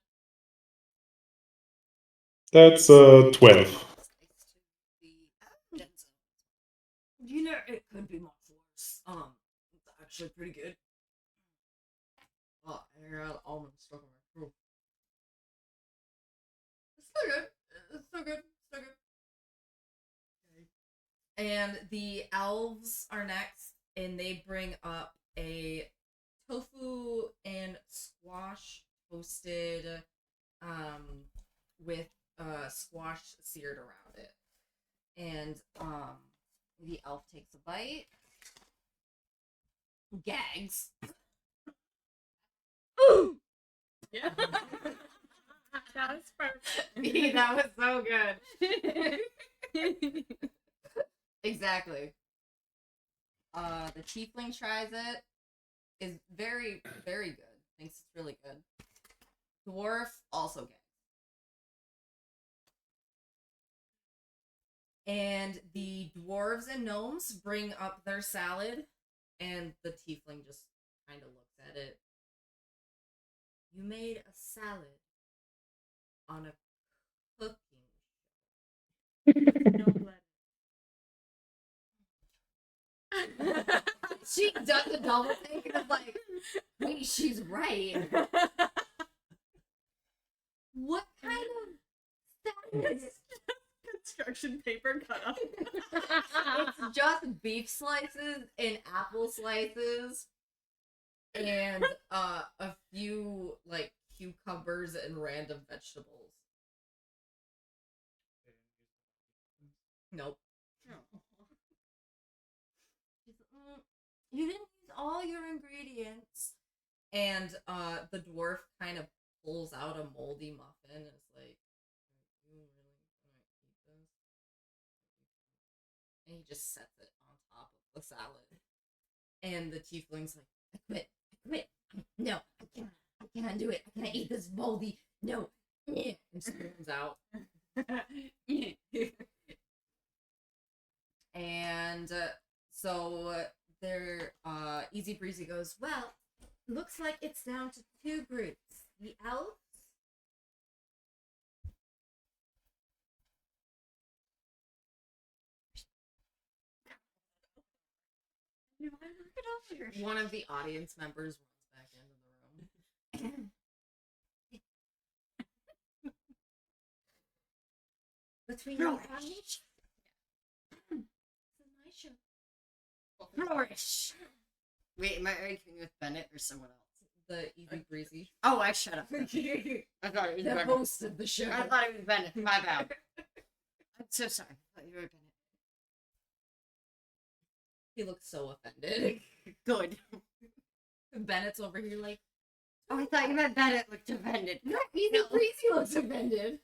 That's 12. You know, it could be much worse. It's actually pretty good. Oh, I got almond stuck in my throat. It's still good. It's still good. Still good. And the elves are next, and they bring up a tofu and squash toasted, with squash seared around it. And the elf takes a bite, gags. Yeah. That was perfect. That was so good. Exactly. The tiefling tries it. Is very, very good. Thinks it's really good. Dwarf also gags. And the dwarves and gnomes bring up their salad, and the tiefling just kind of looks at it. You made a salad on a cooking No blood. She does a double take and is like, wait, she's right. What kind of salad? Construction paper cut up. It's just beef slices and apple slices and a few like cucumbers and random vegetables. Nope. You didn't use all your ingredients. And the dwarf kind of pulls out a moldy muffin and is like, "Are you really gonna eat this?" And he just sets it on top of the salad. And the tiefling's like, I quit. No, I can't do it. I can't eat this moldy. No. And storms out. And so there, Easy Breezy goes, well, looks like it's down to two groups. The elves. One of the audience members runs back into the room. Between the elves. This is my show. Flourish. Wait, am I arguing with Bennett or someone else? The Easy Breezy. Oh, I shut up. I thought it was The Bennett. host of the show. I thought it was Bennett. My bad. I'm so sorry. I thought you were Bennett. He looks so offended. Good. Bennett's over here like, Oh, I thought you meant Bennett looked offended. no, Easy Breezy looks offended.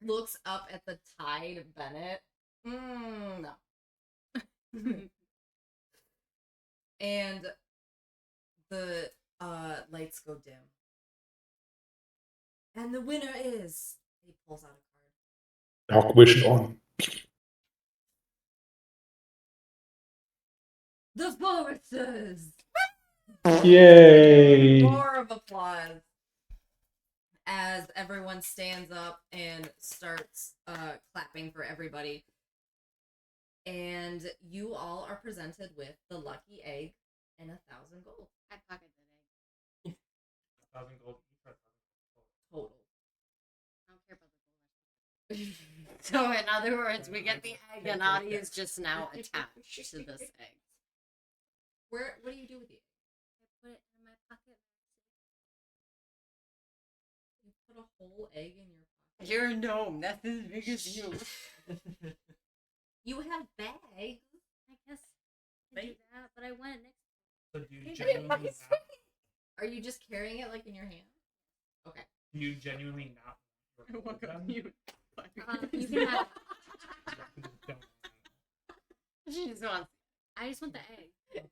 Looks up at the tide of Bennett. No. And the lights go dim. And the winner is. He pulls out a card. Dark vision on. The Foresters! Yay! Roar of applause as everyone stands up and starts clapping for everybody. And you all are presented with the lucky egg and 1,000 gold. I pocketed that egg. 1,000 gold each or 1,000 gold Total. I don't care about the gold. So, in other words, we get the egg, and Adi is just now attached to this egg. What do you do with the egg? I put it in my pocket. You put a whole egg in your pocket. You're a gnome. That's as big as you. You have bags. I guess I could do that, but I want it next. So do you Hey, genuinely my not, Are you just carrying it like in your hand? Okay. do you genuinely not want your gold then? You can have. You just don't. She just wants. I just want the egg.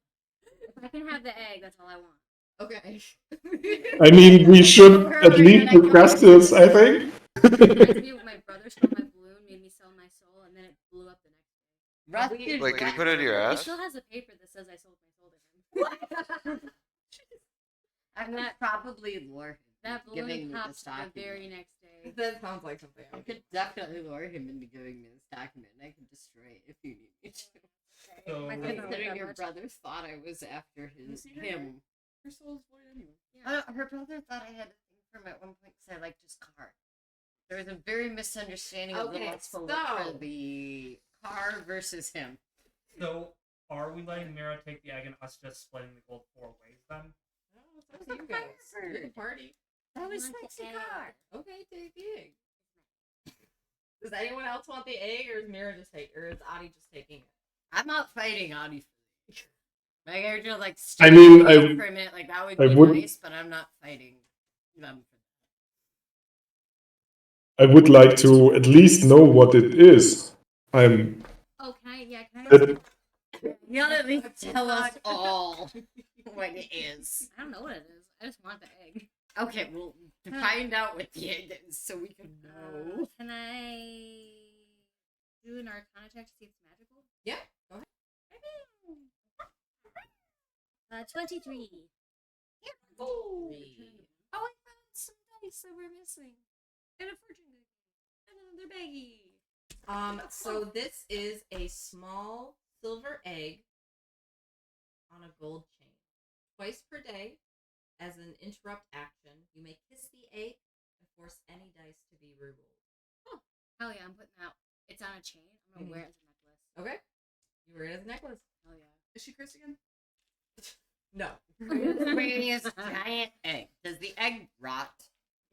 If I can have the egg, that's all I want. Okay. I mean, we should at least discuss this, I think. Reminds me of my brother stole my balloon, made me sell my soul, and then it blew up the next day. Wait, can you put it in your He ass? still has a paper that says I sold my soul to him. I'm not probably lure him. That into giving balloon me popped this the document. very next day. That sounds like something I else. could definitely lure him into giving me this document, and I can destroy it if you need me to. So, My friend don't like Considering that your much. brother thought I was after him. Her soul's void anyway. Her brother thought I had a thing for him at one point because I liked his car. There was a very misunderstanding of the Okay, lustful look so- for the car versus him. so are we letting Mira take the egg and us just splitting the gold 4 ways then? It's up to you guys. You can party. That was I want sexy the egg. car. Okay, take the egg. Does anyone else want the egg, or is Mira just or is Adi just taking it? I'm not fighting Adi for the egg. My character like I mean, stood I- for a minute, like that would I be would- nice, but I'm not fighting them for I would like to at least know what it is. I'm. Oh, can I? Yeah, can I? That, that. You gotta at least tell us all what it is. I don't know what it is. I just want the egg. Okay, well, to find out what the egg is so we can know. Can I do an Arcana check to see if it's magical? Yeah, go ahead. 23. Oh, I found some dice that we're missing. And a fortune cookie. And another baggie. So this is a small silver egg on a gold chain. Twice per day, as an interrupt action, you may kiss the egg and force any dice to be rerolled. Oh, hell yeah, I'm putting that. It's on a chain. I'm gonna wear it as a necklace. Okay. You wear it as a necklace. Hell yeah. Is she cursed again? No. Bringing us a giant egg. Does the egg rot?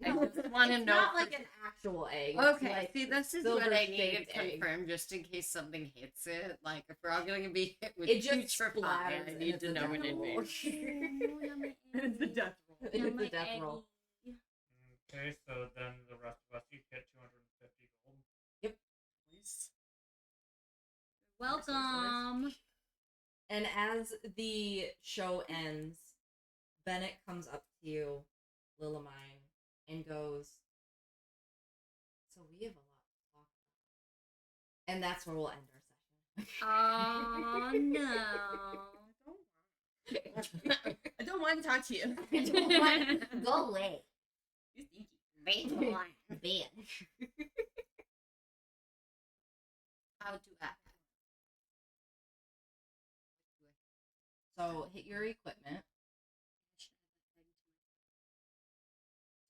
I just want to It's know. not like an actual egg. Okay, Like, see, this is what I needed silver-shaped egg. confirmed, just in case something hits it. Like, if we're all going to be hit with It just future pie, splatters I and need it's to a know in death roll. advance. It's the death roll. It's the death roll. Okay, so then the rest of us each get 250 gold. Welcome. And as the show ends, Bennett comes up to you, Lillimine, and goes, "So we have a lot to talk about." And that's where we'll end our session. Oh no. I don't want to talk to you. Go away. You stinky. Bad. How to act. So hit your equipment.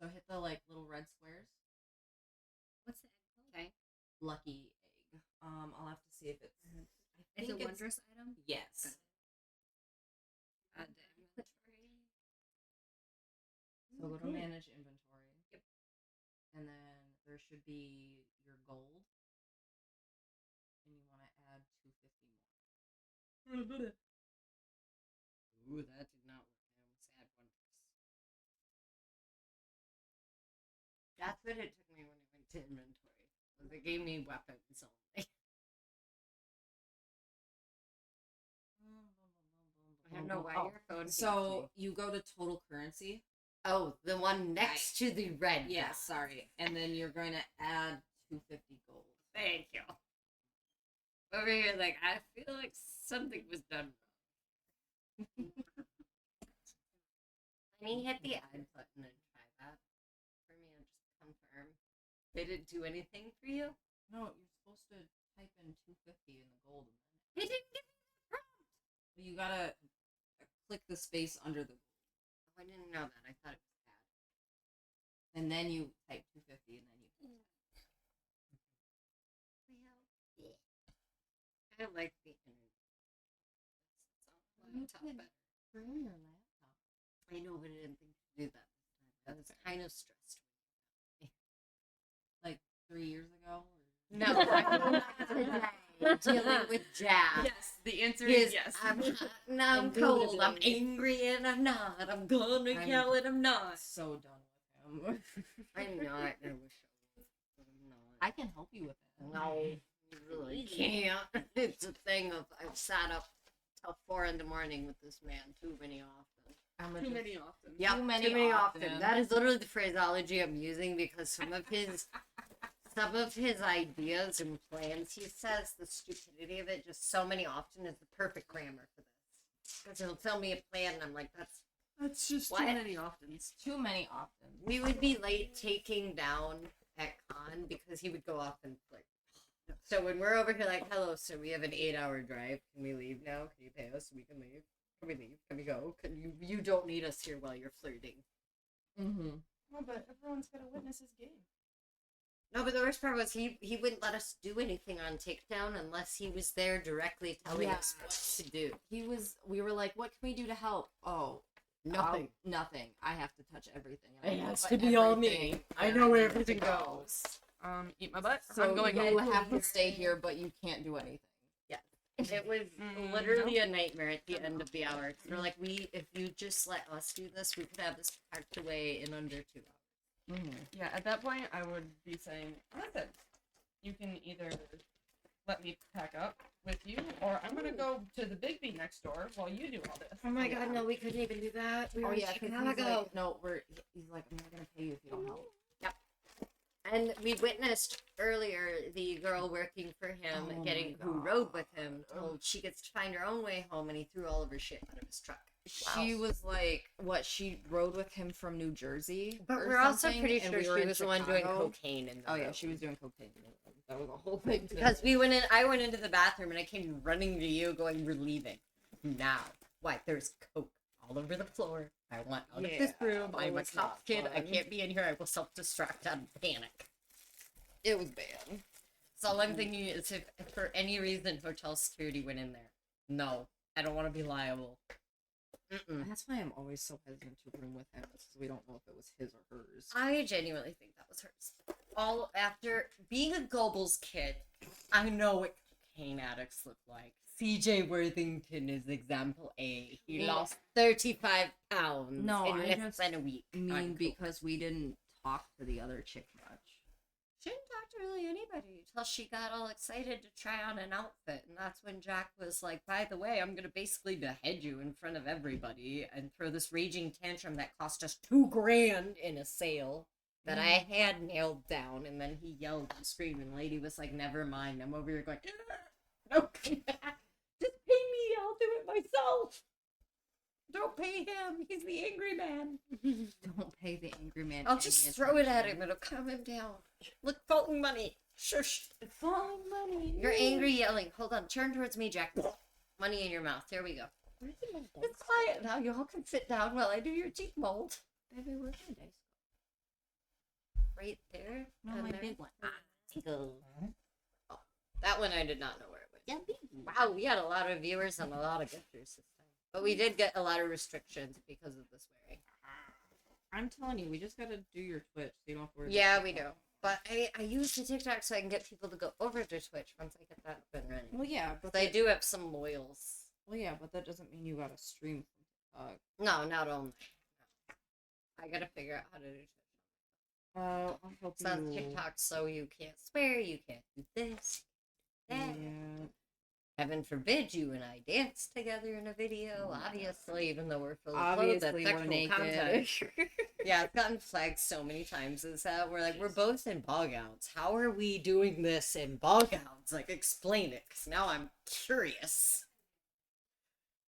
So hit the like little red squares. What's the egg called? Okay. Lucky egg. I'll have to see if it's. I It's a think wondrous item. Yes. So go to manage inventory. Yep. And then there should be your gold. And you want to add 250 more. Ooh, that did not work. I almost had wondrous. That's what it took me when I went to inventory. Was it gave me weapons only. I don't know why Oh, your phone. So you go to total currency. Oh, the one next to the red. Yeah, dot. sorry. And then you're going to add 250 gold. Thank you. Over here, like, I feel like something was done wrong. Can you hit the add button and try that for me and just confirm? They didn't do anything for you? No, you're supposed to type in 250 in the gold. They didn't give me the prompt. You gotta click the space under the gold. Oh, I didn't know that. I thought it was bad. And then you type 250 and then you. I like the internet. It's on my laptop better. Bring your laptop. I know, but I didn't think to do that this time. I was kind of stressed. Like 3 years ago? No, I'm dealing with Jack. Yes, the answer Because is yes. I'm hot and I'm cold. I'm angry and I'm not. I'm gonna yell and I'm not. So done with him. I'm not. I wish I was. I'm not. I can help you with it. No, you really can't. It's a thing of I've sat up till 4 in the morning with this man too many often. Too many often. Yeah, Too many often. often. That is literally the phraseology I'm using because some of his ideas and plans, he says the stupidity of it just so many often is the perfect grammar for this. Because he'll tell me a plan and I'm like, That's just What? too many often. Too many often. we would be late taking down at con because he would go off and like. So when we're over here like, hello, sir, we have an 8-hour drive. Can we leave now? Can you pay us so we can leave? Can we leave? Can we go? You don't need us here while you're flirting. Mm-hmm. Oh, but everyone's got to witness his game. No, but the worst part was he wouldn't let us do anything on takedown unless he was there directly telling us what to do. We were like, what can we do to help? Oh, Nothing. Nothing. I have to touch everything. It I has put to be all everything me. I where know where it needs to everything go. goes. Eat my butt. So I'm going you home. have to stay here, but you can't do anything. It was literally a nightmare at the end of the hour. We're like, if you just let us do this, we could have this packed away in under 2 hours. Mm-hmm. Yeah, at that point, I would be saying, listen, you can either let me pack up with you, or I'm gonna go to the Big B next door while you do all this. Oh my god, no, we couldn't even do that. We were in 'cause he's Chicago. like, no, he's like, I'm not gonna pay you if you don't help. And we witnessed earlier the girl working for him Oh who my rode with him told she gets to find her own way home, and he threw all of her shit out of his truck. She was like, what? She rode with him from New Jersey, But or we're also something, pretty and sure we were she in was the one doing Chicago. cocaine in the Oh yeah, road. she was doing cocaine. That was a whole thing. too. Because I went into the bathroom and I came running to you going, we're leaving. Now. Why? There's coke all over the floor. I want out of this room. I'm a was cop not kid. I fun. can't be in here. I will self-destruct out of panic. It was bad. So all I'm thinking is if for any reason hotel security went in there. No. I don't want to be liable. Mm-mm. That's why I'm always so hesitant to room with him, because we don't know if it was his or hers. I genuinely think that was hers. all after being a Goebbels kid, I know what cocaine addicts look like. CJ Worthington is example A. He Well, lost 35 pounds No, in I less just than a week. mean on coke. because we didn't talk to the other chick much. She didn't talk to really anybody until she got all excited to try on an outfit. And that's when Jack was like, by the way, I'm going to basically behead you in front of everybody and throw this raging tantrum that cost us $2,000 in a sale that I had nailed down. And then he yelled and screamed, and Lady was like, never mind. I'm over here going, no, come back. Just pay me. I'll do it myself. Don't pay him. He's the angry man. Don't pay the angry man. I'll just any throw it at attention. him. It'll calm him down. Look, falling money. Shush. Falling money. You're angry yelling. Hold on. Turn towards me, Jack. Money in your mouth. There we go. It's quiet now. You all can sit down while I do your teeth mold. Baby, where's my dice? Right there. No, and my there. big one. Go. Oh, that one I did not know where it went. Wow, we had a lot of viewers and a lot of gifters this time. But we did get a lot of restrictions because of the swearing. I'm telling you, we just gotta do your Twitch so you don't have to worry. Yeah, about we do. But I use the TikTok so I can get people to go over to Twitch once I get that up and running. Well, yeah, but I do have some loyals. Well, yeah, but that doesn't mean you gotta stream from TikTok. No, not only. I gotta figure out how to do Twitch. I'll help It's on you. TikTok, so you can't swear, you can't do this, that. Yeah. Heaven forbid you and I dance together in a video, obviously, even though we're fully clothed, Obviously, that's we're sexual naked. content. Yeah, it's gotten flagged so many times is that we're like, we're both in ball gowns. How are we doing this in ball gowns? Like, explain it, because now I'm curious.